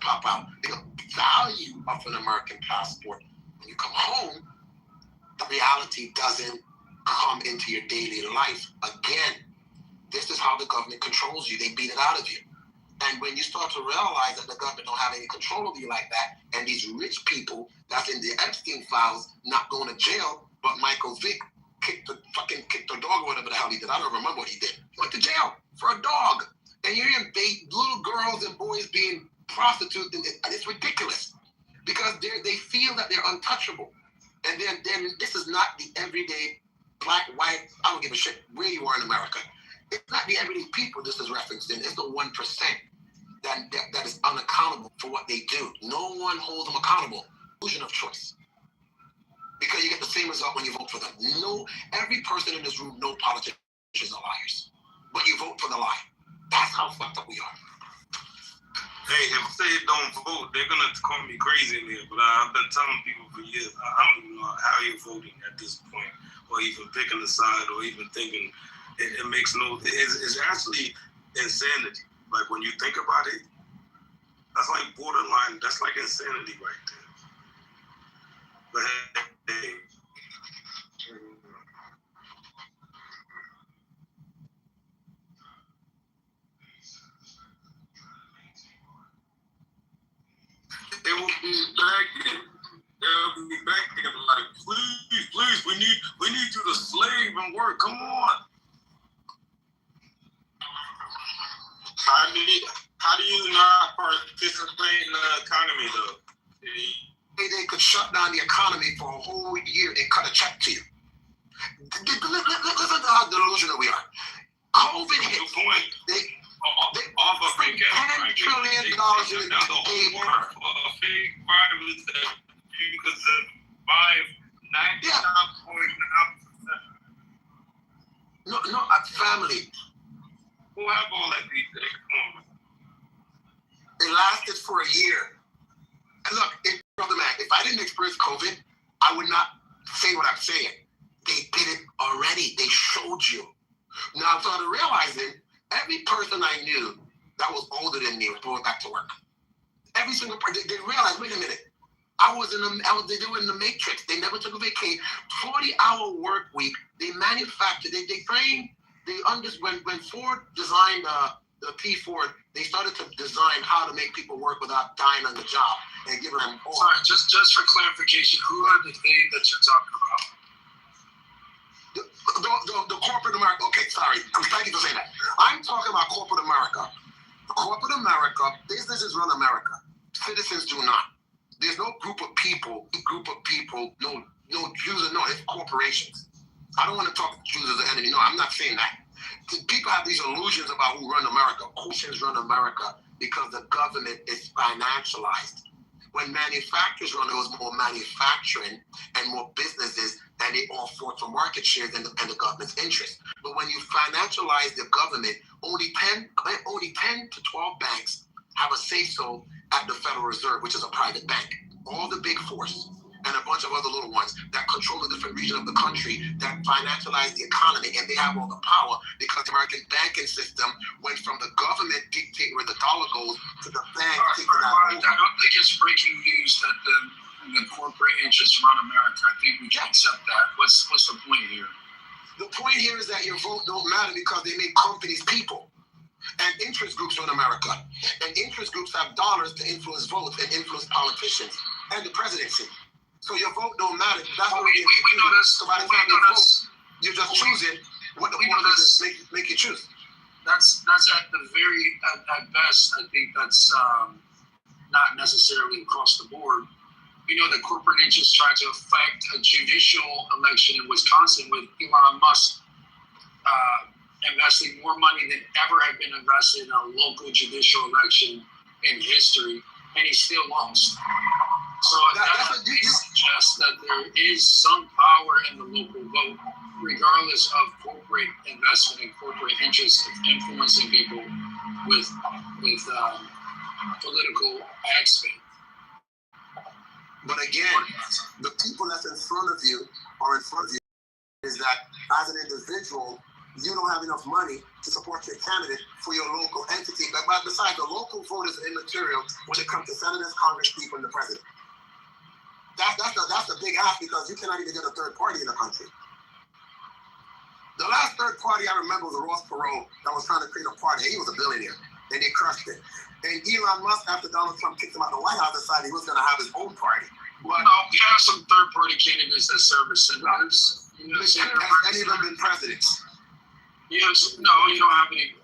pop out. The value of an American passport. When you come home, the reality doesn't come into your daily life. Again, this is how the government controls you. They beat it out of you. And when you start to realize that the government don't have any control over you like that, and these rich people that's in the Epstein files not going to jail, but Michael Vick kicked the dog or whatever the hell he did. I don't remember what he did. He went to jail for a dog. And you're hearing little girls and boys being prostitutes, and it's ridiculous. Because they feel that they're untouchable. And then this is not the everyday black, white, I don't give a shit where you are in America. It's not the everyday people this is referenced in. It's the 1% that is unaccountable for what they do. No one holds them accountable. Illusion of choice. Because you get the same result when you vote for them. Every person in this room, no politicians are liars. But you vote for the lie. That's how fucked up we are. Hey, if they don't vote, they're gonna call me crazy in here. But I've been telling people for years, I don't even know how you're voting at this point, or even picking a side, or even thinking it makes no. It's actually insanity. Like when you think about it, that's like borderline. That's like insanity right there. But hey. They will be begging. They'll be begging like, please, we need you to slave and work. Come on. How do you not participate in the economy though? They could shut down the economy for a whole year and cut a check to you. Listen to how delusional we are. COVID hit. They $10 trillion in paper. A fake virus that you could survive 99.9%. No, family. Who have all that these days? Come on. It lasted for a year. And look, brother man, if I didn't experience COVID, I would not say what I'm saying. They did it already. They showed you. Now I started realizing every person I knew that was older than me was going back to work. Every single person, they realized, wait a minute, they were in the matrix. They never took a vacation. 40-hour work week. They manufactured. They trained. When Ford designed the P-Ford, they started to design how to make people work without dying on the job and giving them. Sorry, just for clarification, who are the they that you're talking about? The corporate America. Okay, sorry. Thank you for saying that. I'm talking about corporate America. Corporate America, businesses run America. Citizens do not. There's no group of people, no Jews, no, it's corporations. I don't want to talk Jews as an enemy. No, I'm not saying that. People have these illusions about who run America. Corporations run America because the government is financialized. When manufacturers run, it was more manufacturing and more businesses, and they all fought for market shares and the government's interest. But when you financialize the government, only 10 to 12 banks have a say-so at the Federal Reserve, which is a private bank. All the big fours and a bunch of other little ones that control a different region of the country that financialize the economy, and they have all the power because the American banking system went from the government dictating where the dollar goes to the bank taking that over. I don't think it's breaking news that the corporate interests run America. I think we can accept that. What's the point here? The point here is that your vote don't matter because they make companies people. And interest groups run America. And interest groups have dollars to influence votes and influence politicians and the presidency. So your vote don't matter. That's what we know this. So by the time you vote, you're just choosing what the politics make you choose. That's at the at best. I think that's not necessarily across the board. We know that corporate interests tried to affect a judicial election in Wisconsin with Elon Musk investing more money than ever had been invested in a local judicial election in history, and he still lost. So that suggests that there is some power in the local vote, regardless of corporate investment and corporate interests of influencing people with political ad spend. But again, the people that's in front of you is that as an individual, you don't have enough money to support your candidate for your local entity. But besides, the local vote is immaterial when it comes to senators, Congress people, and the president. That's the big ask, because you cannot even get a third party in the country. The last third party I remember was Ross Perot that was trying to create a party. He was a billionaire, and they crushed it. And Elon Musk, after Donald Trump kicked him out of the White House, decided he was going to have his own party. Well, no, we have some third-party candidates that serve as senators. Has any of them been presidents? Yes, no, you don't have any.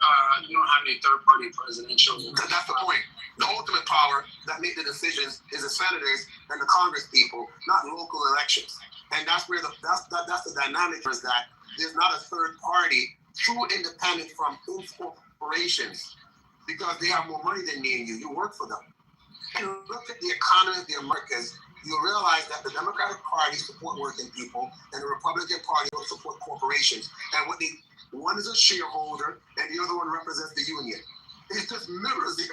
You don't have any third-party presidential. That's the point. The ultimate power that make the decisions is the senators and the Congress people, not local elections. And that's where that's the dynamic is, that there's not a third party, true independent from corporations, because they have more money than me and you. You work for them. And look at the economy of the Americas. You realize that the Democratic Party support working people, and the Republican Party will support corporations. And one is a shareholder, and the other one represents the union. It just mirrors the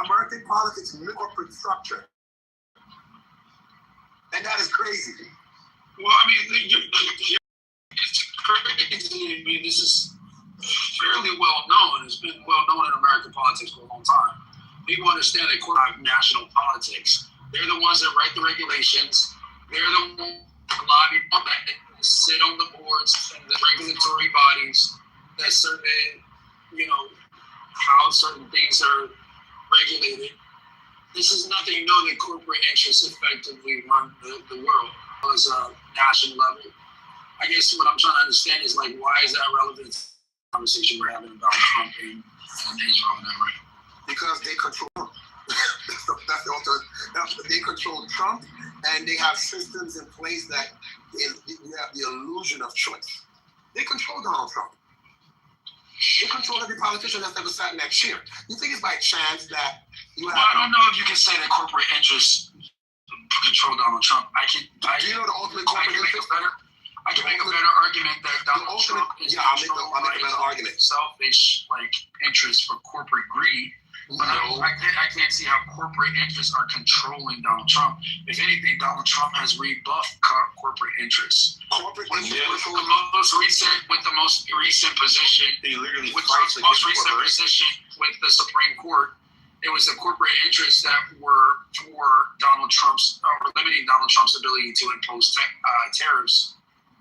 American politics, corporate structure, and that is crazy. Well, I mean, it's crazy. I mean, this is fairly well known. It's been well known in American politics for a long time. People understand that national politics. They're the ones that write the regulations. They're the ones that lobby, that sit on the boards and the regulatory bodies that survey, how certain things are regulated. This is nothing new that corporate interests effectively run the world as a national level. I guess what I'm trying to understand is, why is that relevant to the conversation we're having about Trump and Israel and Iran? Because they control. They control Trump, and they have systems in place that you have the illusion of choice. They control Donald Trump. They control every politician that's ever sat in that chair. You think it's by chance that you have? Well, I don't know if you can say that corporate interests control Donald Trump. Do you know the ultimate corporate interest? I can make a better argument that Donald Trump is I'll make a better argument. Selfish, interest for corporate greed. But I can't see how corporate interests are controlling Donald Trump. If anything, Donald Trump has rebuffed corporate interests. Corporate interests with the most recent position, position with the Supreme Court, it was the corporate interests that were for Donald Trump's, or limiting Donald Trump's ability to impose tariffs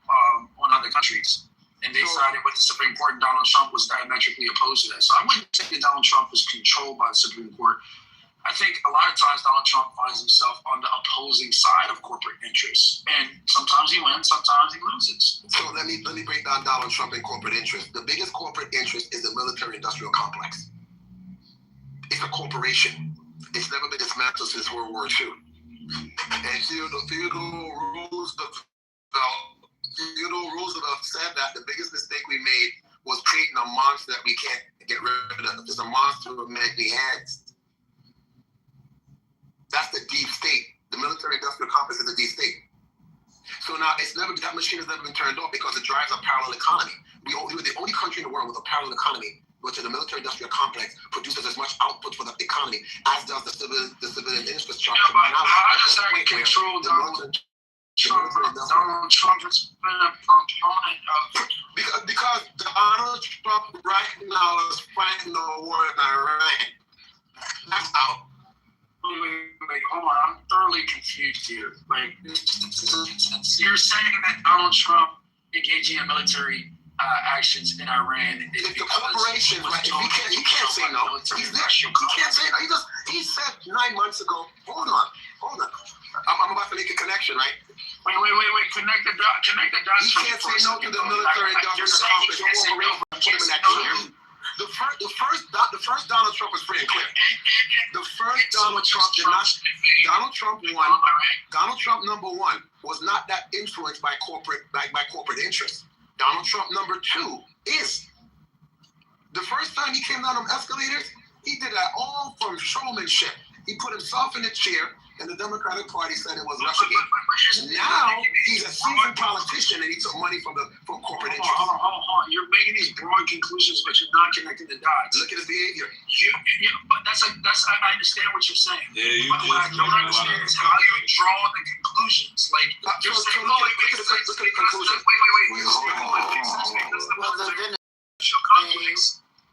on other countries. And they sided with the Supreme Court, and Donald Trump was diametrically opposed to that. So I wouldn't say that Donald Trump was controlled by the Supreme Court. I think a lot of times Donald Trump finds himself on the opposing side of corporate interests. And sometimes he wins, sometimes he loses. So let me break down Donald Trump and corporate interest. The biggest corporate interest is the military-industrial complex. It's a corporation. It's never been dismantled since World War II. And Theodore Roosevelt said that the biggest mistake we made was creating a monster that we can't get rid of. It's a monster with many heads. That's the deep state. The military-industrial complex is the deep state. So now that machine has never been turned off because it drives a parallel economy. We were the only country in the world with a parallel economy, which is the military-industrial complex produces as much output for the economy as does the civilian infrastructure. Yeah, but how does that control Donald Trump has been a proponent of... Because Donald Trump right now is fighting the war in Iran. That's how. Wait, hold on. I'm thoroughly confused here. You're saying that Donald Trump engaging in military actions in Iran is the corporation, he can't say no. He can't say no. He said 9 months ago, hold on. I'm about to make a connection, right? Wait. Connect the dots. He can't say no to the military industrial complex. The first Donald Trump was free and clear. The first Donald Trump did not. Donald Trump won. Donald Trump number one was not that influenced by corporate interests. Donald Trump number two is. The first time he came down them escalators, he did that all from showmanship. He put himself in the chair, and the Democratic Party said it was Russiagate. Now he's a seasoned politician, and he took money from corporate interests. Hold on. You're making these broad conclusions, but you're not connecting the dots. Look at his behavior. But I understand what you're saying. Yeah, but what I don't understand is how you draw the conclusions. Like you're saying, look at the conclusion. Wait.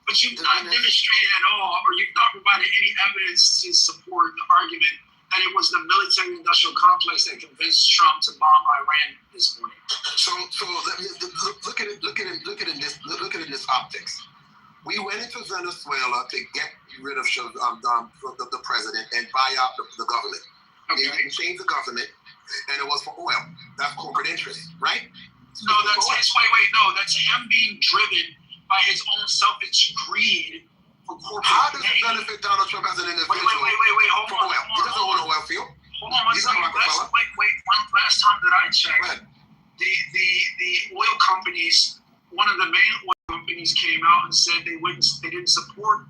But you've not demonstrated at all, or you've not provided any evidence to support the argument that it was the military-industrial complex that convinced Trump to bomb Iran this morning. So look at it in this optics. We went into Venezuela to get rid of the president and buy out the government. Okay. They didn't change the government, and it was for oil. That's corporate interest, right? No, that's him being driven by his own selfish greed for corporate. How does it benefit Donald Trump as an individual? Wait, hold on. He doesn't own an oil field. Hold on one second. One last time that I checked, the oil companies, one of the main oil companies came out and said they didn't support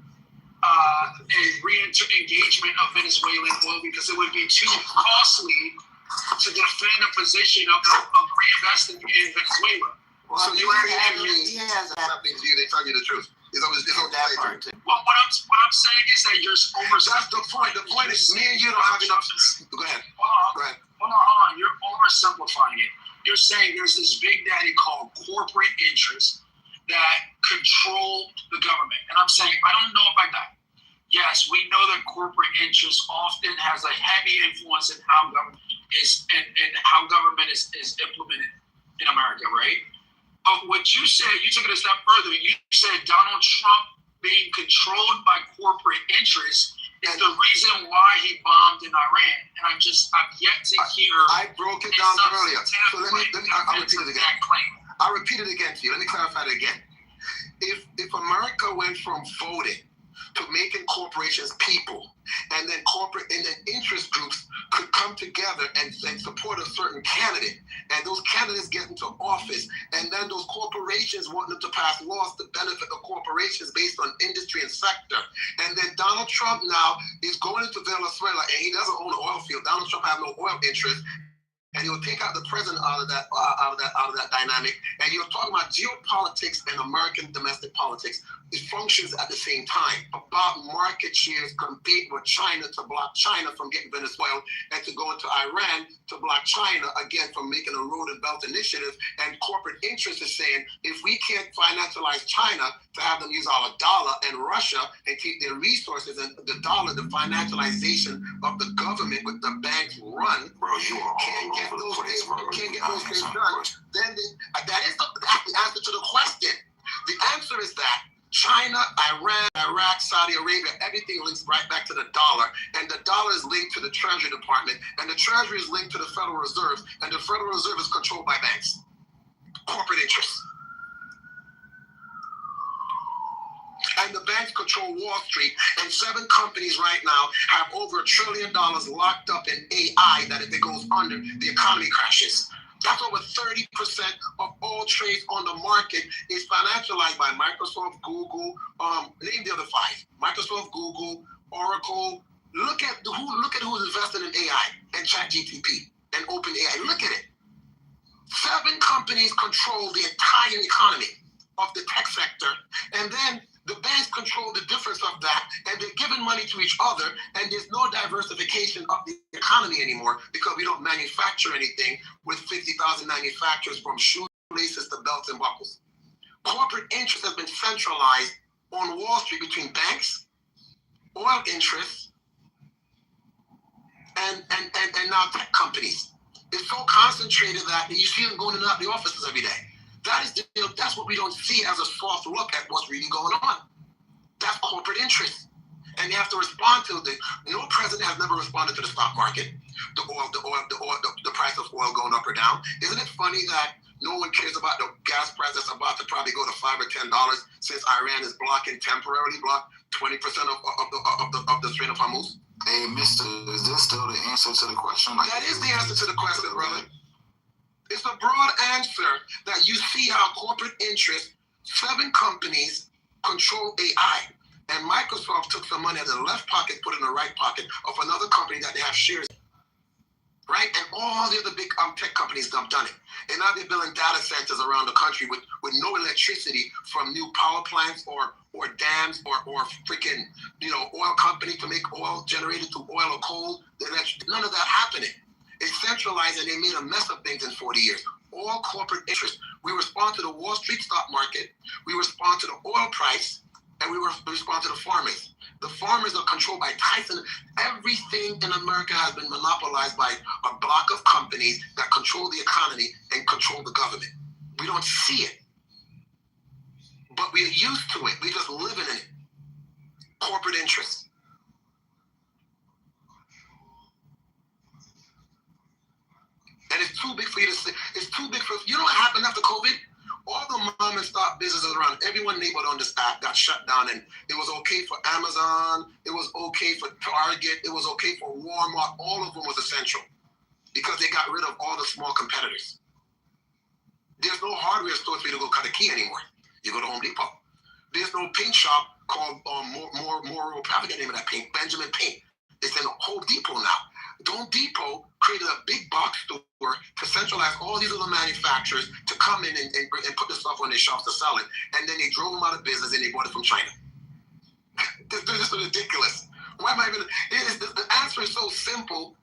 a re-engagement of Venezuelan oil because it would be too costly to defend a position of reinvesting in Venezuela. Well, so you asking me? They tell you the truth. It's always that part. Well, what I'm saying is that you're That's the point. The point is, me and you don't have enough. Go ahead. Hold on. You're oversimplifying it. You're saying there's this big daddy called corporate interests that control the government, and I'm saying I don't know about that. Yes, we know that corporate interest often has a heavy influence in how government is and how government is implemented in America, right? But what you said, you took it a step further. You said Donald Trump being controlled by corporate interests is the reason why he bombed in Iran. And I've yet to hear. I broke it down earlier. So I'll repeat it again. I'll repeat it again to you. Let me clarify it again. If America went from voting to making corporations people, and then interest groups could come together and support a certain candidate, and those candidates get into office, and then those corporations want them to pass laws to benefit the corporations based on industry and sector. And then Donald Trump now is going into Venezuela, and he doesn't own an oil field. Donald Trump has no oil interest. And he'll take out the president out of that dynamic. And you're talking about geopolitics and American domestic politics. It functions at the same time. About market shares competing with China to block China from getting Venezuela, and to go into Iran to block China again from making a road and belt initiative. And corporate interest is saying, if we can't financialize China to have them use our dollar and Russia and keep their resources and the dollar, the financialization of the government with the banks run, can't get those things done, then that is the answer to the question. The answer is that China, Iran, Iraq, Saudi Arabia, everything links right back to the dollar, and the dollar is linked to the Treasury Department, and the Treasury is linked to the Federal Reserve, and the Federal Reserve is controlled by banks, corporate interests. And the banks control Wall Street, and 7 companies right now have over $1 trillion locked up in AI that if it goes under, the economy crashes. That's over 30% of all trades on the market is financialized by Microsoft, Google, name the other 5. Microsoft, Google, Oracle. Look at who's invested in AI and ChatGPT and OpenAI. Look at it. 7 companies control the entire economy of the tech sector, and then the banks control the difference of that, and they're giving money to each other, and there's no diversification of the economy anymore because we don't manufacture anything with 50,000 manufacturers from shoelaces to belts and buckles. Corporate interest has been centralized on Wall Street between banks, oil interests, and now tech companies. It's so concentrated that you see them going in and out the offices every day. That's what we don't see as a soft look at what's really going on. That's corporate interest. And you have to respond to no president has never responded to the stock market, the price of oil going up or down. Isn't it funny that No one cares about the gas price that's about to probably go to $5 or $10 since Iran is temporarily blocked 20% of the Strait of Hormuz. Hey, Mister, is this still the answer to the question? Like, that is the answer to the question, brother. It's a broad answer that you see how corporate interests, 7 companies control AI. And Microsoft took some money out of the left pocket, put it in the right pocket of another company that they have shares in. Right? And all the other big tech companies have done it. And now they're building data centers around the country with no electricity from new power plants or dams or freaking, oil company to make oil generated through oil or coal. None of that happening. It's centralized and they made a mess of things in 40 years. All corporate interests. We respond to the Wall Street stock market, we respond to the oil price, and we respond to the farmers. The farmers are controlled by Tyson. Everything in America has been monopolized by a block of companies that control the economy and control the government. We don't see it, but we are used to it. We're just living in it. Corporate interests. And it's too big for you to say. It's too big for you. Know what happened after COVID? All the mom and stop businesses around, everyone neighborhood on this app got shut down, and it was okay for Amazon, it was okay for Target, it was okay for Walmart. All of them was essential because they got rid of all the small competitors. There's no hardware store for you to go cut a key anymore. You go to Home Depot. There's no paint shop called I forget the name of that paint, Benjamin Paint. It's in Home Depot now. Home Depot created a big box store to centralize all these other manufacturers to come in and put the stuff on their shelves to sell it. And then they drove them out of business and they bought it from China. This is ridiculous. Why am I even? The answer is so simple,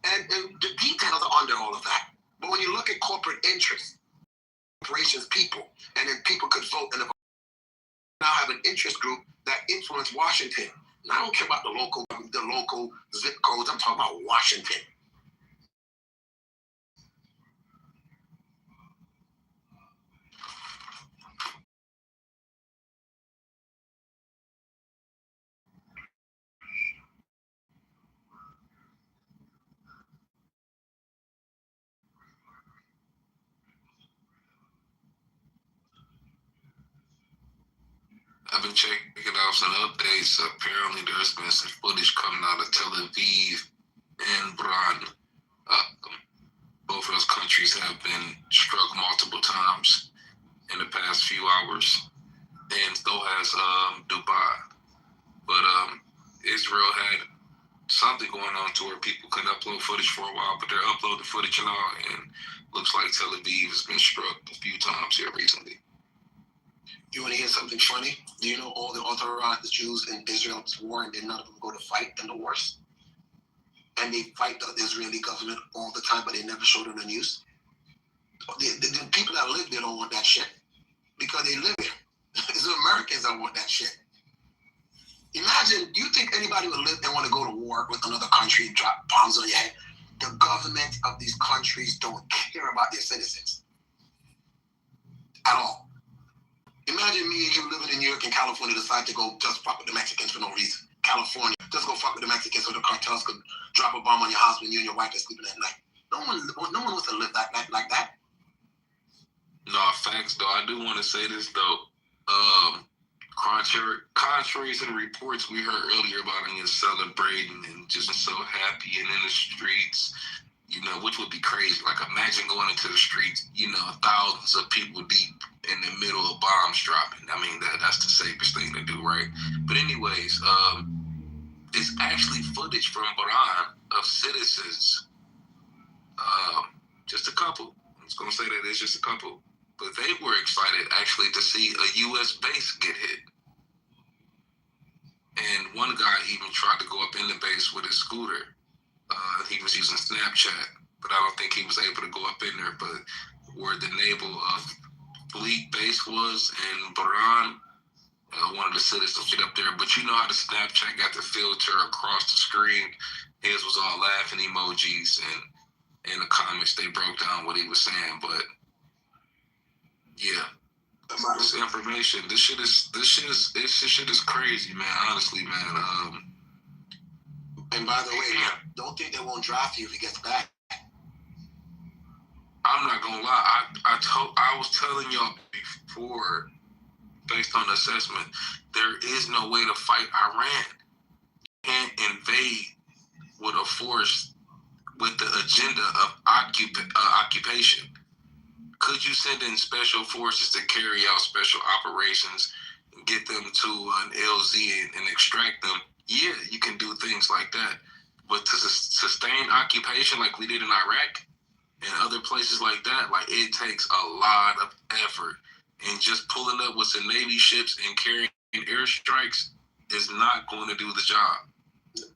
and the details are under all of that. But when you look at corporate interests, corporations, people, and then people could vote and now have an interest group that influence Washington. And I don't care about the local zip codes. I'm talking about Washington. I've been checking out some updates. Apparently, there's been some footage coming out of Tel Aviv and Iran. Both of those countries have been struck multiple times in the past few hours, and so has Dubai. But Israel had something going on to where people couldn't upload footage for a while, but they're uploading footage now, and looks like Tel Aviv has been struck a few times here recently. You want to hear something funny? Do you know all the authorized Jews in Israel's war, and none of them go to fight in the wars? And they fight the Israeli government all the time, but they never show it on the news. The people that live there don't want that shit because they live there. It's the Americans that want that shit. Imagine, do you think anybody would live and want to go to war with another country and drop bombs on your head? The government of these countries don't care about their citizens at all. Imagine me and you living in New York and California decide to go just fuck with the Mexicans for no reason. California, just go fuck with the Mexicans so the cartels could drop a bomb on your house when you and your wife are sleeping at night. No one wants to live that life like that. No, facts though. I do want to say this though. Contrary to the reports we heard earlier about him celebrating and just so happy and in the streets, which would be crazy. Like imagine going into the streets, thousands of people deep in the middle of bombs dropping. I mean, that's the safest thing to do, right? But anyways, it's actually footage from Bahrain of citizens. Just a couple. I'm just gonna say that it's just a couple. But they were excited actually to see a U.S. base get hit. And one guy even tried to go up in the base with his scooter. He was using Snapchat, but I don't think he was able to go up in there. But where the naval fleet base was in Bahrain, one of the citizens get up there. But you know how the Snapchat got the filter across the screen? His was all laughing emojis, and in the comments they broke down what he was saying. But yeah, this information, this shit is crazy, man. Honestly, man. And by the way, don't think they won't draft you if it gets bad. I'm not gonna lie. I was telling y'all before, based on the assessment, there is no way to fight Iran. You can't invade with a force with the agenda of occupation. Could you send in special forces to carry out special operations and get them to an LZ and extract them? Yeah, you can do things like that. But to sustain occupation like we did in Iraq and other places like that, like it takes a lot of effort. And just pulling up with some Navy ships and carrying airstrikes is not going to do the job.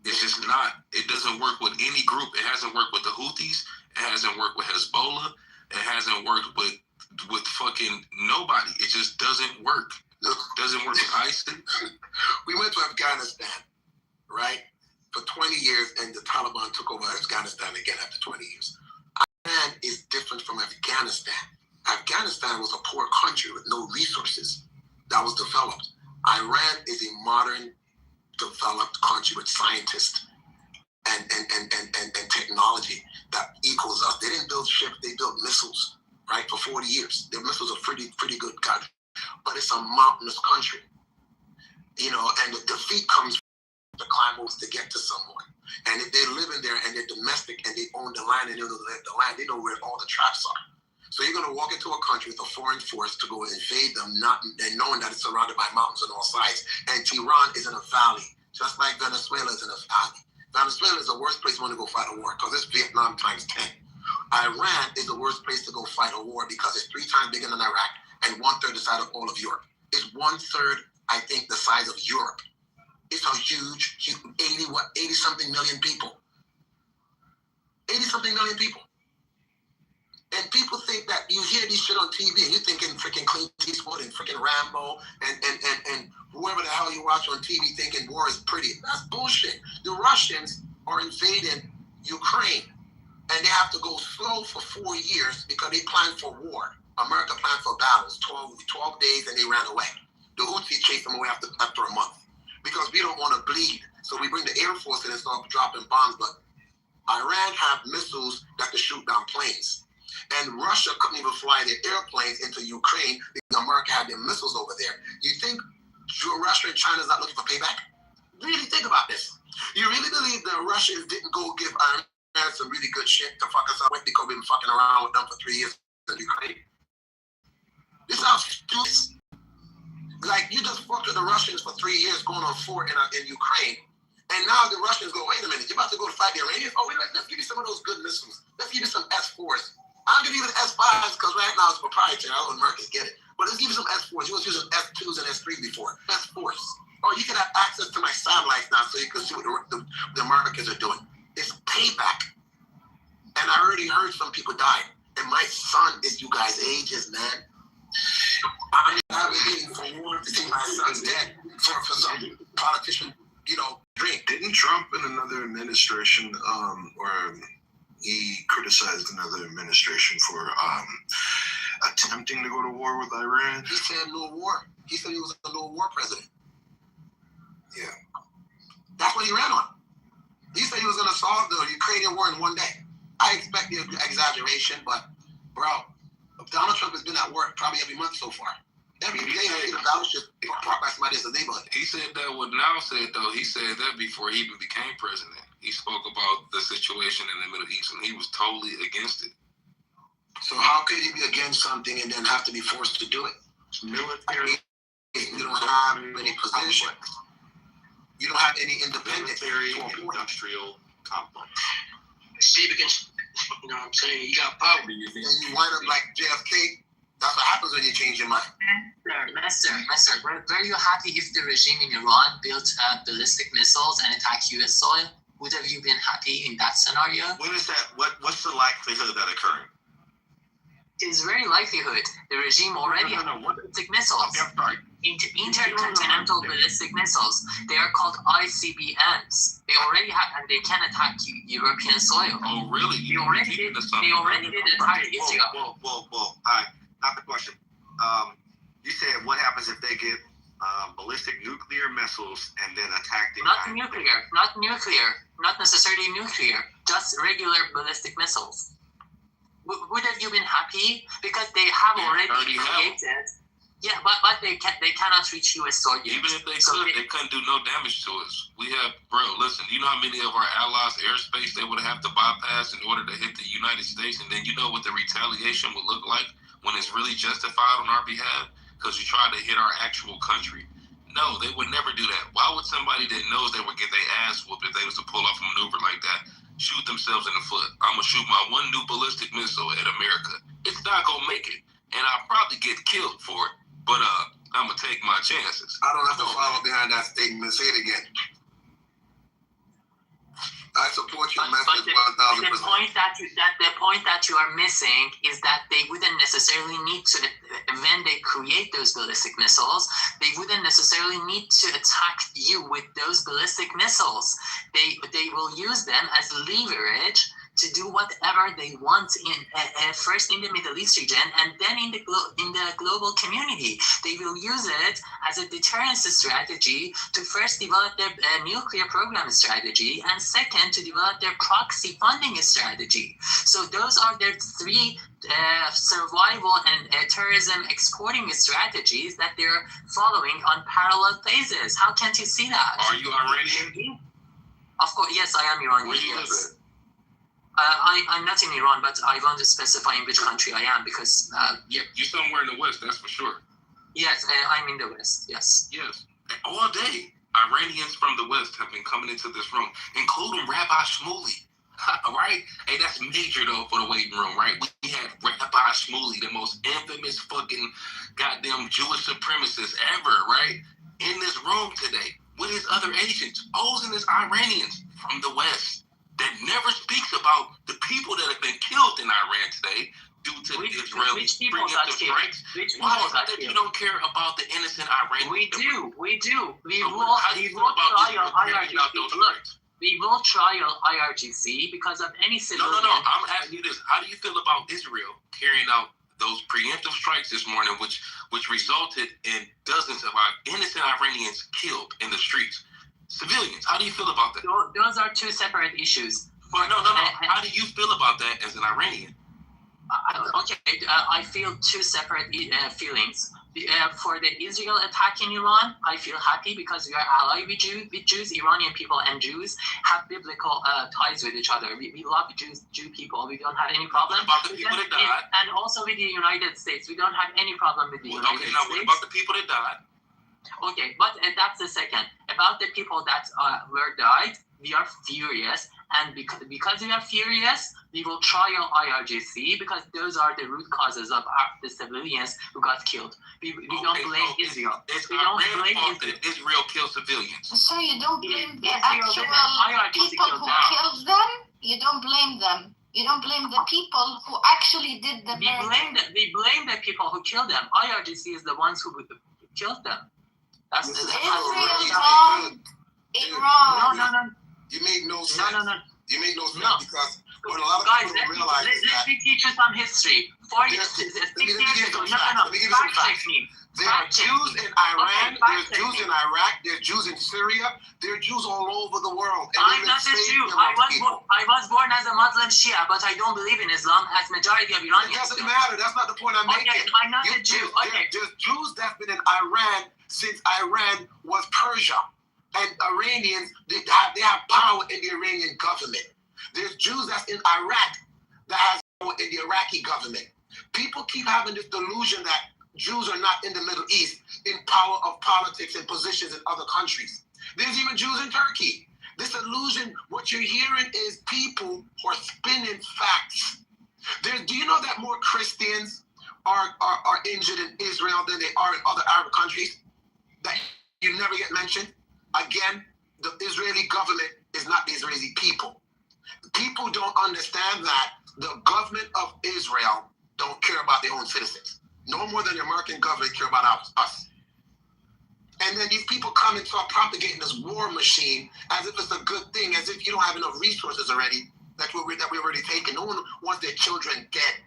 It's just not. It doesn't work with any group. It hasn't worked with the Houthis. It hasn't worked with Hezbollah. It hasn't worked with fucking nobody. It just doesn't work. It doesn't work with ISIS. We went to Afghanistan, right, for 20 years, and the Taliban took over Afghanistan again after 20 years. Iran is different from Afghanistan. Afghanistan was a poor country with no resources that was developed. Iran is a modern, developed country with scientists and technology that equals us. They didn't build ships, they built missiles, right, for 40 years. Their missiles are pretty good, but it's a mountainous country, you know, and the defeat comes from the climb to get to someone. And if they live in there and they're domestic and they own the land and they know the land, they know where all the traps are. So you're going to walk into a country with a foreign force to go invade them, and knowing that it's surrounded by mountains on all sides. And Tehran is in a valley, just like Venezuela is in a valley. Venezuela is the worst place you want to go fight a war because it's Vietnam times 10. Iran is the worst place to go fight a war because it's 3 times bigger than Iraq and 1/3 the size of all of Europe. It's 1/3, I think, the size of Europe. It's a huge 80-something million people. 80-something million people. And people think that you hear these shit on TV and you're thinking freaking Clint Eastwood and freaking Rambo and whoever the hell you watch on TV thinking war is pretty. That's bullshit. The Russians are invading Ukraine and they have to go slow for 4 years because they planned for war. America planned for battles, 12 days, and they ran away. The Houthis chased them away after a month because we don't want to bleed. So we bring the Air Force in and start dropping bombs. But Iran have missiles that can shoot down planes. And Russia couldn't even fly their airplanes into Ukraine because America had their missiles over there. You think Russia and China is not looking for payback? Really think about this. You really believe the Russians didn't go give Iran some really good shit to fuck us up with because we've been fucking around with them for 3 years in Ukraine? This is how stupid. Like, you just fucked with the Russians for 3 years going on 4 in Ukraine. And now the Russians go, wait a minute, you're about to go to fight the Iranians? Oh, wait, let's give you some of those good missiles. Let's give you some S-4s. I'll give you the S5s because right now it's proprietary. I don't want Americans get it. But let's give you some S4s. You was using S2s and S3s before. S4s. Oh, you can have access to my satellites now so you can see what the Americans are doing. It's payback. And I already heard some people die. And my son is you guys' ages, man. I'm waiting for war to see my son's dead for some politician, drink. Didn't Trump in another administration, or he criticized another administration for attempting to go to war with Iran? He said no war. He said he was a no war president. Yeah. That's what he ran on. He said he was going to solve the Ukrainian war in 1 day. I expect the exaggeration, but, bro, Donald Trump has been at work probably every month so far. Every day, the battleship parked by somebody else's neighborhood. He said that what Now said, though. He said that before he even became president. He spoke about the situation in the Middle East, and he was totally against it. So how could he be against something and then have to be forced to do it? Military, you don't have any position. You don't have any independence. Military-industrial complex. See, because, you know what I'm saying, you got power. And you wind up like JFK. That's what happens when you change your mind. Master, were you happy if the regime in Iran built ballistic missiles and attacked U.S. soil? Would have you been happy in that scenario? What is that? What's the likelihood of that occurring? It's very likelihood. The regime already has ballistic missiles. Intercontinental ballistic missiles. They are called ICBMs. They already have, and they can attack European soil. Oh, really? They already did attack Israel. Whoa. Not the question. You said what happens if they get ballistic nuclear missiles and then attack the Not necessarily nuclear, just regular ballistic missiles. would have you been happy? Because they have already created. Yeah, but they cannot reach U.S. soil. Even if they could, they couldn't do no damage to us. We have, bro, listen, you know how many of our allies' airspace they would have to bypass in order to hit the United States? And then you know what the retaliation would look like when it's really justified on our behalf? Because you tried to hit our actual country. No, they would never do that. Why would somebody that knows they would get their ass whooped if they was to pull off a maneuver like that, shoot themselves in the foot? I'm going to shoot my one new ballistic missile at America. It's not going to make it. And I'll probably get killed for it. But I'm gonna take my chances. I don't have to follow behind that statement. Say it again. I support your message 1,000%. The point that you are missing is that they wouldn't necessarily need to, when they create those ballistic missiles, they wouldn't necessarily need to attack you with those ballistic missiles. They will use them as leverage to do whatever they want first in the Middle East region and then in the global community. They will use it as a deterrence strategy to first develop their nuclear program strategy and second to develop their proxy funding strategy. So those are their three survival and terrorism exporting strategies that they're following on parallel phases. How can't you see that? Are you Iranian? Of course, yes, I am Iranian. Where do you live at? I'm not in Iran, but I want to specify in which country I am because... you're somewhere in the West, that's for sure. Yes, I'm in the West, yes. Yes. All day, Iranians from the West have been coming into this room, including Rabbi Shmuley. Right? Hey, that's major, though, for the waiting room, right? We had Rabbi Shmuley, the most infamous fucking goddamn Jewish supremacist ever, right? In this room today with his other agents, posing as Iranians from the West. That never speaks about the people that have been killed in Iran today due to Israeli preemptive strikes. Why is it that you don't care about the innocent Iranians? We do. We will trial IRGC because of any civilian. No. I'm asking you this. How do you feel about Israel carrying out those preemptive strikes this morning, which resulted in dozens of our innocent Iranians killed in the streets? Civilians, how do you feel about that? Those are two separate issues. But no. How do you feel about that as an Iranian? I feel two separate feelings. For the Israel attack in Iran, I feel happy because we are allied with Jews. Iranian people and Jews have biblical ties with each other. We love Jew people. We don't have any problem. What about the people that died? And also with the United States, we don't have any problem with the United States. What about the people that died? Okay, but that's the second. About the people that were died, we are furious, and because we are furious, we will trial IRGC because those are the root causes of the civilians who got killed. We don't blame Israel. We don't blame that Israel killed civilians. So you don't blame the actual people who killed them? You don't blame them? You don't blame the people who actually did the murder? We blame the people who killed them. IRGC is the ones who killed them. That's Israel wrong. Iran. No. You make no sense. No. You make no sense because what a lot of people don't realize is that... Let me teach you some history. 6 years ago. Let me give you some facts. There are Jews in Iran, there's Jews in Iraq, there's Jews in Syria, there are Jews all over the world. I'm not a Jew. I was born as a Muslim Shia, but I don't believe in Islam as majority of Iranians. It doesn't matter. That's not the point I'm making. I'm not a Jew. There's Jews that's been in Iran since Iran was Persia. And Iranians, they have power in the Iranian government. There's Jews that's in Iraq that has power in the Iraqi government. People keep having this delusion that Jews are not in the Middle East in power of politics and positions in other countries. There's even Jews in Turkey. This illusion, what you're hearing is people who are spinning facts. Do you know that more Christians are injured in Israel than they are in other Arab countries? That you never get mentioned? Again, the Israeli government is not the Israeli people. People don't understand that the government of Israel don't care about their own citizens. No more than the American government care about us. And then these people come and start propagating this war machine as if it's a good thing, as if you don't have enough resources already that we've already taken. No one wants their children dead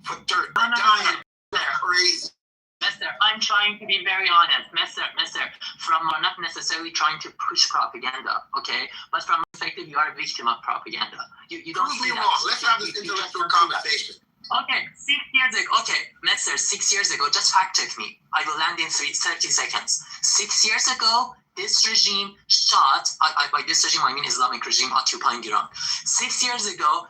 for dirt. They're dying. They're crazy. Mister, I'm trying to be very honest. Mister, I'm not necessarily trying to push propaganda, okay? But from perspective, you are a victim of propaganda. You don't Prove see me that. wrong. Let's have this intellectual conversation. Okay, 6 years ago. Okay, Messer, 6 years ago, just fact check me. I will land in 30 seconds. 6 years ago, this regime shot, by this regime I mean Islamic regime occupying Iran. 6 years ago,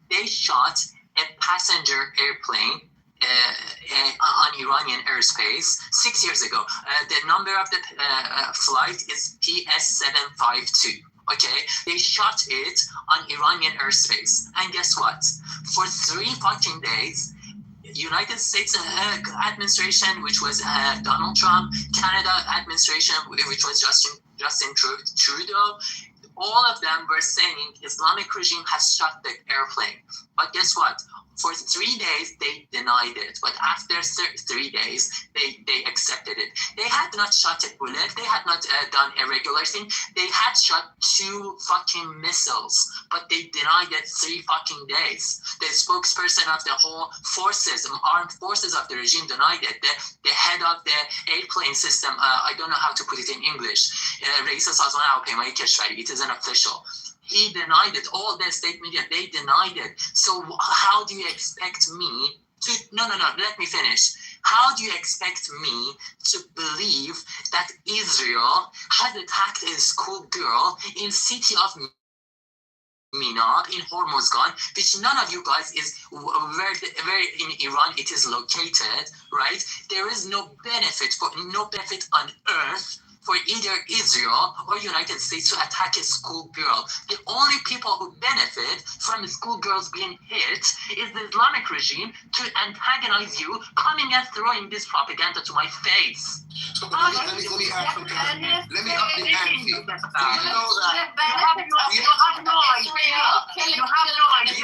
they shot a passenger airplane on Iranian airspace 6 years ago. The number of the flight is PS752. Okay, they shot it on Iranian airspace. And guess what? For 3 fucking days, United States administration, which was Donald Trump, Canada administration, which was Justin Trudeau, all of them were saying Islamic regime has shot the airplane. But guess what? For 3 days, they denied it. But after 3 days, they accepted it. They had not shot a bullet. They had not done a regular thing. They had shot 2 fucking missiles. But they denied it 3 fucking days. The spokesperson of the whole forces, armed forces of the regime denied it. The head of the airplane system, I don't know how to put it in English. رئیس سازمان هواپیمایی کشوری. It is an official. He denied it. All the state media, they denied it. So how do you expect me to... No, let me finish. How do you expect me to believe that Israel has attacked a school girl in city of Mina, in Hormuzgan, which none of you guys is where in Iran it is located, right? There is no benefit on earth for either Israel or United States to attack a schoolgirl. The only people who benefit from schoolgirls being hit is the Islamic regime to antagonize you, coming and throwing this propaganda to my face. So let me ask something. Let me up the ante. Do you know that? You have no idea. You have no idea.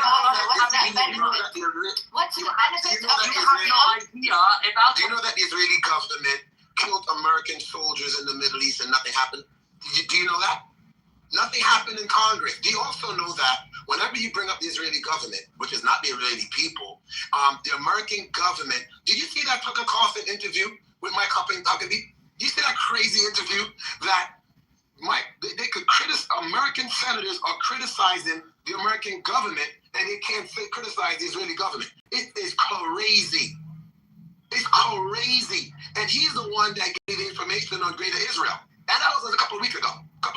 What's the benefit of You have no idea about... Do you know that the Israeli government killed American soldiers in the Middle East and nothing happened? Do you know that? Nothing happened in Congress. Do you also know that whenever you bring up the Israeli government, which is not the Israeli people, the American government, did you see that Tucker Carlson interview with Mike Huckabee? Did you see that crazy interview that they could criticize, American senators are criticizing the American government and they can't criticize the Israeli government? It is crazy. It's crazy. And he's the one that gave the information on Greater Israel. And that was a couple of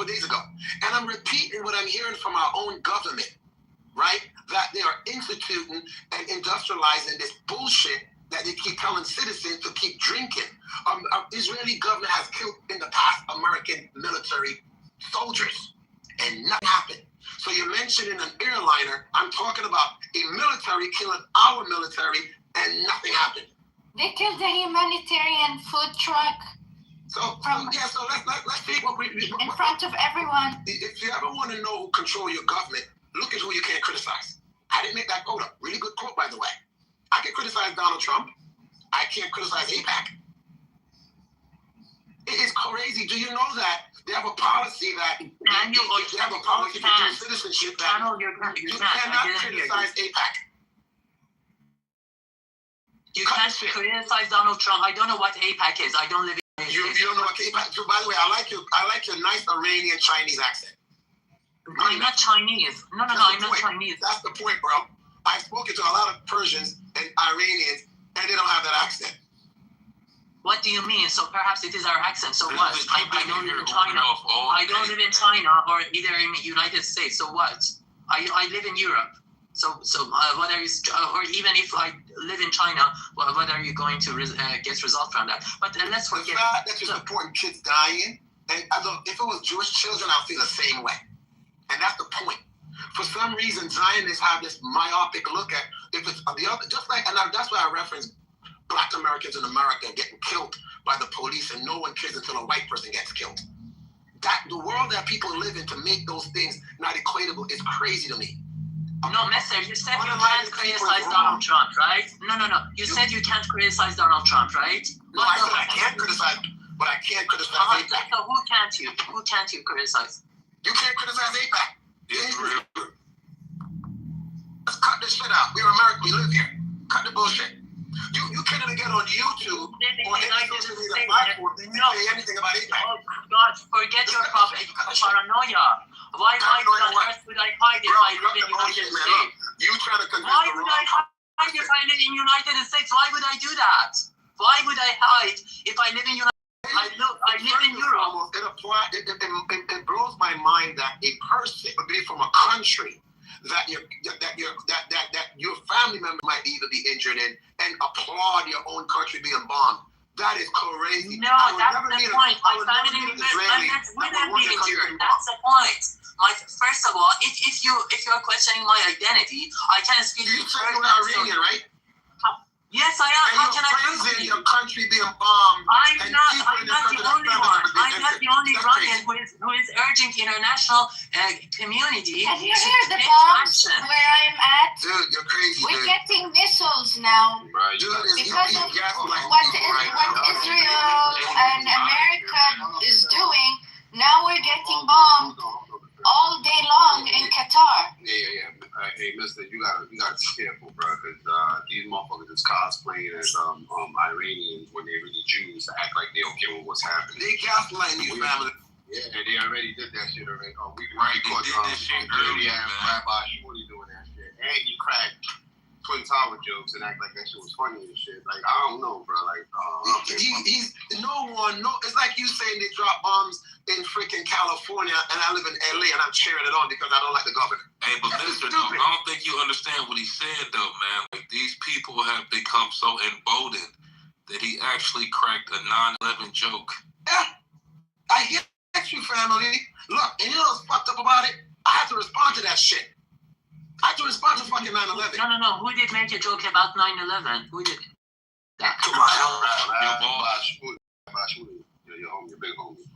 days ago. And I'm repeating what I'm hearing from our own government, right? That they are instituting and industrializing this bullshit that they keep telling citizens to keep drinking. Israeli government has killed in the past American military soldiers, and nothing happened. So you're mentioning an airliner. I'm talking about a military killing our military, and nothing happened. They killed a humanitarian food truck. So let's see what we in front of everyone. If you ever want to know who control your government, look at who you can't criticize. I didn't make that quote up. Really good quote, by the way. I can criticize Donald Trump. I can't criticize AIPAC. It is crazy. Do you know that they have a policy that they have a policy for dual citizenship that you cannot criticize AIPAC? You can't criticize Donald Trump. I don't know what AIPAC is. I don't live in... You don't know what AIPAC is? By the way, I like your nice Iranian Chinese accent. I'm not Chinese. No, I'm not Chinese. That's the point, bro. I've spoken to a lot of Persians and Iranians, and they don't have that accent. What do you mean? So perhaps it is our accent. So what? I don't live in China. I don't live in China or either in the United States. So what? I live in Europe. So what are you, or even if I live in China, what are you going to get result from that? But let's forget. That's just important. Kids dying, and if it was Jewish children, I'll feel the same way. And that's the point. For some reason, Zionists have this myopic look at if it's the other, just like, and that's why I reference Black Americans in America getting killed by the police, and no one cares until a white person gets killed. That the world that people live in to make those things not equatable is crazy to me. No, Mister, you said you can't criticize Donald Trump, right? No. You said you can't criticize Donald Trump, right? No, I said I can't criticize, but I can't criticize AIPAC. So who can't you? Who can't you criticize? You can't criticize AIPAC. Let's cut this shit out. We're American. We live here. Cut the bullshit. You can't even get on YouTube or any social media platform and say anything about it. Oh God, forget your paranoia. Why on earth would I hide if I live in the United States? You trying to convince Why would I hide if I live in the United States? Why would I do that? Why would I hide if I live in the United States? I live in Europe. It blows my mind that a person would be from a country that your family member might either be injured in and applaud your own country being bombed. That is crazy. No, that's the point. My family members wouldn't be injured. That's the point. First of all, if you're questioning my identity, I can't speak. You say you're Iranian, right? Yes, I am. How can I prove to you? Your country being bombed. I'm not the only one. I'm not the only Iranian who is urging international community. Have you heard the bombs where I'm at? Dude, you're crazy. We're getting missiles now. Right. Because of what Israel and America is doing. Now we're getting bombed all day long in Qatar. Yeah. Hey, mister, you gotta be careful, bro, because these motherfuckers is cosplaying as Iranians when they're really Jews to act like they don't care what's happening. They gaslighting you, family. Yeah, they already did that shit already. We caught this shit earlier, man. Rabbi Shorty doing that shit, and he cracked Twin Tower jokes and act like that shit was funny and shit. Like, I don't know, bro. Like, he's no. It's like you saying they drop bombs in freaking California, and I live in LA, and I'm cheering it on because I don't like the governor. Hey, but listen, though, I don't think you understand what he said, though, man. Like, these people have become so emboldened that he actually cracked a 9/11 joke. Yeah, I get you, family. Look, and you know what's fucked up about it? I have to respond to that shit. I have to respond to fucking 9/11. No. Who did make a joke about 9/11? Who did? Come on, your boss, your homie, your big homie.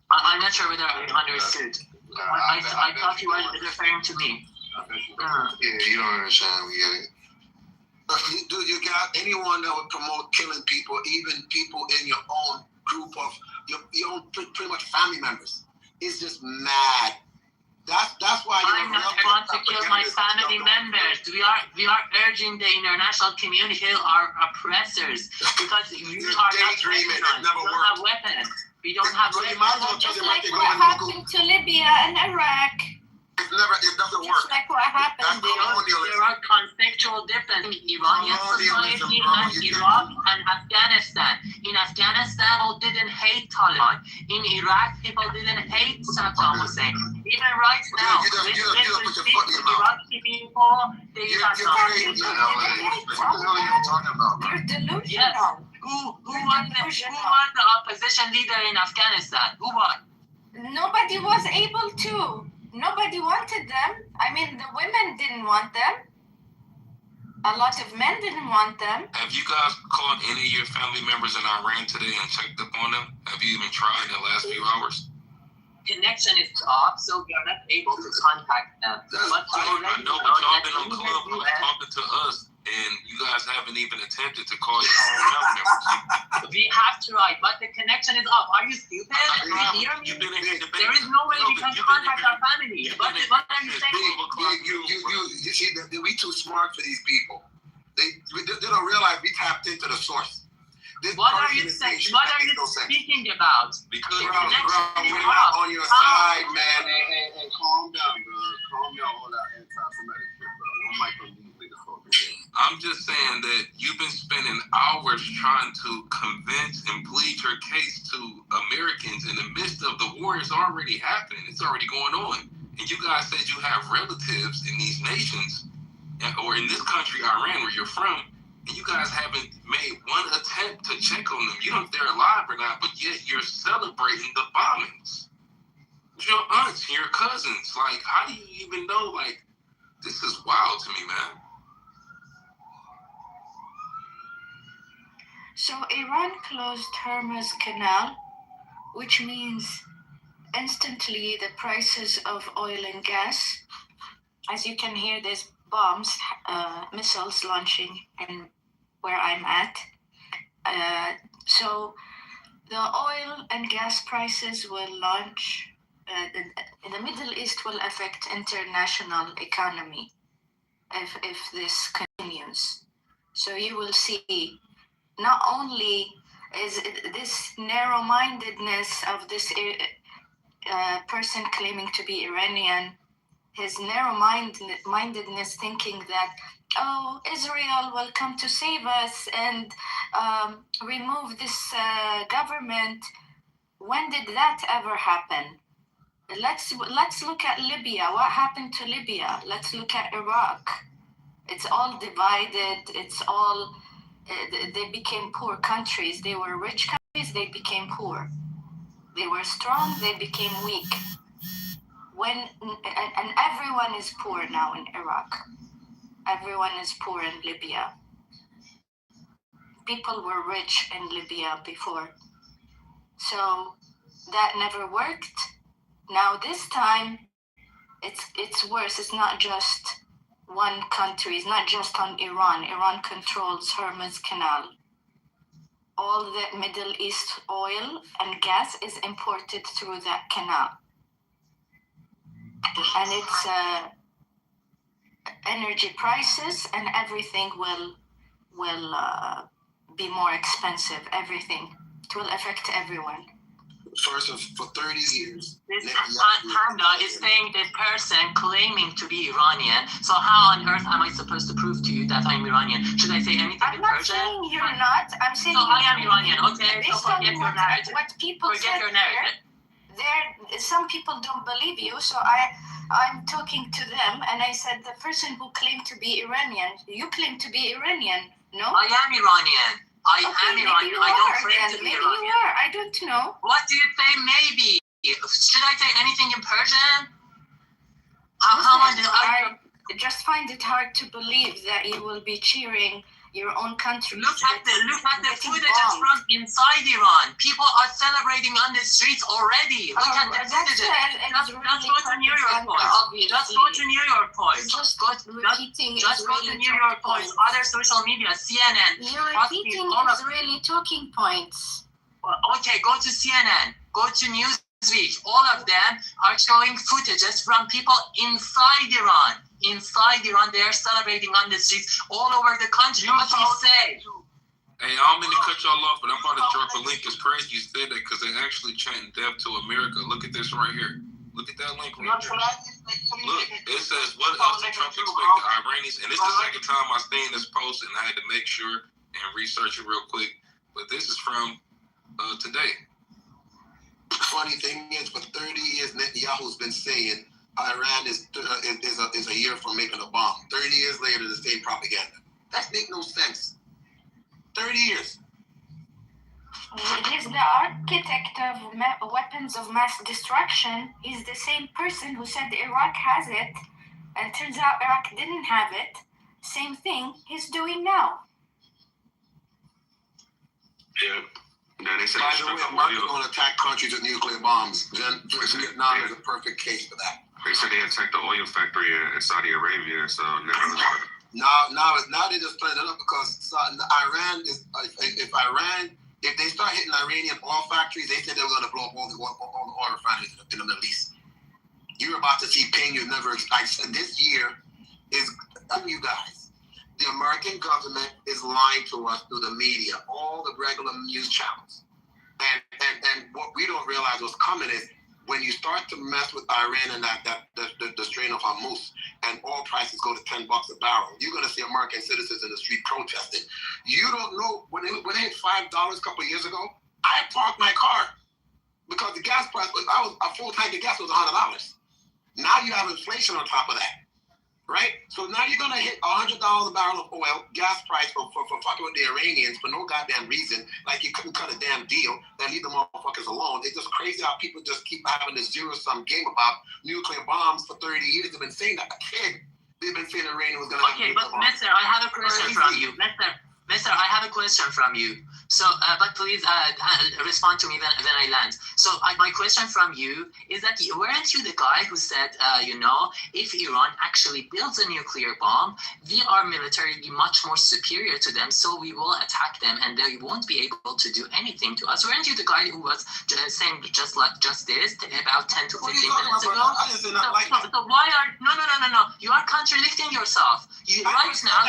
I'm not sure whether I understood. I thought you were referring to me. Yeah, you don't understand. We get it. Dude, you got anyone that would promote killing people, even people in your own group of your own pretty much family members, is just mad. That's why I'm not want to kill my family members. We are urging the international community to kill our oppressors because you are not weaponized. We don't have weapons. We don't have weapons. Just like what happened to Libya and Iraq. It doesn't work. Just like what happened there are conceptual differences in Iranian society and Iraq and Afghanistan. In Afghanistan, people didn't hate Taliban. In Iraq, people didn't hate Saddam Hussein. Even right now, when we speak to Iraqi people, they are not. You're delusional. Yes. Who was the opposition leader in Afghanistan? Who won? Nobody was able to. Nobody wanted them. I mean, the women didn't want them. A lot of men didn't want them. Have you guys called any of your family members in Iran today and checked up on them? Have you even tried in the last few hours? Connection is off, so we are not able to contact them. But I know, but y'all been on Clubhouse talking to us, and you guys haven't even attempted to call your own family members. We have tried, but the connection is off. Are you stupid? Do you hear me? There is no way we can contact our family. What are you saying? You see, we too smart for these people. They don't realize we tapped into the source. What are you saying? What are you speaking about? Because we're not on your side, man. Hey, calm down, bro. Calm down, all that anti-Semitic shit, bro. One mic on these niggas talking. I'm just saying that you've been spending hours trying to convince and plead your case to Americans in the midst of the war is already happening. It's already going on. And you guys said you have relatives in these nations, or in this country, Iran, where you're from, and you guys haven't made one attempt to check on them. You don't know if they're alive or not, but yet you're celebrating the bombings. Your aunts and your cousins, like, how do you even know, like, this is wild to me, man. So Iran closed Hormuz Canal, which means instantly the prices of oil and gas, as you can hear, there's bombs, missiles launching in where I'm at. So the oil and gas prices will launch the Middle East will affect international economy if this continues. So you will see not only is this narrow-mindedness of this person claiming to be Iranian, his narrow-mindedness thinking that, oh, Israel will come to save us and remove this government. When did that ever happen? Let's look at Libya. What happened to Libya? Let's look at Iraq. It's all divided. It's all they became poor countries. They were rich countries. They became poor. They were strong. They became weak. And everyone is poor now in Iraq. Everyone is poor in Libya. People were rich in Libya before. So that never worked. Now this time, it's worse. It's not just one country. It's not just on Iran. Iran controls Hormuz Canal. All the Middle East oil and gas is imported through that canal. And it's energy prices and everything will be more expensive. Everything. It will affect everyone. First, for 30 years. This Panda is saying the person claiming to be Iranian. So how on earth am I supposed to prove to you that I'm Iranian? Should I say anything in Persian? I'm not saying you're not. I'm saying so I am Iranian. Okay, so forget your narrative. What people forget your narrative. Some people don't believe you, so I'm talking to them, and I said the person who claimed to be Iranian. You claim to be Iranian, no? I am Iranian. I am Iranian. I don't claim to be maybe Iranian. You are. I don't know. What do you say? Maybe. Should I say anything in Persian? I just find it hard to believe that you will be cheering your own country. Look at the footages from inside Iran. People are celebrating on the streets already. Look at the footages. Just go to New York Post. Just go to New York Post. Just go to New York Post. Other social media, CNN. You're repeating Israeli talking points. Okay, go to CNN. Go to Newsweek. All of them are showing footages from people inside Iran. Inside Iran, they are celebrating on the streets all over the country. What do you say? Hey, I don't mean to cut y'all off, but I'm about to drop a link. It's crazy you said that because they're actually chanting death to America. Look at this right here. Look at that link right there. Look, it says, what else did Trump expect the Iranians? And this is the second time I seen this post, and I had to make sure and research it real quick. But this is from today. Funny thing is, for 30 years, Netanyahu's been saying Iran is a year from making a bomb. 30 years later, the same propaganda. That makes no sense. 30 years. He's the architect of weapons of mass destruction. He's the same person who said Iraq has it, and turns out Iraq didn't have it. Same thing he's doing now. Yeah. Now they said By the way, America going to attack countries with nuclear bombs. Vietnam is a perfect case for that. They said they attacked the oil factory in Saudi Arabia, so now they just playing it up because Iran is if they start hitting Iranian oil factories, they said they were going to blow up all the oil refineries in the Middle East. You're about to see pain you've never experienced. This year is you guys. The American government is lying to us through the media, all the regular news channels, and what we don't realize what's coming is, when you start to mess with Iran and the strain of Hormuz, and oil prices go to $10 a barrel, you're going to see American citizens in the street protesting. You don't know, when it hit $5 a couple of years ago, I parked my car because the gas price a full tank of gas was $100. Now you have inflation on top of that, right? So now you're going to hit $100 a barrel of oil, gas price for fucking with the Iranians for no goddamn reason, like you couldn't cut a damn deal and leave the motherfuckers alone. It's just crazy how people just keep having this zero-sum game about nuclear bombs for 30 years. They've been saying that. A kid, they've been saying Iran was going to have Okay, but Mister, I have a question from you. Mister, Mister, I have a question from you. So, but please respond to me when I land. So, my question from you is that weren't you the guy who said, if Iran actually builds a nuclear bomb, we are militarily much more superior to them, so we will attack them and they won't be able to do anything to us? Weren't you the guy who was saying just this about 10 to 15 minutes ago? I didn't say nothing like that. So why are no? You are contradicting yourself. You right now.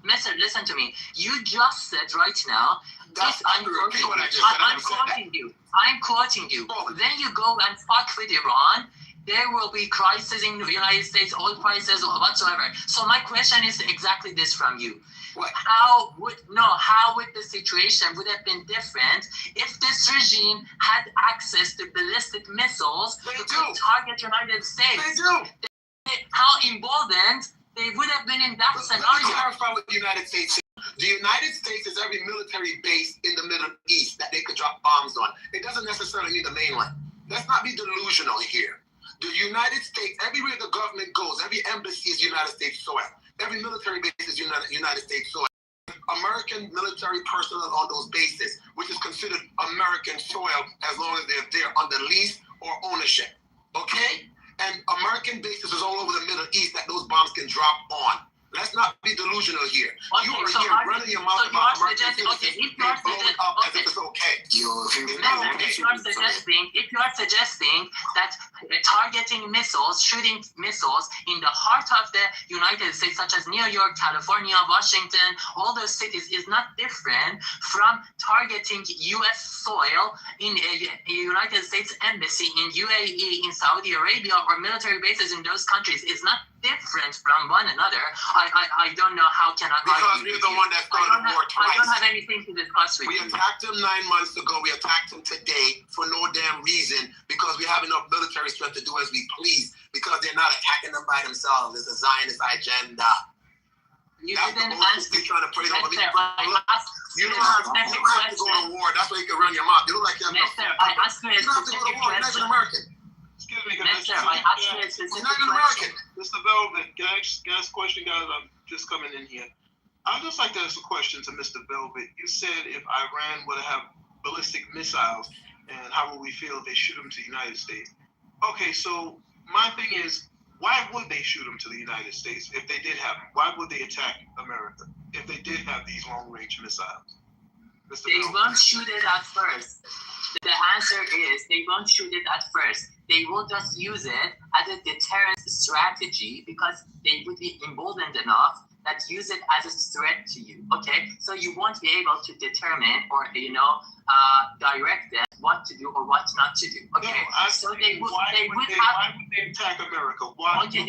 Mister, listen to me. You just said right now. I'm quoting you. Then you go and fuck with Iran. There will be crisis in the United States, oil prices or whatsoever. So my question is exactly this from you. What? How would the situation would have been different if this regime had access to ballistic missiles to target United States? They do. How emboldened they would have been in that scenario. Let me clarify what the United States is. The United States is every military base in the Middle East that they could drop bombs on. It doesn't necessarily need the mainland. Let's not be delusional here. The United States, everywhere the government goes, every embassy is United States soil. Every military base is United States soil. American military personnel on those bases, which is considered American soil as long as they're there under lease or ownership. Okay? And American bases is all over the Middle East that those bombs can drop on. Let's not be delusional here. Okay, you are so here running your mouth about American citizens if you are as if it's okay. If you are suggesting that targeting missiles, shooting missiles in the heart of the United States, such as New York, California, Washington, all those cities, is not different from targeting U.S. soil in a United States embassy in UAE, in Saudi Arabia, or military bases in those countries, is not different from one another. I don't know how can I because we're the one that started the war twice. I don't have anything to discuss with you. We attacked them 9 months ago. We attacked them today for no damn reason because we have enough military strength to do as we please because they're not attacking them by themselves. It's a Zionist agenda. You didn't answer. You're trying to put it over me. You don't have to go to war. That's why you can run your mouth. You look like you have Mister, I asked you a specific question. You're not an American. Excuse me, Mister, I asked you a specific question. Mr. Velvet, can I ask a question, guys? I'm just coming in here. I'd just like to ask a question to Mr. Velvet. You said if Iran would have ballistic missiles, and how would we feel if they shoot them to the United States? Okay, so my thing is, why would they shoot them to the United States if they did have them? Why would they attack America if they did have these long-range missiles? They won't shoot it at first. The answer is they won't shoot it at first. They will just use it as a deterrent strategy because they would be emboldened enough that use it as a threat to you. Okay, so you won't be able to determine or direct them what to do or what not to do. Okay, no, so why would they attack America? Why? Okay, I'm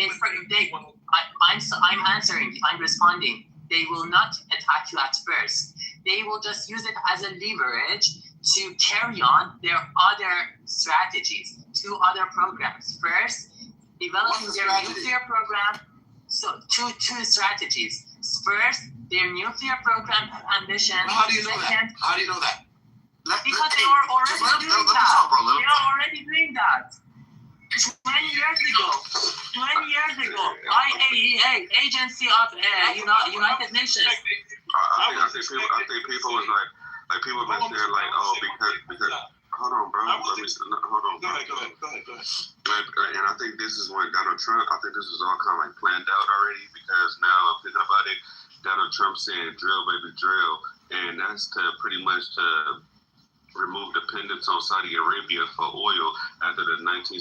answering. I'm responding. They will not attack you at first. They will just use it as a leverage to carry on their other strategies, 2 other programs. First, developing their nuclear program. So two strategies. First, their nuclear program ambition. How do you know that? How do you know that? Because they are already doing that. They are already doing that. 20 years ago, IAEA, Agency of United Nations. I think people was like people been saying like, oh, because hold on, bro. Hold on. Go ahead. And I think this is when Donald Trump. I think this was all kind of like planned out already because now I'm thinking about it. Donald Trump saying drill, baby, drill, and that's to pretty much to remove dependence on Saudi Arabia for oil after the 1972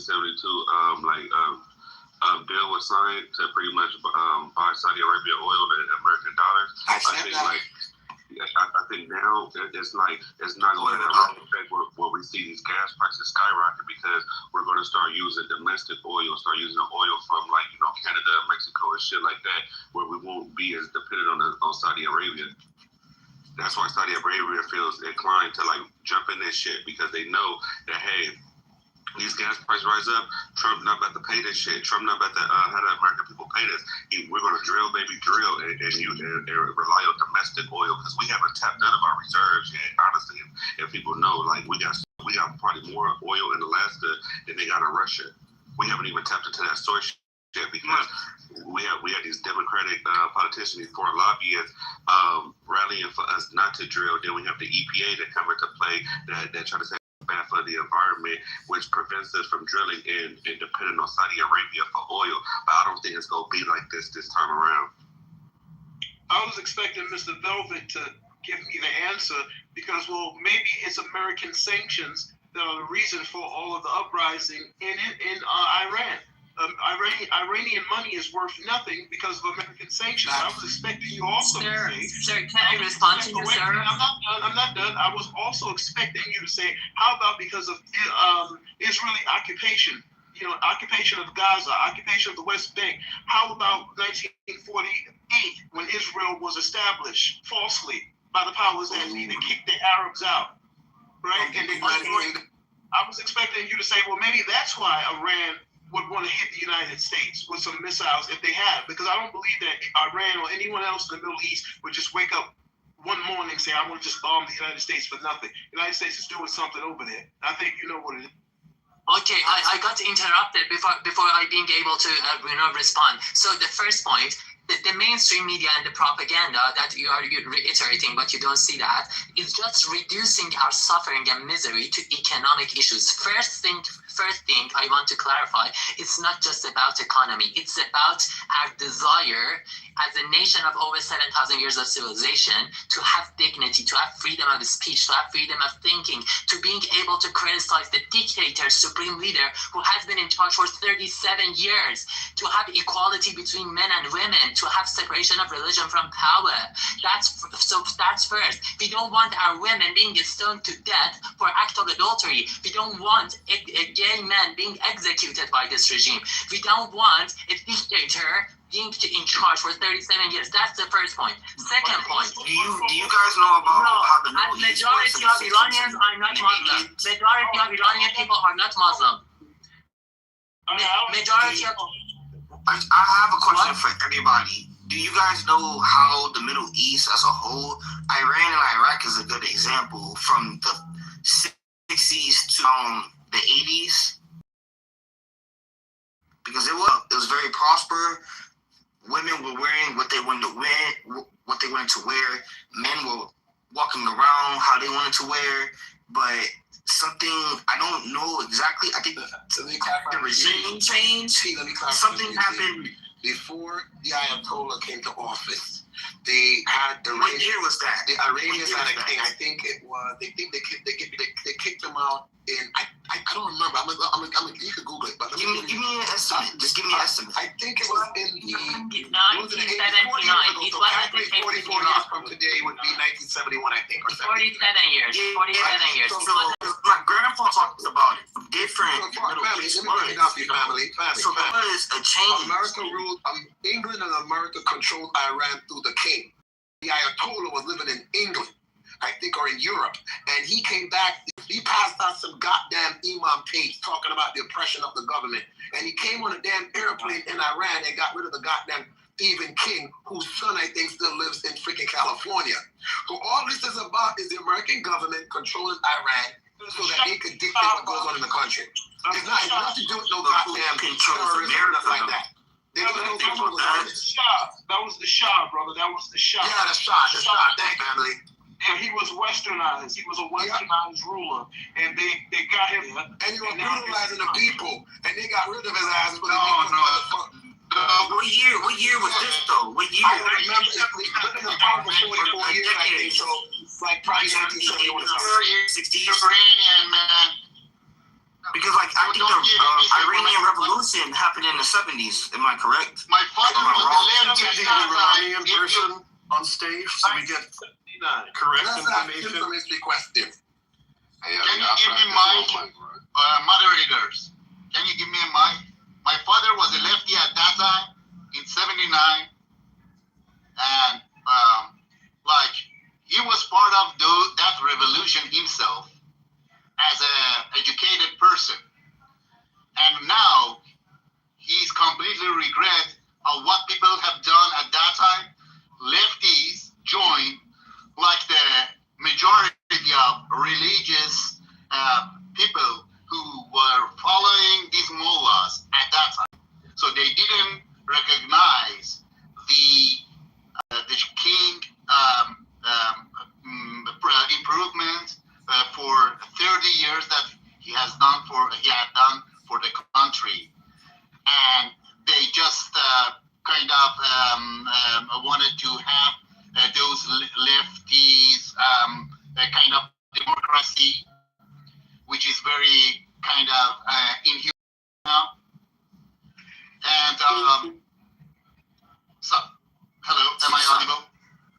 bill was signed to pretty much buy Saudi Arabia oil in American dollars. I think now it's not going to have an effect where we see these gas prices skyrocket because we're going to start using domestic oil, start using oil from Canada, Mexico, and shit like that, where we won't be as dependent on Saudi Arabia. That's why Saudi Arabia feels inclined to jump in this shit because they know that hey, these gas prices rise up. Trump not about to pay this shit. Trump not about to have the American people pay this. We're gonna drill, baby, drill, and rely on domestic oil because we haven't tapped none of our reserves yet. Honestly, if people know, we got probably more oil in Alaska than they got in Russia. We haven't even tapped into that soy shit yet because we had these Democratic politicians, these foreign lobbyists rallying for us not to drill. Then we have the EPA that come into play that try to say bad for the environment, which prevents us from drilling and depending on Saudi Arabia for oil. But I don't think it's going to be like this time around. I was expecting Mr. Velvet to give me the answer because, well, maybe it's American sanctions that are the reason for all of the uprising in Iran. Iranian money is worth nothing because of American sanctions. I was expecting you also to say... Sir, can I respond to you, sir? I'm not done. I was also expecting you to say, how about because of Israeli occupation? Occupation of Gaza, occupation of the West Bank. How about 1948 when Israel was established falsely by the powers that be? They kicked the Arabs out, right? And I was expecting you to say, well, maybe that's why Iran would want to hit the United States with some missiles if they have, because I don't believe that Iran or anyone else in the Middle East would just wake up one morning and say, I want to just bomb the United States for nothing. The United States is doing something over there. I think you know what it is. Okay, I got interrupted before I being able to respond. So the first point, the mainstream media and the propaganda that you're reiterating, but you don't see that, is just reducing our suffering and misery to economic issues. First thing I want to clarify, it's not just about economy. It's about our desire as a nation of over 7,000 years of civilization to have dignity, to have freedom of speech, to have freedom of thinking, to being able to criticize the dictator, supreme leader who has been in charge for 37 years, to have equality between men and women, to have separation of religion from power. That's first. We don't want our women being stoned to death for act of adultery. We don't want a gay man being executed by this regime. We don't want a dictator being in charge for 37 years. That's the first point. Second point. Do you guys know about how the majority of Iranians are not Muslim. Majority of Iranian people are not Muslim. Majority of... I have a question for everybody. Do you guys know how the Middle East as a whole, Iran and Iraq is a good example, from the 60s to the 80s? Because it was very prosperous. Women were wearing what they wanted to wear. Men were walking around how they wanted to wear. But something, I don't know exactly. I think the regime changed. Something happened. Before the Ayatollah came to office, they had the... What year was that? The Iranians had a king. I think it was... They kicked them out in... I don't remember. You could Google it. But give me an estimate. Just give me an estimate. I think it was in the... 1979. It was at the 44 years from today would be 1971, I think. Or 47 years. 47 years. So my grandpa talked about it. Different. Family. So there was a change. America ruled... England and America controlled Iran through the king. The Ayatollah was living in England, I think, or in Europe. And he came back, he passed out some goddamn imam tapes talking about the oppression of the government. And he came on a damn airplane in Iran and got rid of the goddamn thieving king, whose son, I think, still lives in freaking California. So all this is about is the American government controlling Iran so that they could dictate what goes on in the country. It's not to do with no goddamn terrorism or nothing like that. That was the Shah, brother. That was the Shah. Yeah, the Shah. Thank you, family. And he was westernized. He was a westernized ruler. And they got him. And he was brutalizing the people. And they got rid of his ass. What year was this, though? What year? I remember. It's been in the power for 44 years, I think. So, like, probably 1971 or something. 60 years. Iranian, man. Because, like, I think the Iranian Revolution happened in the 70s. Am I correct? My father was the Iranian version on stage, so we get correct information. Question. Can you give me mic, moderators? Can you give me a mic? My father was a lefty at that time in 79, and he was part of that revolution himself as an educated person, and now he's completely regret of what people have done at that time. Lefties joined, like the majority of religious people who were following these mullahs at that time. So they didn't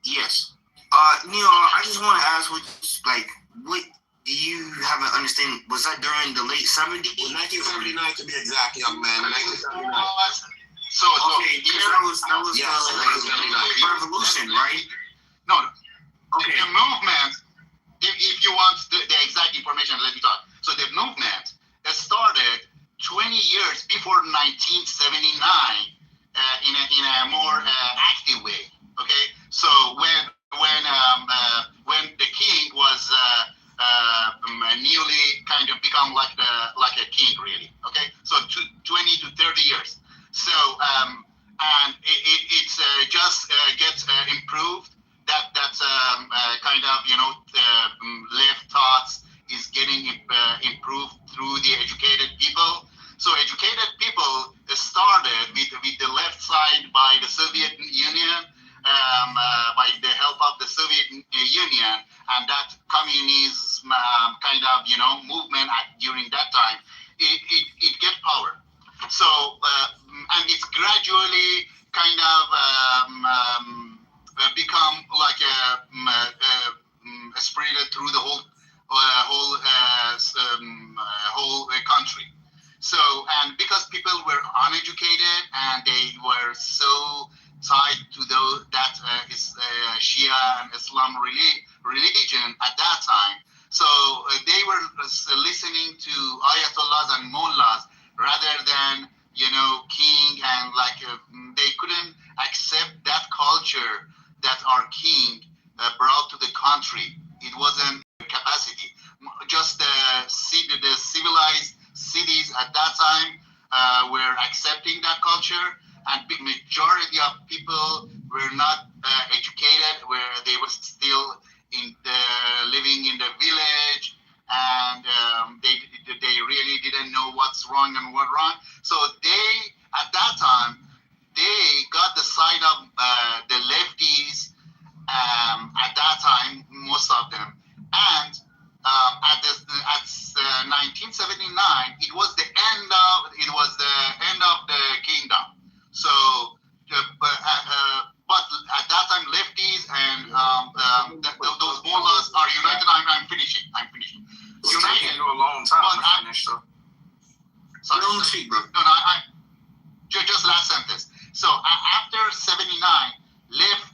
Yes. Neil, I just want to ask, what do you have an understanding? Was that during the late 70s? 1979 to be exact, young man. 1979. So okay, that was yes, the revolution, right? No. Okay. The movement, if you want the exact information, let me talk. So the movement started 20 years before 1979 in a more active way. Okay, so when the king was newly kind of become like a king, really. Okay, so 20 to 30 years. So and it's just gets improved. That's kind of left thoughts is getting improved through the educated people. So educated people started with the left side by the Soviet Union, by the help of the Soviet Union, and that communism kind of movement during that time, it get power. So and it's gradually kind of become like spread through the whole country. So, and because people were uneducated and they were so tied to that Shia and Islam religion at that time, so they were listening to ayatollahs and mullahs rather than king, and they couldn't accept that culture that our king brought to the country. It wasn't capacity. Just the civilized cities at that time were accepting that culture, and big majority of people were not educated, where they were still living in the village, and they really didn't know what's wrong and what wrong. So they, at that time, they got the side of the lefties at that time, most of them. And at 1979, it was the end of the kingdom. So, but at that time, lefties and those mullahs are united. I'm finishing. United. A long time to finish, so. Sorry. No, just last sentence. So after 79, left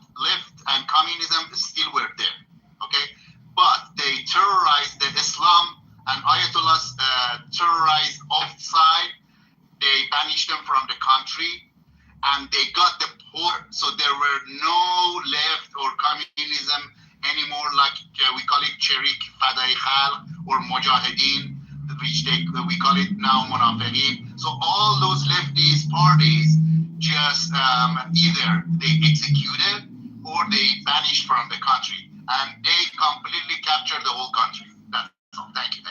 and communism still were there, okay? But they terrorized the Islam, and Ayatollahs terrorized off side. They banished them from the country, and they got the poor. So there were no left or communism anymore, like we call it Cherik, Fadai Khalq, or Mujahideen, which we call it now Munafiqeen. So all those leftist parties just either they executed or they banished from the country, and they completely captured the whole country. That's all. Thank you.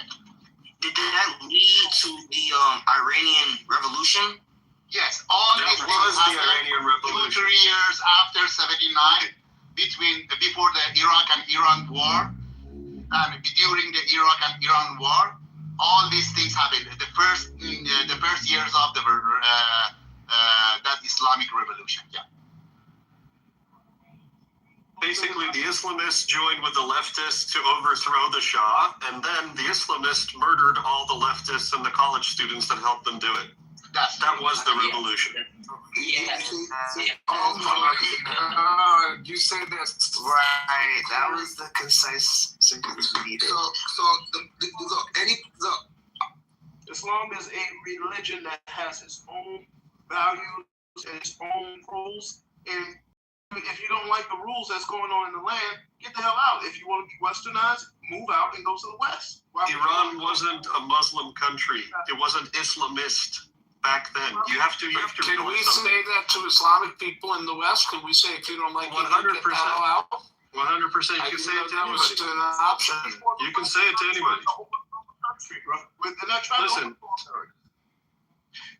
Did that lead to the Iranian Revolution? Yes, all that these was things the Iranian Revolution. 2-3 years after 79, before the Iraq and Iran war, and during the Iraq and Iran war, all these things happened. The first years of that Islamic revolution. Yeah. Basically, the Islamists joined with the leftists to overthrow the Shah, and then the Islamists murdered all the leftists and the college students that helped them do it. That was the revolution. You say that's right. That was the concise sentence we needed. Look, Islam is a religion that has its own values and its own rules, and if you don't like the rules that's going on in the land, get the hell out. If you want to be westernized, move out and go to the west. Iran wasn't a Muslim country. It wasn't Islamist back then. You have to. Can we say that to Islamic people in the West? Can we say if you don't like 100%. 100%. You can say it to anybody. An option. You can say it to anybody.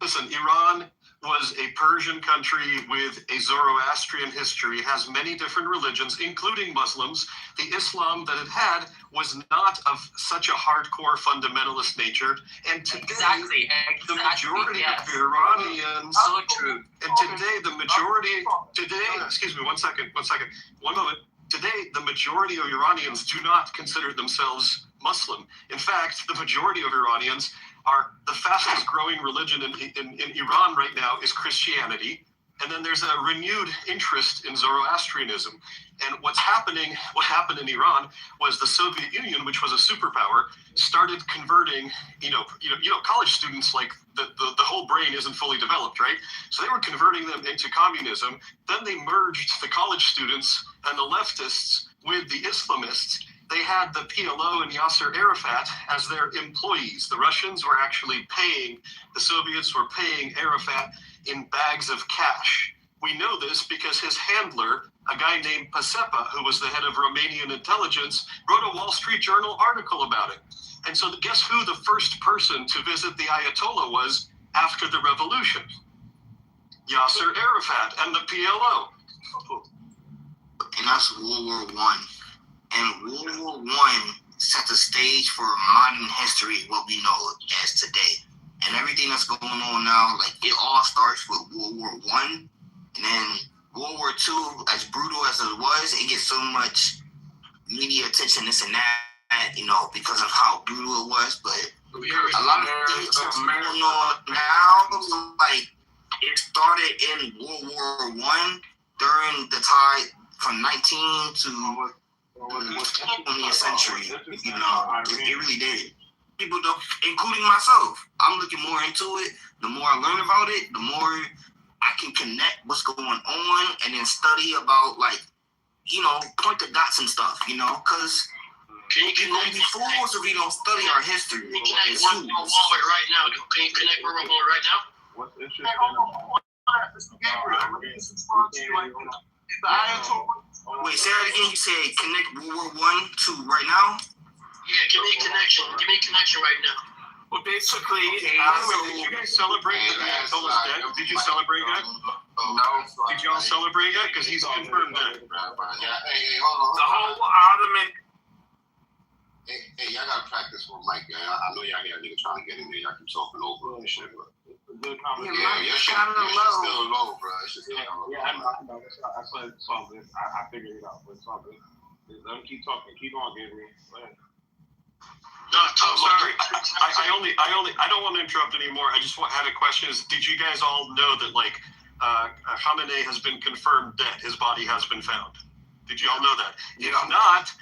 Listen, Iran was a Persian country with a Zoroastrian history, has many different religions, including Muslims. The Islam that it had was not of such a hardcore fundamentalist nature. And today, the majority of Iranians... So true. And today, the majority... Excuse me, one moment. Today, the majority of Iranians do not consider themselves Muslim. In fact, the majority of Iranians are the fastest growing religion in Iran right now is Christianity. And then there's a renewed interest in Zoroastrianism. And what happened in Iran was the Soviet Union, which was a superpower, started converting, college students, like the whole brain isn't fully developed, right? So they were converting them into communism. Then they merged the college students and the leftists with the Islamists. They had the PLO and Yasser Arafat as their employees. The Russians were actually paying, the Soviets were paying Arafat in bags of cash. We know this because his handler, a guy named Pasepa, who was the head of Romanian intelligence, wrote a Wall Street Journal article about it. And so guess who the first person to visit the Ayatollah was after the revolution? Yasser Arafat and the PLO. And that's World War One. And World War One set the stage for modern history, what we know as today. And everything that's going on now, like it all starts with World War One, and then World War Two, as brutal as it was, it gets so much media attention, this and that, because of how brutal it was. But a lot of things that's going on now, like it started in World War One during the time from 19 to the 20th century. It really did. People don't, including myself. I'm looking more into it. The more I learn about it, the more I can connect what's going on and then study about, point the dots and stuff, because we're going to be fools if we don't study our history. Can you connect where we're going right now? Can you connect where we're going right now? What's interesting about Wait, say that again. You said connect World War One to right now? Yeah, give me a connection. Give me a connection right now. Well, basically, did you guys celebrate that the Ayatollah's dead? Did you celebrate that? No. Did y'all celebrate that? Because he's confirmed dead. Hey, hold on. The whole Ottoman. Hey, y'all gotta practice with Mike, man. I know y'all hear a nigga trying to get in there. Y'all keep talking over and shit, but your shit's still low, bro. It's just still low. Yeah, I know. I saw this. I figured it out. But it's all good. Let him keep talking. Keep on, Gabriel. Go ahead. I'm sorry. I don't want to interrupt anymore. I just had a question. Did you guys all know that Khamenei has been confirmed dead? His body has been found. Did you all know that? If not,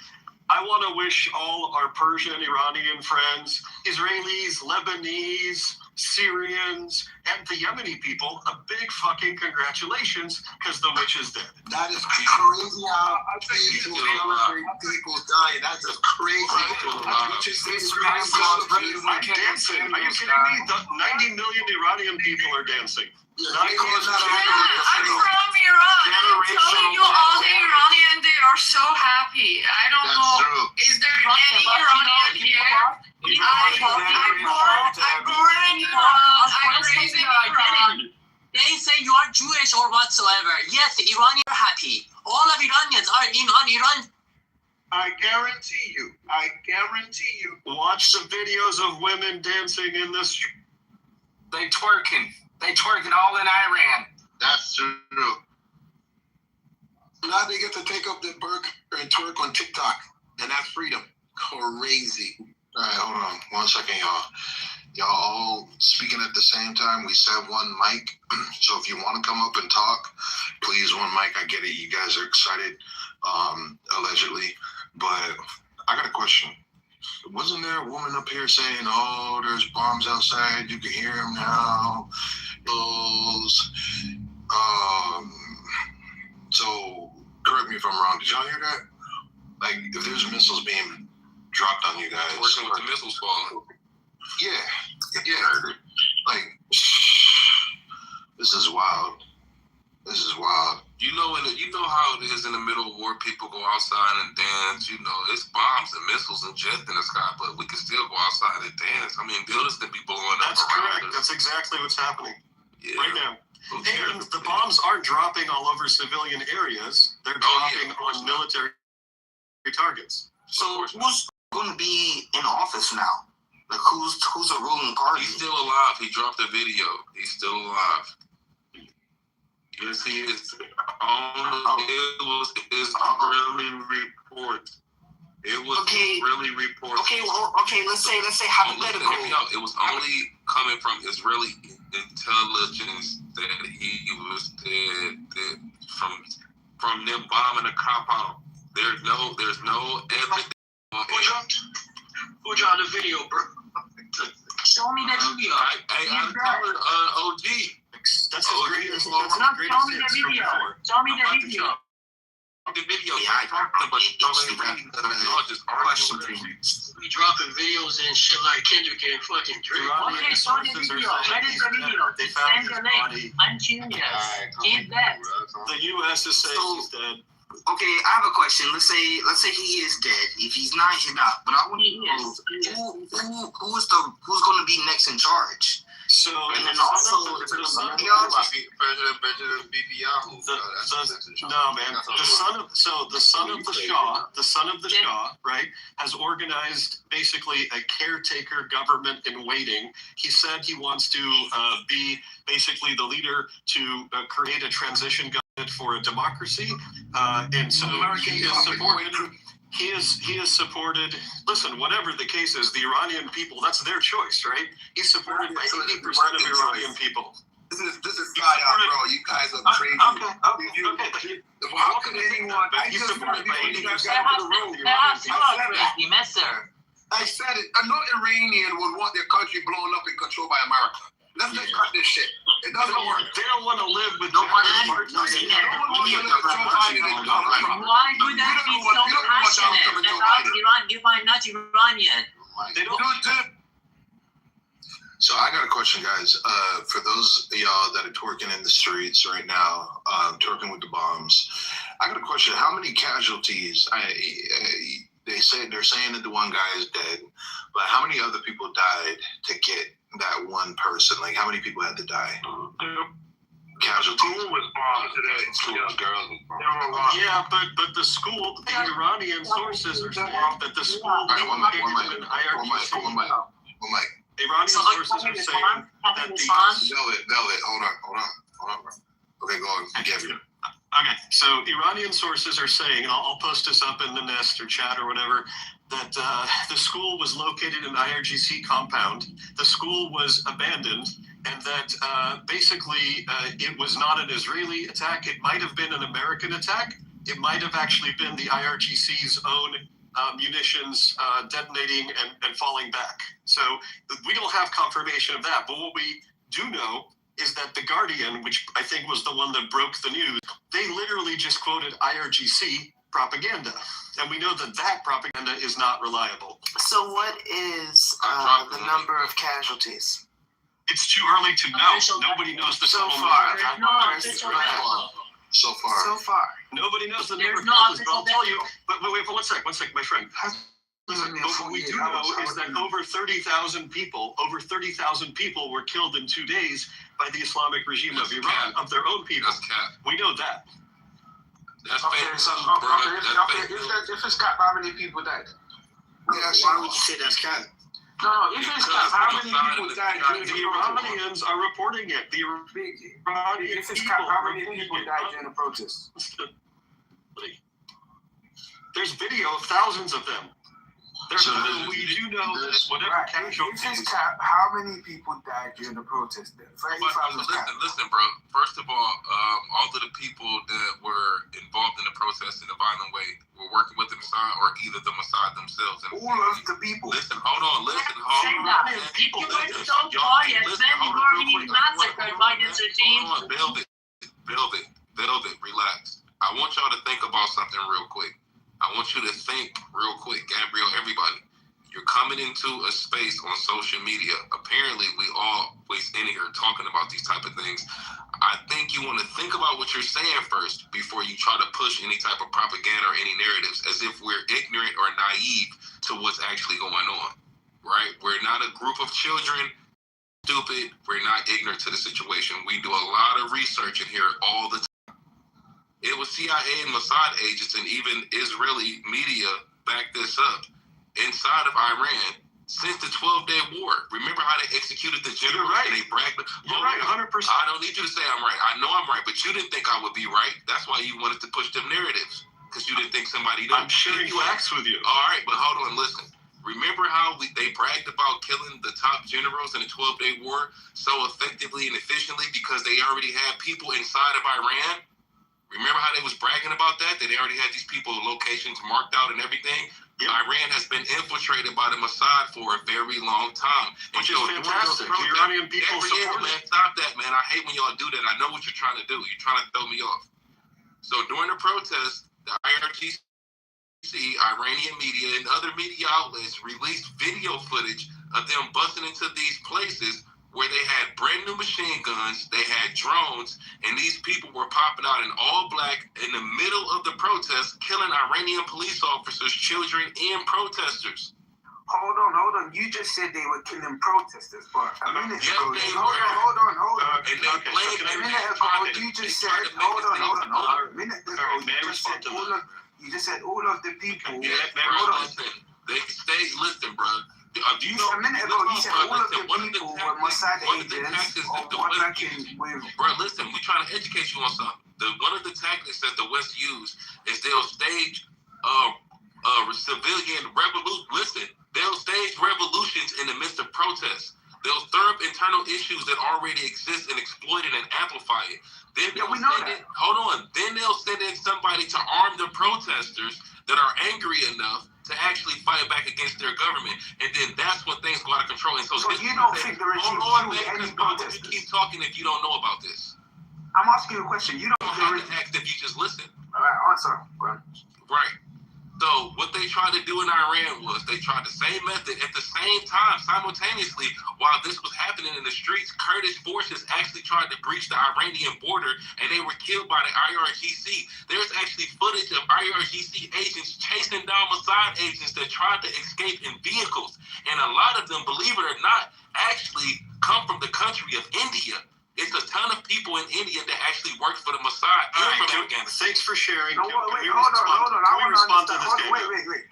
I want to wish all our Persian, Iranian friends, Israelis, Lebanese, Syrians, and the Yemeni people a big fucking congratulations because the witch is dead. That is crazy how people celebrate people dying. That's just crazy. I'm dancing. Are you kidding me? The 90 million Iranian people are dancing. I'm from Iran. I'm telling you, all the Iranians, they are so happy. I don't know. True. Is there any Iranian here? I'm born in Iran. I'm raised in Iran. They say you are Jewish or whatsoever. Yes, the Iranians are happy. All of Iranians are on Iran. I guarantee you. Watch the videos of women dancing in the street. They twerking all in Iran. That's true. Now they get to take up their burger and twerk on TikTok, and that's freedom. Crazy. All right, hold on 1 second, y'all. Y'all all speaking at the same time. We said one mic, so if you want to come up and talk, please, one mic. I get it. You guys are excited, allegedly, but I got a question. Wasn't there a woman up here saying, "Oh, there's bombs outside. You can hear them now." So correct me if I'm wrong. Did y'all hear that? Like, if there's missiles being dropped on you guys, working with the missiles falling. Yeah. Like, this is wild. You know how it is in the middle of war. People go outside and dance. It's bombs and missiles and jets in the sky, but we can still go outside and dance. I mean, buildings can be blowing up. That's correct. That's exactly what's happening right now. And the bombs aren't dropping all over civilian areas. They're dropping on military targets. So who's going to be in office now? Like, who's a ruling party? He's still alive. He dropped a video. He's still alive. Yes, he is. It was Israeli reports. It was Israeli reports. Okay. Let's say hypothetical. Listen, it was only coming from Israeli intelligence that he was dead from them bombing the compound. There's no evidence. Who dropped the video, bro? Show me the video. I covered OG. That's his greatest. Show me the video. Show me the video. The video. Yeah, I talked about question for you. We dropping videos and shit like Kendrick and fucking Drake. Okay, show the video. Where is the video? Send the link. I'm genius. Keep that. The U.S. is saying he's dead. Okay, I have a question. Let's say he is dead. If he's not, he's not. But I want to know who's going to be next in charge. So and then also President Bibi Yahoo. No, man. The son of the Shah, right, has organized basically a caretaker government in waiting. He said he wants to be basically the leader to create a transition government for a democracy, and so he is supported. He is supported. Listen, whatever the case is, the Iranian people, that's their choice, right? He's supported by 80% of Iranian people. This is psyop, bro. You guys are crazy. Okay. How can anyone? He's supported by 80% of the room. I said it. No Iranian would want their country blown up and controlled by America. Let's cut this shit. It doesn't work. They don't want to live with nobody. Why would I be so passionate about Iran? You are not Iranian. They don't. So I got a question, guys. For those of y'all that are twerking in the streets right now, twerking with the bombs, I got a question. How many casualties? They're saying that the one guy is dead, but how many other people died to get that one person? Like, how many people had to die? Casualties. School was bombed today. Schools, girls was bombed. Yeah, but the school, the Iranian sources are saying that the school One mic. Iranian sources are saying that Velvet, hold on, bro. Okay, go on, Gabby. Okay, so Iranian sources are saying, and I'll post this up in the Nest or chat or whatever, that the school was located in the IRGC compound. The school was abandoned, and that basically it was not an Israeli attack. It might have been an American attack. It might have actually been the IRGC's own munitions detonating and falling back. So we don't have confirmation of that. But what we do know is that The Guardian, which I think was the one that broke the news, they literally just quoted IRGC propaganda. And we know that that propaganda is not reliable. So what is the number of casualties? It's too early to know. Nobody knows the so far. So far. Nobody knows the number There's of no casualties, but I'll official tell you. But wait, one sec, my friend. Listen, what we do know is that over 30,000 people were killed in 2 days by the Islamic regime of Iran, of their own people. We know that. That's okay, so if it's cap, how many people died? Why would you say that's cap? No, if it's cap, how many people died? The Iranians are reporting it. The Iranian if it's cap, how many people died during the protest? There's video of thousands of them. We do know that whatever casualties. If it's cap, how many people died during the protest? Listen, bro. First of all of the people that were involved in the protest in a violent way were working with the Mossad or either the Mossad themselves. All of the people. Listen, hold on. If you were so quiet, then you were being massacred by this regime. Build it. Relax. I want y'all to think about something real quick. I want you to think real quick, Gabriel, everybody. You're coming into a space on social media. Apparently, we always in here talking about these type of things. I think you want to think about what you're saying first before you try to push any type of propaganda or any narratives as if we're ignorant or naive to what's actually going on, right? We're not a group of children, stupid. We're not ignorant to the situation. We do a lot of research in here all the time. It was CIA and Mossad agents and even Israeli media backed this up. Inside of Iran, since the 12-day war. Remember how they executed the generals? You're right. And they bragged. You're right, 100%. I don't need you to say I'm right. I know I'm right, but you didn't think I would be right. That's why you wanted to push them narratives, because you didn't think somebody did. I'm sharing facts with you. All right, but hold on, listen. Remember how they bragged about killing the top generals in the 12-day war so effectively and efficiently because they already had people inside of Iran? Remember how they was bragging about that? That they already had these people locations marked out and everything? Yep. Iran has been infiltrated by the Mossad for a very long time. Which is fantastic. The Iranian people support it. Stop that, man. I hate when y'all do that. I know what you're trying to do. You're trying to throw me off. So during the protest, the IRGC, Iranian media, and other media outlets released video footage of them busting into these places where they had brand new machine guns, they had drones, and these people were popping out in all black in the middle of the protest, killing Iranian police officers, children, and protesters. Hold on. You just said they were killing protesters, but a minute ago, hold on. And they blamed a minute ago, you just said, hold on. A minute ago, you just said all of the people. Listen, they stay, listen, bro. A minute ago, you said all of the people were Mossad agents or working with. Bro, listen, we're trying to educate you on something. One of the tactics that the West use is they'll stage civilian revolution. Listen, they'll stage revolutions in the midst of protests. They'll stir up internal issues that already exist and exploit it and amplify it. Then we know that. Hold on. Then they'll send in somebody to arm the protesters that are angry enough to actually fight back against their government, and then that's when things go out of control. And so you don't think the regime killed any protesters? You keep talking if you don't know about this. I'm asking you a question. You don't have to ask if you just listen. All right, answer. Right. So what they tried to do in Iran was they tried the same method at the same time, simultaneously, while this was happening in the streets. Kurdish forces actually tried to breach the Iranian border, and they were killed by the IRGC. There's actually footage of IRGC agents chasing down Mossad agents that tried to escape in vehicles. And a lot of them, believe it or not, actually come from the country of India. It's a ton of people in India that actually work for the Mossad and from Afghanistan. Thanks for sharing. No, hold on. I want to respond to this.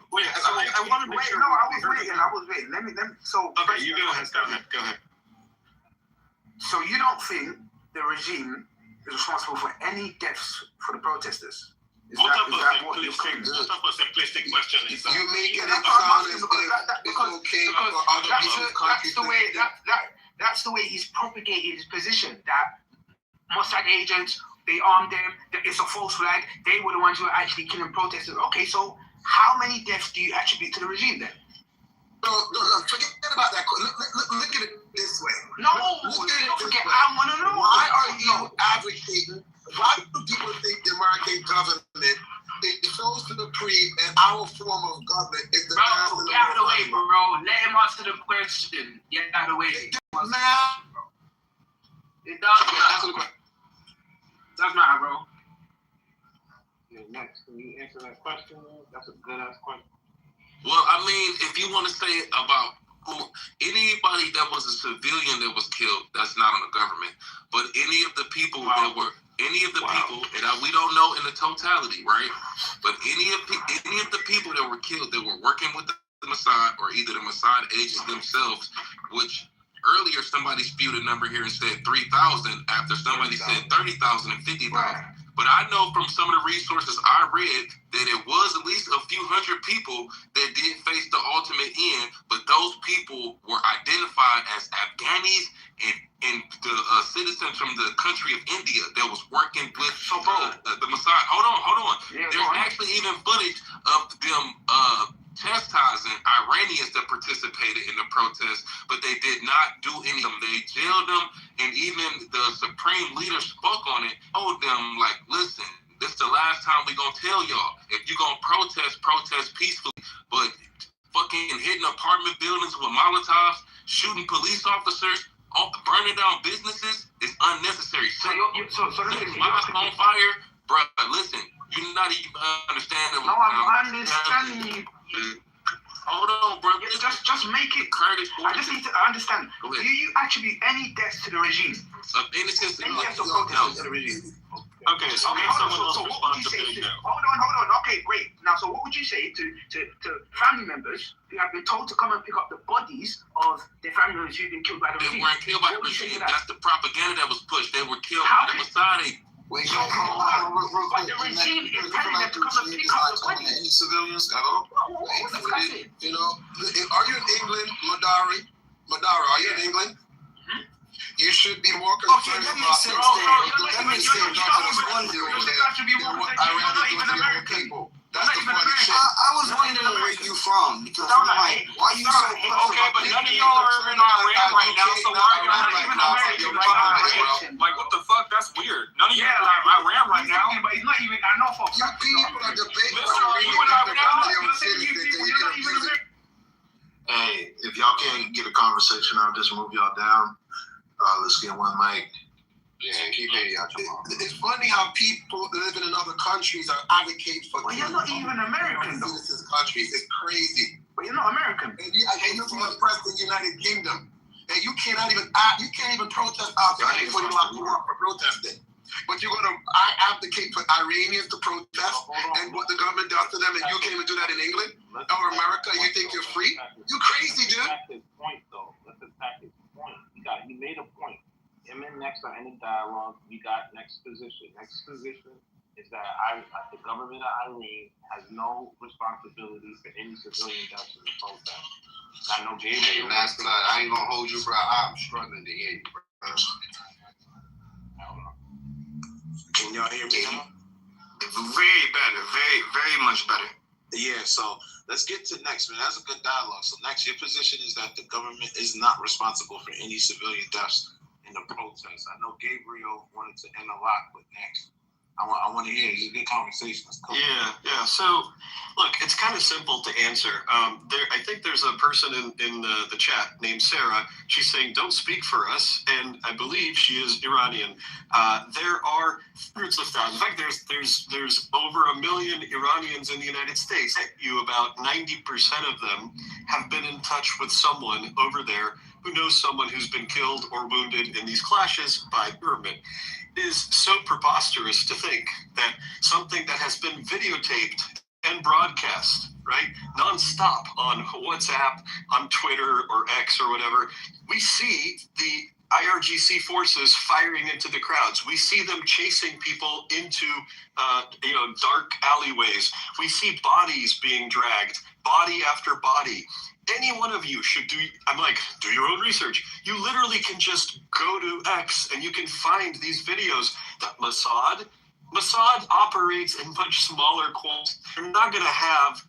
Wait. I want to make sure. No, I was waiting. Let me. So. Okay, you go ahead. Go ahead. So you don't think the regime is responsible for any deaths for the protesters? What type of simplistic question is that? You make it sound as if it's okay for other people to contribute. That's the way he's propagated his position, that Mossad agents, they armed them, that it's a false flag, they were the ones who were actually killing protesters. Okay, so how many deaths do you attribute to the regime then? No, forget about that. Look at it this way. No, don't forget, I want to know. Why are you advocating, why do people think the American government is so supreme and our form of government is the last Get out of the way, bro. Let him answer the question. Get out of the way. It does matter. Does matter, bro. Next, can you answer that question? That's a good ass question. Well, I mean, if you want to say about anybody that was a civilian that was killed, that's not on the government. But any of the people that were, people, and we don't know in the totality, right? But any of the people that were killed that were working with the Mossad or either the Mossad agents themselves, which earlier somebody spewed a number here and said 3,000 after somebody said 30,000 and 50,000. But I know from some of the resources I read that it was at least a few hundred people that did face the ultimate end, but those people were identified as Afghanis and the citizens from the country of India that was working with the Mossad. Hold on. Yeah, there's actually even footage of them chastising Iranians that participated in the protest, but they did not do any of them. They jailed them, and even the supreme leader spoke on it, told them, like, listen, this is the last time we gonna tell y'all. If you gonna protest peacefully, but fucking hitting apartment buildings with Molotovs, shooting police officers, burning down businesses is unnecessary. So mosques on fire, bro, listen, you're not even understanding. No, I'm understanding you. Hold on, bro. Just make it. Kurdish. I just need to understand. Do you attribute any deaths to the regime? Any deaths to the regime? Okay, so Okay, someone hold on. else So what would respond you to say? Big now. Hold on. Okay, great. Now, so what would you say to family members who have been told to come and pick up the bodies of their family members who've been killed by the They regime? weren't killed by the What would you say regime. to that? That's the propaganda that was pushed. They were killed How by the can- Mossad. Wait, So, but the regime is telling them to come and pick up the bodies. Any civilians at all? What's the guy saying? You know, are you in England, Madara? Are you in England? You should be more concerned that about makes sense. That makes sense. I was wondering. Iran is doing to the own people. That's the funny shit. I was wondering where you from because I'm like, why you so Okay, but none of y'all are in Iran right now, so why are y'all even American right now? like, what the fuck? That's weird. None of y'all are in Iran right now. But it's not even. I know for a You fact. people are debating Mister, are you in Iran? Hey, if y'all can't get a conversation, I'll just move y'all down. Let's get one mic. Yeah, keep it out your mouth. It's funny how people living in other countries are advocates for. Well, you're not even American, though. Citizens countries. It's crazy. But you're not American. And you're from the President of the United Kingdom, and you cannot even protest outside before you lock you up for protesting. But you're gonna advocate for Iranians to protest, and what the government does to them, and you can't even do that in England or America. You think you're free? You crazy, dude. His point, though. Let's attack his point. He made a point. Him and Next are in a dialogue. We got next position. Next position is that the government of Iran has no responsibility for any civilian deaths in the protest. I know Gabriel. Hey, that's I ain't gonna hold you, bro. I'm struggling to hear you, bro. Can y'all hear me now? very better, very much better. Yeah, so let's get to next, man. That's a good dialogue. So next, your position is that the government is not responsible for any civilian deaths in the protests. I know Gabriel wanted to end a lot with next. I want to hear. It's a good conversation. Yeah. So, look, it's kind of simple to answer. I think there's a person in the chat named Sarah. She's saying, "Don't speak for us," and I believe she is Iranian. There are hundreds of thousands. In fact, there's over 1 million Iranians in the United States. About 90% of them have been in touch with someone over there who knows someone who's been killed or wounded in these clashes by government. It is so preposterous to think that something that has been videotaped and broadcast, right, nonstop on WhatsApp, on Twitter or X or whatever, we see the IRGC forces firing into the crowds. We see them chasing people into, dark alleyways. We see bodies being dragged, body after body. Any one of you should do your own research. You literally can just go to X and you can find these videos. That Mossad operates in much smaller quantities. They're not going to have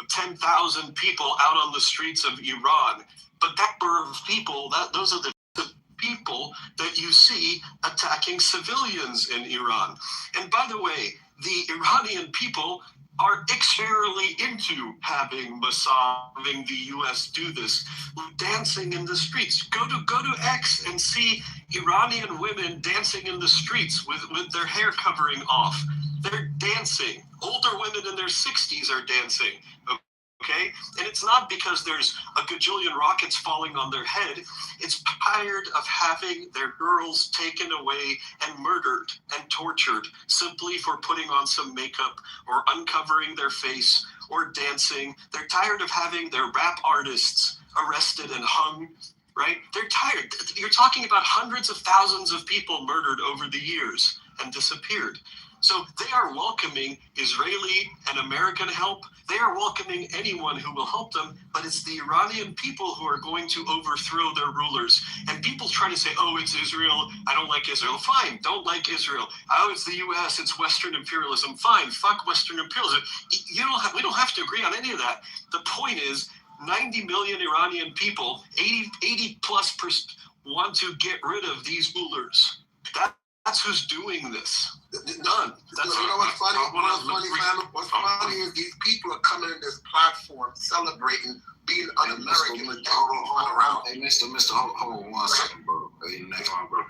10,000 people out on the streets of Iran, but that number of people, those are the people that you see attacking civilians in Iran. And by the way, the Iranian people are extremely into having Mossad, having the U.S. do this, dancing in the streets. Go to X and see Iranian women dancing in the streets with their hair covering off. They're dancing. Older women in their 60s are dancing. Okay? And it's not because there's a gajillion rockets falling on their head. It's tired of having their girls taken away and murdered and tortured simply for putting on some makeup or uncovering their face or dancing. They're tired of having their rap artists arrested and hung, right? They're tired. You're talking about hundreds of thousands of people murdered over the years and disappeared. So they are welcoming Israeli and American help. They are welcoming anyone who will help them, but it's the Iranian people who are going to overthrow their rulers. And people try to say, oh, it's Israel. I don't like Israel. Fine, don't like Israel. Oh, it's the U.S. It's Western imperialism. Fine, fuck Western imperialism. We don't have to agree on any of that. The point is, 90 million Iranian people, 80+% want to get rid of these rulers. That's who's doing this. None. That's what's funny? What's funny is these people are coming in this platform celebrating being un-American. Hey, Mr. Hold on 1 second, bro. Hey, next one, bro.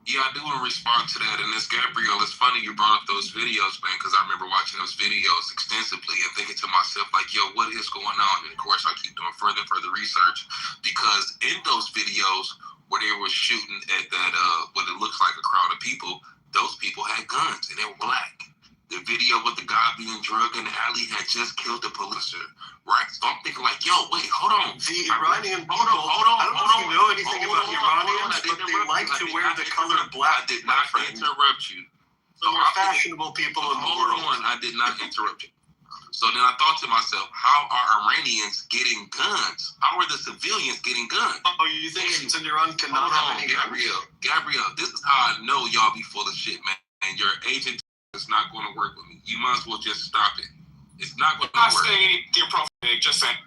Yeah, I do want to respond to that. And this Gabriel, it's funny you brought up those videos, man, because I remember watching those videos extensively and thinking to myself, like, yo, what is going on? And of course, I keep doing further and further research because in those videos where they were shooting at that, what it looks like a crowd of people, those people had guns and they were black. The video with the guy being drugged in the alley had just killed the police, right? So I'm thinking like, yo, wait, hold on. The Iranian people, I don't know if you know anything about Iranians, but they like to wear the color black. I did not interrupt you. So we're fashionable people in the world. Hold on, I did not interrupt you. So then I thought to myself, how are Iranians getting guns? How are the civilians getting guns? Oh, you think it's in Iran cannot have any guns? Gabrielle, this is how I know y'all be full of shit, man. And your agent is not going to work with me. You might as well just stop it. It's not going to work. I'm not saying anything prophetic, just saying.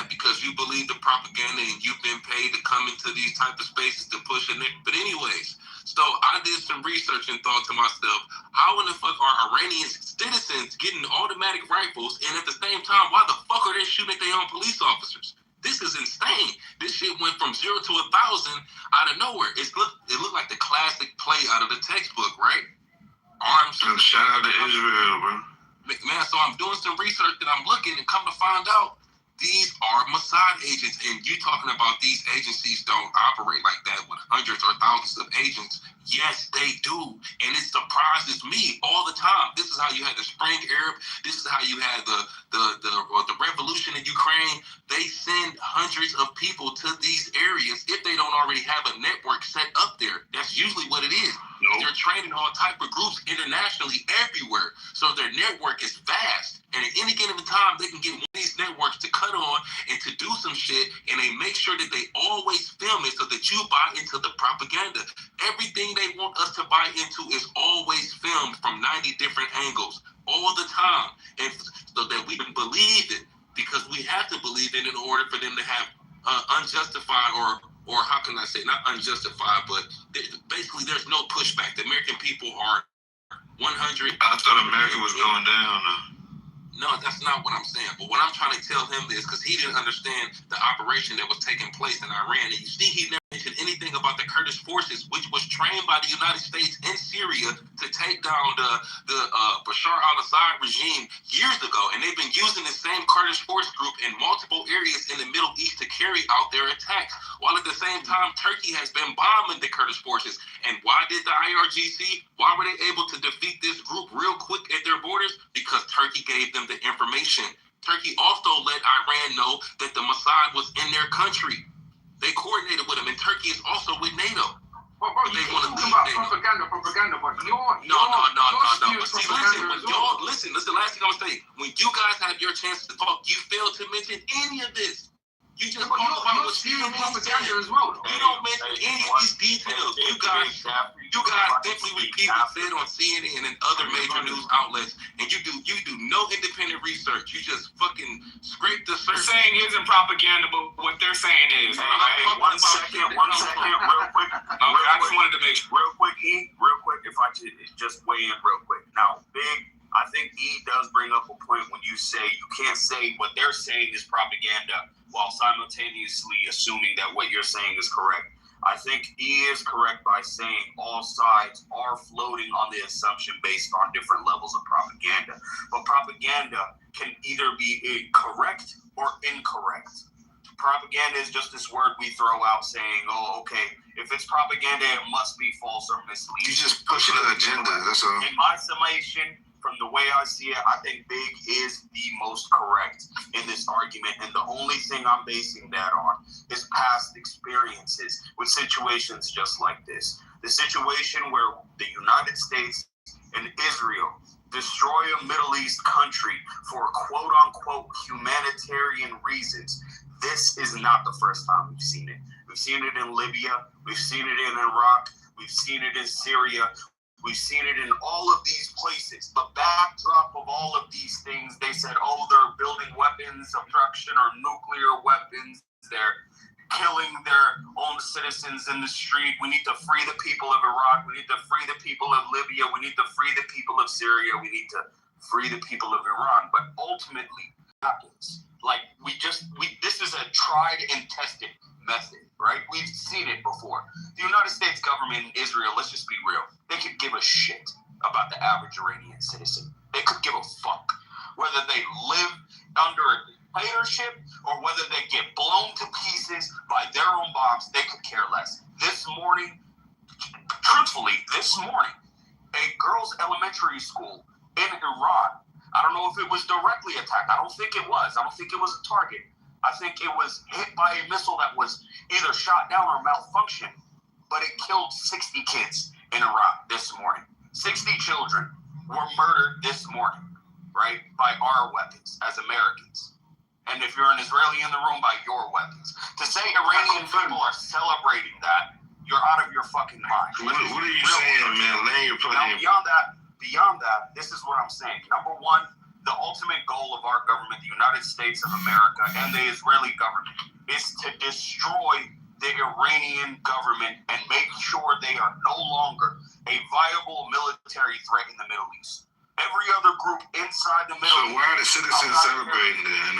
Because you believe the propaganda and you've been paid to come into these type of spaces to push it. But anyways, so I did some research and thought to myself, how in the fuck are Iranian citizens getting automatic rifles, and at the same time, why the fuck are they shooting at their own police officers? This is insane. This shit went from 0 to 1,000 out of nowhere. It looked like the classic play out of the textbook, right? Arms. Shout out to Israel, bro. Man, so I'm doing some research and I'm looking and come to find out these are Mossad agents, and you talking about these agencies don't operate like that with hundreds or thousands of agents. Yes, they do, and it surprises me all the time. This is how you had the Spring Arab. This is how you had the revolution in Ukraine. They send hundreds of people to these areas if they don't already have a network set up there. That's usually what it is. Nope. They're training all type of groups internationally everywhere, so their network is vast. And at any given time, they can get one of these networks to cut on and to do some shit, and they make sure that they always film it so that you buy into the propaganda. Everything they want us to buy into is always filmed from 90 different angles all the time, and so that we can believe it, because we have to believe it in order for them to have unjustified or how can I say, not unjustified, but basically there's no pushback. The American people are 100. I thought America was going down. No, that's not what I'm saying. But what I'm trying to tell him is, because he didn't understand the operation that was taking place in Iran. And you see, he never mentioned anything about the Kurdish forces, which was trained by the United States in Syria to take down the Bashar al-Assad regime years ago. And they've been using the same Kurdish force group in multiple areas in the Middle East to carry out their attacks. While at the same time, Turkey has been bombing the Kurdish forces. And why did the IRGC, why were they able to defeat this group real quick at their borders? Because Turkey gave them the information. Turkey also let Iran know that the Mossad was in their country. They coordinated with them, and Turkey is also with NATO. But they want to leave NATO. Propaganda, but No. But see, listen, last thing I'm gonna say. When you guys have your chance to talk, you fail to mention any of this. You just talk about what Stephen propaganda as well. You don't mention any of these details. You guys simply repeat what's said on CNN and other major news outlets, and you do no independent research. You just fucking scrape the surface. Saying isn't propaganda, but what they're saying is. One second, real quick. I just wanted to make sure. Real quick, if I could just weigh in real quick. Now, Big, I think E does bring up a point when you say you can't say what they're saying is propaganda while simultaneously assuming that what you're saying is correct. I think E is correct by saying all sides are floating on the assumption based on different levels of propaganda. But propaganda can either be correct or incorrect. Propaganda is just this word we throw out saying, oh, okay, if it's propaganda, it must be false or misleading. You just pushing an agenda, that's all. In my summation, from the way I see it, I think Big is the most correct in this argument. And the only thing I'm basing that on is past experiences with situations just like this. The situation where the United States and Israel destroy a Middle East country for quote unquote humanitarian reasons. This is not the first time we've seen it. We've seen it in Libya. We've seen it in Iraq. We've seen it in Syria. We've seen it in all of these places. The backdrop of all of these things, they said, oh, they're building weapons of destruction or nuclear weapons. They're killing their own citizens in the street. We need to free the people of Iraq. We need to free the people of Libya. We need to free the people of Syria. We need to free the people of Iran. But ultimately, happens. Like, this is a tried and tested method, right? We've seen it before. The United States government in Israel, let's just be real, they could give a shit about the average Iranian citizen. They could give a fuck. Whether they live under a dictatorship or whether they get blown to pieces by their own bombs, they could care less. This morning, a girls' elementary school in Iran. I don't know if it was directly attacked. I don't think it was. I don't think it was a target. I think it was hit by a missile that was either shot down or malfunctioned. But it killed 60 kids in Iraq this morning. 60 children were murdered this morning, right, by our weapons as Americans. And if you're an Israeli in the room, by your weapons. To say Iranian people are celebrating that, you're out of your fucking mind. What are you saying, man? Lay your Now, beyond that, this is what I'm saying. Number one, the ultimate goal of our government, the United States of America, and the Israeli government, is to destroy the Iranian government and make sure they are no longer a viable military threat in the Middle East. Every other group inside the Middle East. So why are the citizens celebrating that?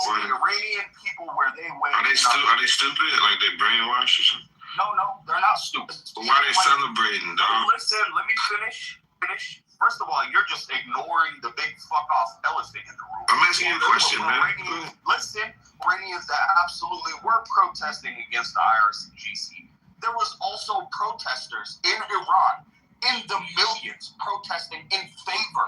So the Iranian people, where they went. Are they stupid? Like they brainwashed or something? No, they're not stupid. But why are they celebrating, dog? Listen, let me finish. First of all, you're just ignoring the big fuck off elephant in the room. I'm asking you a question, man. Iranians that absolutely were protesting against the IRGC. There was also protesters in Iran, in the millions, protesting in favor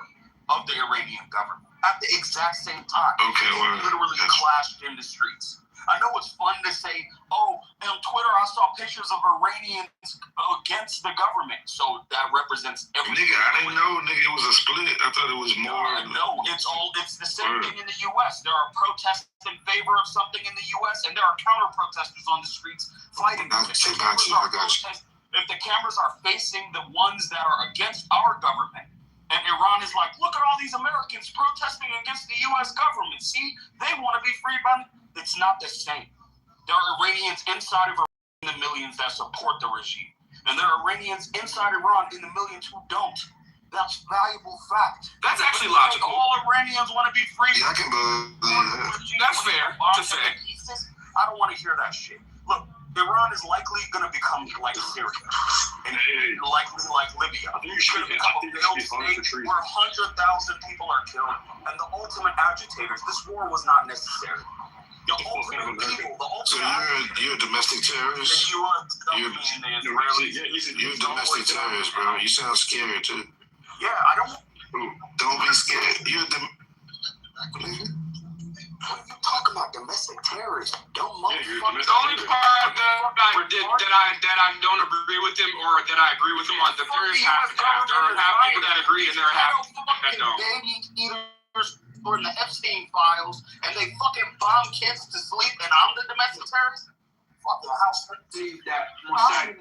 of the Iranian government at the exact same time. Okay, well, they literally clashed in the streets. I know it's fun to say, oh, on Twitter I saw pictures of Iranians against the government, so that represents everything. Nigga, I didn't know, nigga, it was a split. I thought it was more. No, it's the same thing in the U.S. There are protests in favor of something in the U.S., and there are counter-protesters on the streets fighting. If the cameras are facing the ones that are against our government, and Iran is like, look at all these Americans protesting against the U.S. government. See, they want to be free by. It's not the same. There are Iranians inside of Iran in the millions that support the regime. And there are Iranians inside Iran in the millions who don't. That's valuable fact. That's actually logical. All Iranians want to be free. Yeah, I can believe that. That's fair to say. I don't want to hear that shit. Look, Iran is likely going to become like Syria, and likely like Libya. It's going to become a failed state where 100,000 people are killed, and the ultimate agitators. This war was not necessary. The ultimate people, the ultimate. So you're a domestic terrorist. You're a domestic terrorist, bro. You sound scary too. Yeah, I don't. Don't be scared. You're What are you talking about? Domestic terrorists? Dumb motherfucker. The only part that I don't agree with him, or that I agree with him on, that there is half and half. There are half people that agree, and there are half that don't. Baby eaters for the Epstein files, and they fucking bomb kids to sleep, and I'm the domestic terrorist. Fuck the house. That Mossad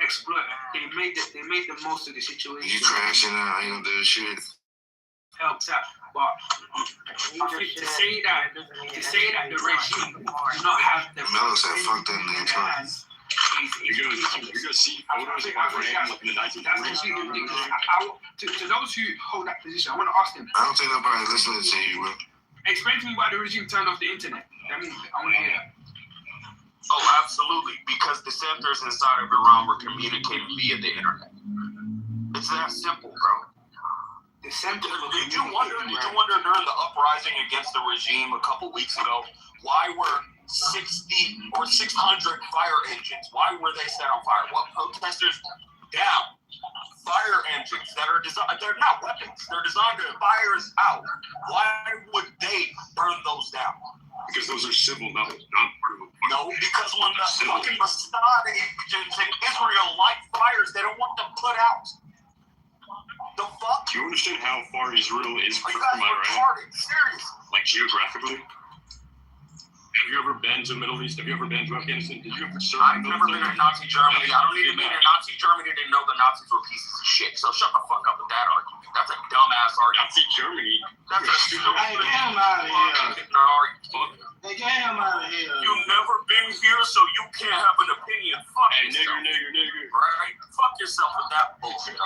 exploit. They made the most of the situation. You crashing out? I ain't gonna do shit. Helps out. But to say that the regime do not have the Melo said, "Fuck that nigga." You're gonna see photos of Iran in the 1940s. To those who hold that position, I want to ask them. I don't think nobody's listening to you, bro. Explain to me why the regime turned off the internet. I want to hear that. Oh, absolutely. Because dissenters inside of Iran were communicating via the internet. It's that simple, bro. Did you wonder during the uprising against the regime a couple weeks ago, why were 60 or 600 fire engines, why were they set on fire? What protesters down? Fire engines that are designed, they're not weapons, they're designed to fire us out. Why would they burn those down? Because those are civil, not part of it. No, because when the fucking Mossad agents in Israel light fires, they don't want them put out. The fuck? Do you understand how far Israel is from Iran? Retarded. Seriously. Like geographically? Have you ever been to the Middle East? Have you ever been to Afghanistan? Did you ever serve? I've never been to Nazi Germany. I don't need to be in Nazi Germany to know the Nazis were pieces of shit. So shut the fuck up with that argument. That's a dumbass argument. Nazi Germany? That's a stupid Hey, get him out of here. Hey, get him out of here. You've never been here, so you can't have an opinion. Fuck yourself. Nigger. Right? Fuck yourself with that bullshit.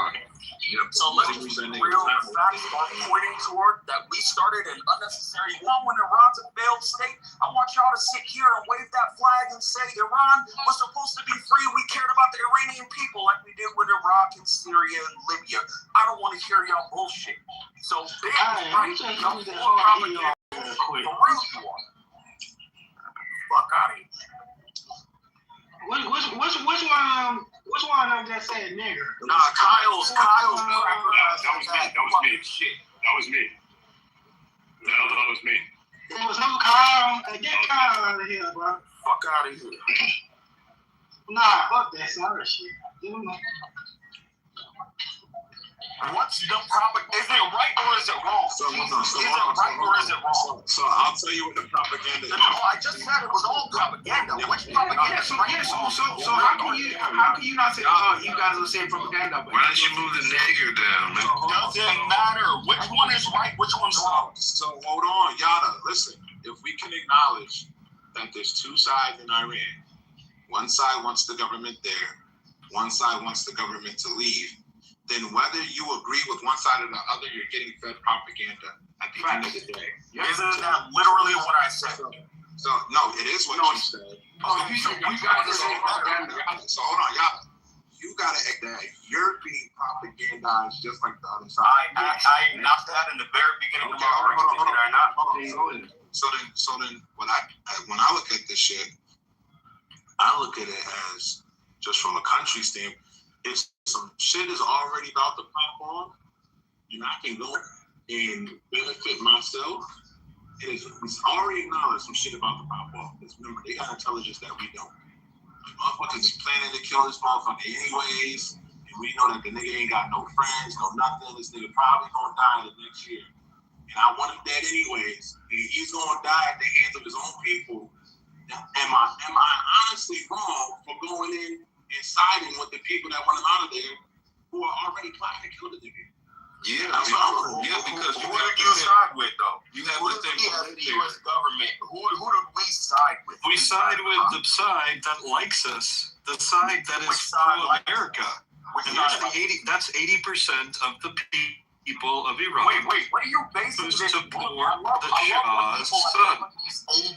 So let's be real. The facts are pointing toward that we started an unnecessary war when Iran's a failed state. I want y'all to sit here and wave that flag and say Iran was supposed to be free. We cared about the Iranian people like we did with Iraq and Syria and Libya. I don't want to hear y'all bullshit. So big right, no propaganda. For real you are. Fuck out of here. Which one of just said nigger? Nah, Kyle's crapper ass. That was me. That was me. It was him, Kyle. Get Kyle out of here, bro. Fuck out of here. Nah, fuck that sorry shit. You know. What's the propaganda? Is it right or is it wrong? So is it right or is it wrong? So I'll tell you what the propaganda is. No, I just said it was all propaganda. Which propaganda? So how can you not say, oh, you guys are saying propaganda? Why don't you move the nigger down, man? Doesn't matter. Which one is right? Which one's wrong? So hold on, Yada. Listen, if we can acknowledge that there's two sides in Iran, one side wants the government there, one side wants the government to leave, then whether you agree with one side or the other, you're getting fed propaganda at the end of the day. Isn't that literally what I said? So no, it is what you said. Oh, you gotta say propaganda. So hold on, Yada. You gotta act that you're being propagandized just like the other side. I knocked that in the very beginning of my argument. Did I not? So then, when I look at this shit, I look at it as just from a country standpoint. If some shit is already about to pop on, and I can go and benefit myself, it's already acknowledged some shit about to pop off. Because remember, they got intelligence that we don't. Motherfuckers is planning to kill this motherfucker anyways, and we know that the nigga ain't got no friends, no nothing. This nigga probably gonna die the next year. And I want him dead anyways. And he's gonna die at the hands of his own people. Am I honestly wrong for going in and siding with the people that want him out of there who are already plotting to kill the nigga? Yeah, because who do you side with though? You have to think the U.S. government. Who do we side with? We side with the side that likes us, the side that is pro America. And that's 80% of the people of Iran. Wait, what are you basing this on? Support the Shah's son. 80%.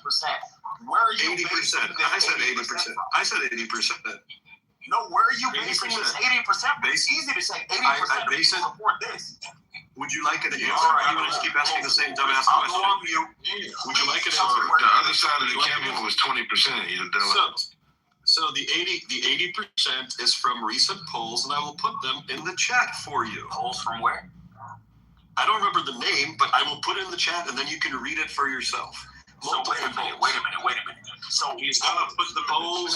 Where are you 80%. I said 80%. I said 80%. No, where are you basing this 80%? It's easy to say 80% of people support this. Would you like an answer? Or are you going to just keep asking the same dumbass question? Would you like an answer? The other side of the camera was 20%. So the 80% is from recent polls, and I will put them in the chat for you. Polls from where? I don't remember the name, but I will put it in the chat, and then you can read it for yourself. So wait a minute. So he's gonna put the polls.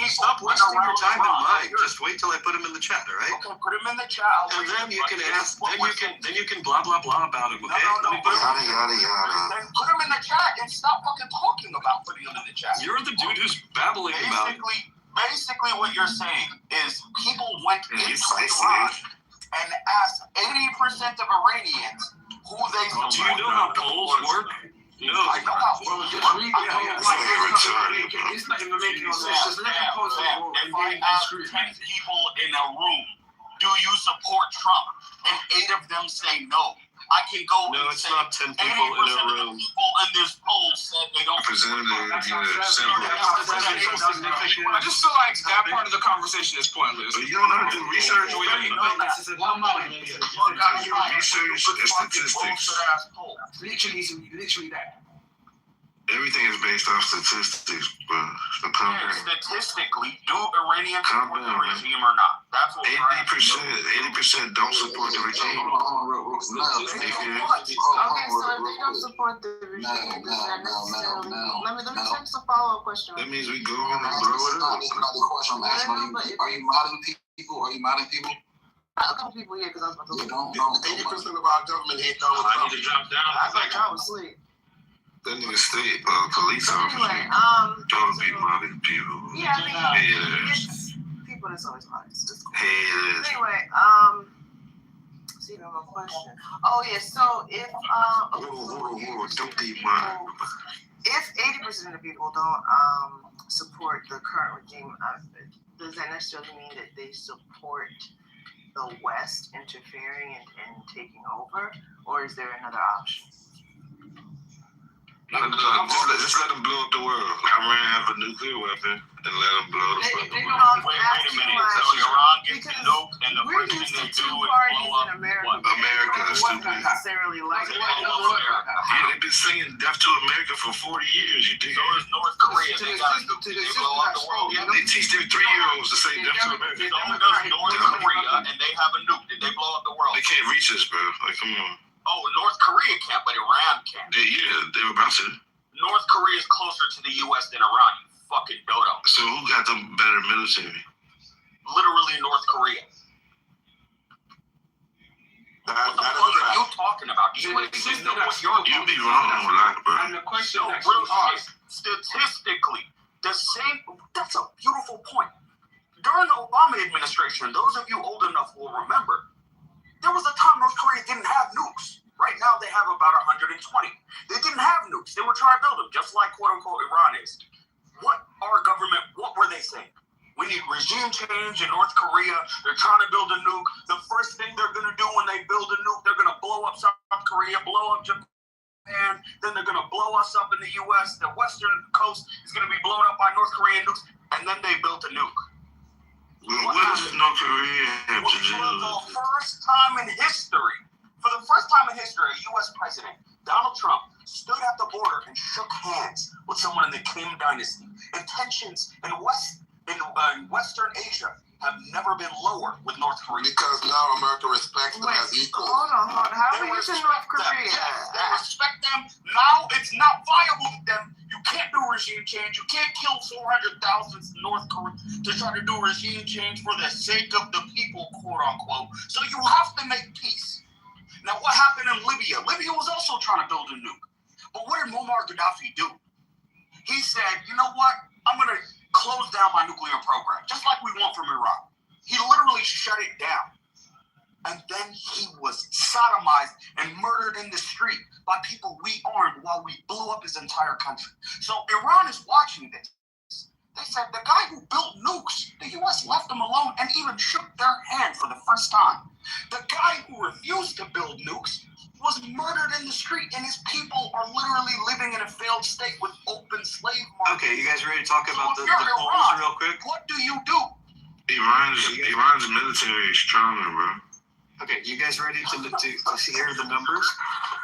Stop wasting your time in mine. Just wait till I put them in the chat, all right? Okay, put them in the chat. And then you can ask. Then you can blah blah blah about him. Okay? No. Then put them in the chat and stop fucking talking about putting them in the chat. You're the dude who's babbling about it. Basically, what you're saying is people went into Iran and asked 80% of Iranians who they support. Do you know how polls work? No. I know how polls work. It's not even making no sense. Just let them post it. If I ask 10 people in a room, do you support Trump? And 8 of them say no. I can go no, and it's say not 10 people in a room. 80% of the people in this poll said they don't support Trump. I just feel like that part of the conversation is pointless. But you don't have to do research. Research and statistics. Literally that. Everything is based off statistics, but Statistically, do Iranians support the regime or not? That's what 80% don't support the regime. Okay, so if they don't support the regime, does that necessarily mean? Let me ask a follow-up question. That means we go in and blow it up. Are you modding people? A couple people here because I was about to. Don't. 80% of our government hate Donald Trump. I need to drop down. I thought y'all was asleep. That nigga state police officer. Anyway, don't be mobbing people. Yeah, I mean, it's people that's always modest. Haters. Anyway, see no more question. Oh yeah, so if don't be mobbing. If 80% of the people don't support the current regime, does that necessarily mean that they support the West interfering and taking over, or is there another option? Just let them blow up the world. Iran have a nuclear weapon, and let them blow the fucking world. don't Wait have a too minute. much. So Iran gets Because nuked, and the we're first thing used they to do two is parties blow up in America. what? America is stupid. Not necessarily like What's what going on you with America? Yeah, they've been saying death to America for 40 years. You dig? So is North Korea. They got nuked. They blow up the world. Yeah, they teach their 3-year-olds to say death to America. So does North Korea, and they have a nuke. Did they blow up the world? They can't reach us, bro. Like, come on. Oh, North Korea can't, but Iran can. They were about to. North Korea is closer to the U.S. than Iran, you fucking dodo. So who got the better military? Literally North Korea. What the fuck are you talking about? Do you even know what you're You be wrong, like, bro. And the question that real she asked, shit. Statistically, the same. That's a beautiful point. During the Obama administration, those of you old enough will remember, there was a time North Korea didn't have nukes. Right now, they have about 120. They didn't have nukes. They were trying to build them, just like quote-unquote Iran is. What were they saying? We need regime change in North Korea. They're trying to build a nuke. The first thing they're going to do when they build a nuke, they're going to blow up South Korea, blow up Japan, then they're going to blow us up in the U.S. The western coast is going to be blown up by North Korean nukes, and then they built a nuke. What does North Korea have to do? For the first time in history, a U.S. president, Donald Trump, stood at the border and shook hands with someone in the Kim dynasty. And tensions in Western Asia have never been lower with North Korea. Because now America respects them as equals. Hold on. How are you using North Korea? They respect them. Now it's not viable with them. You can't do regime change. You can't kill 400,000 North Korea to try to do regime change for the sake of the people, quote unquote. So you have to make peace. Now, what happened in Libya? Libya was also trying to build a nuke. But what did Muammar Gaddafi do? He said, you know what? I'm going to close down my nuclear program, just like we want from Iraq. He literally shut it down. And then he was sodomized and murdered in the street by people we armed while we blew up his entire country. So Iran is watching this. They said the guy who built nukes, the U.S. left him alone and even shook their hand for the first time. The guy who refused to build nukes was murdered in the street, and his people are literally living in a failed state with open slave markets. Okay, you guys ready to talk about the Iran, polls real quick? What do you do? Iran's military is stronger, bro. Okay, you guys ready to hear the numbers?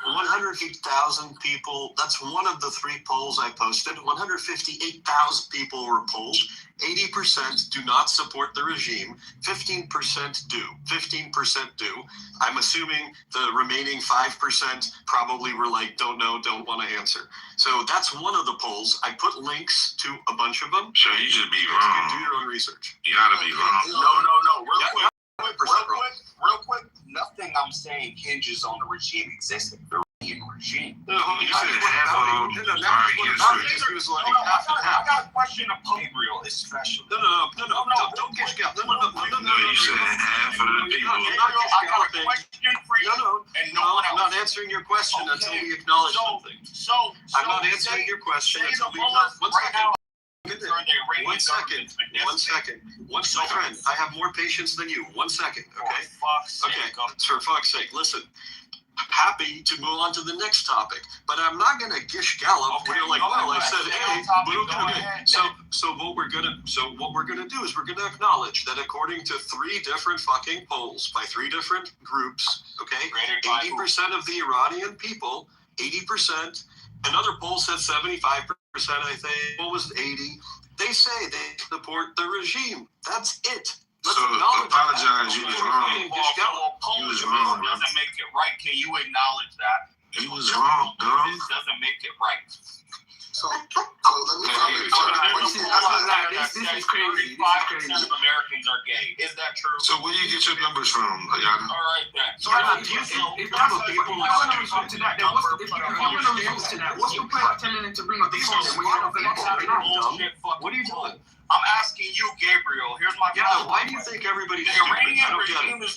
108,000 people, that's one of the 3 polls I posted. 158,000 people were polled. 80% do not support the regime. 15% do. 15% do. I'm assuming the remaining 5% probably were like, don't know, don't want to answer. So that's one of the polls. I put links to a bunch of them. Sure, you should be You wrong. can do your own research. You gotta be wrong. No. Real Yeah, quick. Nothing I'm saying hinges on the regime existing. The regime. You said half of them are against it. It was like I got a question of Gabriel, especially. No, don't get scared. No, You said half of the people. I got a question for you. I'm not answering your question until we acknowledge something. I'm not answering your question until we acknowledge. One second. My friend, I have more patience than you. 1 second, okay? For fuck's sake, listen. Happy to move on to the next topic, but I'm not gonna gish gallop. Okay, We're like, well, I said, hey, so what we're gonna do is we're gonna acknowledge that according to 3 different fucking polls by 3 different groups, okay, 80% of the Iranian people, 80%. Another poll said 75%. I think. What was 80? They say they support the regime. That's it. So apologize. You was wrong. You was wrong. Doesn't make it right. Can you acknowledge that? You was wrong, dumb. This doesn't make it right. So let me This is crazy. 35% of Americans are gay. Is that true? So where do you get your numbers from, Ayana? All right then. So do you think if that's the people who want to respond to that, then what's the point of telling them to bring up the phone when you're not going to What are you doing? I'm asking you, Gabriel. Here's my question. Why do you think everybody's the Iranian regime is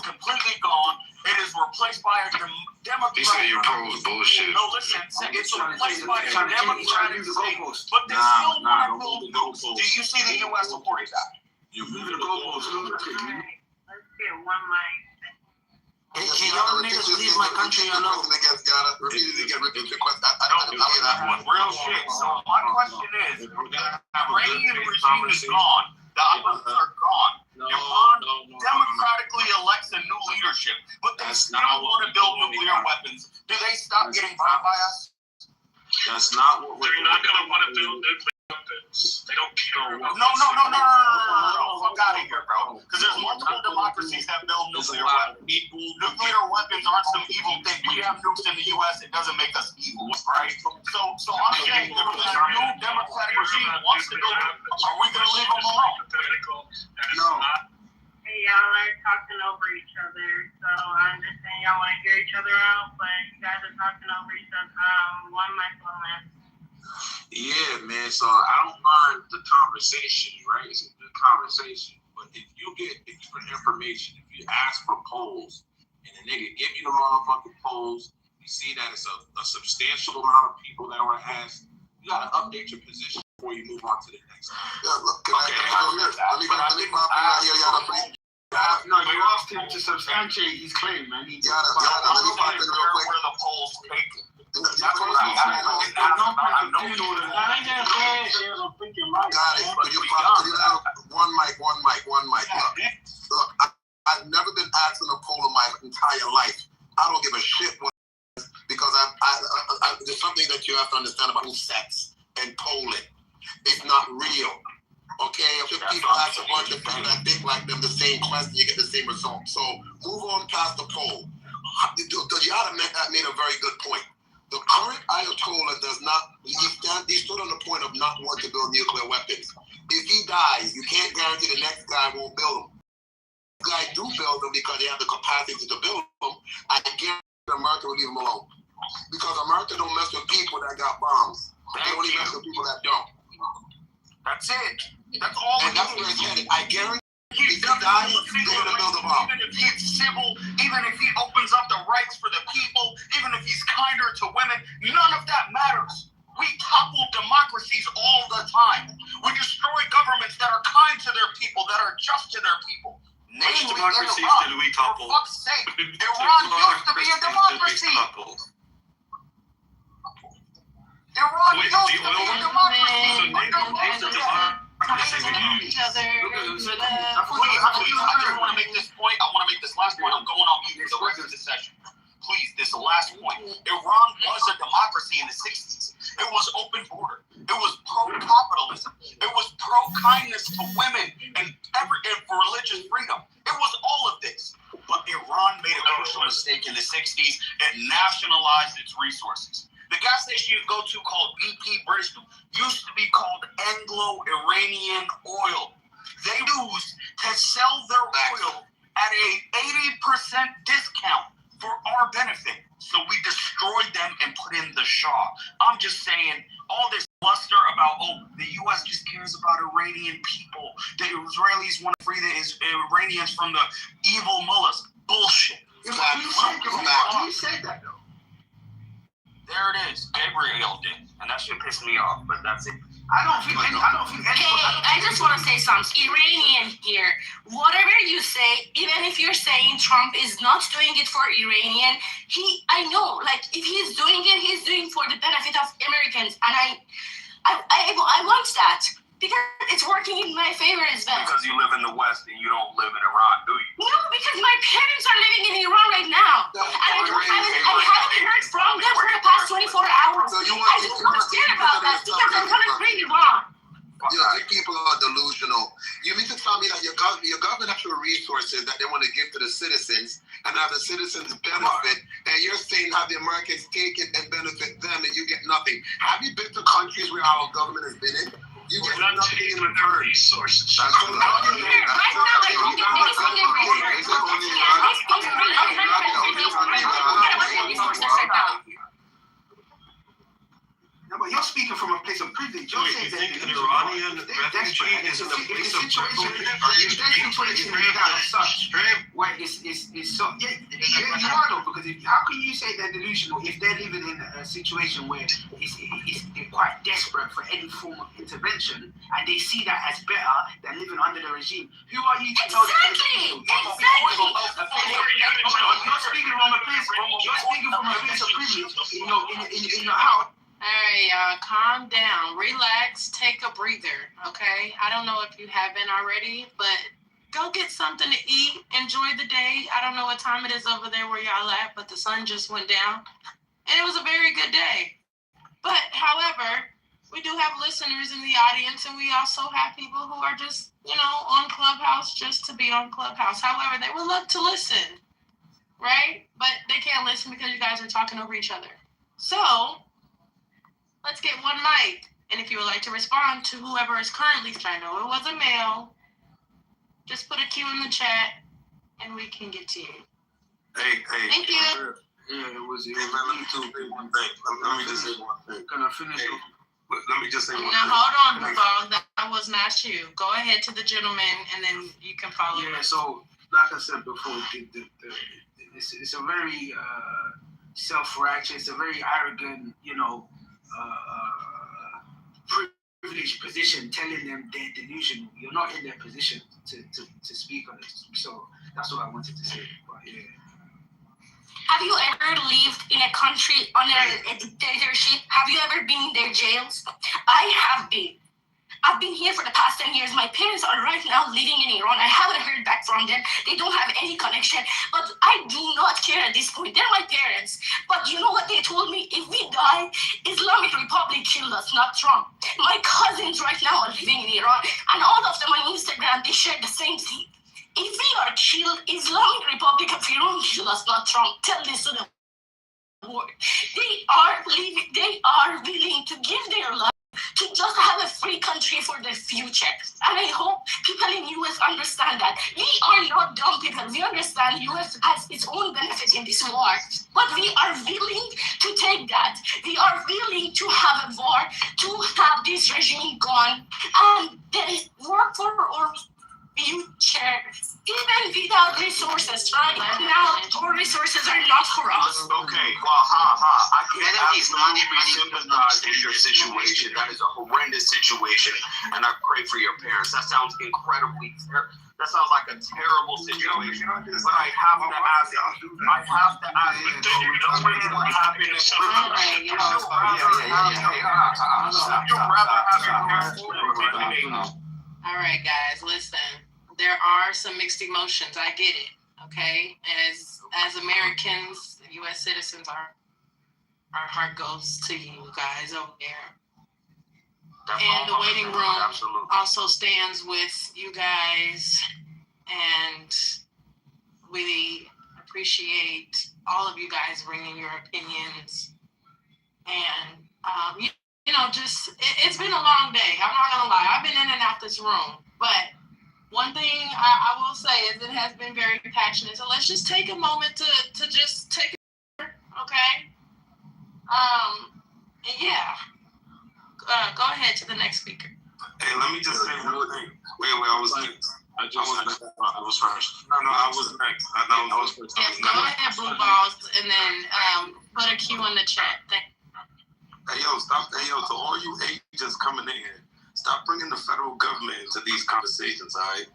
completely gone. It is replaced by a democratic. You say your polls bullshit. No, listen. It's replaced by a democratic state. But they still want to build nukes. Do you see the U.S. supporting that? You move the goalposts. Let's get one mic. Can y'all niggas leave my country or no? Repeat it again. Repeat the question. I don't question is, the Iranian regime is gone. The Ayatollahs are gone. Iran democratically elects a new leadership, but they still want to build nuclear weapons. Do they stop getting bombed by us? That's not what we're They're not gonna want to build nuclear weapons. They don't care. No. Fuck out of here, bro. Because there's multiple democracies that build nuclear weapons. Nuclear weapons aren't some evil thing. We have nukes in the U.S. It doesn't make us evil, right? So I'm saying if the new democratic regime wants to build, are we gonna leave them alone? No. Hey, y'all are talking over each other, so I'm just saying y'all want to hear each other out, but you guys are talking over each other. One microphone. Yeah, man. So I don't mind the conversation, right? It's a good conversation. But if you put information, if you ask for polls, and the nigga give you the motherfucking polls, you see that it's a substantial amount of people that were asked, you gotta update your position before you move on to the next. Yeah, look, let me pop in out here, y'all. No, you asked him to substantiate his claim, man. Let me pop in real quick. Where the polls take it. That's what I'm saying. Got it. Could you have one mic? Look, I've never been asked in a poll in my entire life. I don't give a shit because there's something that you have to understand about sex and polling. It's not real. Okay, if people ask a bunch of people that think like them the same question, you get the same result. So move on past the poll. The Yada made a very good point. The current Ayatollah does not, he stood on the point of not wanting to build nuclear weapons. If he dies, you can't guarantee the next guy won't build them. If guys do build them because they have the capacity to build them, I guarantee America will leave them alone. Because America don't mess with people that got bombs. They only mess with people that don't. That's it. That's all. And that's where it's headed. I guarantee if he dies, they're going to build a bomb. Even if he's civil, even if he opens up the rights for the people, even if he's kinder to women, none of that matters. We topple democracies all the time. We destroy governments that are kind to their people, that are just to their people. Which Namely, democracies Iran. did we topple? For fuck's sake, Iran used to be a democracy. Iran used to be a democracy. I just want to make this point. I want to make this last point. I'm going on mute for the rest of the session. Please, this last point. Iran was a democracy in the 60s. It was open border. It was pro-capitalism. It was pro-kindness to women and for religious freedom. It was all of this. But Iran made a crucial mistake in the 60s and nationalized its resources. The gas station you go to called BP Bristol used to be called Anglo-Iranian Oil. They used to sell their oil at a 80% discount for our benefit. So we destroyed them and put in the Shah. I'm just saying, all this bluster about, the U.S. just cares about Iranian people. The Israelis want to free the Iranians from the evil mullahs. Bullshit. Who said that, though? There it is. Gabriel did. And that shit pissed me off, but that's it. I don't think Hey, I just want to say something. Iranian here. Whatever you say, even if you're saying Trump is not doing it for Iranian, I know, like, if he's doing it, he's doing for the benefit of Americans. And I want that. Because it's working in my favor as well. Because you live in the West and you don't live in Iran, do you? No, because my parents are living in Iran right now. And I haven't heard from them for the past 24 hours. I just understand about that because I'm going to bring Iran. Yeah, these people are delusional. You mean to tell me that your government has the resources that they want to give to the citizens and have the citizens benefit, and you're saying have the Americans take it and benefit them and you get nothing? Have you been to countries where our government has been in? You get nothing in return. Resources. That's what I'm saying. No, but you're speaking from a place of privilege. You're saying that an Iranian refugee is in a place of privilege? Are you situation is that of such where it's so you are though, because how can you say they're delusional if they're living in a situation where they're quite desperate for any form of intervention and they see that as better than living under the regime? Who are you to know that? Exactly. You're speaking from a place of privilege. In your house. right, y'all, calm down, relax, take a breather, okay? I don't know if you haven't already, but go get something to eat, enjoy the day. I don't know what time it is over there where y'all at, but the sun just went down, and it was a very good day. But, however, we do have listeners in the audience, and we also have people who are just, on Clubhouse just to be on Clubhouse. However, they would love to listen, right? But they can't listen because you guys are talking over each other. So, let's get one mic. And if you would like to respond to whoever is currently, I know it was a male, just put a Q in the chat, and we can get to you. Hey. Thank you. Yeah, it was. Hey, man, let me just say one thing. Let me just say one thing. Can I finish? Hey, let me just say one thing. Now, hold on, Blueball. That was not you. Go ahead to the gentleman, and then you can follow. Yeah, so, like I said before, it's a very self-righteous, a very arrogant, privileged position, telling them they're delusional. You're not in their position to speak on it. So that's what I wanted to say. But yeah. Have you ever lived in a country under a dictatorship? Have you ever been in their jails? I have been. I've been here for the past 10 years. My parents are right now living in Iran. I haven't heard back from them. They don't have any connection. But I do not care at this point. They're my parents. But you know what they told me? If we die, Islamic Republic killed us, not Trump. My cousins right now are living in Iran. And all of them on Instagram, they share the same thing. If we are killed, Islamic Republic of Iran killed us, not Trump. Tell this to the world. They are willing to give their life to just have a free country for the future. And I hope people in US understand that. We are not dumb people. We understand US has its own benefit in this war. But we are willing to take that. We are willing to have a war, to have this regime gone, and then work for our future. Even without resources, right now, our resources are not for us. Okay, well, I can absolutely sympathize with your situation. That is a horrendous situation, and I pray for your parents. That sounds incredibly terrible. That sounds like a terrible situation. But I have to ask you, what happened in All right, guys, listen. There are some mixed emotions. I get it. Okay, as Americans, U.S. citizens, our heart goes to you guys over there. And the waiting room also stands with you guys, and we appreciate all of you guys bringing your opinions. And it's been a long day. I'm not gonna lie. I've been in and out this room, but one thing I will say is it has been very passionate. So let's just take a moment to just take it, okay? Go ahead to the next speaker. Hey, let me just say one thing. Wait, I was next. I was first. No, I was next. I was first. Yes, go ahead, Blue Balls, and then put a Q in the chat. Hey, stop. Hey, to all you agents coming in, stop bringing the federal government into these conversations, all right?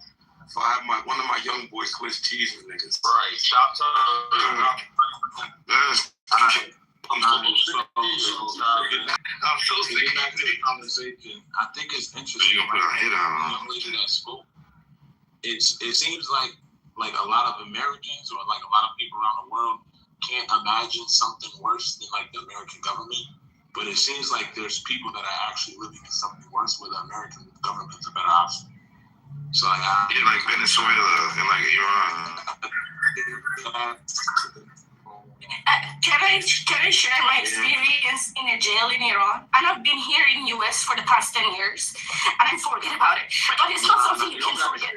So I have one of my young boy Swiss cheese niggas. Right. Stop I'm so sick back to the conversation. I think it's interesting. It seems like a lot of Americans or like a lot of people around the world can't imagine something worse than like the American government. But it seems like there's people that are actually living in something worse where the American government's a better option. So like Venezuela and like Iran. Can I share my experience in a jail in Iran? And I've been here in US for the past 10 years, and I forget about it. But it's not something you can forget.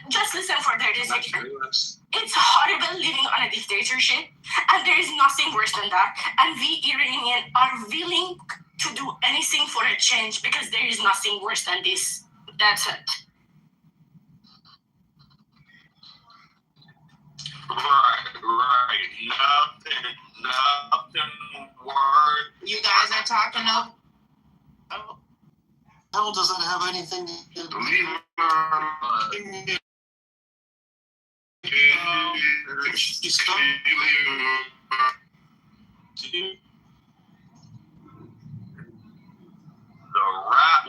Just listen for 30 seconds. It's horrible living on a dictatorship, and there is nothing worse than that. And we Iranians are willing to do anything for a change because there is nothing worse than this. That's it. Right. Nothing word. You guys are talking up. Oh. How does that have anything to do with We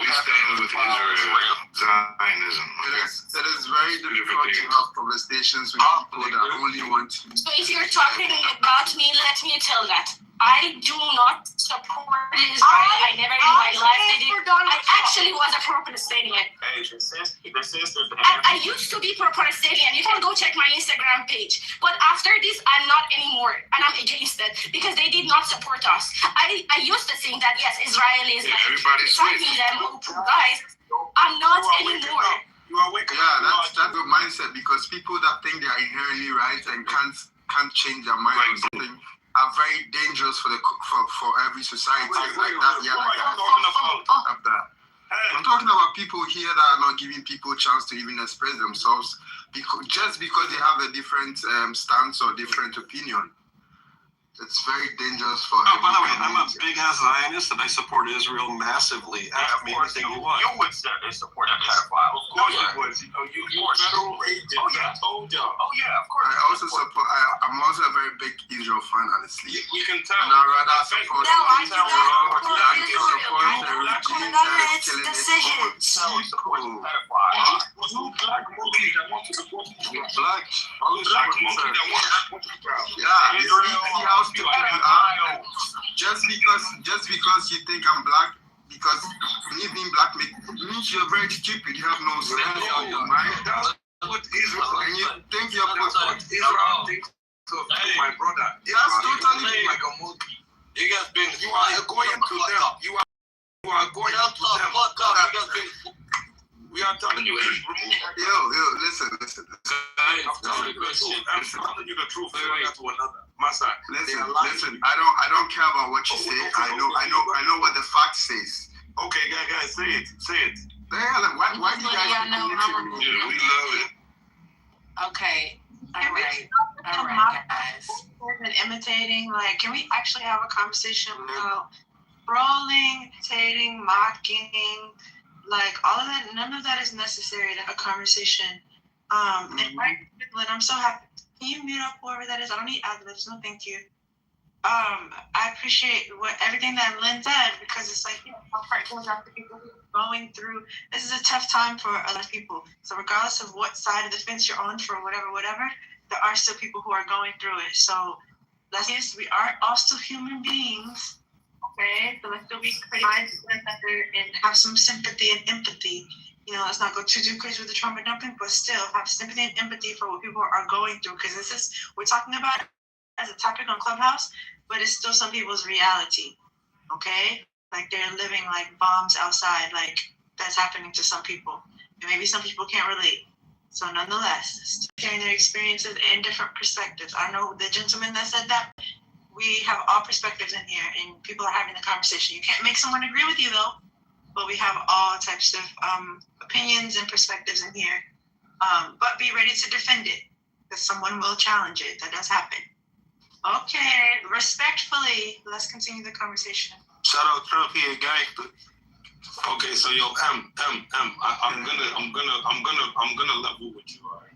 stand with Israel, Zionism. It is very difficult to have conversations with people that only want to. So if you're talking about me, let me tell that I do not support Israel. I never in my life did it. I actually was a pro-Palestinian. Hey, I used to be pro-Palestinian. You can go check my Instagram page. But after this, I'm not anymore. And I'm against it because they did not support us. I used to think that, yes, Israel is fighting them. Oh, guys, I'm not anymore. Yeah, that's a mindset because people that think they are inherently right and can't change their mind on something are very dangerous for every society like that. Yeah, like that. I'm talking about people here that are not giving people a chance to even express themselves just because they have a different stance or different opinion. It's very dangerous for by the way, I'm a big ass Zionist and I support Israel massively. Ask me anything you want. You would support a pedophile. Of course you would. You federal agent. I told y'all. Oh yeah, of course. I also support. I'm also a very big Israel fan, honestly. We can tell. And I rather support. No, I do not support the regime that is killing decisions. Black monkey that wants to support you. Black. Black monkey that wants to support you. Yeah, see how stupid you are. Just because you think I'm black, because me being black means you're very stupid. You have no sense on your mind. That's what Israel. And you think you're what Israel thinks of my brother. That's totally like a monkey. You guys been. You are going to them. You are going to them. We are telling you, remove that. Yo, listen. I'm telling you the truth. To another. Massa. Listen. I don't care about what you say. I know what the fact says. Okay, guys, say it. Yeah, why do you guys we love it. Okay. All right, guys. And imitating, like, can we actually have a conversation about trolling, imitating, mocking, like all of that? None of that is necessary to have a conversation. And Lynn, I'm so happy. Can you mute up whoever that is? I don't need ad-libs. No, thank you. I appreciate everything that Lynn said because it's like, my heart goes out to people who are going through. This is a tough time for a lot of people. So regardless of what side of the fence you're on for whatever, there are still people who are going through it. So we are all still human beings. Okay, so let's still be mindful and have some sympathy and empathy. You know, let's not go too crazy with the trauma dumping, but still have sympathy and empathy for what people are going through. Because we're talking about it as a topic on Clubhouse, but it's still some people's reality. Okay, like they're living like bombs outside, like that's happening to some people, and maybe some people can't relate. So nonetheless, sharing their experiences and different perspectives. I know the gentleman that said that. We have all perspectives in here, and people are having the conversation. You can't make someone agree with you, though, but we have all types of opinions and perspectives in here. But be ready to defend it, because someone will challenge it. That does happen. Okay, respectfully, let's continue the conversation. Shout out Trump here, guy. Okay, so yo, I'm gonna level with you, all right?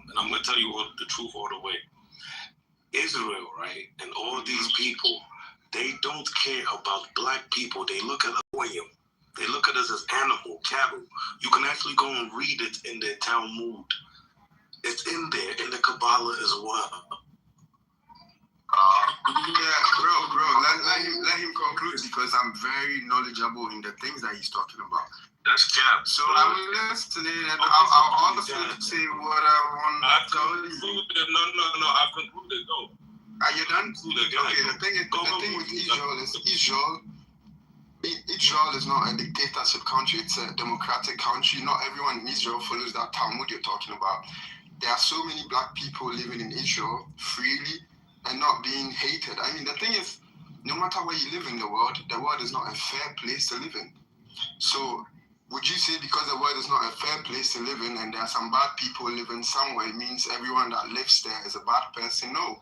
And I'm gonna tell you the truth all the way. Israel, right, and all these people, they don't care about black people. They look at us. They look at us as animal, cattle. You can actually go and read it in their Talmud. It's in there, in the Kabbalah as well. Bro, let him conclude because I'm very knowledgeable in the things that he's talking about. That's cap. So I'm listening, and I'll also say what I want to tell you. No, I've concluded. No. Are you done? Okay, the thing with Israel is Israel is not a dictatorship country. It's a democratic country. Not everyone in Israel follows that Talmud you're talking about. There are so many black people living in Israel freely and not being hated. I mean, the thing is, no matter where you live in the world is not a fair place to live in. So would you say because the world is not a fair place to live in and there are some bad people living somewhere, it means everyone that lives there is a bad person? No.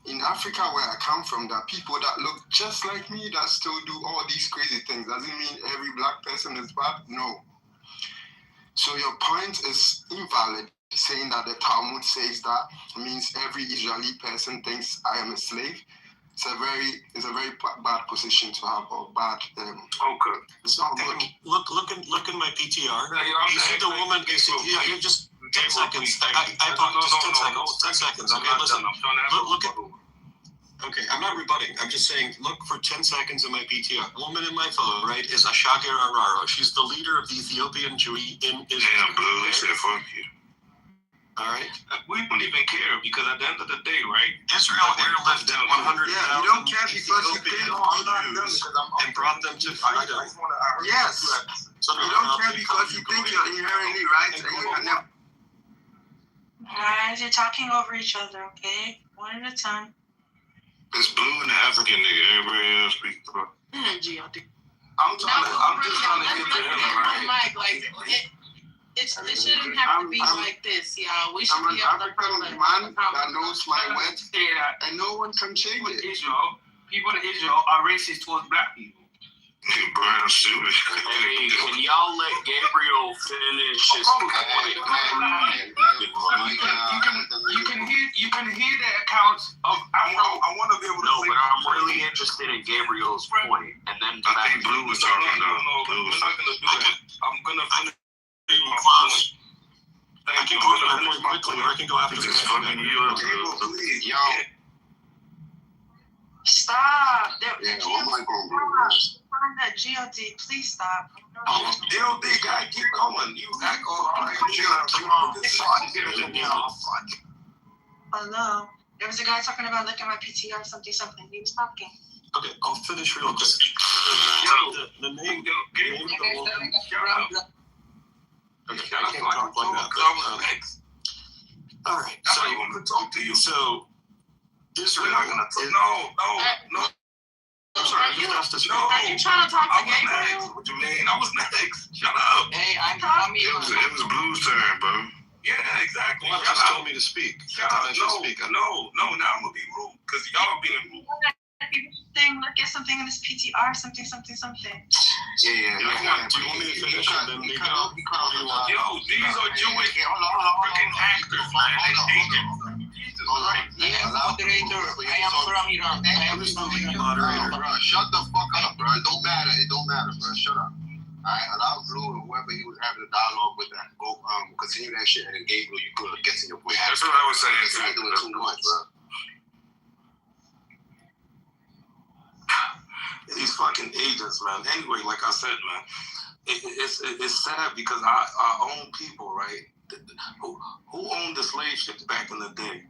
In Africa, where I come from, there are people that look just like me that still do all these crazy things. Doesn't mean every black person is bad? No. So your point is invalid. Saying that the Talmud says that means every Israeli person thinks I am a slave. it's a very bad position to have, or bad. Okay. It's not good. Look in my PTR. You see the woman. You just 10 seconds. I apologize. 10 seconds. Okay, listen. Look at. Okay, I'm not rebutting. I'm just saying, look for 10 seconds in my PTR. Woman in my photo, right, is Ashagir Araro. She's the leader of the Ethiopian Jewry in Israel. Damn, Blue said fuck you. All right. We don't even care because at the end of the day, right? Israel airlifted 100,000 you don't care because you think and brought them to freedom. Yes. So you don't care because you think you're inherently right and you can never. Guys, you're talking over each other, okay? One at a time. It's Blue and the African nigga. Everybody else speak. I'm just trying to get to him, right? Like, it shouldn't have to be like this, y'all. We should I'm an be able to African man that knows my worth, and no one can change it. People in Israel are racist towards black people. Brown stupid. Hey, can y'all let Gabriel finish his point? You can hear the accounts of. I want to be able to. No, but I'm really interested in Gabriel's point, and then I think Blue was talking about. Blue was talking about. I'm gonna finish my point. Thank you. I'm gonna finish my point. I can go after this. Fucking you up, Y'all. Stop. Oh my God. Find that GOD. Please stop. DOD guy, keep going. You act all right. Hello. There was a guy talking about look at my PTR, something. He was talking. Okay, I'll finish real quick. The name. Okay, I can't talk like that. All right. That's how you want me to talk to you. So, Israel. We're not gonna talk. No. I'm sorry. Are you trying to talk to Gabriel? What you mean? I was next. Shut up. Hey, I'm It was Blue's turn, bro. Yeah, exactly. You just told me to speak. Shut up. No. Now I'm gonna be rude because y'all being rude. Look at something in this PTR, something. Yeah. Do you want me to finish and then maybe I'll Yo, these are Jewish freaking actors, man. They agents. Yeah, moderator. I am from Iran. I am from Iran. Moderator. Bro, shut the fuck up, bro. It don't matter, bro. Shut up. Alright, allow Blue and whoever he was having a dialogue with that. Go continue that shit and then Gabriel, you could get to your point. That's what I was saying. You're doing too much, bro. These fucking agents, man. Anyway, like I said, man, it's sad because our own people, right? Who owned the slave ships back in the day?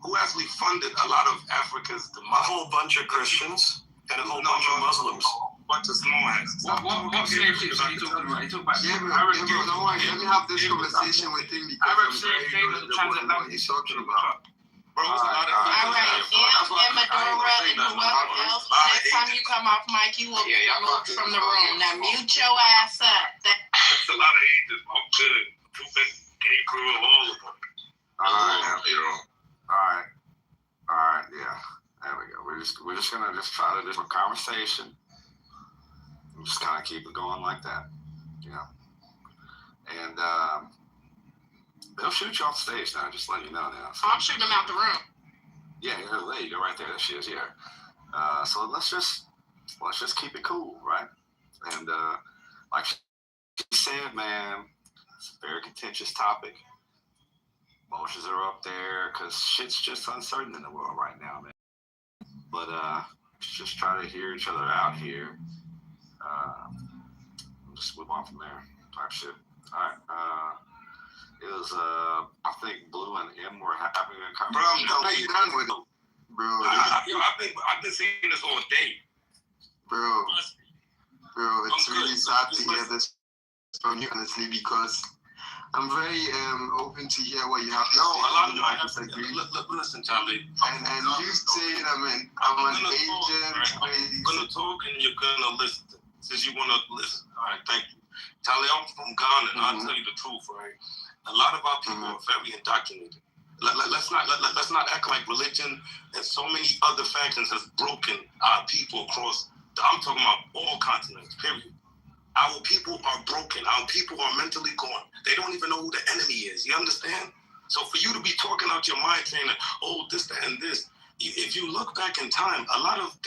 Who actually funded a lot of Africa's demise? A whole bunch of Christians and a whole bunch of Muslims. Bunch of small asses. What slave ships are you talking about? You talking about Gabriel, don't worry. Let me have this conversation with him because Arab slave trade of the transatlantic. he's talking about. Bro, All right, and Medora and whoever else, the next time you come off mic, you will be removed from the room. Now mute your ass up. That's a lot of agents. I'm good. Gabriel, all of them. All right, yeah. There we go. We're just gonna try to do a conversation. We're just kind of keep it going like that, you know. And they'll shoot you off the stage now. Just letting you know now. So, I'm shooting them out the room. Yeah, there you go, right there. There she is. Yeah. So let's just keep it cool, right? And like she said, man, it's a very contentious topic. Emotions are up there because shit's just uncertain in the world right now, man. But let's just try to hear each other out here. Just move on from there, type shit. All right. It was I think Blue and M were having a conversation. Bro, I'm done with it. Bro, I've been saying this all day. Bro, it's really sad to hear this from you, honestly, because I'm very open to hear what you have to say. A lot of I disagree. Listen, Charlie. And you saying I'm an agent. I'm gonna talk and you're gonna listen. Since you wanna listen, all right, thank you. Charlie, I'm from Ghana, and I'll tell you the truth, right? A lot of our people are very indoctrinated. Let's not act like religion and so many other factions has broken our people across. I'm talking about all continents. Period. Our people are broken. Our people are mentally gone. They don't even know who the enemy is. You understand? So for you to be talking out your mind saying that, oh, this, that, and this, if you look back in time, a lot of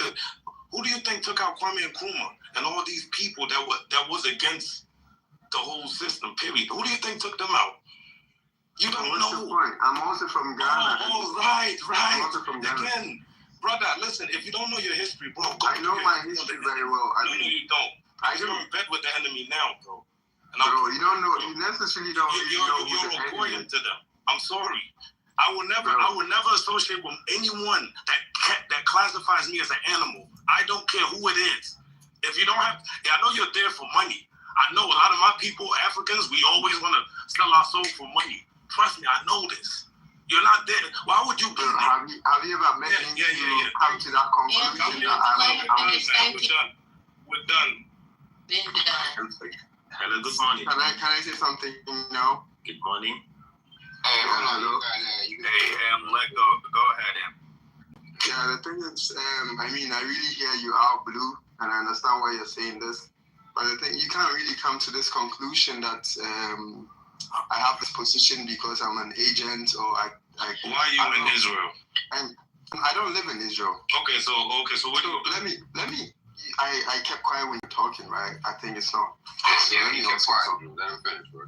who do you think took out Kwame Nkrumah and all these people that was against the whole system? Period. Who do you think took them out? You don't What's know. the point? I'm also from Ghana. Oh, right. I'm also from Ghana. Again, brother, listen. If you don't know your history, bro, I know my history very well. No, you don't. You're in bed with the enemy now, bro. And bro, you don't know. You necessarily don't really know who you're the enemy acquiring is. to them. I'm sorry. I will never associate with anyone that classifies me as an animal. I don't care who it is. If you don't have, I know you're there for money. I know a lot of my people, Africans, we always want to sell our soul for money. Trust me, I know this. You're not there. Why would you be there? Have you ever met me to come to that conclusion that We're done. Been done. Hello, good morning. Can I say something now? Good morning. Hey, hello. Go ahead, Em. Yeah, the thing is, I mean, I really hear you out, Blue, and I understand why you're saying this. But the thing, you can't really come to this conclusion that I have this position because I'm an agent or I Why are you in Israel? I don't live in Israel. Okay, so what? Let me. I kept quiet when you're talking, right? I think it's not. Yeah, you kept quiet. Let him finish, bro.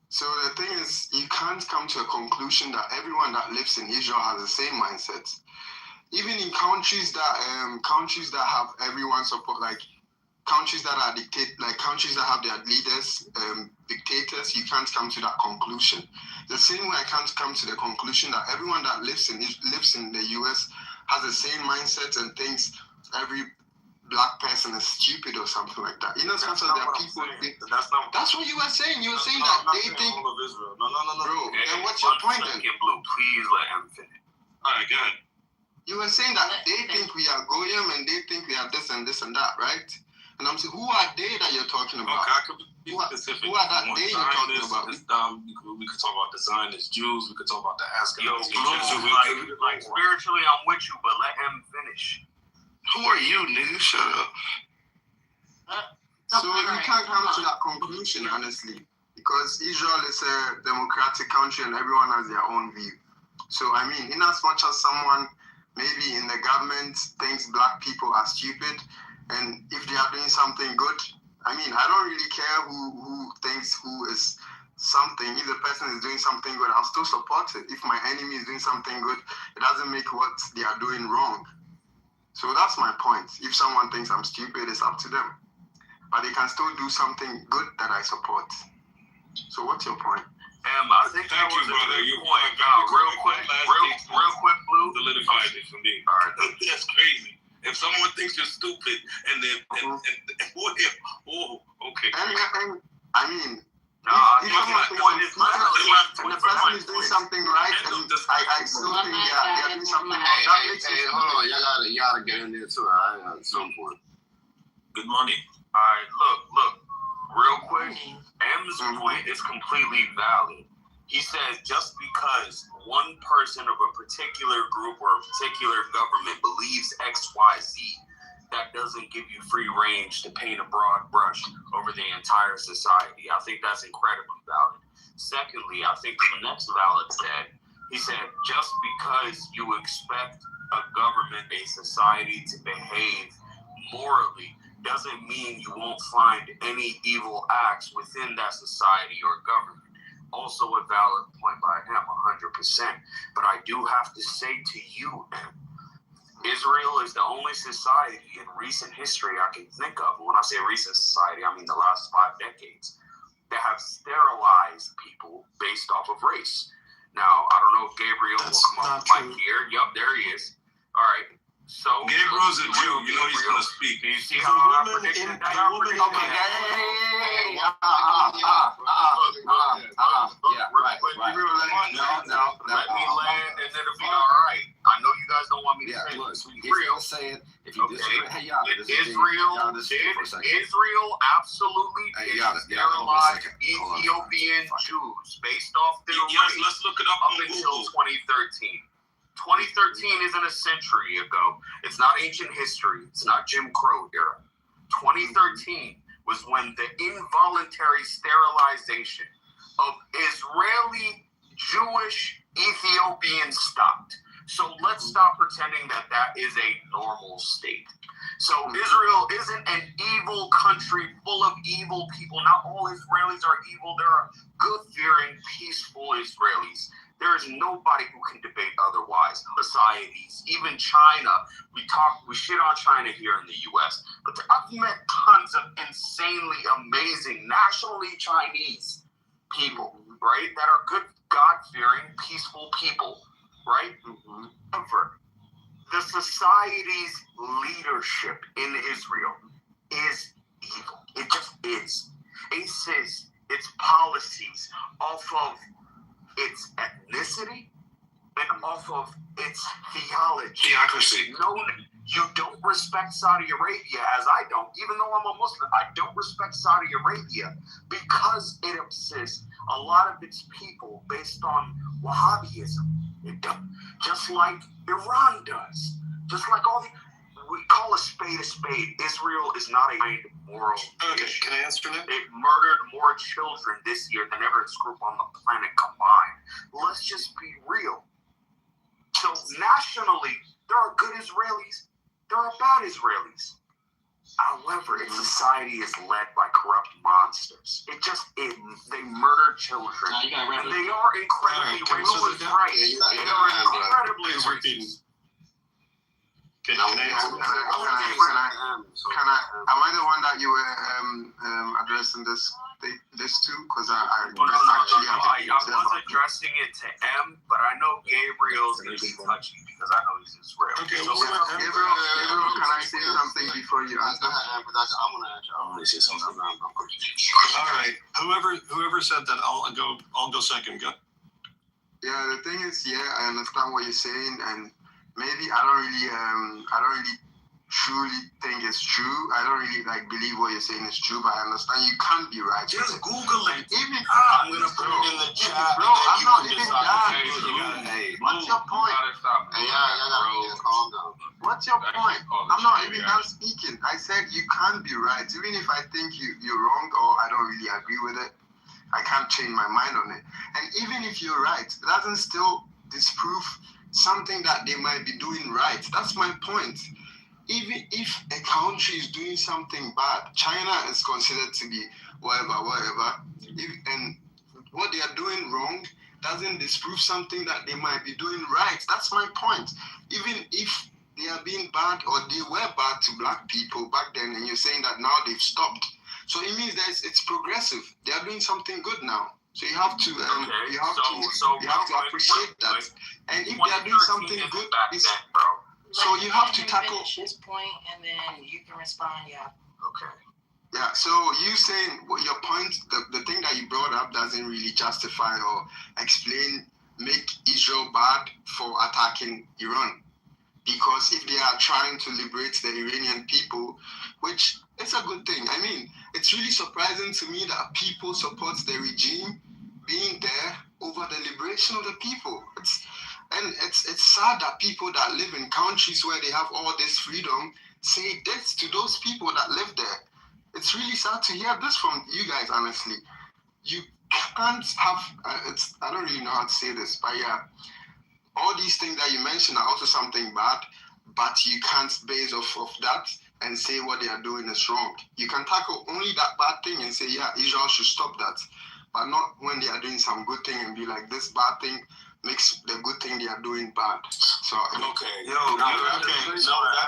So the thing is, you can't come to a conclusion that everyone that lives in Israel has the same mindset. Even in countries that have everyone support, like countries that are countries that have their leaders, dictators, you can't come to that conclusion. The same way I can't come to the conclusion that everyone that lives in the US has the same mindset and thinks every black person is stupid or something like that. You know, that's there are people. That's what you were saying. You were saying that they think. All of Israel. No. Bro, then what's your point then? Blue, please let him finish. All right, go ahead. You were saying that they think we are Goyim and they think we are this and this and that, right? And I'm saying, who are they that you're talking about? Okay, I could be specific. Who are that they you're talking about? We could talk about the Zionist Jews. We could talk about the Ashkenazi Jews. Like spiritually, I'm with you, but let him finish. Who are you, nigga? Shut up. So you can't come to that conclusion, honestly, because Israel is a democratic country and everyone has their own view. So, I mean, in as much as someone maybe in the government thinks black people are stupid, and if they are doing something good, I mean, I don't really care who thinks who is something. If the person is doing something good, I'll still support it. If my enemy is doing something good, it doesn't make what they are doing wrong. So that's my point. If someone thinks I'm stupid, it's up to them. But they can still do something good that I support. So what's your point? I think that was brother. You point real quick, Blue. Solidified it for me. All right, that's crazy. If someone thinks you're stupid and then okay. And I mean, if someone thinks when the person is doing something right, and I still think they are doing something wrong. That makes sense. Hold on, y'all gotta get in there too. At some point. Good morning. All right, look, real quick. M's point is completely valid. He says just because one person of a particular group or a particular government believes X, Y, Z, that doesn't give you free range to paint a broad brush over the entire society. I think that's incredibly valid. Secondly, I think the next valid he said, just because you expect a government, a society to behave morally doesn't mean you won't find any evil acts within that society or government. Also a valid point by him, 100%. But I do have to say to you, M, Israel is the only society in recent history I can think of. When I say recent society, I mean the last 5 decades, that have sterilized people based off of race. Now, I don't know if Gabriel will come up with my here. Yup, there he is. All right. So Gabriel's a Jew. You know he's going to speak. Do you see how I predicted that? Yeah, right. Let me land, and it'll be all right. I know you guys don't want me to say look, Israel saying if you disagree, hey, y'all, Israel absolutely sterilized Ethiopian Jews based off their race. Let's look it up until 2013. 2013 isn't a century ago. It's not ancient history. It's not Jim Crow era. 2013 was when the involuntary sterilization of Israeli Jewish Ethiopians stopped. So let's stop pretending that that is a normal state. So Israel isn't an evil country full of evil people. Not all Israelis are evil. There are good-fearing, peaceful Israelis. There is nobody who can debate otherwise. Societies, even China. We shit on China here in the U.S. But I've met tons of insanely amazing, nationally Chinese people, right? That are good, God-fearing, peaceful people, right? However, the society's leadership in Israel is evil. It just is. It says its policies off of its ethnicity and off of its theology. Theocracy. No, you don't respect Saudi Arabia, as I don't. Even though I'm a Muslim, I don't respect Saudi Arabia because it assists a lot of its people based on Wahhabism. It does. Just like Iran does. Just like we call a spade a spade. Israel is not a moral nation. Can I answer that? It murdered more children this year than every group on the planet combined. Let's just be real. So nationally, there are good Israelis. There are bad Israelis. However, its society is led by corrupt monsters. It just is. They murder children. And they are incredibly racist. Right. They are incredibly racist. Can I? Am I the one that you were addressing this too? Because I was addressing it to M, but I know Gabriel's is touchy because I know he's Israeli. Okay, so Gabriel, can I say something before you answer? I'm gonna say something. All right. Whoever said that, I'll go second. Go. Yeah, the thing is, I understand what you're saying, and maybe I don't really truly think it's true. I don't really believe what you're saying is true, but I understand you can't be right. Just Google it. Even I'm gonna put it in the chat. Bro, I'm not even done. Hey, what's your point? Hey, y'all calm down. What's your point? I'm not even done speaking. I said you can't be right. Even if I think you're wrong or I don't really agree with it, I can't change my mind on it. And even if you're right, it doesn't still disprove something that they might be doing right. That's my point. Even if a country is doing something bad, China is considered to be whatever. And what they are doing wrong doesn't disprove something that they might be doing right. That's my point. Even if they are being bad or they were bad to black people back then, and you're saying that now they've stopped. So it means that it's progressive. They are doing something good now. So you have to appreciate that. And if they are doing something good, so you have to tackle his point, and then you can respond. Yeah. Okay. Yeah. So you saying your point, the thing that you brought up doesn't really justify or make Israel bad for attacking Iran, because if they are trying to liberate the Iranian people, which it's a good thing. I mean, it's really surprising to me that people support the regime being there over the liberation of the people. It's sad that people that live in countries where they have all this freedom say this to those people that live there. It's really sad to hear this from you guys, honestly. You can't have, I don't really know how to say this, but yeah, all these things that you mentioned are also something bad, but you can't base off of that and say what they are doing is wrong. You can tackle only that bad thing and say, yeah, Israel should stop that, but not when they are doing some good thing and be like, this bad thing makes the good thing they are doing bad. So okay, no, that's I got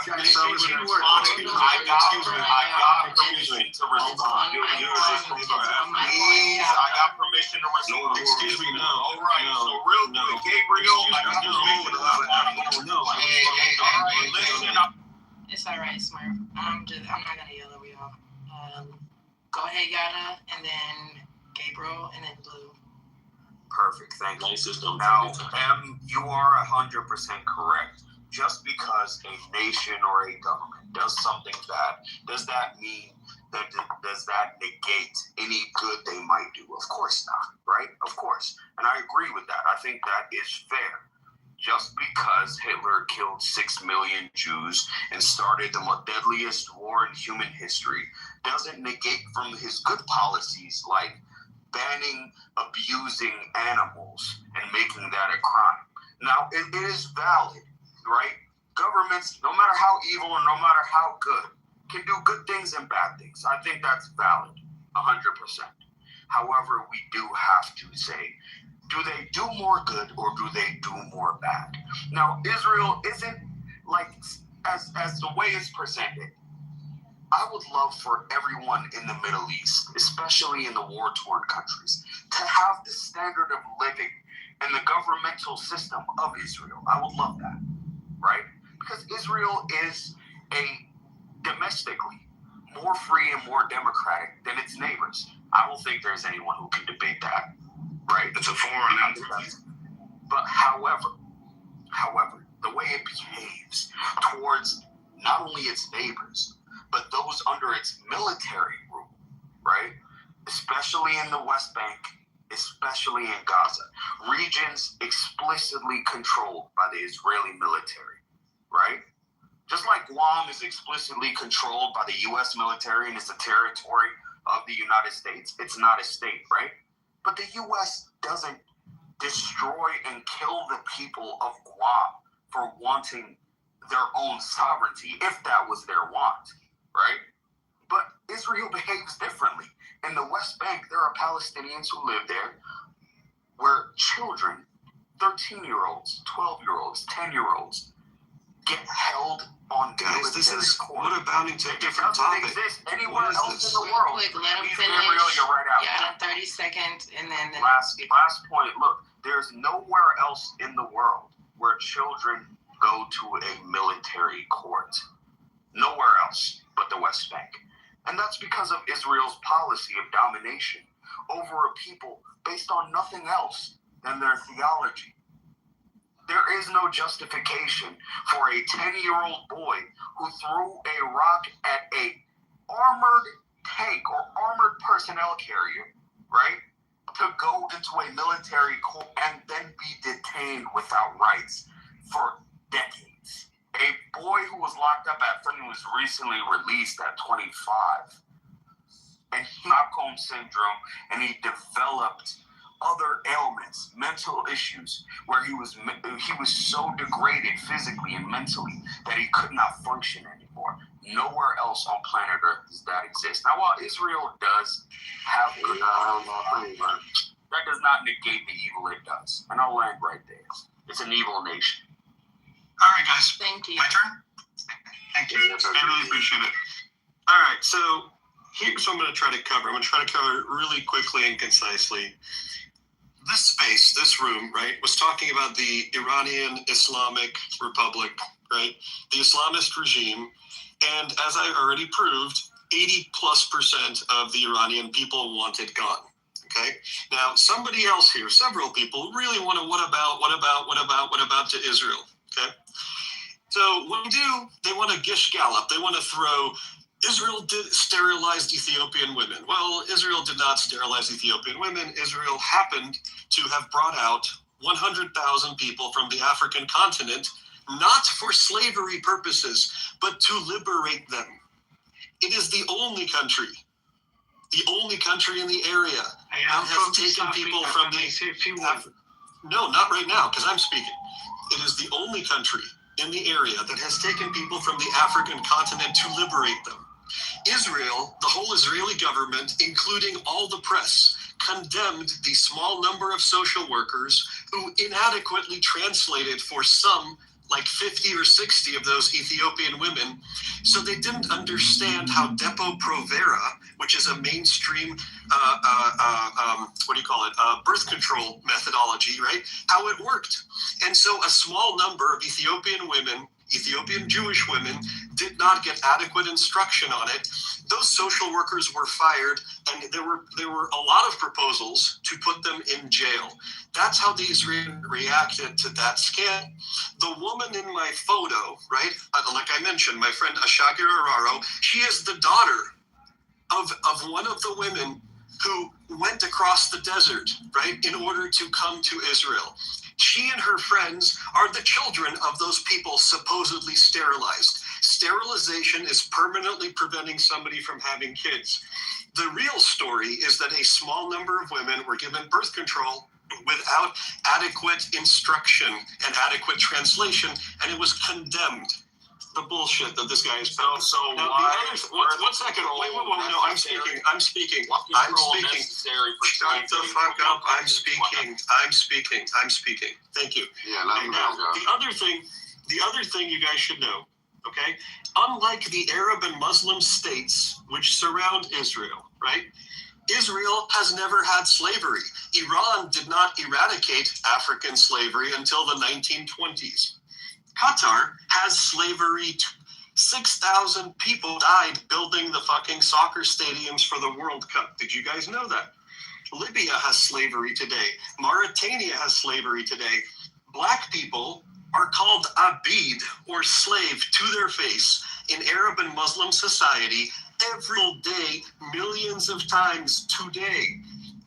permission to respond. Please, I got permission to respond. Excuse me, no. All right, so real quick, Gabriel, I got permission to respond. It's all right, Smurf. I'm not gonna yell over y'all. Go ahead, Yada, and then Gabriel, and then Blue. Perfect, thank you. Now, M, you are 100% correct. Just because a nation or a government does something bad, does that negate any good they might do? Of course not, right? Of course. And I agree with that. I think that is fair. Just because Hitler killed 6 million Jews and started the deadliest war in human history doesn't negate from his good policies like banning abusing animals and making that a crime. Now, it is valid, right? Governments, no matter how evil or no matter how good, can do good things and bad things. I think that's valid, 100%. However, we do have to say, do they do more good or do they do more bad? Now, Israel isn't like, as the way it's presented, I would love for everyone in the Middle East, especially in the war-torn countries, to have the standard of living and the governmental system of Israel. I would love that, right? Because Israel is domestically more free and more democratic than its neighbors. I don't think there's anyone who can debate that, right? It's a foreign entity. But however, the way it behaves towards not only its neighbors, but those under its military rule, right? Especially in the West Bank, especially in Gaza, regions explicitly controlled by the Israeli military, right? Just like Guam is explicitly controlled by the U.S. military and it's a territory of the United States, it's not a state, right? But the U.S. doesn't destroy and kill the people of Guam for wanting their own sovereignty, if that was their want, right? But Israel behaves differently. In the West Bank, there are Palestinians who live there where children, 13-year-olds, 12-year-olds, 10-year-olds, get held on Guys, this is court. what abounding to a different topic. Exist anywhere What is else this? in the world. Quick, let him Please, finish. Gabriel, you're right out. Yeah, 30 seconds, and then the Last point. Look, there's nowhere else in the world where children go to a military court. Nowhere else but the West Bank. And that's because of Israel's policy of domination over a people based on nothing else than their theology. There is no justification for a 10-year-old boy who threw a rock at a armored tank or armored personnel carrier, right, to go into a military court and then be detained without rights for decades. A boy who was locked up at 30 was recently released at 25. And he had Stockholm syndrome, and he developed other ailments, mental issues, where he was so degraded physically and mentally that he could not function anymore. Nowhere else on planet Earth does that exist. Now, while Israel does have good that does not negate the evil it does. And I'll land right there. It's an evil nation. All right, guys. Thank you. My turn? Thank you. I really appreciate it. All right, so here's what I'm going to try to cover. I'm going to try to cover it really quickly and concisely. This space, this room, right, was talking about the Iranian Islamic Republic, right, the Islamist regime, and as I already proved, 80+% of the Iranian people want it gone, okay? Now, somebody else here, several people, really want to what about to Israel, okay? So what they do, they want to gish gallop. They want to throw Israel did sterilize Ethiopian women. Well, Israel did not sterilize Ethiopian women. Israel happened to have brought out 100,000 people from the African continent, not for slavery purposes, but to liberate them. It is the only country in the area that has taken people from the... No, not right now, because I'm speaking. It is the only country in the area that has taken people from the African continent to liberate them. Israel, the whole Israeli government, including all the press, condemned the small number of social workers who inadequately translated for some, like 50 or 60 of those Ethiopian women. So they didn't understand how Depo-Provera, which is a mainstream, birth control methodology, right? How it worked. And so a small number of Ethiopian women, Ethiopian Jewish women, did not get adequate instruction on it. Those social workers were fired, and there were a lot of proposals to put them in jail. That's how the Israelis reacted to that scam. The woman in my photo, right, like I mentioned, my friend Ashagir Araro, she is the daughter of one of the women who went across the desert, right, in order to come to Israel. She and her friends are the children of those people supposedly sterilized. Sterilization is permanently preventing somebody from having kids. The real story is that a small number of women were given birth control without adequate instruction and adequate translation, and it was condemned. The bullshit that this guy is So now, why? one second. Wait, no, I'm speaking. I'm speaking. Shut the fuck up. I'm speaking. Thank you. Yeah, let Okay, me now, know. the other thing you guys should know, okay? Unlike the Arab and Muslim states which surround Israel, right? Israel has never had slavery. Iran did not eradicate African slavery until the 1920s. Qatar has slavery. 6,000 people died building the fucking soccer stadiums for the World Cup. Did you guys know that? Libya has slavery today. Mauritania has slavery today. Black people are called abid, or slave, to their face in Arab and Muslim society every day, millions of times today.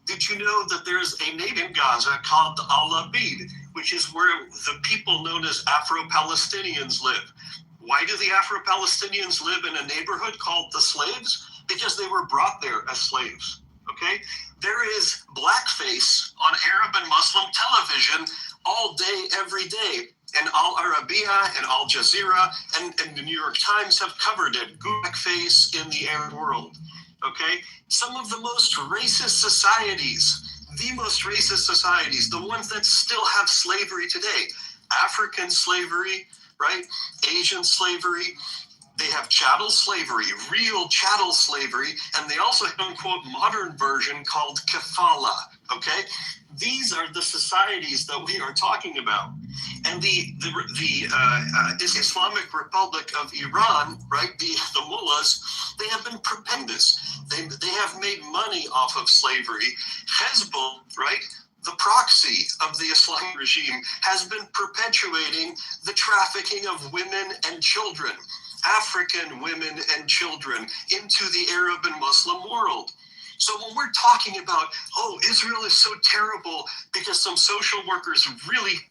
Did you know that there's a name in Gaza called Al-Abid, which is where the people known as Afro-Palestinians live? Why do the Afro-Palestinians live in a neighborhood called the Slaves? Because they were brought there as slaves, okay? There is blackface on Arab and Muslim television all day, every day. And Al Arabiya and Al Jazeera and the New York Times have covered it. Blackface in the Arab world, okay? Some of the most racist societies, the ones that still have slavery today, African slavery, right? Asian slavery, they have chattel slavery, real chattel slavery, and they also have, quote, modern version called kafala, okay? These are the societies that we are talking about. And this Islamic Republic of Iran, right, the mullahs, they have been preparing this. They have made money off of slavery. Hezbollah, right, the proxy of the Islamic regime, has been perpetuating the trafficking of women and children, African women and children, into the Arab and Muslim world. So when we're talking about, oh, Israel is so terrible because some social workers really,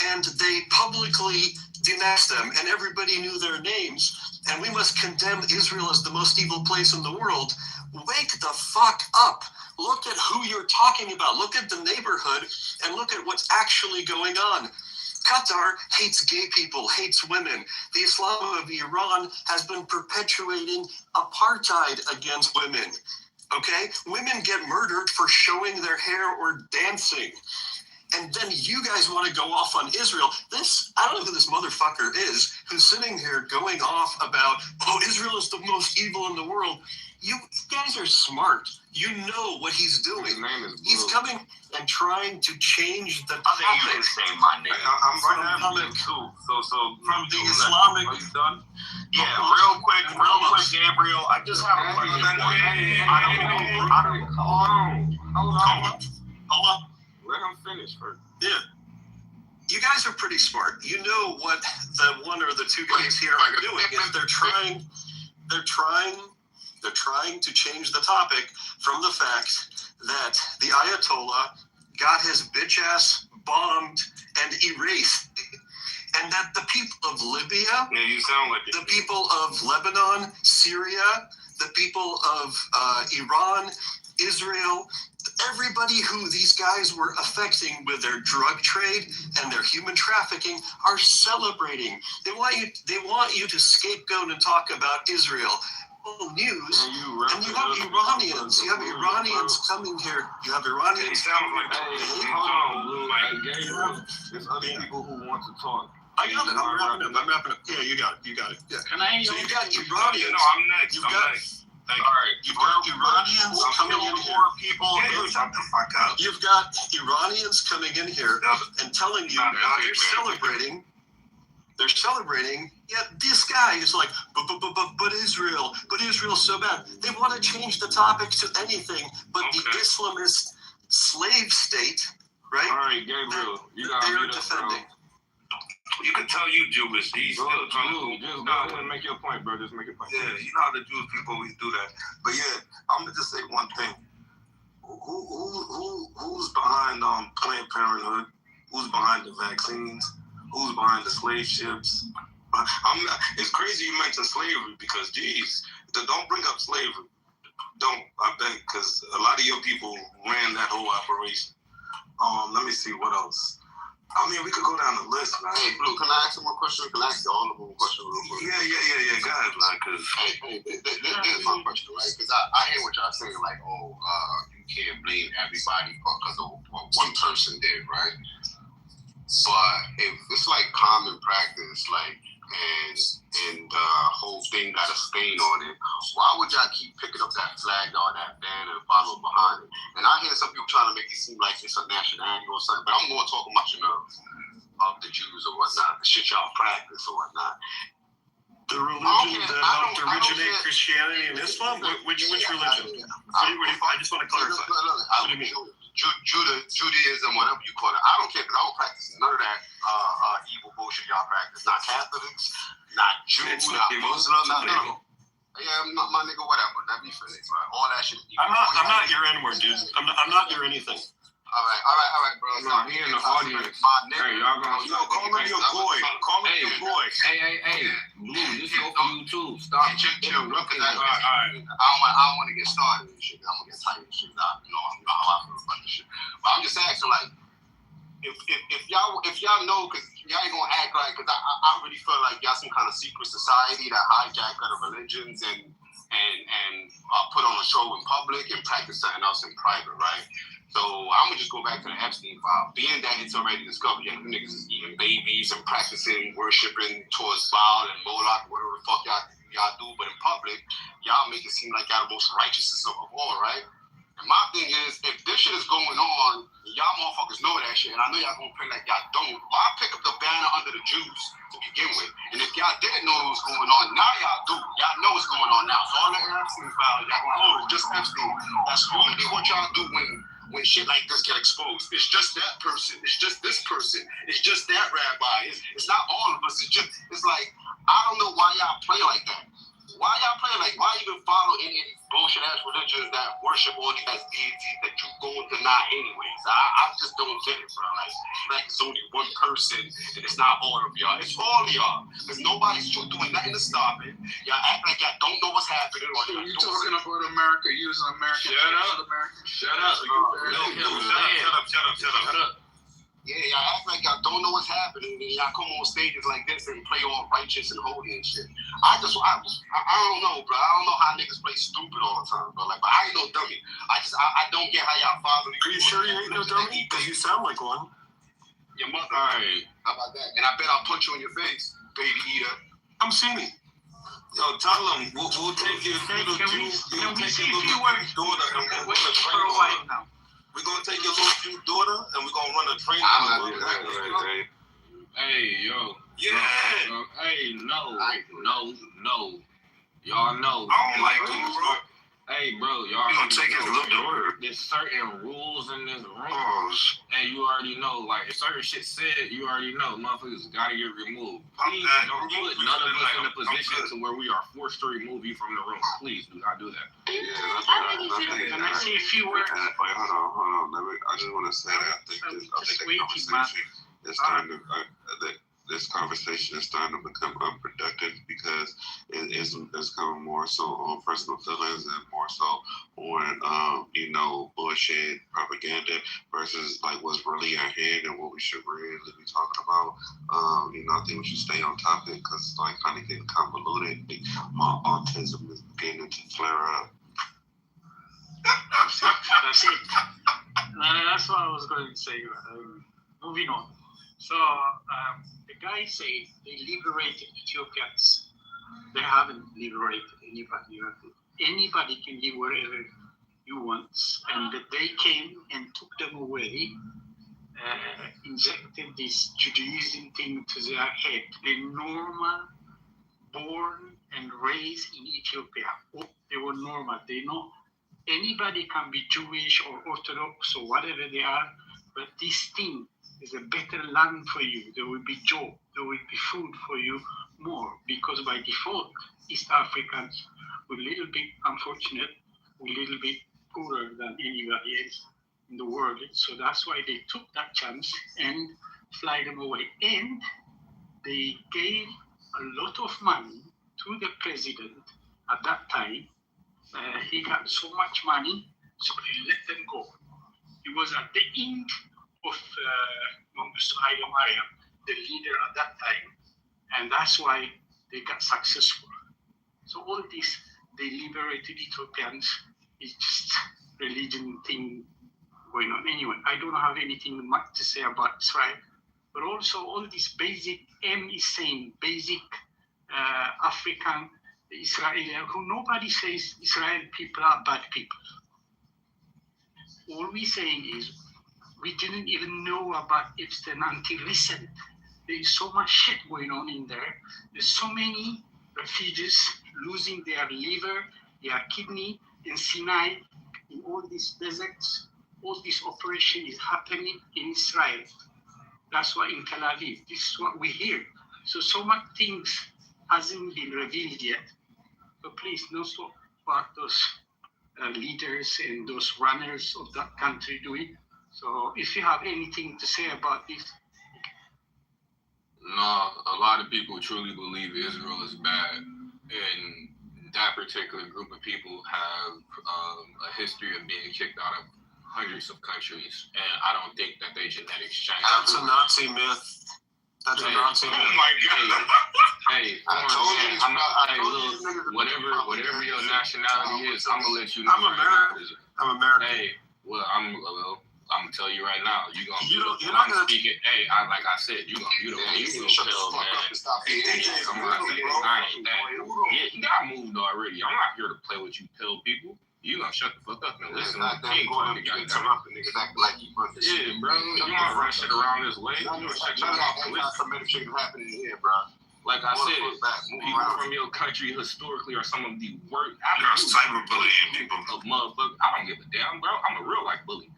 and they publicly denounced them and everybody knew their names, and we must condemn Israel as the most evil place in the world, wake the fuck up. Look at who you're talking about. Look at the neighborhood and look at what's actually going on. Qatar hates gay people, hates women. The Islam of Iran has been perpetuating apartheid against women. Okay? Women get murdered for showing their hair or dancing. And then you guys want to go off on Israel. I don't know who this motherfucker is who's sitting here going off about, oh, Israel is the most evil in the world. You guys are smart. You know what he's doing. His name is Blue. He's coming and trying to change the topic. I think you can say my name. I'm from the Islamic. Are you done? Yeah, real quick, Gabriel. I just have a question. Hold on. Let him finish first. Yeah. You guys are pretty smart. You know what the one or the two guys here are doing is they're trying to change the topic from the fact that the Ayatollah got his bitch ass bombed and erased, and that the people of Libya, the people of Lebanon, Syria, the people of Iran, Israel, everybody who these guys were affecting with their drug trade and their human trafficking are celebrating. They want you to scapegoat and talk about Israel. News, and you have Iranians. You have Iranians coming here. You have Iranians. There's other people who want to talk. I got it. I'm wrapping up. Yeah, you got it. Yeah. Can I? So you got Iranians. No, I'm next. You've got Iranians coming in here. Shut the fuck up. You've got Iranians coming in here and telling you they're celebrating. They're celebrating, yet this guy is like, but Israel's so bad. They want to change the topic to anything but the Islamist slave state, right? All right, Gabriel, they are defending. You can tell you Jewish. He's still trying to just go ahead and make your point, bro. Just make your point. Yeah, you know how the Jewish people always do that. But yeah, I'm gonna just say one thing. Who's behind Planned Parenthood? Who's behind the vaccines? Who's behind the slave ships? It's crazy you mentioned slavery because, geez, don't bring up slavery. Don't, I beg, because a lot of your people ran that whole operation. Let me see what else. I mean, we could go down the list, man. Hey, Blue, can I ask you one question? Can I ask you all of them a question real quick? Yeah. Go ahead, man. Cause This is my question, right? Because I hear what y'all saying, like, you can't blame everybody because of what one person did, right? But if it's like common practice, like, and the whole thing got a stain on it, why would y'all keep picking up that flag or that banner and follow behind it? And I hear some people trying to make it seem like it's a nationality or something, but I'm more talking about, of the Jews or whatnot, the shit y'all practice or whatnot. The religion that helped originate Christianity and Islam? Which religion? I just want to clarify. What do you mean? Judaism, whatever you call it. I don't care because I don't practice none of that evil bullshit y'all practice. Not Catholics, not Jews, not Muslims, no. Yeah, my nigga, whatever. Let me finish, right? All that shit. I'm not your N-word, dude. I'm not your anything. All right, bro. No, he in the audience. Hey, y'all gonna call him your boy. Call him your boy. Hey, Blue, this go for you too. Stop. Chill, bro. All right. I don't want to get started and shit. I'm gonna get tired of shit. I know how I feel about this shit. But I'm just asking, like, if y'all know, because y'all ain't gonna act like, because I really feel like y'all some kind of secret society that hijack other religions and put on a show in public and practice something else in private, right? So I'm gonna just go back to the Epstein file. Being that it's already discovered, yeah, niggas is eating babies and practicing worshiping towards Baal and Moloch, whatever the fuck y'all do, but in public, y'all make it seem like y'all the most righteous of all, right? And my thing is, if this shit is going on, y'all motherfuckers know that shit, and I know y'all gonna play like y'all don't. Why pick up the banner under the Jews to begin with? And if y'all didn't know what was going on, now y'all do. Y'all know what's going on now. So all the Epstein file, y'all going, it's just Epstein. That's usually what y'all do when shit like this get exposed. It's just that person. It's just this person. It's just that rabbi. It's not all of us. It's like, I don't know why y'all play like that. Why y'all play like, why even follow any of these bullshit ass religions that worship all these deities that you going to deny anyways? I just don't get it, bro. Like it's only one person and it's not all of y'all. It's all of y'all. Because nobody's doing nothing to stop it. Y'all act like y'all don't know what's happening. So you talking about America using American? Shut up. Shut up. Yeah, y'all act like y'all don't know what's happening, and y'all come on stages like this and play all righteous and holy and shit. I don't know, bro. I don't know how niggas play stupid all the time, bro. Like, but I ain't no dummy. I don't get how y'all follow me. Are you sure you ain't no dummy? Because you sound like one. Your mother. All right. How about that? And I bet I'll punch you in your face, baby eater. I'm seeing it. Yo, tell them we'll take your little Jew daughter and we're gonna train on her. We're gonna take your little Jew daughter and we're gonna run a train on her. Hey, yo. Yeah. Hey, no. Y'all know. I don't like you, bro. Hey, bro, y'all gonna take his little daughter. There's certain rules in this room, and you already know. Like, if certain shit said, you already know. Motherfuckers gotta get removed. Please don't put none of us in a position to where we are forced to remove you from the room. Please do not do that. Can I say a few words? Hold on. I just want to say that I think this conversation is starting to become unproductive because it's coming more so on personal feelings and more so on bullshit propaganda versus like what's really at hand and what we should really be talking about. I think we should stay on topic because it's like kind of getting convoluted. My autism is beginning to flare up. That's it. That's what I was going to say. Moving on. So the guy said they liberated Ethiopians. They haven't liberated anybody. Anybody can live wherever you want. And they came and took them away, injected this Judaism thing to their head. They're normal, born and raised in Ethiopia. They were normal. They know anybody can be Jewish or Orthodox or whatever they are, but this thing is a better land for you. There will be job, there will be food for you more, because by default, East Africans were a little bit unfortunate, a little bit poorer than anybody else in the world. So that's why they took that chance and fly them away. And they gave a lot of money to the president at that time. He got so much money, so he let them go. It was at the end of Mengistu Haile Mariam, the leader at that time, and that's why they got successful. So all this, they liberated Ethiopians, it's just religion thing going on. Anyway, I don't have anything much to say about Israel, but also all this basic M is saying, basic African Israeli, who nobody says Israel people are bad people. All we're saying is we didn't even know about Epstein until recent. There is so much shit going on in there. There's so many refugees losing their liver, their kidney in Sinai, in all these deserts. All this operation is happening in Israel. That's why in Tel Aviv, this is what we hear. So much things hasn't been revealed yet. So please, no stop what those leaders and those runners of that country doing. So if you have anything to say about this. No, a lot of people truly believe Israel is bad, and that particular group of people have a history of being kicked out of hundreds of countries, and I don't think that they genetics change. That's a Nazi myth. That's a Nazi myth. Oh my God! Hey, whatever your nationality is, I'm gonna let you know. I'm American. I'm American. Hey, I'm gonna tell you right now. You're not gonna speak it. Hey, like I said, you don't tell, man. He got moved already. I'm not here to play with you pill people. You gonna shut the fuck up and listen to the king talk to guys. Yeah, bro. You wanna run shit around this way? You gonna shut your mouth and listen. happening here, bro. Like I said, people from your country historically are some of the worst. Cyberbullying people. Motherfucker, I don't give a damn, bro. I'm a real life bully.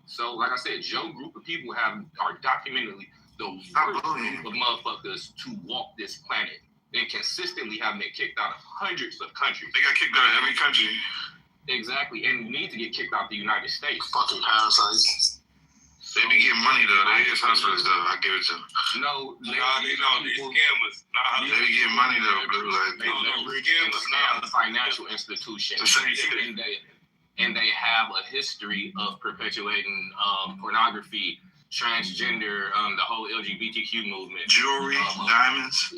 So, like I said, your group of people are documentally the worst group of motherfuckers to walk this planet. They consistently have been kicked out of hundreds of countries. They got kicked out of every country. Exactly, and need to get kicked out of the United States. Fucking parasites. They be getting money though. They is hustlers though. I give it to them. No, these scammers. They be getting money though, bro. Like they scam the financial institutions. And they have a history of perpetuating pornography, transgender, the whole LGBTQ movement, jewelry, diamonds.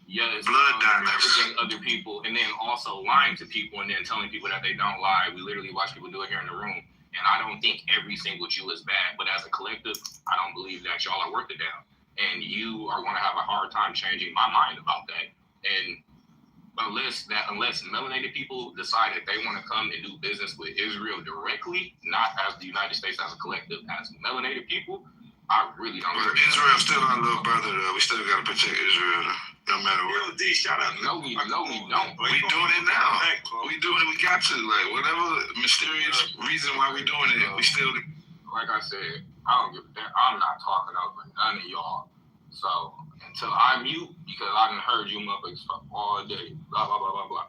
Yes, blood diamonds. Other people, and then also lying to people, and then telling people that they don't lie. We literally watch people do it here in the room, and I don't think every single Jew is bad, but as a collective, I don't believe that y'all are worth it down, and you are going to have a hard time changing my mind about that. And unless melanated people decide that they want to come and do business with Israel directly, not as the United States as a collective, as melanated people, I really don't. But Israel's still our little brother though. We still got to protect Israel though. No matter what. Yo, D, shout out. No, we don't. We doing it now. We doing it. We got to. Like, whatever mysterious reason why we doing it, we still. Like I said, I don't give a damn. I'm not talking over none of y'all. So, until I mute, because I done heard you motherfuckers talk all day, blah, blah, blah, blah, blah.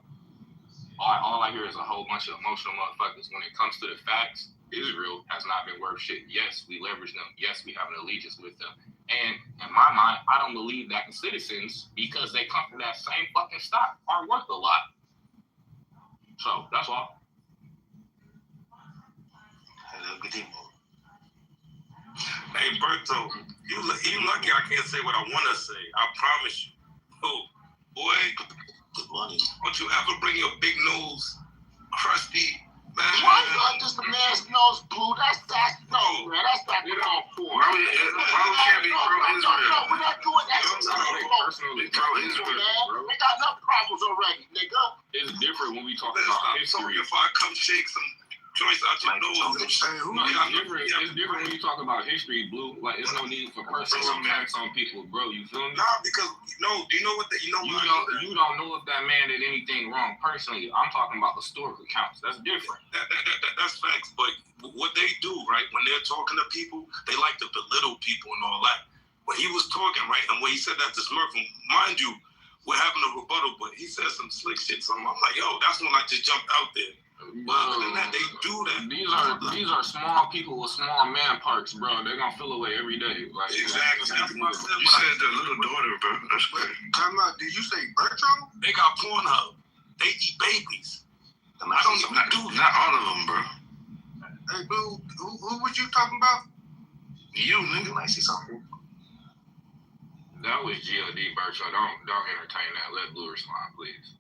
All I hear is a whole bunch of emotional motherfuckers. When it comes to the facts, Israel has not been worth shit. Yes, we leverage them. Yes, we have an allegiance with them. And in my mind, I don't believe that the citizens, because they come from that same fucking stock, are worth a lot. So, that's all. Hello, good evening. Hey, Berto, you lucky I can't say what I want to say. I promise you. Oh, boy, good morning. Don't you ever bring your big nose, crusty, man. Why not just the man's nose blue? That's no, man. That's not what I'm for. Why we can't be pro-Israel? No, we're not doing that. Personally pro-Israel, bro. They got enough problems already, nigga. It's different when we talk about history. If I come shake some joints out your nose. It's different when you talk about history, Blue. Like, there's no need for personal attacks on people, bro. You feel me? Nah, because do you know what you don't know if that man did anything wrong personally. I'm talking about historical accounts. That's different. That's facts. But what they do, right, when they're talking to people, they like to belittle people and all that. When he was talking, right, and when he said that to Smurf, mind you, we're having a rebuttal, but he said some slick shit. So I'm like, yo, that's when I just jumped out there. But other than that, they do that. These are small people with small man parts, bro. They're gonna feel away every day. Like, exactly. You said the little daughter, bro. That's great. Come on, did you say Bertram? They got Pornhub. They eat babies. And I don't even do that. Not all of them, bro. Hey, Blue, who was you talking about? You might say something. That was G.O.D. Birchall. Don't entertain that. Let Blue respond, please.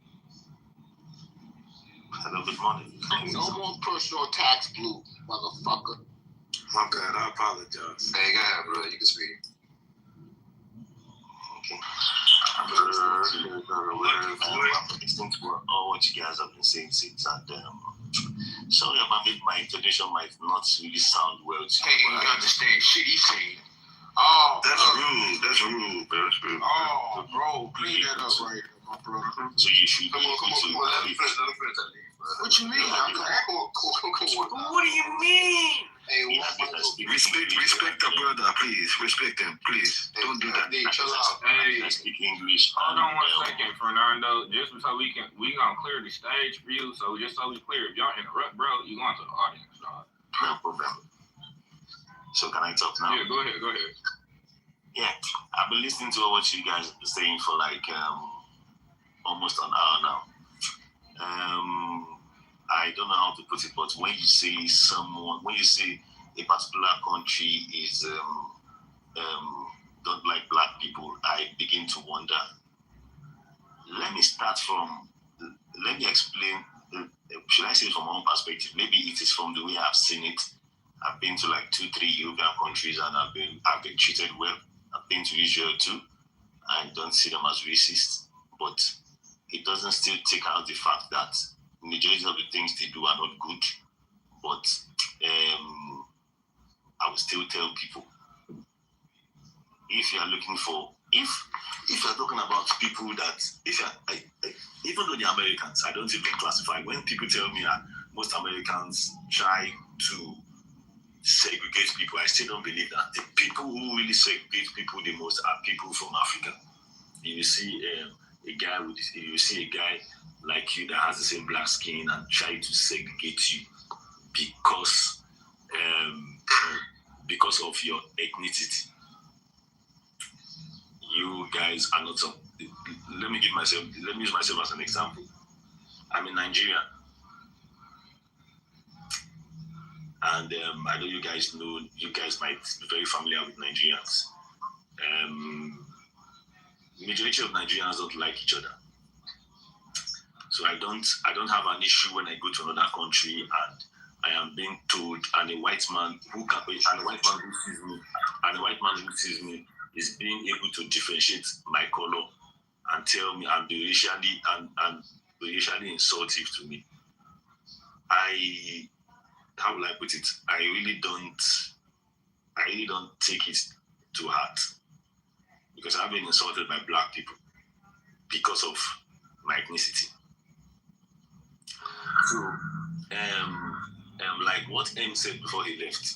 Hello, good morning. No more personal attacks, Blue, motherfucker. My bad. I apologize. Hey, go ahead, bro. You can speak. Okay. I'm listening to all what you guys have been saying since, and sorry about it, my intonation might not really sound well to Hey, you. you understand shit he's saying. Oh, That's rude. That's rude, bro. That's rude. Oh, bro, clean that up right, my brother. So you should Come on. Let him finish that leave, bro. What you mean? Cool. What do you mean? Hey, Respect the brother, please. Respect him, please. Don't do that. Chill out. Hey, I speak English. hold on 1 second, Fernando. Just so we gonna clear the stage for you. So just so we clear, if y'all interrupt, bro, you going to the audience, dog. No problem. So can I talk now? Yeah, go ahead. Yeah, I've been listening to what you guys have been saying for like almost an hour now. I don't know how to put it, but when you say a particular country is don't like black people, I begin to wonder. Let me explain. Should I say it from my own perspective? Maybe it is from the way I've seen it. I've been to like 2-3 European countries and I've been treated well. I've been to Israel too. I don't see them as racist, but it doesn't still take out the fact that majority of the things they do are not good. But I will still tell people, if you are looking for, if you're talking about people that, even though they're Americans, I don't even classify. When people tell me that most Americans try to segregate people, I still don't believe that. The people who really segregate people the most are people from Africa. You see a guy like you that has the same black skin and try to segregate you because of your ethnicity. You guys are not. Let me use myself as an example. I'm in Nigeria, and I know you guys might be very familiar with Nigerians. Majority of Nigerians don't like each other, so I don't have an issue when I go to another country and I am being told, and a white man who sees me is being able to differentiate my color and tell me and be racially insultive to me. How will I put it? I really don't take it to heart, because I've been insulted by black people because of my ethnicity. So, like what M said before he left.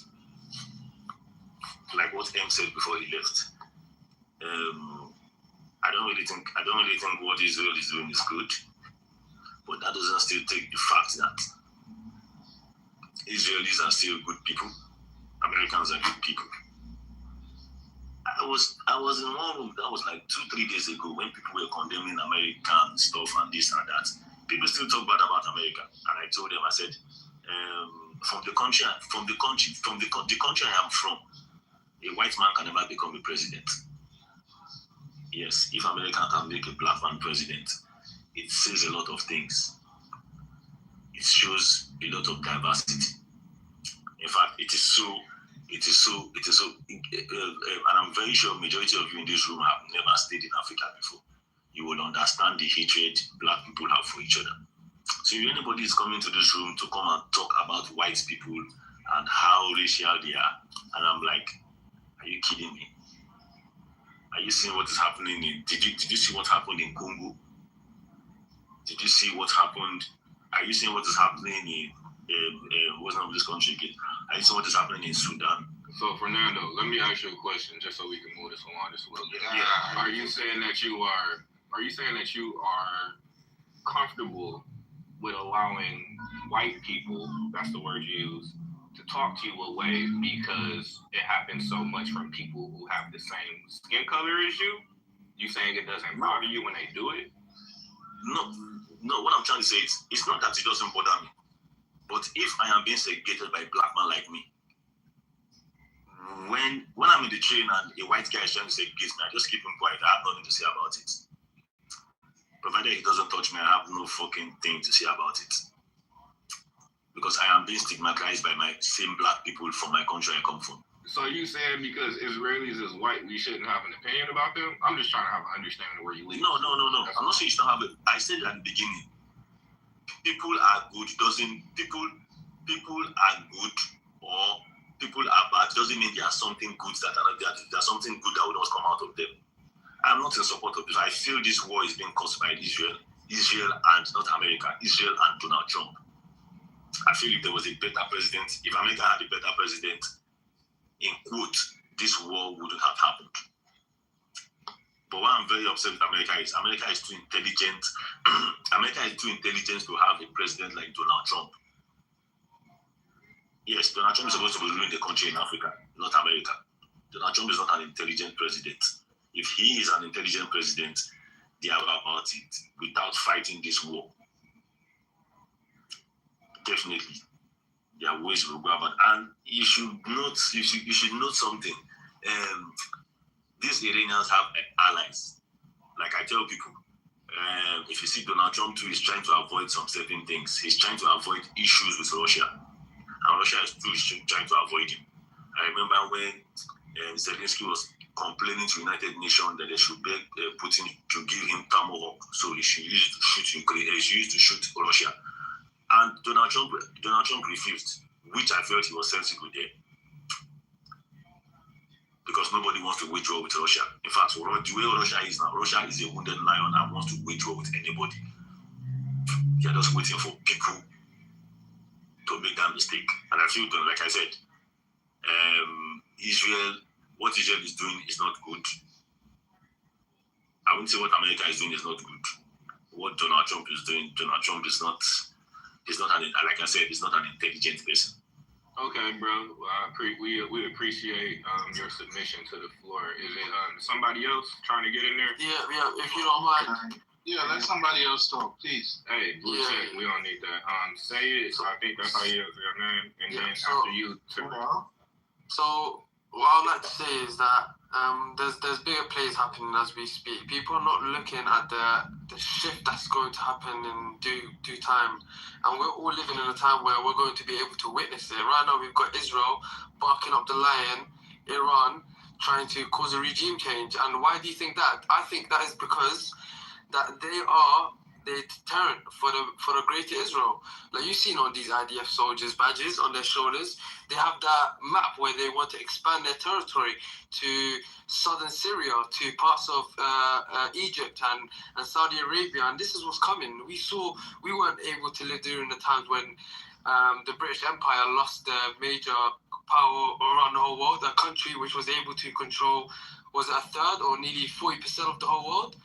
I don't really think what Israel is doing is good, but that doesn't still take the fact that Israelis are still good people. Americans are good people. I was in one room that was like 2-3 days ago when people were condemning American stuff and this and that. People still talk bad about America, and I told them, I said, from the country I am from, a white man can never become a president. Yes, if America can make a black man president, it says a lot of things. It shows a lot of diversity. In fact, it is so, and I'm very sure majority of you in this room have never stayed in Africa before. You will understand the hatred black people have for each other. So if anybody is coming to this room to come and talk about white people and how racial they are, and I'm like, are you kidding me? Are you seeing what is happening did you see what happened in Congo? Did you see what happened? Are you seeing what is happening in what's the name of this country again? Are you seeing what is happening in Sudan? So Fernando, let me ask you a question, just so we can move this along just a little bit. Yeah. Are you saying that you are comfortable with allowing white people, that's the word you use, to talk to you away because it happens so much from people who have the same skin color as you? You saying it doesn't bother you when they do it? No, what I'm trying to say is, it's not that it doesn't bother me, but if I am being segregated by a black man like me, when I'm in the train and a white guy is trying to say kiss me, I just keep him quiet. I have nothing to say about it. Provided he doesn't touch me, I have no fucking thing to say about it. Because I am being stigmatized by my same black people from my country I come from. So you saying because Israelis is white, we shouldn't have an opinion about them? I'm just trying to have an understanding of where you live. No. I'm not saying you don't have it. I said at the beginning, people are good people are good or people are bad doesn't mean there's something good there's something good that will not come out of them. I'm not in support of this. I feel this war is being caused by Israel and not America, Israel and Donald Trump. I feel if there was a better president, if America had a better president, in quote, this war wouldn't have happened. But what I'm very upset with America is too intelligent. America is too intelligent to have a president like Donald Trump. Yes, Donald Trump is supposed to be ruling the country in Africa, not America. Donald Trump is not an intelligent president. If he is an intelligent president, they are about it without fighting this war. Definitely, there are ways we'll go about. And you should note something. These Iranians have allies. Like I tell people, if you see Donald Trump too, he's trying to avoid some certain things. He's trying to avoid issues with Russia. And Russia is trying to avoid him. I remember when Zelensky was complaining to United Nations that they should beg Putin to give him Tomahawk, so he should use to shoot Ukraine. He should use to shoot Russia. And Donald Trump refused, which I felt he was sensible there. Because nobody wants to wage war with Russia. In fact, the way Russia is now, Russia is a wounded lion and wants to wage war with anybody. They're just waiting for people to make that mistake. And I feel, like I said, what Israel is doing is not good. I wouldn't say what America is doing is not good. What Donald Trump is doing, Donald Trump is not like I said, he's not an intelligent person. Okay, bro. We appreciate your submission to the floor. Is it somebody else trying to get in there? Yeah. If you don't mind. Yeah, let somebody else talk, please. Hey, blue check. We don't need that. Say it. So I think that's how you answer your name, and then after you. So what I'd like to say is that there's bigger plays happening as we speak. People are not looking at the shift that's going to happen in due time, and we're all living in a time where we're going to be able to witness it. Right now, we've got Israel barking up the lion, Iran trying to cause a regime change. And why do you think that? I think that is because that they are the deterrent for the greater Israel. Like you've seen on these IDF soldiers' badges on their shoulders, they have that map where they want to expand their territory to southern Syria, to parts of Egypt and Saudi Arabia, and this is what's coming. We weren't able to live during the times when the British Empire lost their major power around the whole world. A country which was able to control, was it a third or nearly 40% of the whole world,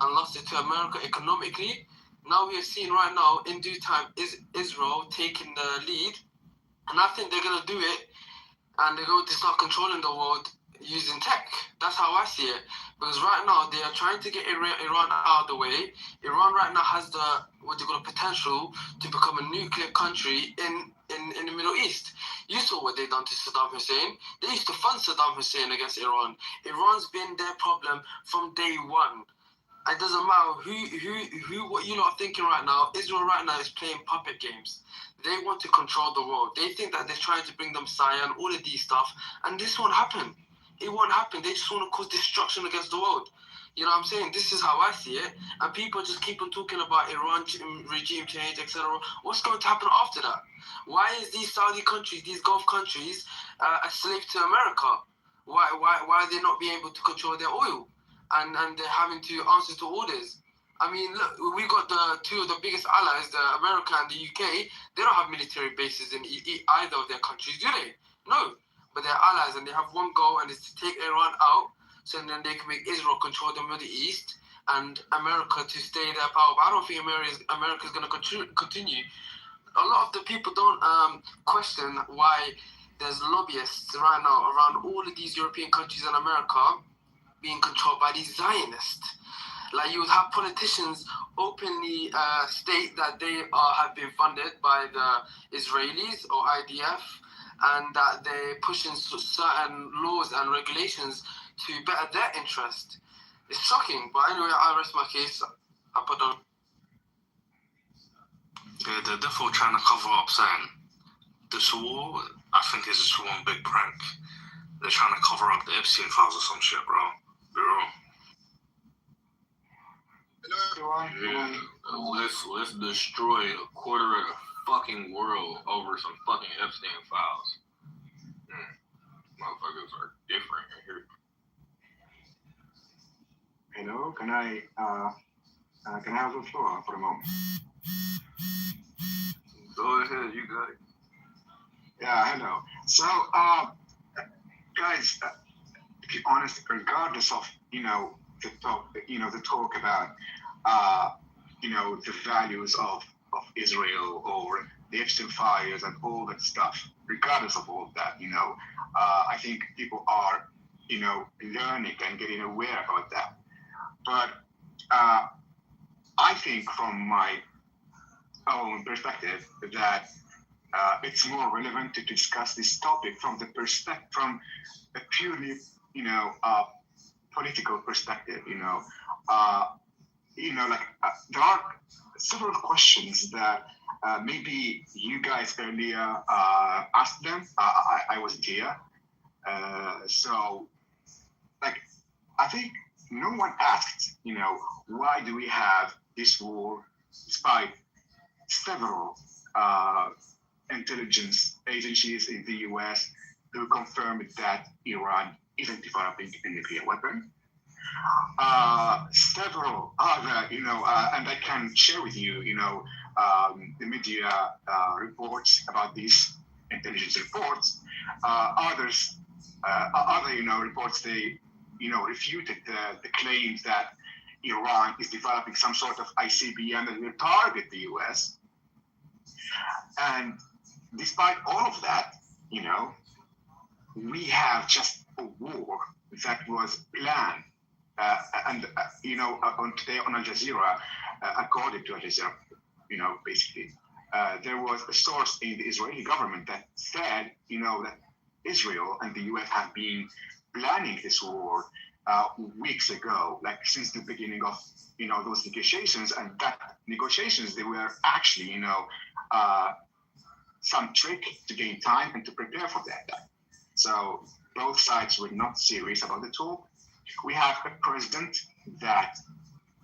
and lost it to America economically. Now we are seeing right now, in due time, is Israel taking the lead, and I think they're going to do it, and they're going to start controlling the world using tech. That's how I see it. Because right now, they are trying to get Iran out of the way. Iran right now has the potential to become a nuclear country in the Middle East. You saw what they done to Saddam Hussein. They used to fund Saddam Hussein against Iran. Iran's been their problem from day one. It doesn't matter what you lot are thinking right now. Israel right now is playing puppet games. They want to control the world. They think that they're trying to bring them Zion, all of these stuff, and this won't happen. It won't happen. They just want to cause destruction against the world. You know what I'm saying? This is how I see it. And people just keep on talking about Iran regime change, etc. What's going to happen after that? Why is these Saudi countries, these Gulf countries, a slave to America? Why are they not being able to control their oil? And they're having to answer to orders. I mean, look, we got the two of the biggest allies, America and the UK. They don't have military bases in either of their countries, do they? No. But they're allies, and they have one goal, and it's to take Iran out, so then they can make Israel control the Middle East and America to stay their power. But I don't think America's going to continue. A lot of the people don't question why there's lobbyists right now around all of these European countries and America being controlled by these Zionists. Like, you would have politicians openly state that they have been funded by the Israelis or IDF, and that they're pushing certain laws and regulations to better their interest. It's shocking, but anyway, I rest my case. I put on. Yeah, they're definitely trying to cover up something. This war, I think, is just one big prank. They're trying to cover up the Epstein files or some shit, bro. Be real. Yeah. Let's destroy a quarter of the fucking world over some fucking Epstein files. Motherfuckers are different in here. Hello, can I have the floor for a moment? Go ahead, you got it. Yeah, hello. So, guys, to be honest, regardless of the talk about the values of Israel or the Epstein files and all that stuff, regardless of all of that, I think people are learning and getting aware about that. But I think from my own perspective that it's more relevant to discuss this topic from a purely political perspective. There are several questions that maybe you guys earlier asked them. I wasn't here, so I think no one asked, why do we have this war despite several intelligence agencies in the US who confirmed that Iran isn't developing a nuclear weapon. Several other, and I can share with you, the media reports about these intelligence reports. Other reports, they, refuted the claims that Iran is developing some sort of ICBM that will target the US. And despite all of that, we have just a war that was planned. Today on Al Jazeera, according to Al Jazeera, basically, there was a source in the Israeli government that said, that Israel and the US have been planning this war weeks ago, like since the beginning of, those negotiations. And that negotiations, they were actually, some trick to gain time and to prepare for that. So both sides were not serious about the talk. We have a president that,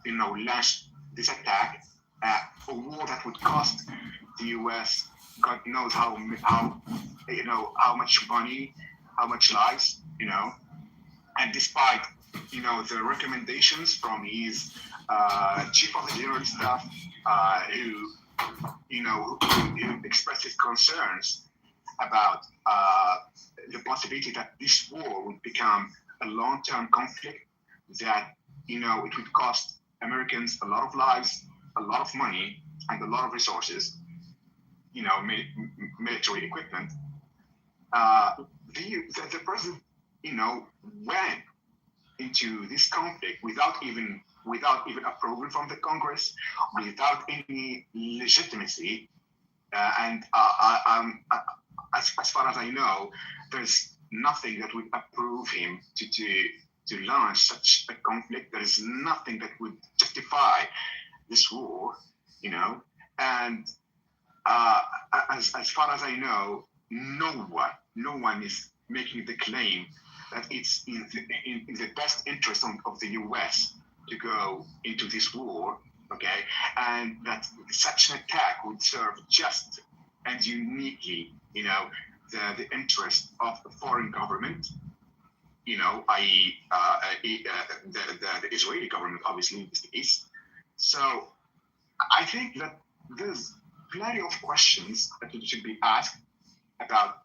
launched this attack, a war that would cost the US God knows how much money, how much lives, and despite, the recommendations from his chief of the general staff, who expressed his concerns about the possibility that this war would become a long-term conflict, that it would cost Americans a lot of lives, a lot of money, and a lot of resources, military equipment. The president, went into this conflict without even approval from the Congress, without any legitimacy, and as far as I know, there's nothing that would approve him to launch such a conflict. There is nothing that would justify this war, and as far as I know, no one is making the claim that it's in the best interest of the US to go into this war, okay, and that such an attack would serve just and uniquely, the interest of a foreign government, i.e. The Israeli government, obviously, in this case. So I think that there's plenty of questions that should be asked about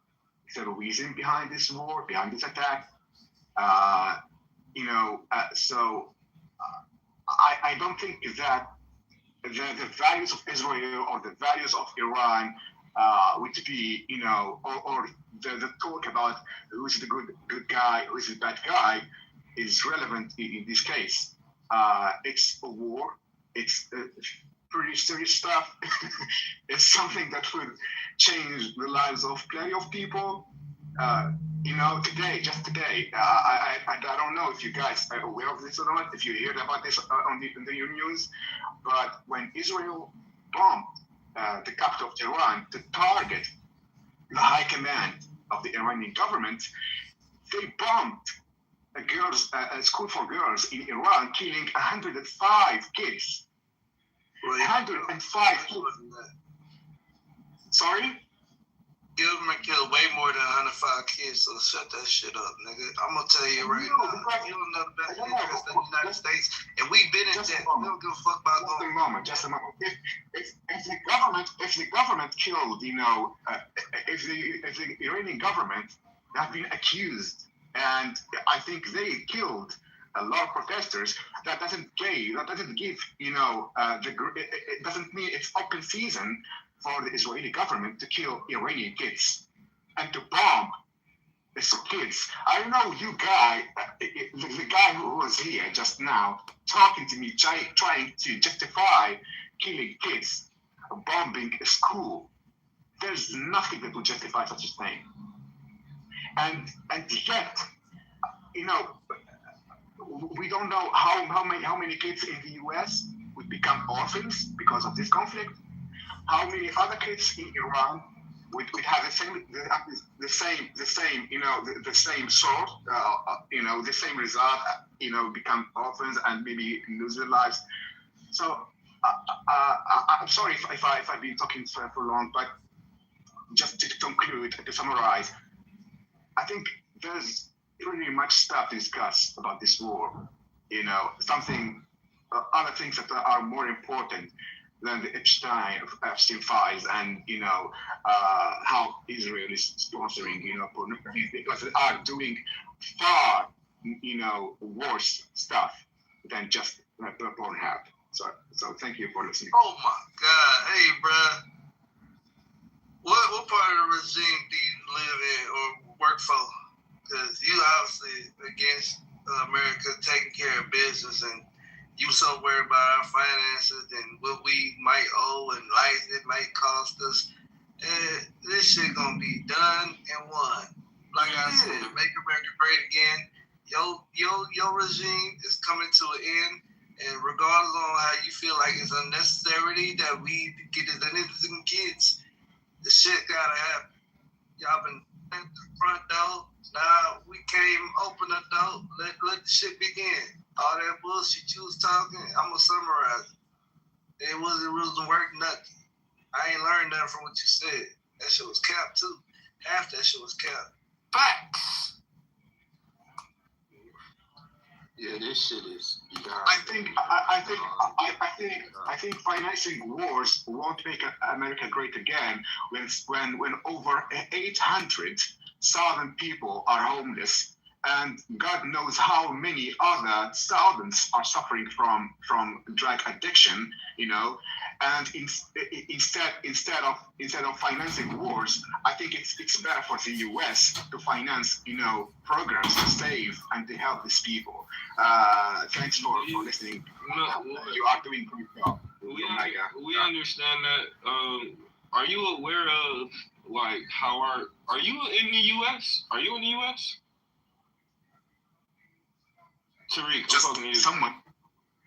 the reason behind this war, behind this attack. I don't think that the values of Israel or the values of Iran would be, or the talk about who's the good guy, who's the bad guy, is relevant in this case. It's a war. It's pretty serious stuff. It's something that would change the lives of plenty of people. Just today, I don't know if you guys are aware of this or not, if you heard about this on the news, but when Israel bombed the capital of Tehran to target the high command of the Iranian government, they bombed a school for girls in Iran, killing 105 kids. 105 kids. Sorry? Gilman killed way more than 105 kids, so shut that shit up, nigga. I'm gonna tell you right now. You don't know the best interest in the United States, and we've been in that. We don't give a fuck about going. Just a moment. If the government killed, if the Iranian government have been accused, and I think they killed a lot of protesters, that doesn't give, it doesn't mean it's open season for the Israeli government to kill Iranian kids and to bomb these kids. I don't know you guy, the guy who was here just now talking to me, trying to justify killing kids, bombing a school. There's nothing that would justify such a thing. And yet, we don't know how many kids in the U.S. would become orphans because of this conflict. How many other kids in Iran would have the same sort, the same result, become orphans and maybe lose their lives. So I'm sorry if I've been talking for long, but just to conclude, to summarize, I think there's really much stuff to discuss about this war. Other things that are more important than the Epstein files, and how Israel is sponsoring pornography, because they are doing far worse stuff than just Pornhub. So thank you for listening. Oh my God, hey bruh, what part of the regime do you live in or work for? Because you obviously against America taking care of business, and you so worried about our finances and what we might owe and life it might cost us. This shit gonna be done and won. Like I said, make America great again. Your regime is coming to an end, and regardless on how you feel like it's unnecessary that we get as innocent kids, the shit gotta happen. Y'all been at the front door. Now we came, open the door, let the shit begin. All that bullshit you was talking, I'm gonna summarize it. It wasn't worth nothing. I ain't learned nothing from what you said. That shit was capped too. Half that shit was capped. Facts. Yeah, this shit is. I think financing wars won't make America great again when over 800,000 people are homeless, and God knows how many other thousands are suffering from drug addiction, and instead of financing wars, I think it's better for the US to finance, programs to save and to help these people. Thanks for listening. You are doing a great job. We understand that. Are you aware of are you in the US? Are you in the US? Tariq, I'm talking to you. Someone